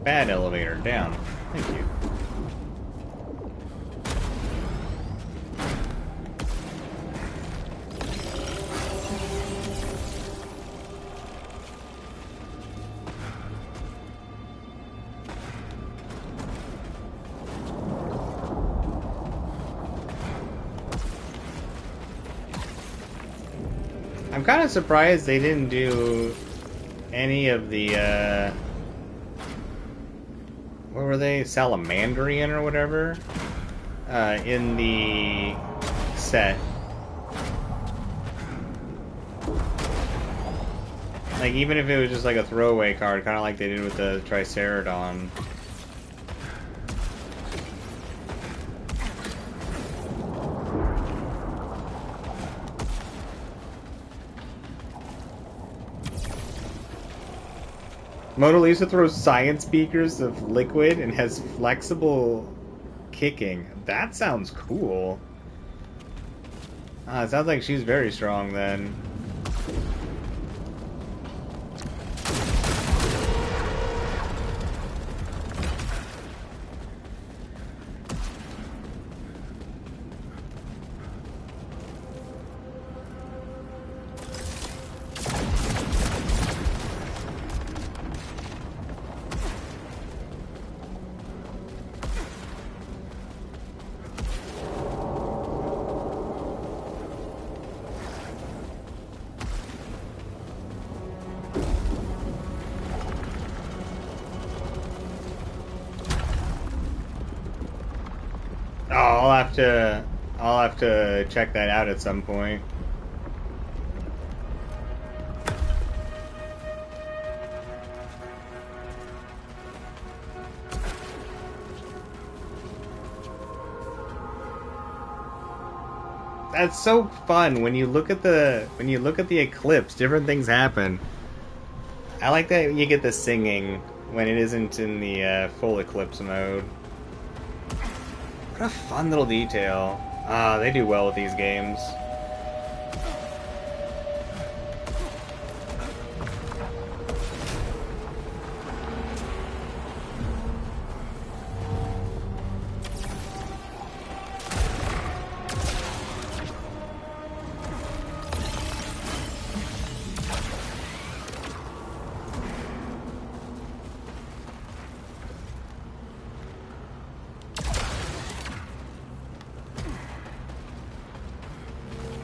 Bad elevator, down. Thank you. I'm kind of surprised they didn't do any of the, what were they? Salamandrian or whatever? In the set. Like, even if it was just like a throwaway card, kind of like they did with the Triceratodon. Mona Lisa throws science beakers of liquid and has flexible kicking. That sounds cool. It sounds like she's very strong then. Oh, I'll have to check that out at some point. That's so fun when you look at the eclipse, different things happen. I like that you get the singing when it isn't in the full eclipse mode. What a fun little detail. Ah, they do well with these games.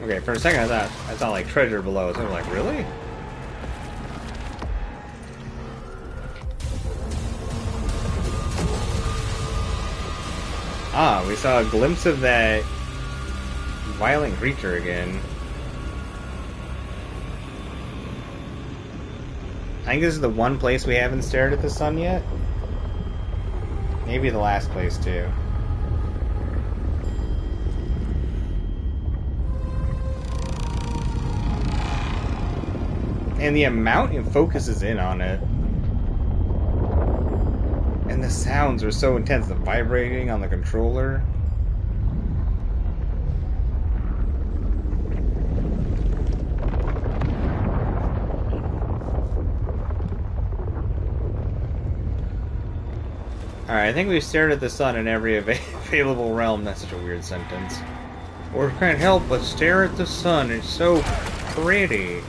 Okay, for a second I thought like treasure below, so I'm like, really? Ah, we saw a glimpse of that violent creature again. I think this is the one place we haven't stared at the sun yet. Maybe the last place too. And the amount it focuses in on it. And the sounds are so intense, the vibrating on the controller. Alright, I think we've stared at the sun in every available realm. That's such a weird sentence. Or can't help but stare at the sun, it's so pretty.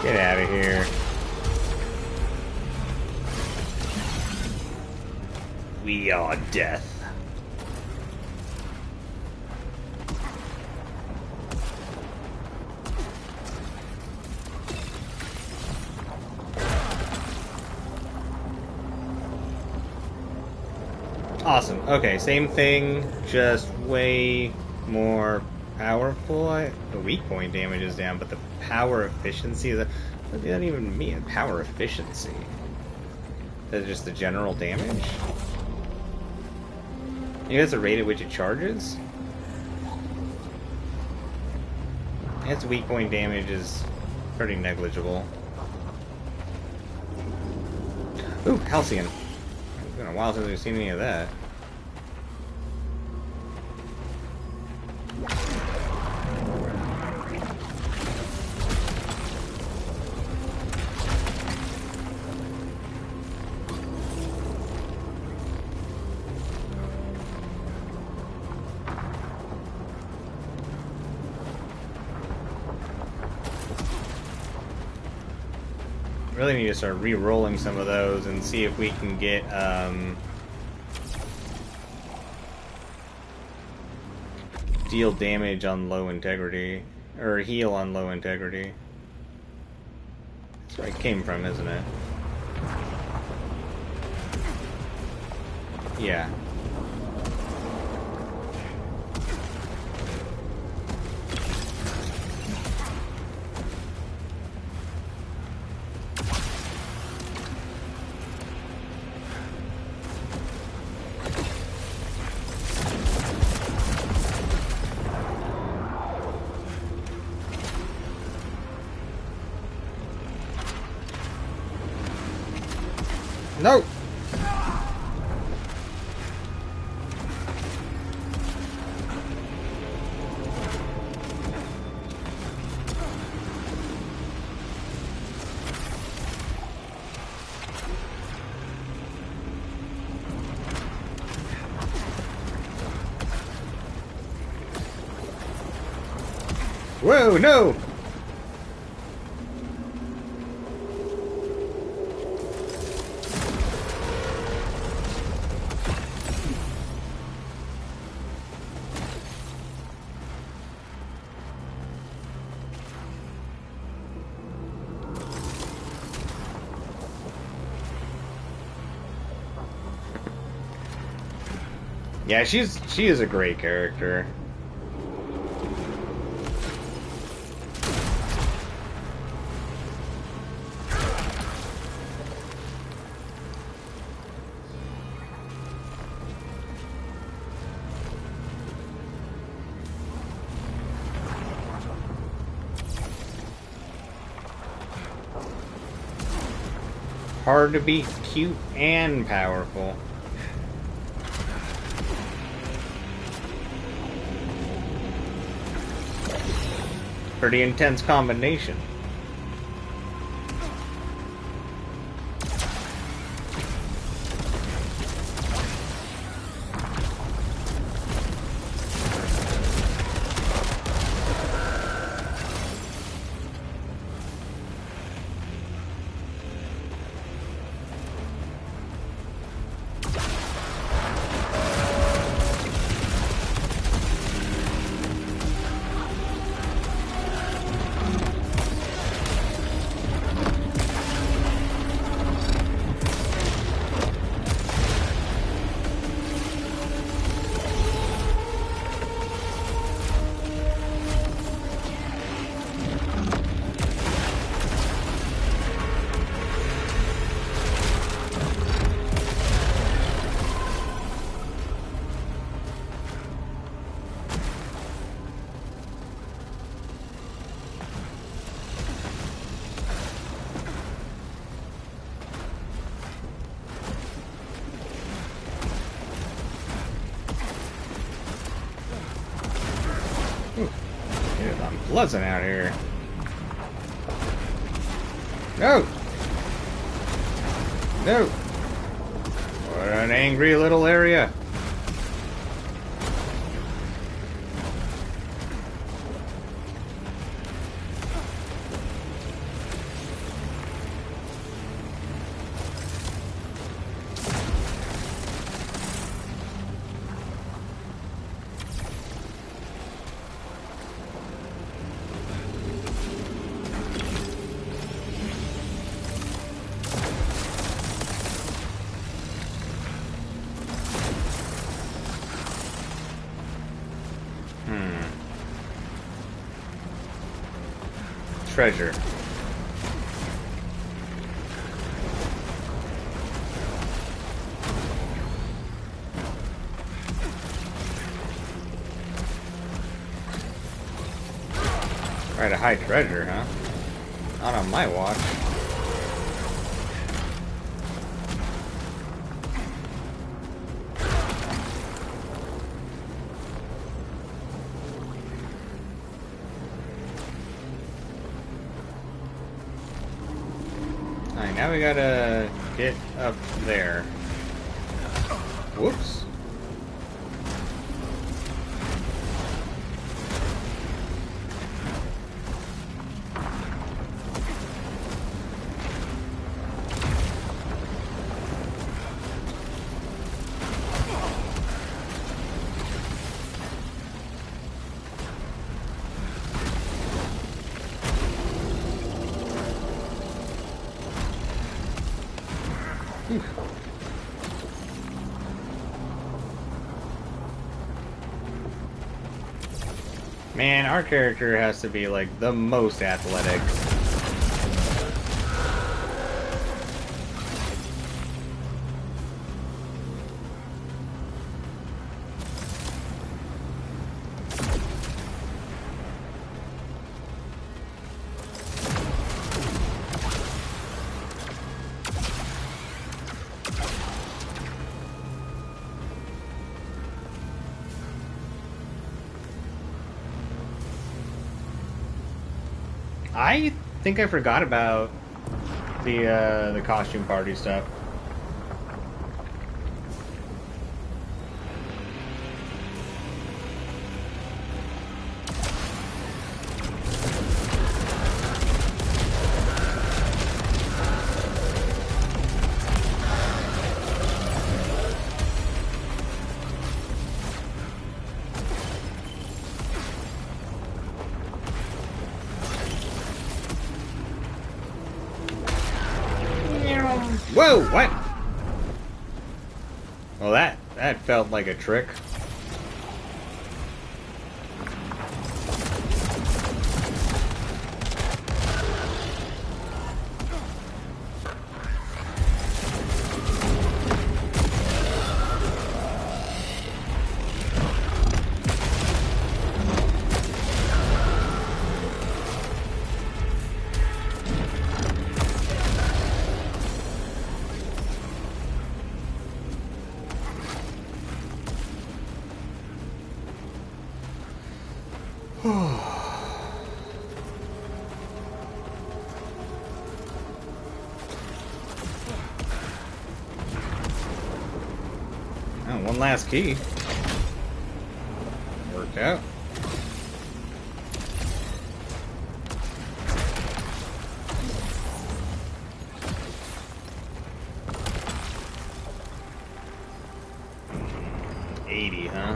Get out of here. We are death. Awesome. Okay, same thing, just way more powerful. The weak point damage is down, but the power efficiency is... What does that even mean? Power efficiency? Is that just the general damage? You know, that's the rate at which it charges? Its weak point damage is pretty negligible. Ooh, Halcyon. It's been a while since we've seen any of that. Really need to start re-rolling some of those and see if we can get deal damage on low integrity, or heal on low integrity. That's where it came from, isn't it? Yeah. No! Whoa, no! Yeah, she is a great character. Hard to be cute and powerful. Pretty intense combination. It's unpleasant out here. No! No! What an angry little area. Treasure. Try to hide treasure, huh? Not on my watch. Alright, now we gotta get up there. Whoops. Man, our character has to be like the most athletic. I think I forgot about the costume party stuff. Whoa, what? Well, that felt like a trick. Oh, one last key. Worked out. Huh?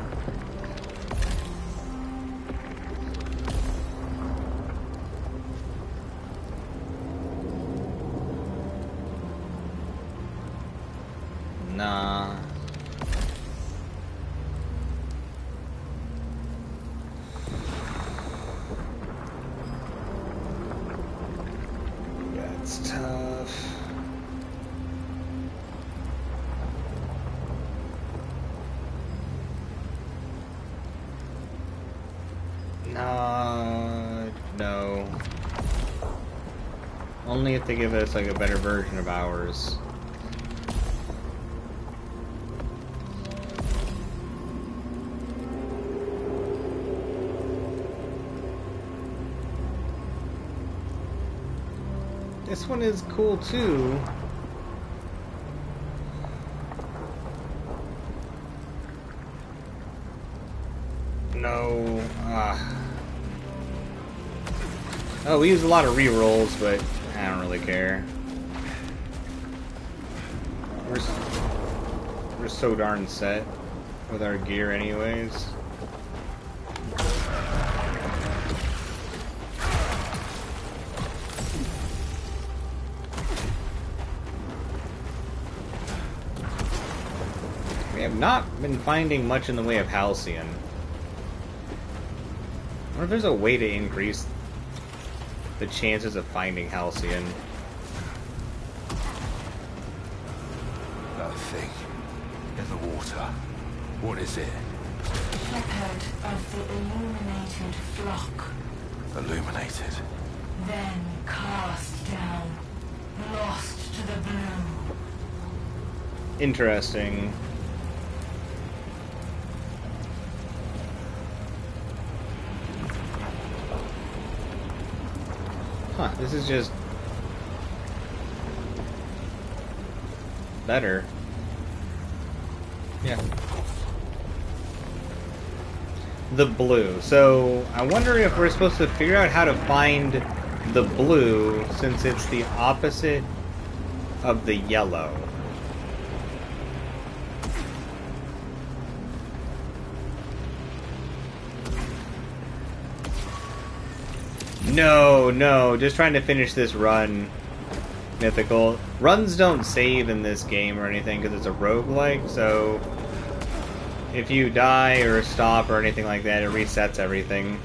Nah. Yeah, it's tough. No. Only if they give us like a better version of ours. This one is cool too. No. Oh, we use a lot of rerolls, but I don't really care. We're so darn set with our gear anyways. We have not been finding much in the way of Halcyon. I wonder if there's a way to increase the chances of finding Halcyon. That thing in the water. What is it? Shepherd of the illuminated flock. Illuminated. Then cast down, lost to the blue. Interesting. Huh, this is just better. Yeah. The blue. So, I wonder if we're supposed to figure out how to find the blue since it's the opposite of the yellow. No, just trying to finish this run. Mythical. Runs don't save in this game or anything because it's a roguelike, so if you die or stop or anything like that, it resets everything.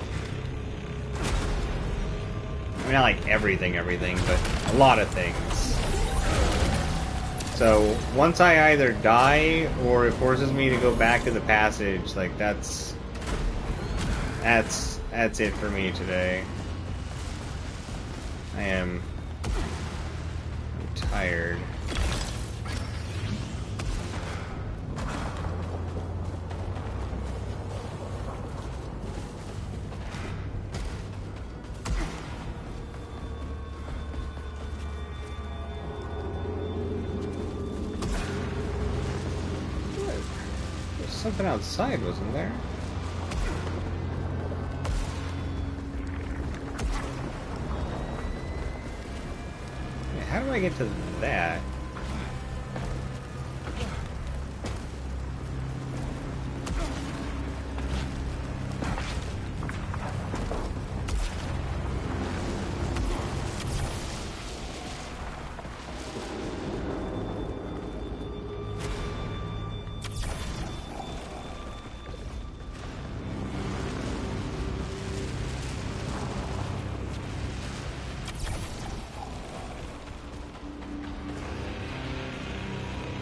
I mean, not like everything, but a lot of things. So, once I either die or it forces me to go back to the passage, like, that's it for me today. I am tired. There's something outside, wasn't there? How do I get to that?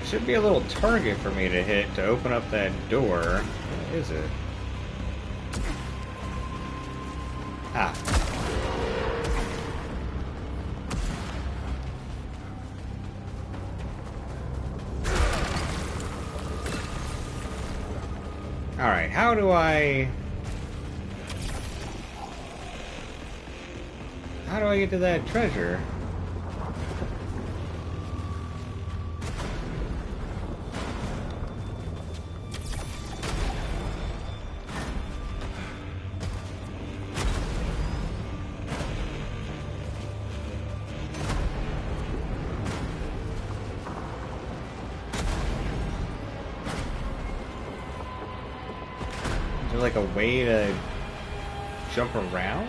Should be a little target for me to hit to open up that door. What is it? Ah. Alright, how do I get to that treasure? there like a way to jump around?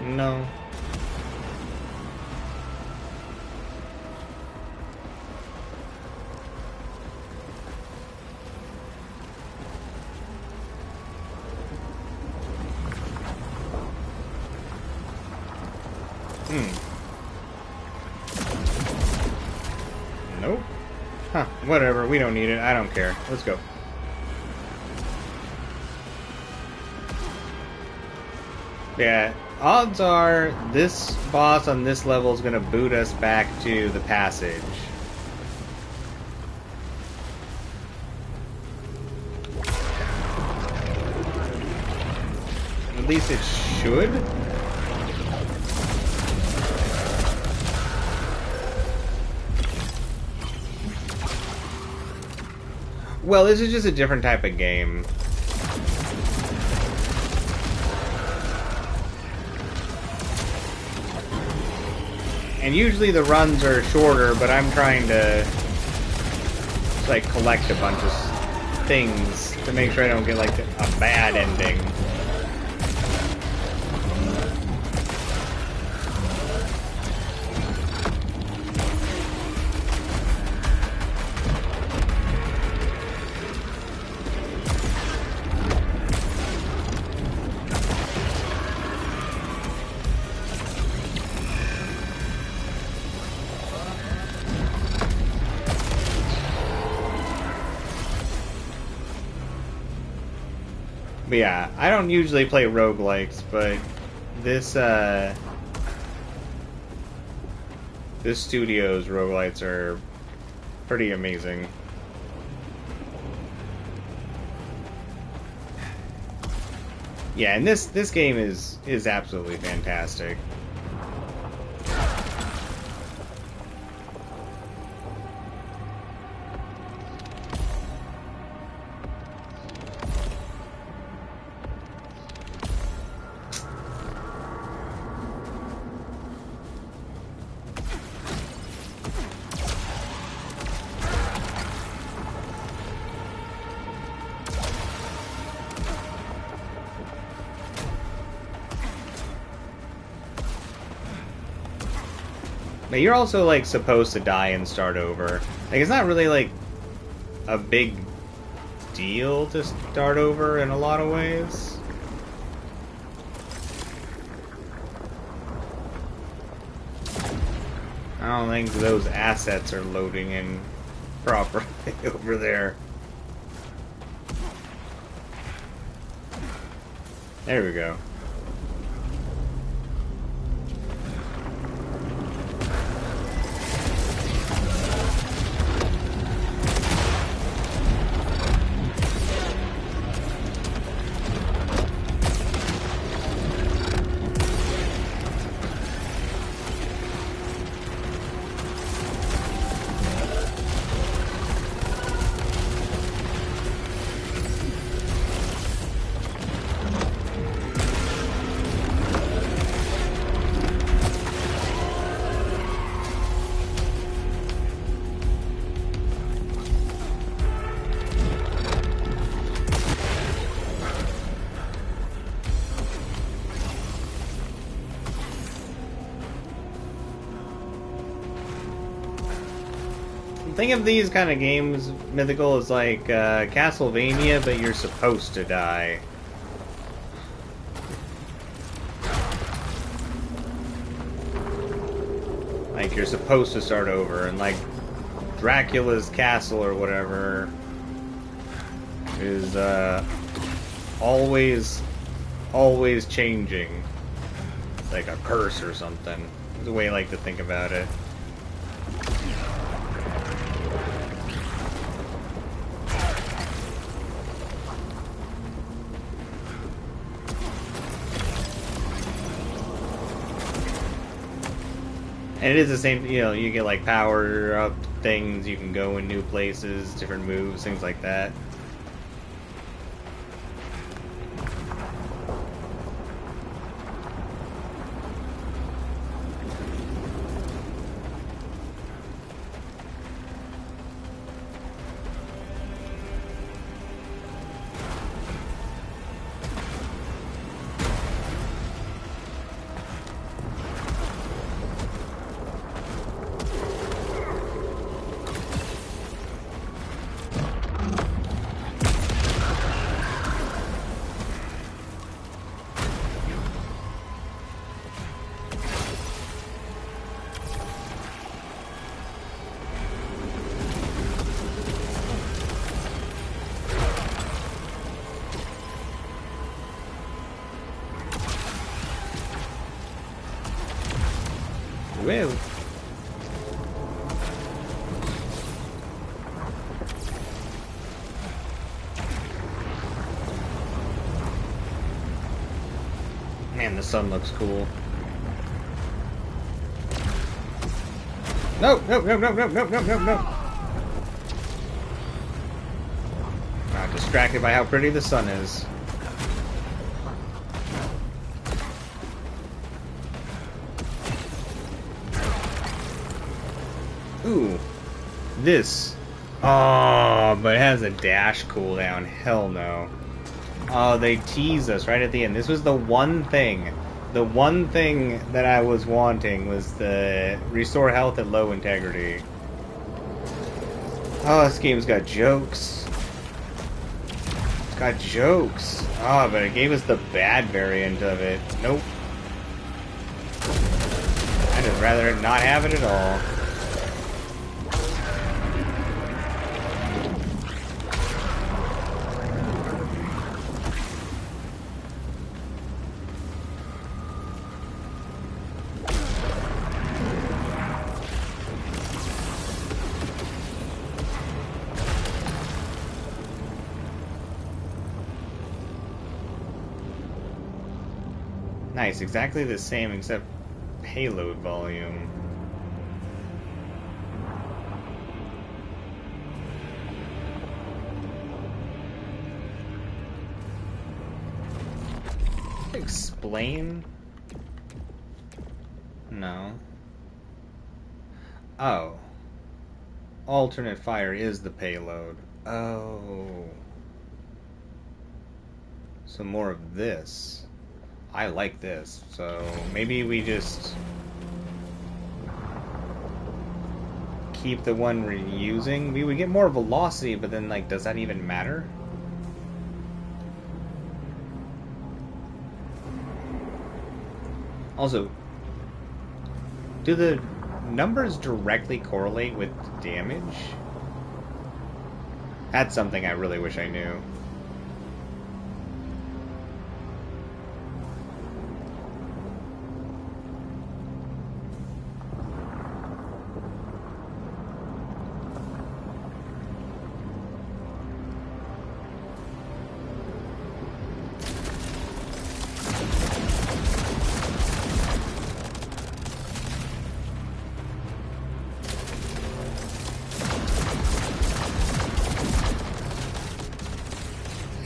No. Nope. Huh, whatever, we don't need it. I don't care. Let's go. Yeah, odds are this boss on this level is going to boot us back to the passage. At least it should. Well, this is just a different type of game. And usually the runs are shorter, but I'm trying to like collect a bunch of things to make sure I don't get like a bad ending. But yeah, I don't usually play roguelikes, but this this studio's roguelites are pretty amazing. Yeah, and this game is absolutely fantastic. Now you're also like supposed to die and start over. Like it's not really like a big deal to start over in a lot of ways. I don't think those assets are loading in properly over there. There we go. Think of these kind of games, Mythical, as like Castlevania, but you're supposed to die. Like, you're supposed to start over, and like Dracula's castle or whatever is always changing. It's like a curse or something. It's a way I like to think about it. And it is the same, you know, you get like power up things, you can go in new places, different moves, things like that. Whoa. Man, the sun looks cool. No, no, no, no, no, no, no, no, no. Not distracted by how pretty the sun is. Ooh. This. Oh, but it has a dash cooldown. Hell no. Oh, they teased us right at the end. This was the one thing. The one thing that I was wanting was the restore health at low integrity. Oh, this game's got jokes. It's got jokes. Oh, but it gave us the bad variant of it. Nope. I'd just rather not have it at all. Nice, exactly the same except payload volume. Explain? No. Oh. Alternate fire is the payload. Oh. So more of this. I like this, so maybe we just keep the one we're using. We would get more velocity, but then, like, does that even matter? Also, do the numbers directly correlate with damage? That's something I really wish I knew.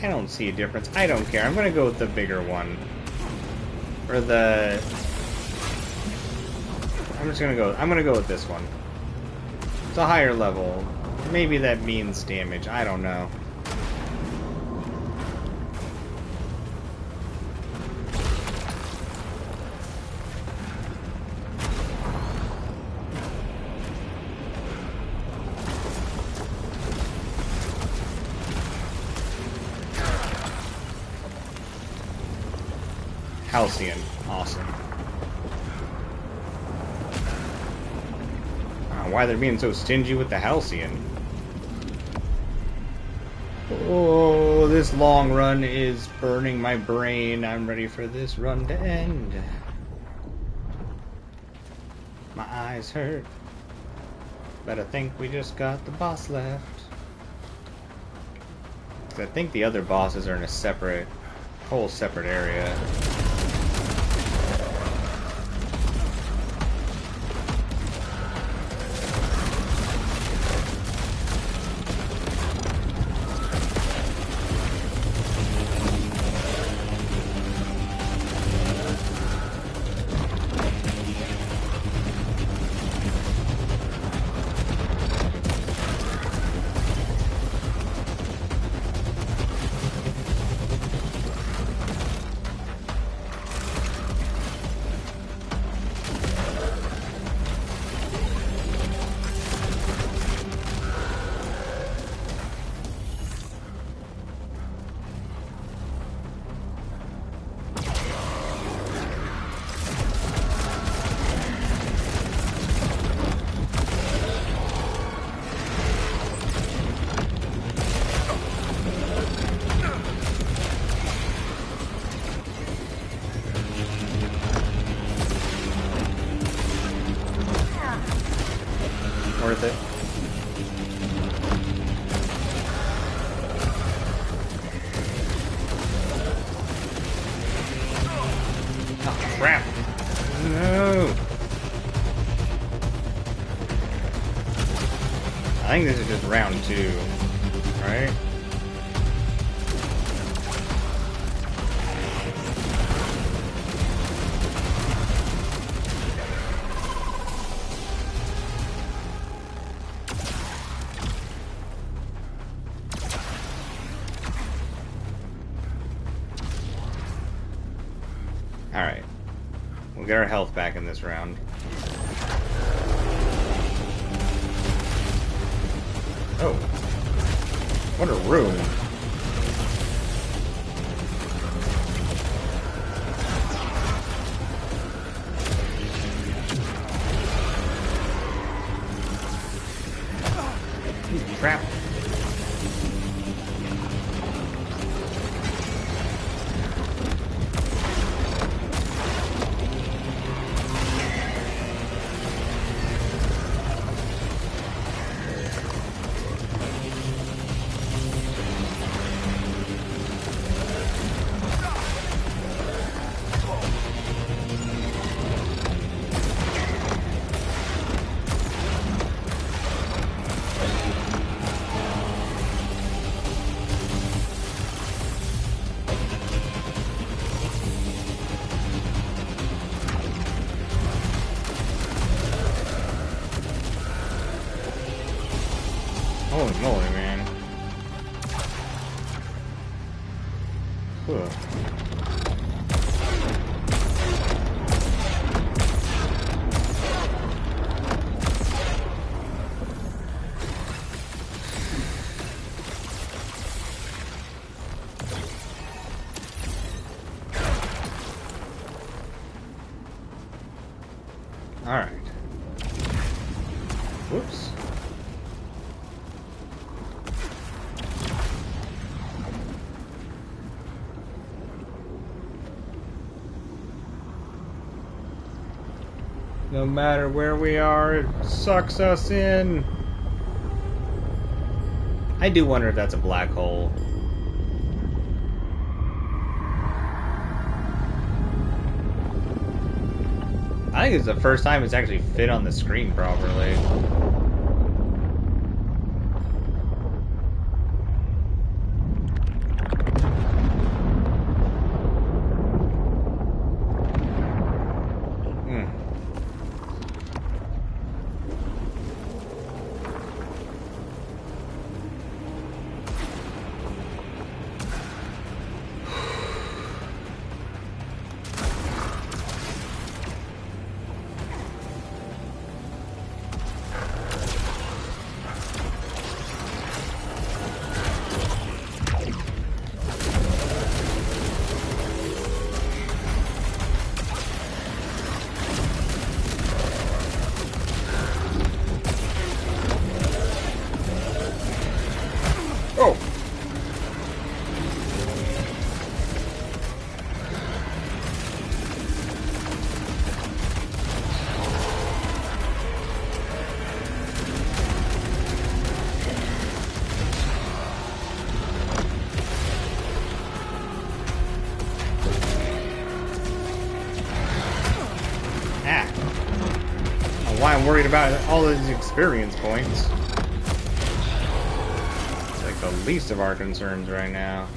I don't see a difference. I don't care. I'm gonna go with the bigger one. Or the... I'm gonna go with this one. It's a higher level. Maybe that means damage. I don't know. Halcyon. Awesome. Why they're being so stingy with the Halcyon. Oh, this long run is burning my brain. I'm ready for this run to end. My eyes hurt. But I think we just got the boss left. 'Cause I think the other bosses are in a separate, whole separate area. Crap! No! I think this is just round 2, right? Alright. We'll get our health back in this round. Oh. What a room. Crap. Holy moly, man. Ugh. Alright. Whoops. No matter where we are, it sucks us in. I do wonder if that's a black hole. I think it's the first time it's actually fit on the screen properly. Oh! Ah! I don't know why I'm worried about all these experience points. The least of our concerns right now.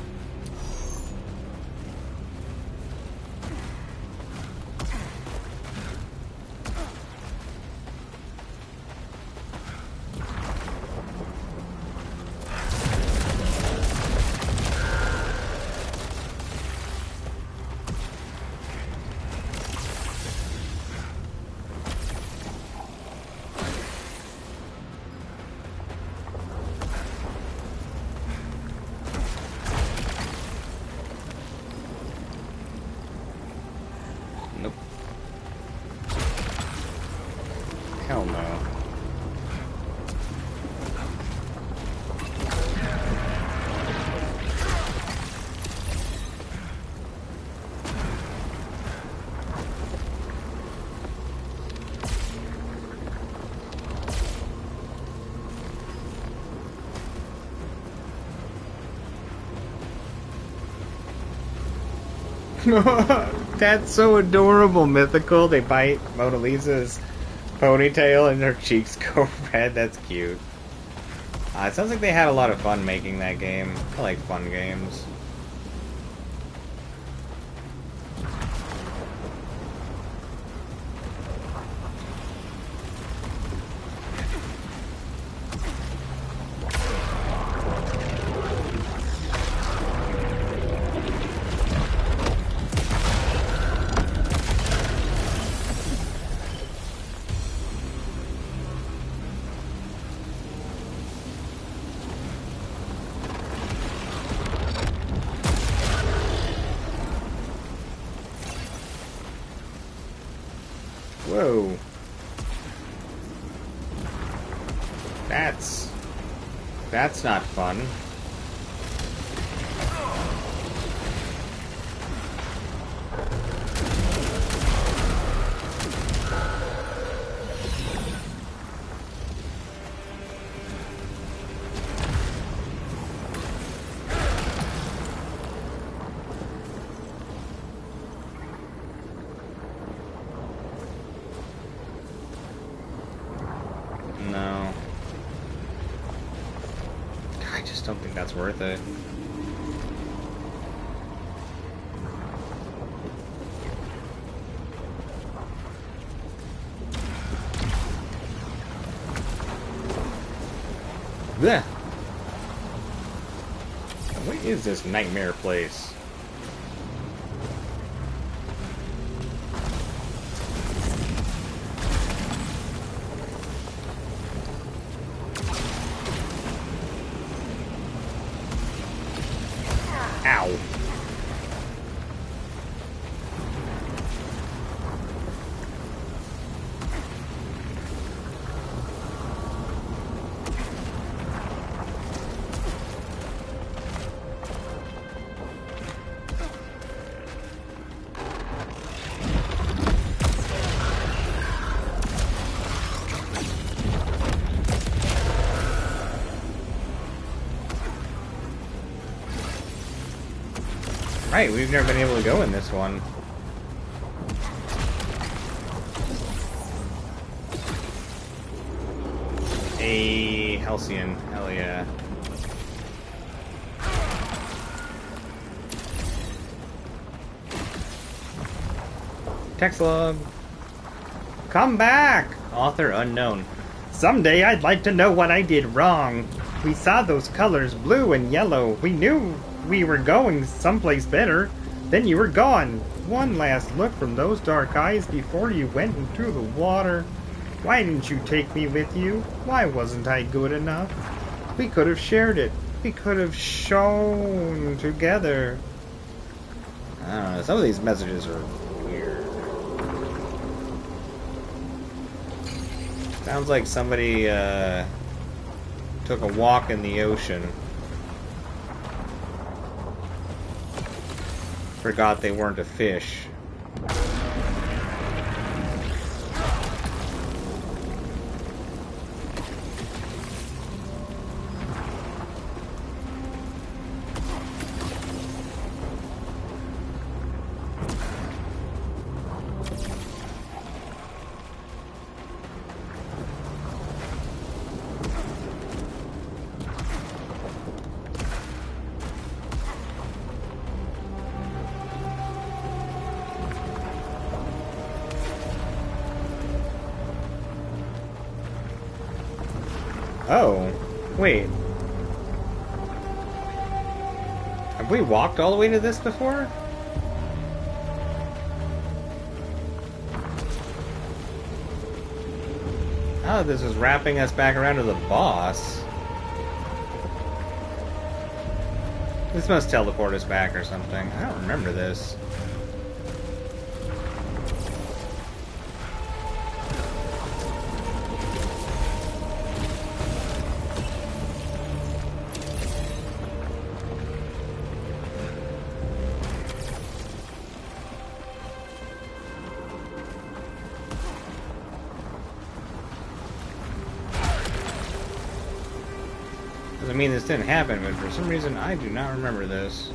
That's so adorable, Mythical. They bite Mona Lisa's ponytail and her cheeks go red. That's cute. It sounds like they had a lot of fun making that game. I like fun games. Whoa. That's not fun. No. I just don't think that's worth it. Blech. What is this nightmare place? Ow. Right, we've never been able to go in this one. A Halcyon, hell yeah. Text log. Come back! Author unknown. Someday I'd like to know what I did wrong. We saw those colors, blue and yellow. We knew we were going someplace better. Then you were gone. One last look from those dark eyes before you went into the water. Why didn't you take me with you? Why wasn't I good enough? We could have shared it. We could have shown together. I don't know, some of these messages are weird. Sounds like somebody took a walk in the ocean. Forgot they weren't a fish. Oh, wait. Have we walked all the way to this before? Oh, this is wrapping us back around to the boss. This must teleport us back or something. I don't remember this. Doesn't mean this didn't happen, but for some reason I do not remember this.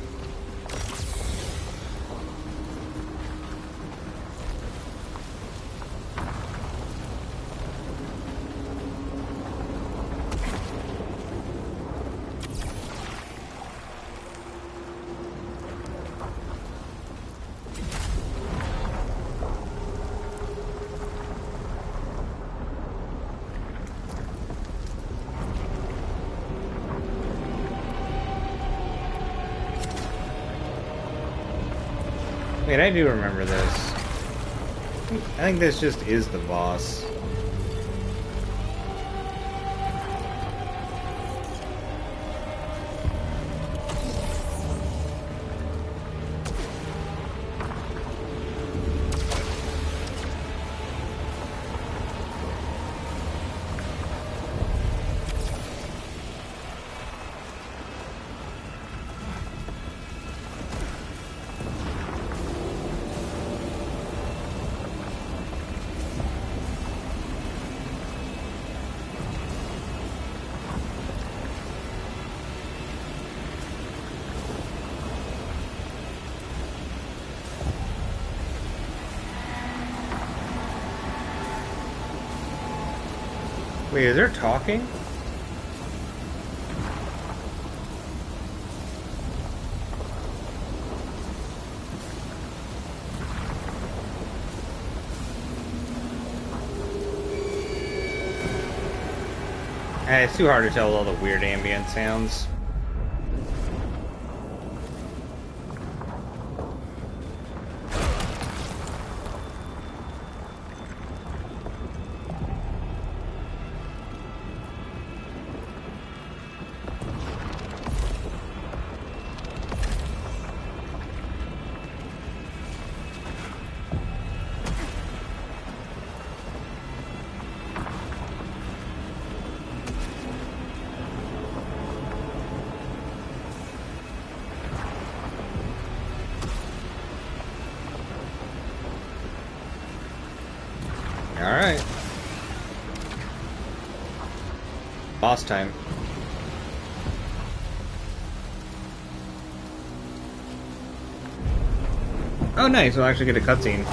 Wait, I do remember this. I think this just is the boss. Wait, is there talking? It's too hard to tell with all the weird ambient sounds. Alright. Boss time. Oh nice, we'll actually get a cutscene.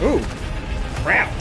Ooh, crap.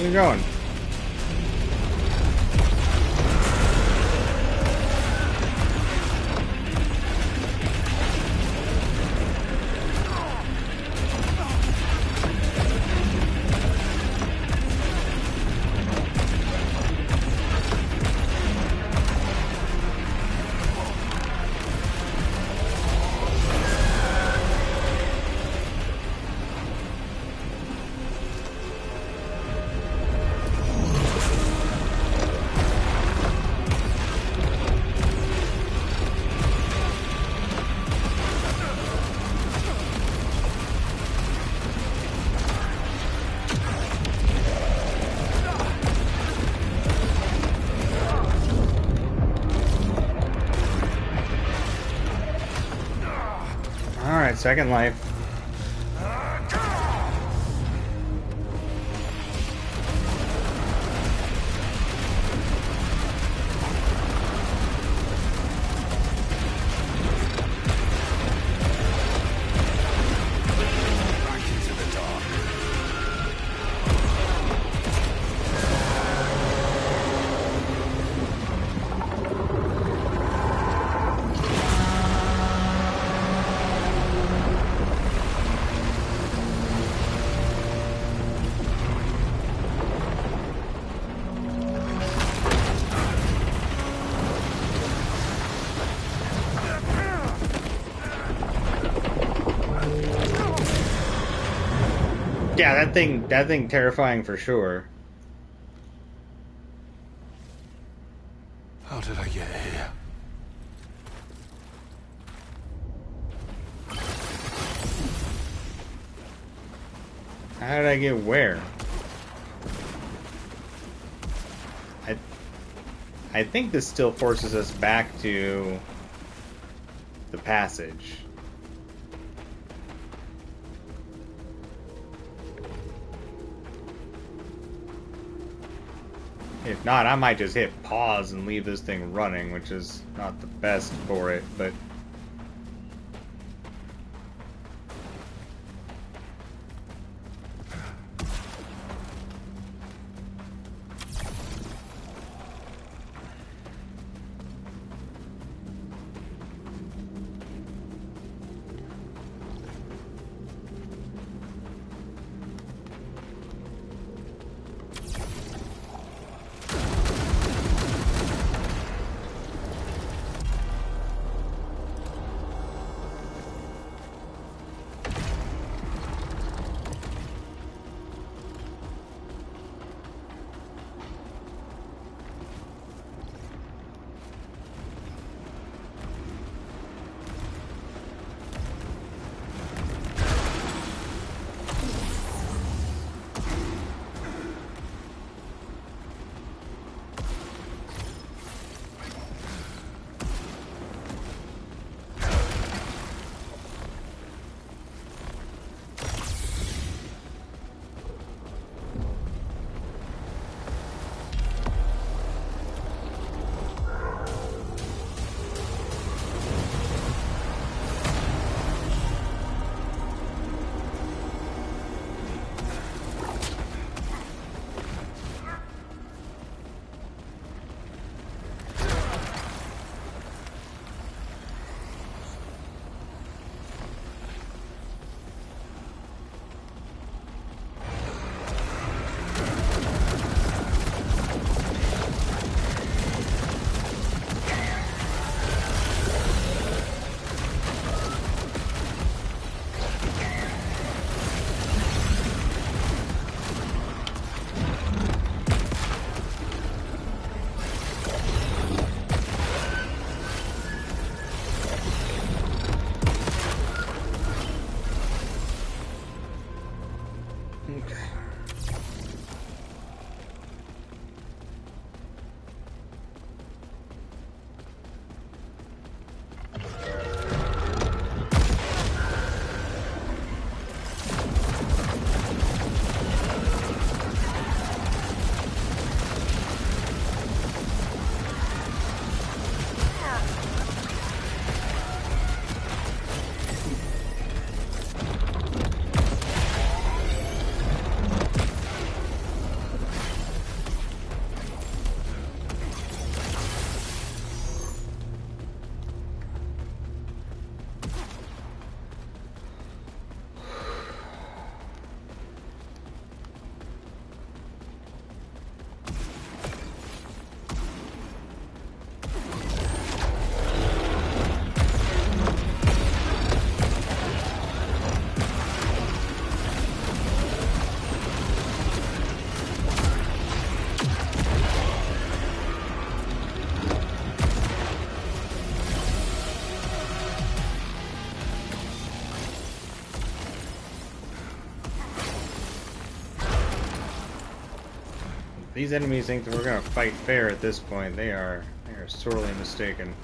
Where you going? Alright, second life. Yeah, that thing terrifying for sure. How did I get here? How did I get where? I think this still forces us back to the passage. If not, I might just hit pause and leave this thing running, which is not the best for it, but... These enemies think that we're gonna fight fair at this point. They are sorely mistaken.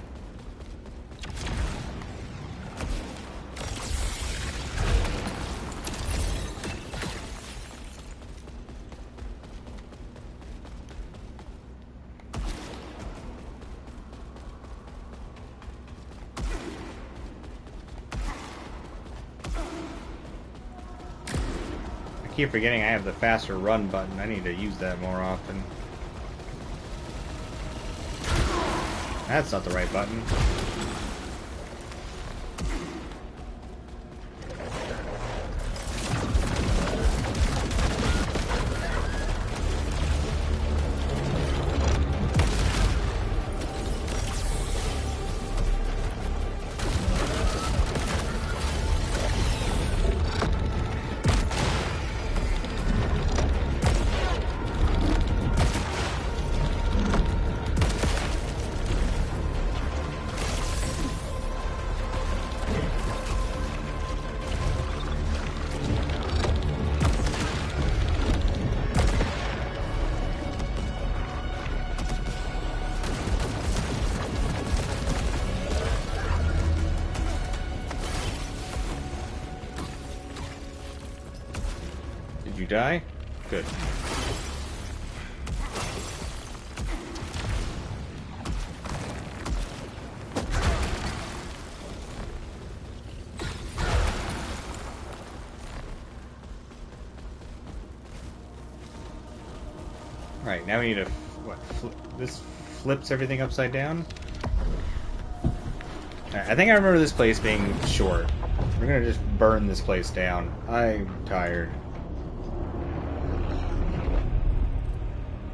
keep forgetting I have the faster run button. I need to use that more often. That's not the right button. Did you die? Good. Alright, now we need to... what? This flips everything upside down? Alright, I think I remember this place being short. We're gonna just burn this place down. I'm tired.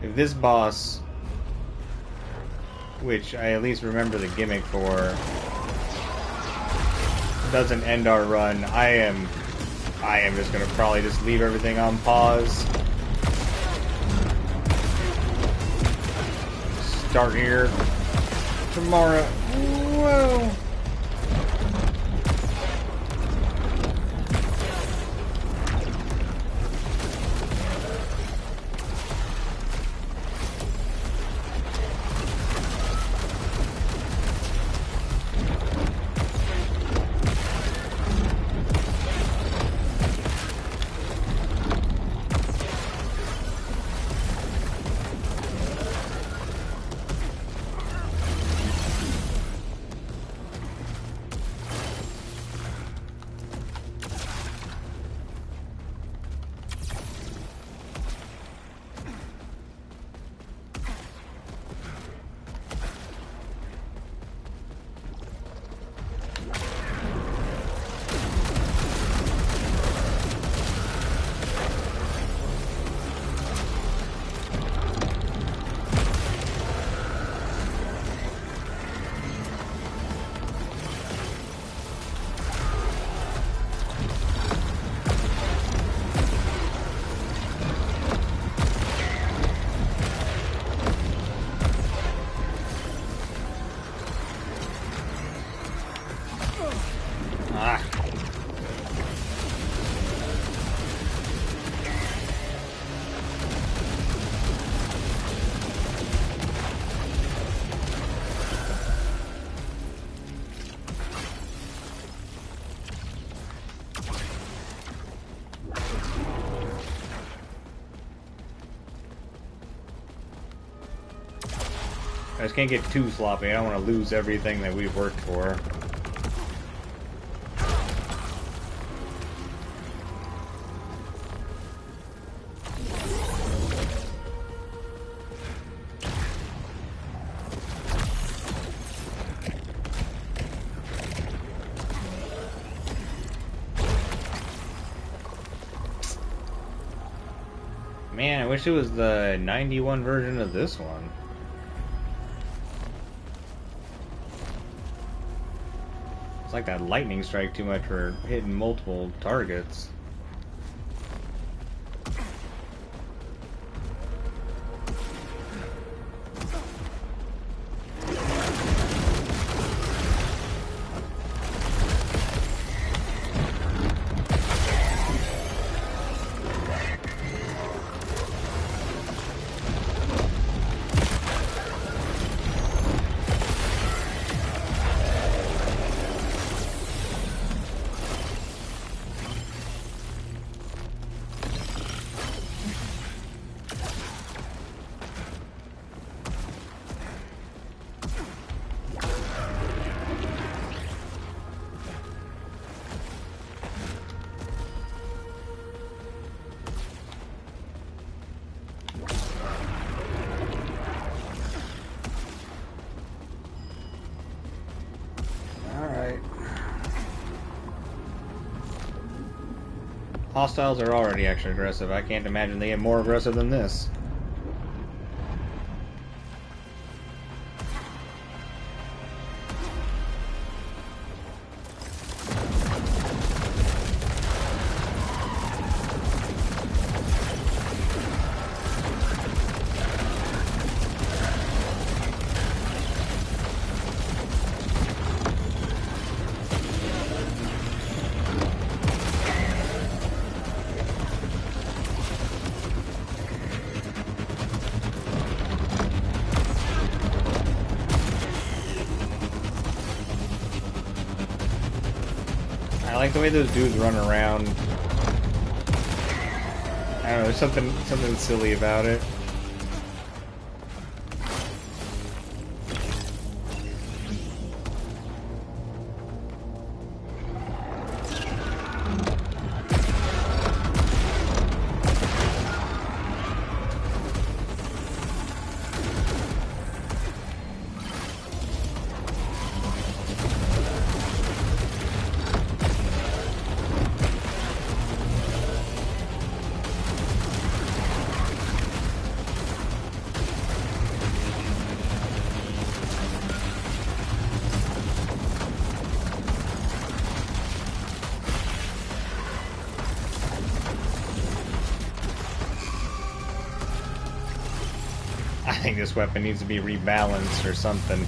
If this boss, which I at least remember the gimmick for, doesn't end our run, I am just gonna probably just leave everything on pause. Start here tomorrow. Whoa. I just can't get too sloppy. I don't want to lose everything that we've worked for. Man, I wish it was the 91 version of this one. It's like that lightning strike too much for hitting multiple targets. Hostiles are already extra aggressive. I can't imagine they get more aggressive than this. I like the way those dudes run around. I don't know, there's something silly about it. I think this weapon needs to be rebalanced or something.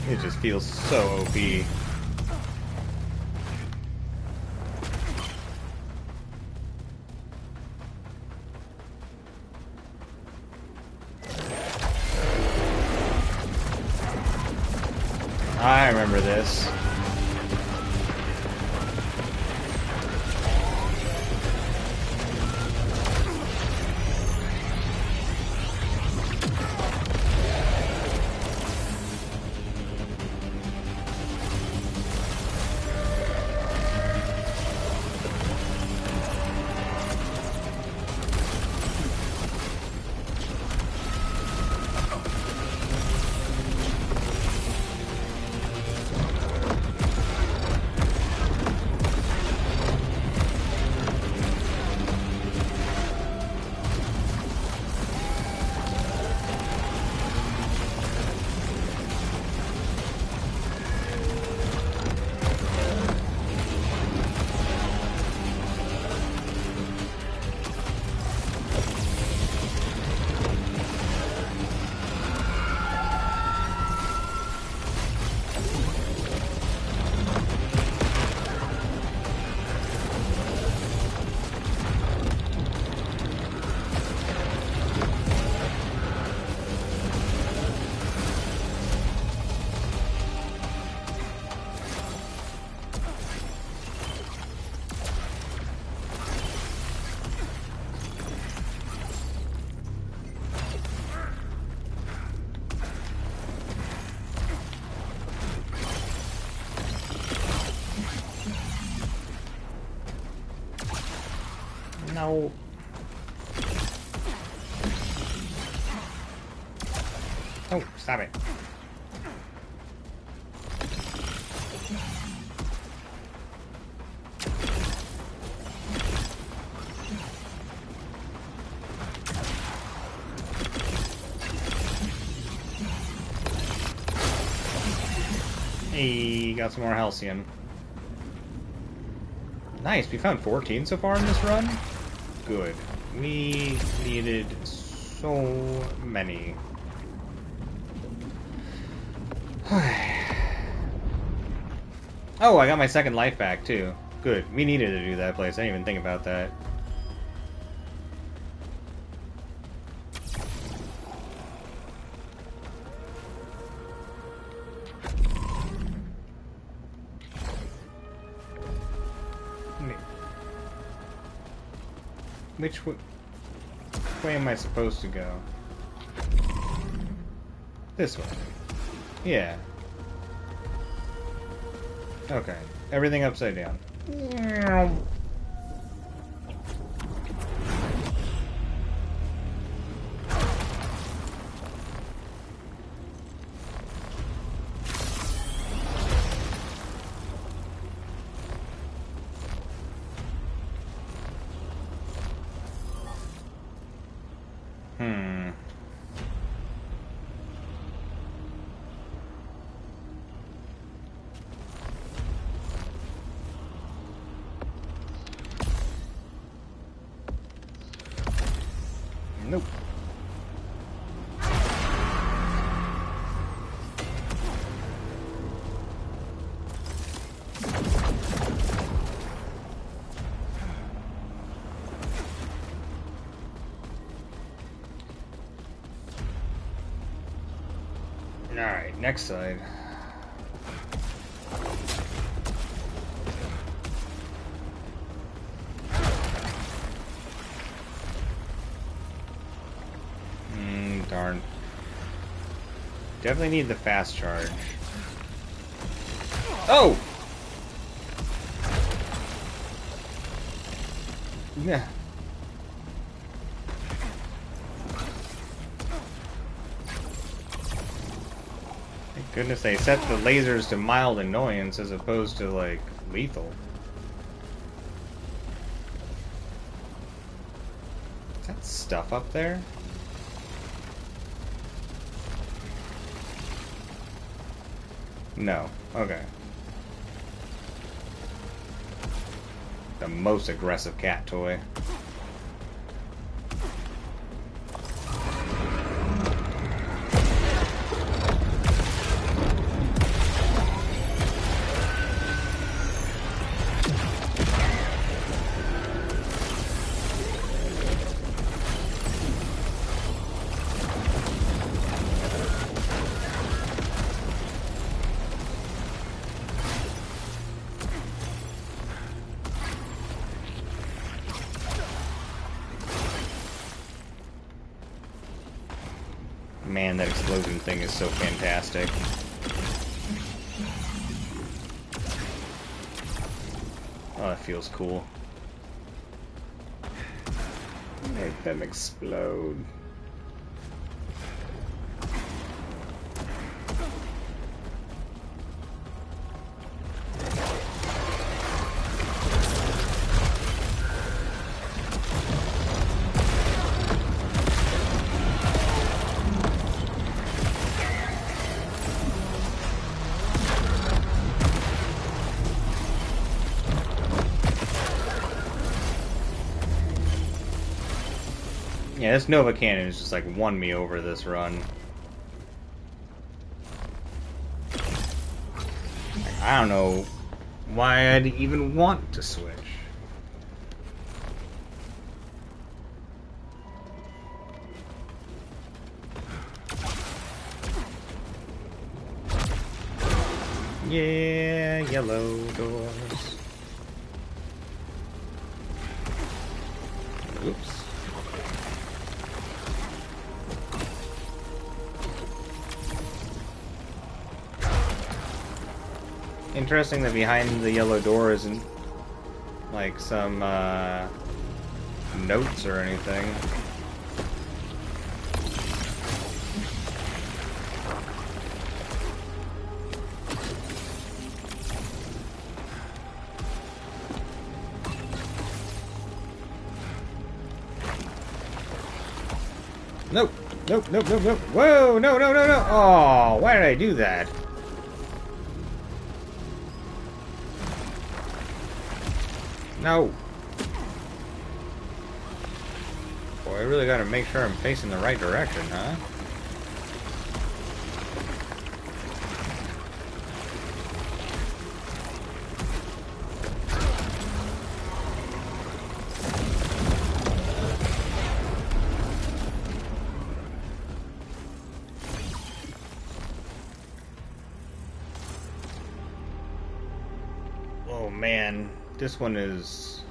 It just feels so OP. I remember this. No. Oh, stop it. Hey, got some more Halcyon. Nice, we found 14 so far in this run. Good. We needed so many. Oh, I got my second life back too. Good. We needed to do that place. I didn't even think about that. Which way am I supposed to go? This way. Yeah. Okay. Everything upside down. Nope. Alright, next side. Darn. Definitely need the fast charge. Oh! Yeah. Thank goodness they set the lasers to mild annoyance as opposed to, like, lethal. Is that stuff up there? No. Okay. The most aggressive cat toy. Man, that explosion thing is so fantastic. Oh, that feels cool. Make them explode. Yeah, this Nova Cannon has just like won me over this run. I don't know why I'd even want to switch. Yeah, yellow doors. Oops. Interesting that behind the yellow door isn't like some notes or anything. Nope. Nope, nope, nope, nope. Whoa, no, no, no, no. Oh, why did I do that? No. Boy, I really gotta make sure I'm facing the right direction, huh? Oh man, this one is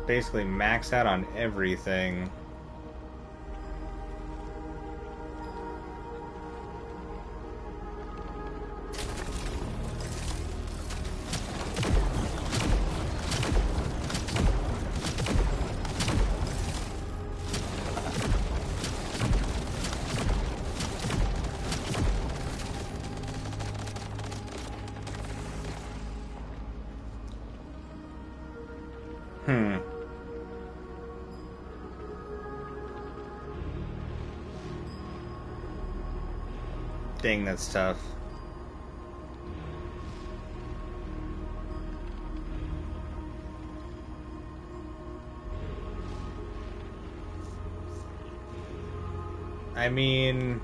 basically maxed out on everything. Dang, that's tough. I mean...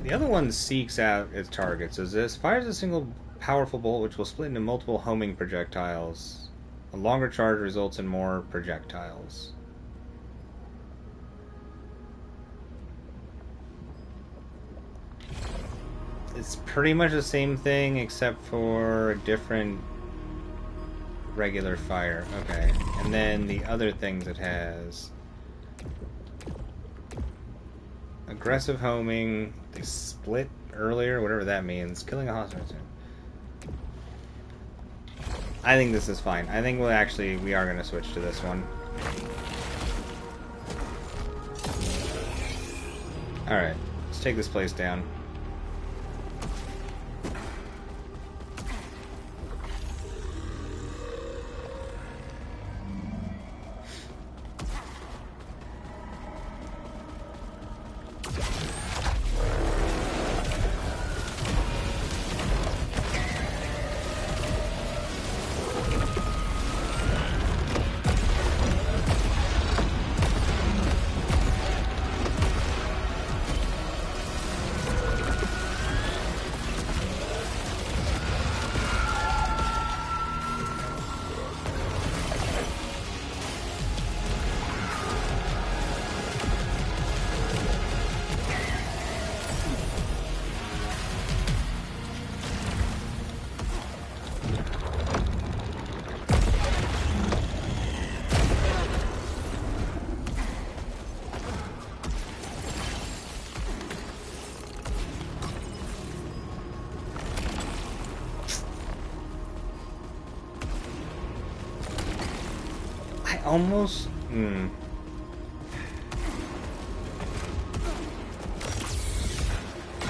The other one seeks out its targets. As this fires a single powerful bolt which will split into multiple homing projectiles. A longer charge results in more projectiles. It's pretty much the same thing except for a different regular fire. Okay. And then the other things it has. Aggressive homing, they split earlier, whatever that means. Killing a hostile. I think this is fine. I think we are going to switch to this one. Alright, let's take this place down. Almost...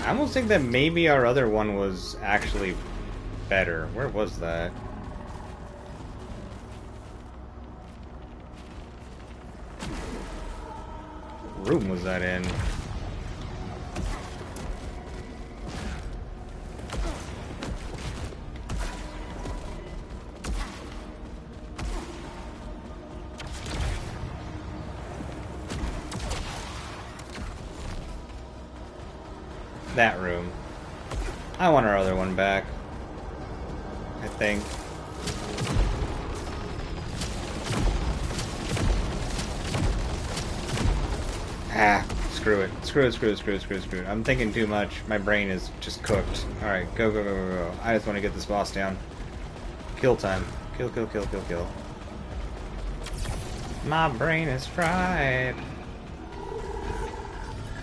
I almost think that maybe our other one was actually better. Where was that? What room was that in? That room. I want our other one back. I think. Ah, screw it. Screw it. I'm thinking too much. My brain is just cooked. Alright, go. I just want to get this boss down. Kill time. Kill. My brain is fried.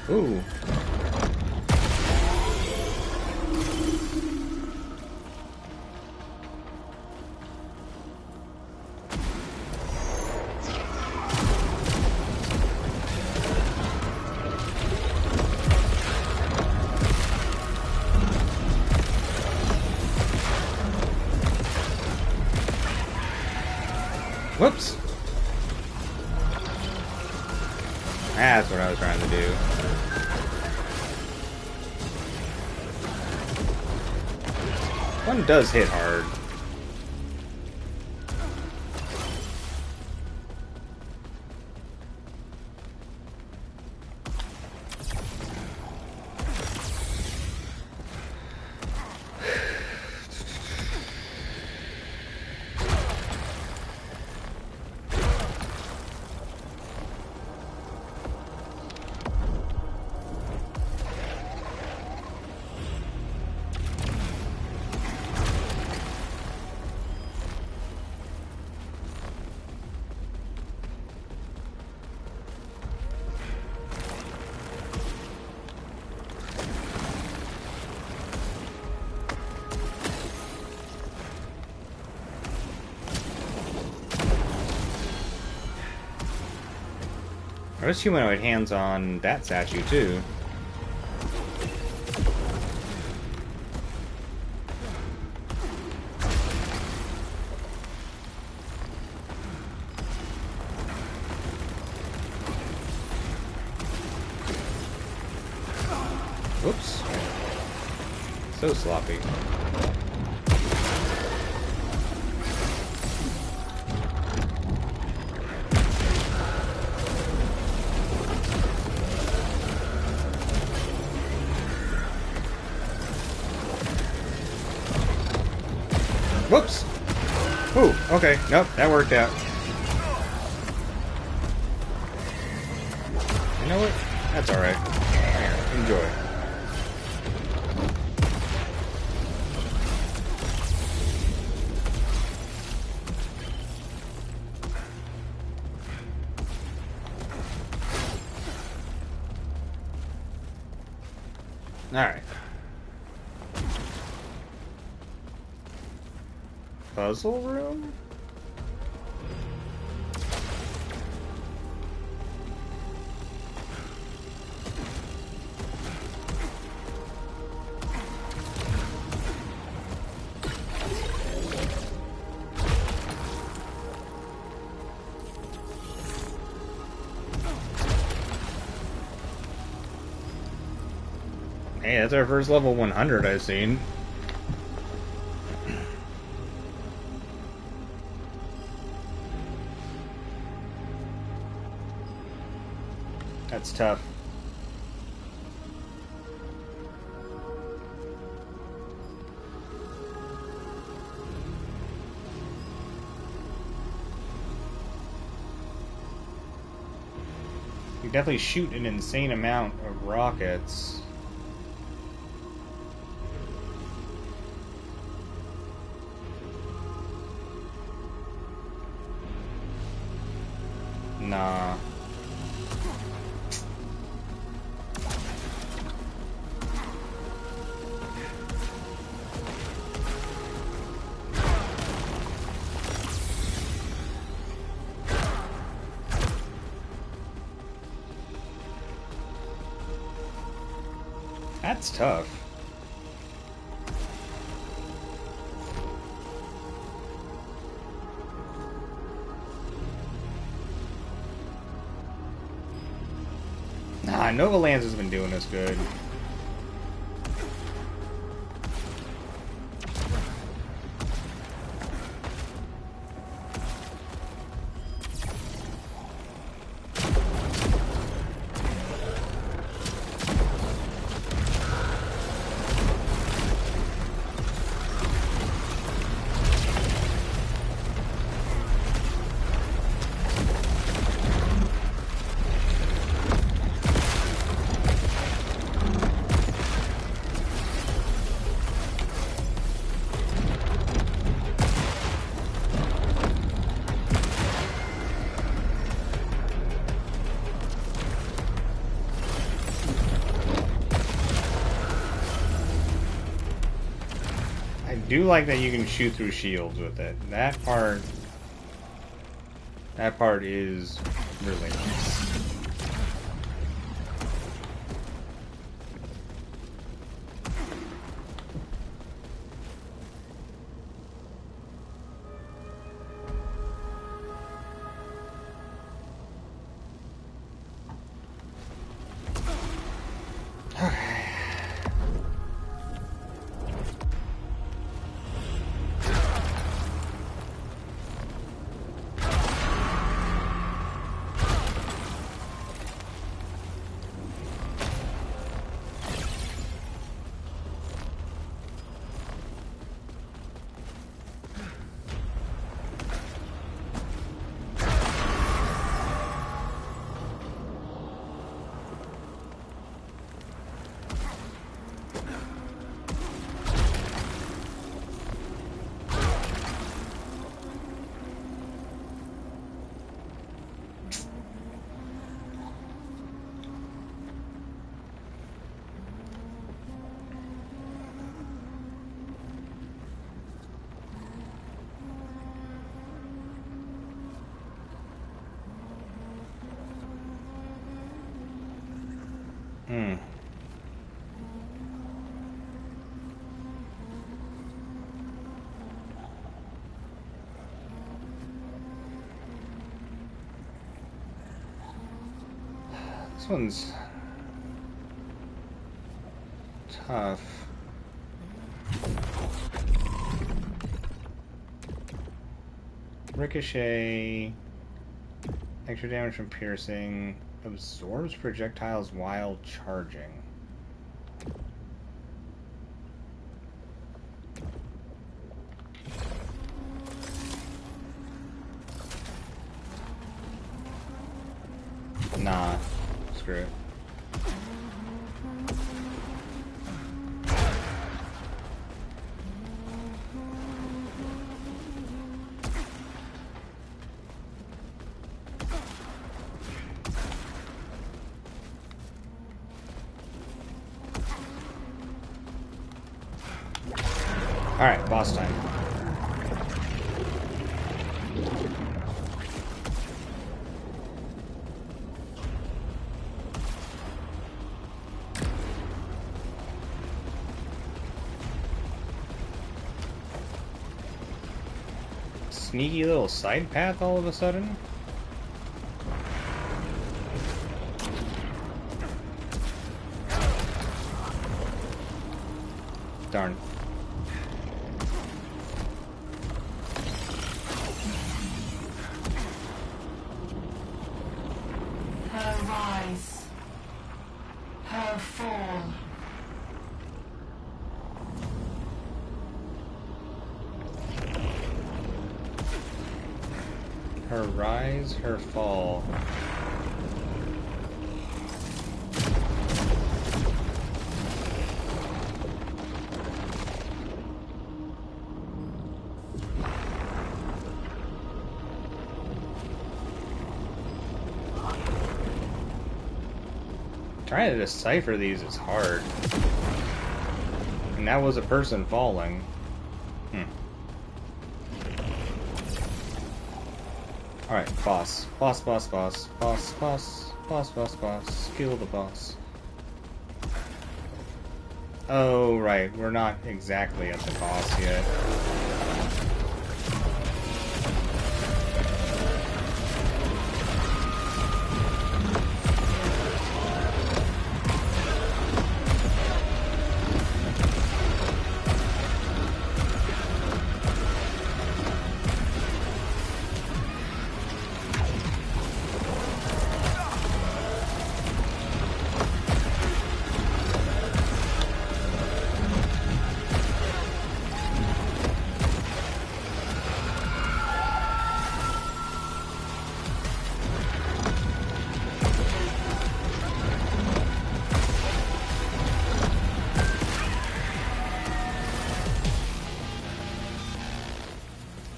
Ooh. Whoops! That's what I was trying to do. One does hit hard. There's humanoid hands on that statue, too. Whoops. So sloppy. Whoops! Ooh, okay. Nope, that worked out. You know what? That's alright. Here, enjoy. Alright. Puzzle room? Hey, that's our first level 100 I've seen. That's tough. You definitely shoot an insane amount of rockets. Nah. That's tough. Nah, Nova Lands has been doing us good. I do like that you can shoot through shields with it. That part is really nice. Hmm. This one's tough. Ricochet, extra damage from piercing, absorbs projectiles while charging. Nah, screw it. Alright, boss time. Sneaky little side path all of a sudden? Darn. Her rise. Her fall. Her rise, her fall. Trying to decipher these is hard. And that was a person falling. Alright, boss. Boss, boss, boss. Boss, boss. Boss, boss, boss. Kill the boss. Oh, right. We're not exactly at the boss yet.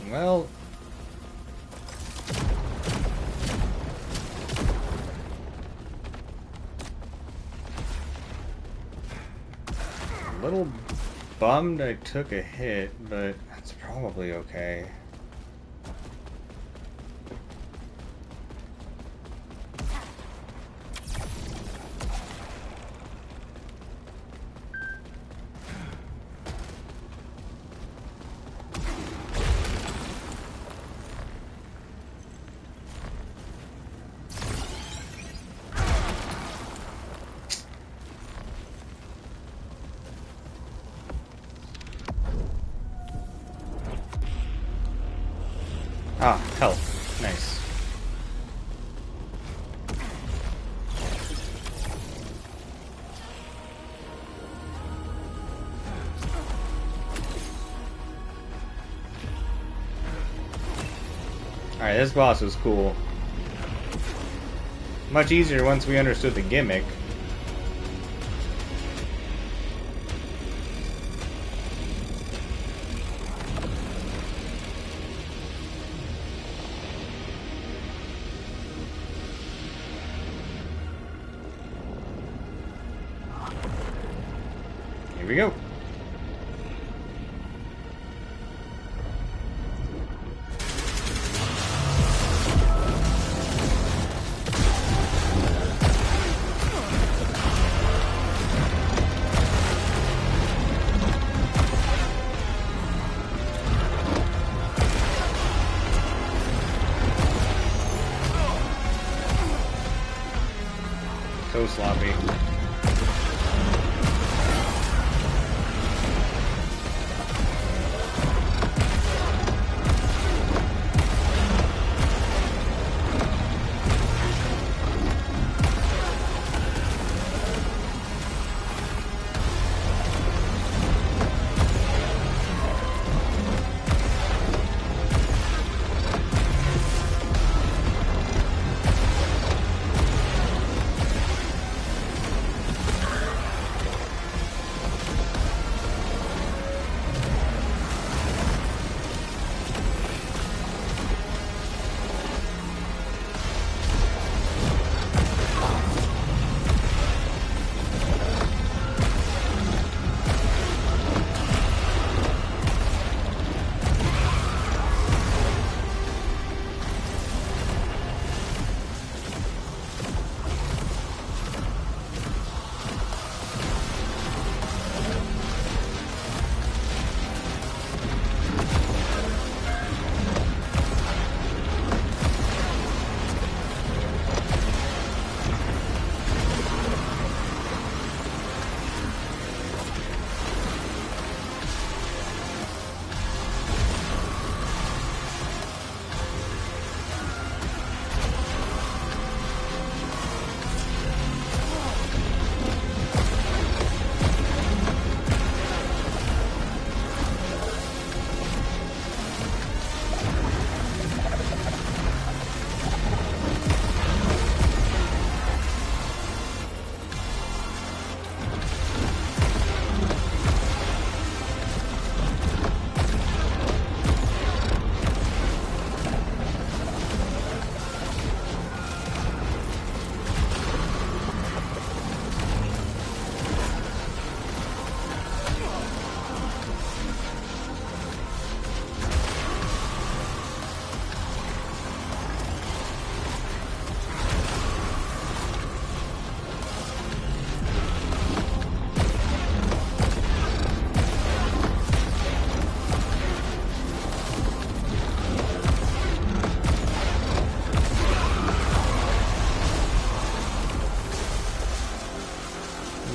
Well, a little bummed I took a hit, but that's probably okay. Ah, health. Nice. Alright, this boss was cool. Much easier once we understood the gimmick. Here we go. So sloppy.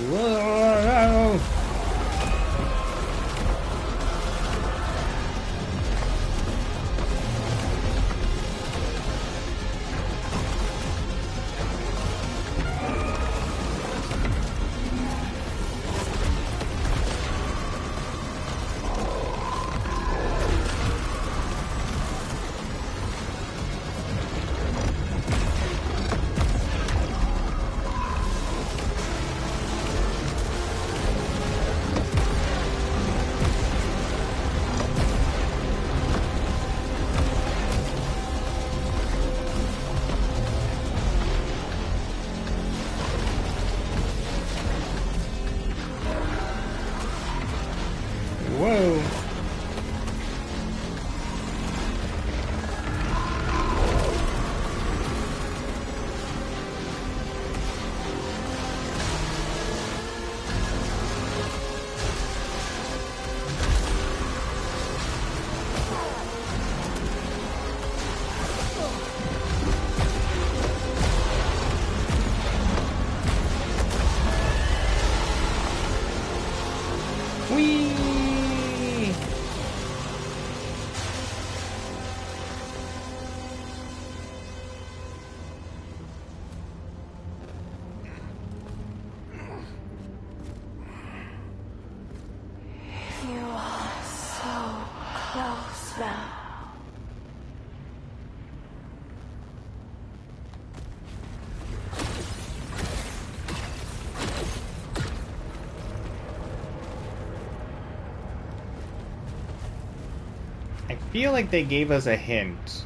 Whoa. Whee! You are so close now. I feel like they gave us a hint.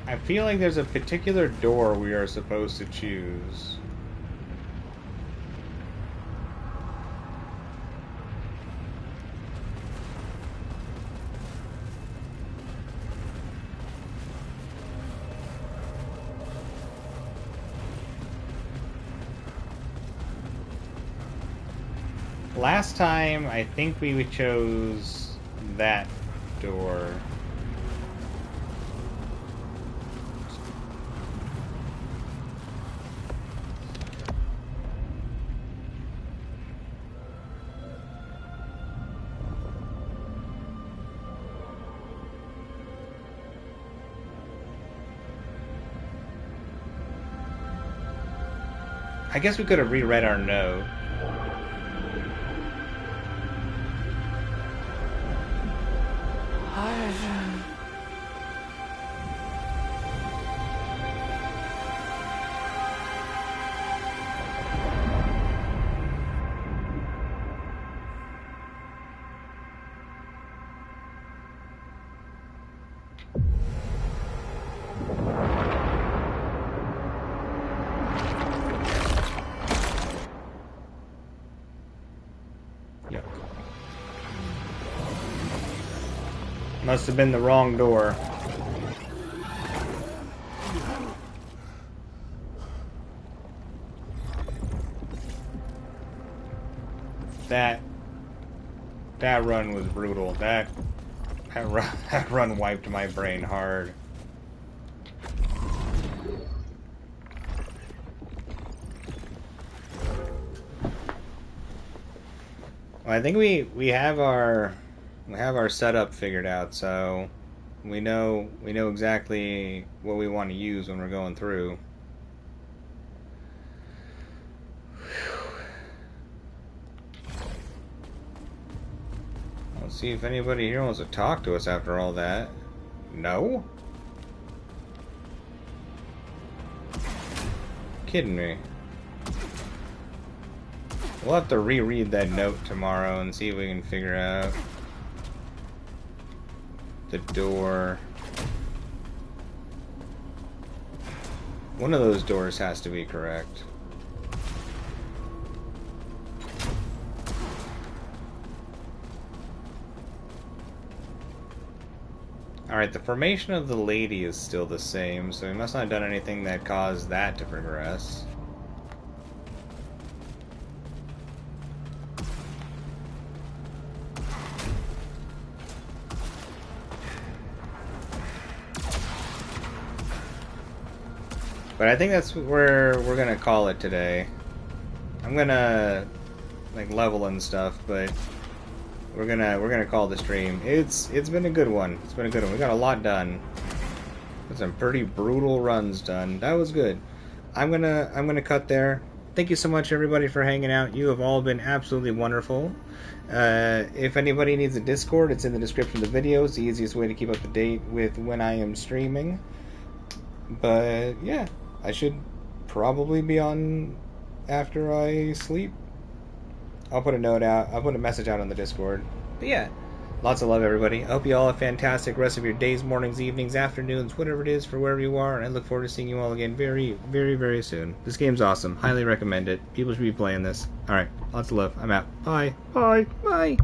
I feel like there's a particular door we are supposed to choose. Last time, I think we chose that door. I guess we could have reread our note. Arjun. Yep. Must have been the wrong door. That run was brutal. That run wiped my brain hard. Well, I think we have our setup figured out, so we know exactly what we want to use when we're going through. Let's see if anybody here wants to talk to us after all that. No? Kidding me. We'll have to reread that note tomorrow and see if we can figure out the door. One of those doors has to be correct. Alright, the formation of the lady is still the same, so we must not have done anything that caused that to progress. But I think that's where we're gonna call it today. I'm gonna like level and stuff, but we're gonna call the stream. It's been a good one. It's been a good one. We got a lot done. Got some pretty brutal runs done. That was good. I'm gonna cut there. Thank you so much, everybody, for hanging out. You have all been absolutely wonderful. If anybody needs a Discord, it's in the description of the video. It's the easiest way to keep up to date with when I am streaming. But yeah, I should probably be on after I sleep. I'll put a note out. I'll put a message out on the Discord. But yeah, lots of love, everybody. I hope you all have a fantastic rest of your days, mornings, evenings, afternoons, whatever it is for wherever you are. And I look forward to seeing you all again very, very, very soon. This game's awesome. Highly recommend it. People should be playing this. All right, lots of love. I'm out. Bye. Bye. Bye.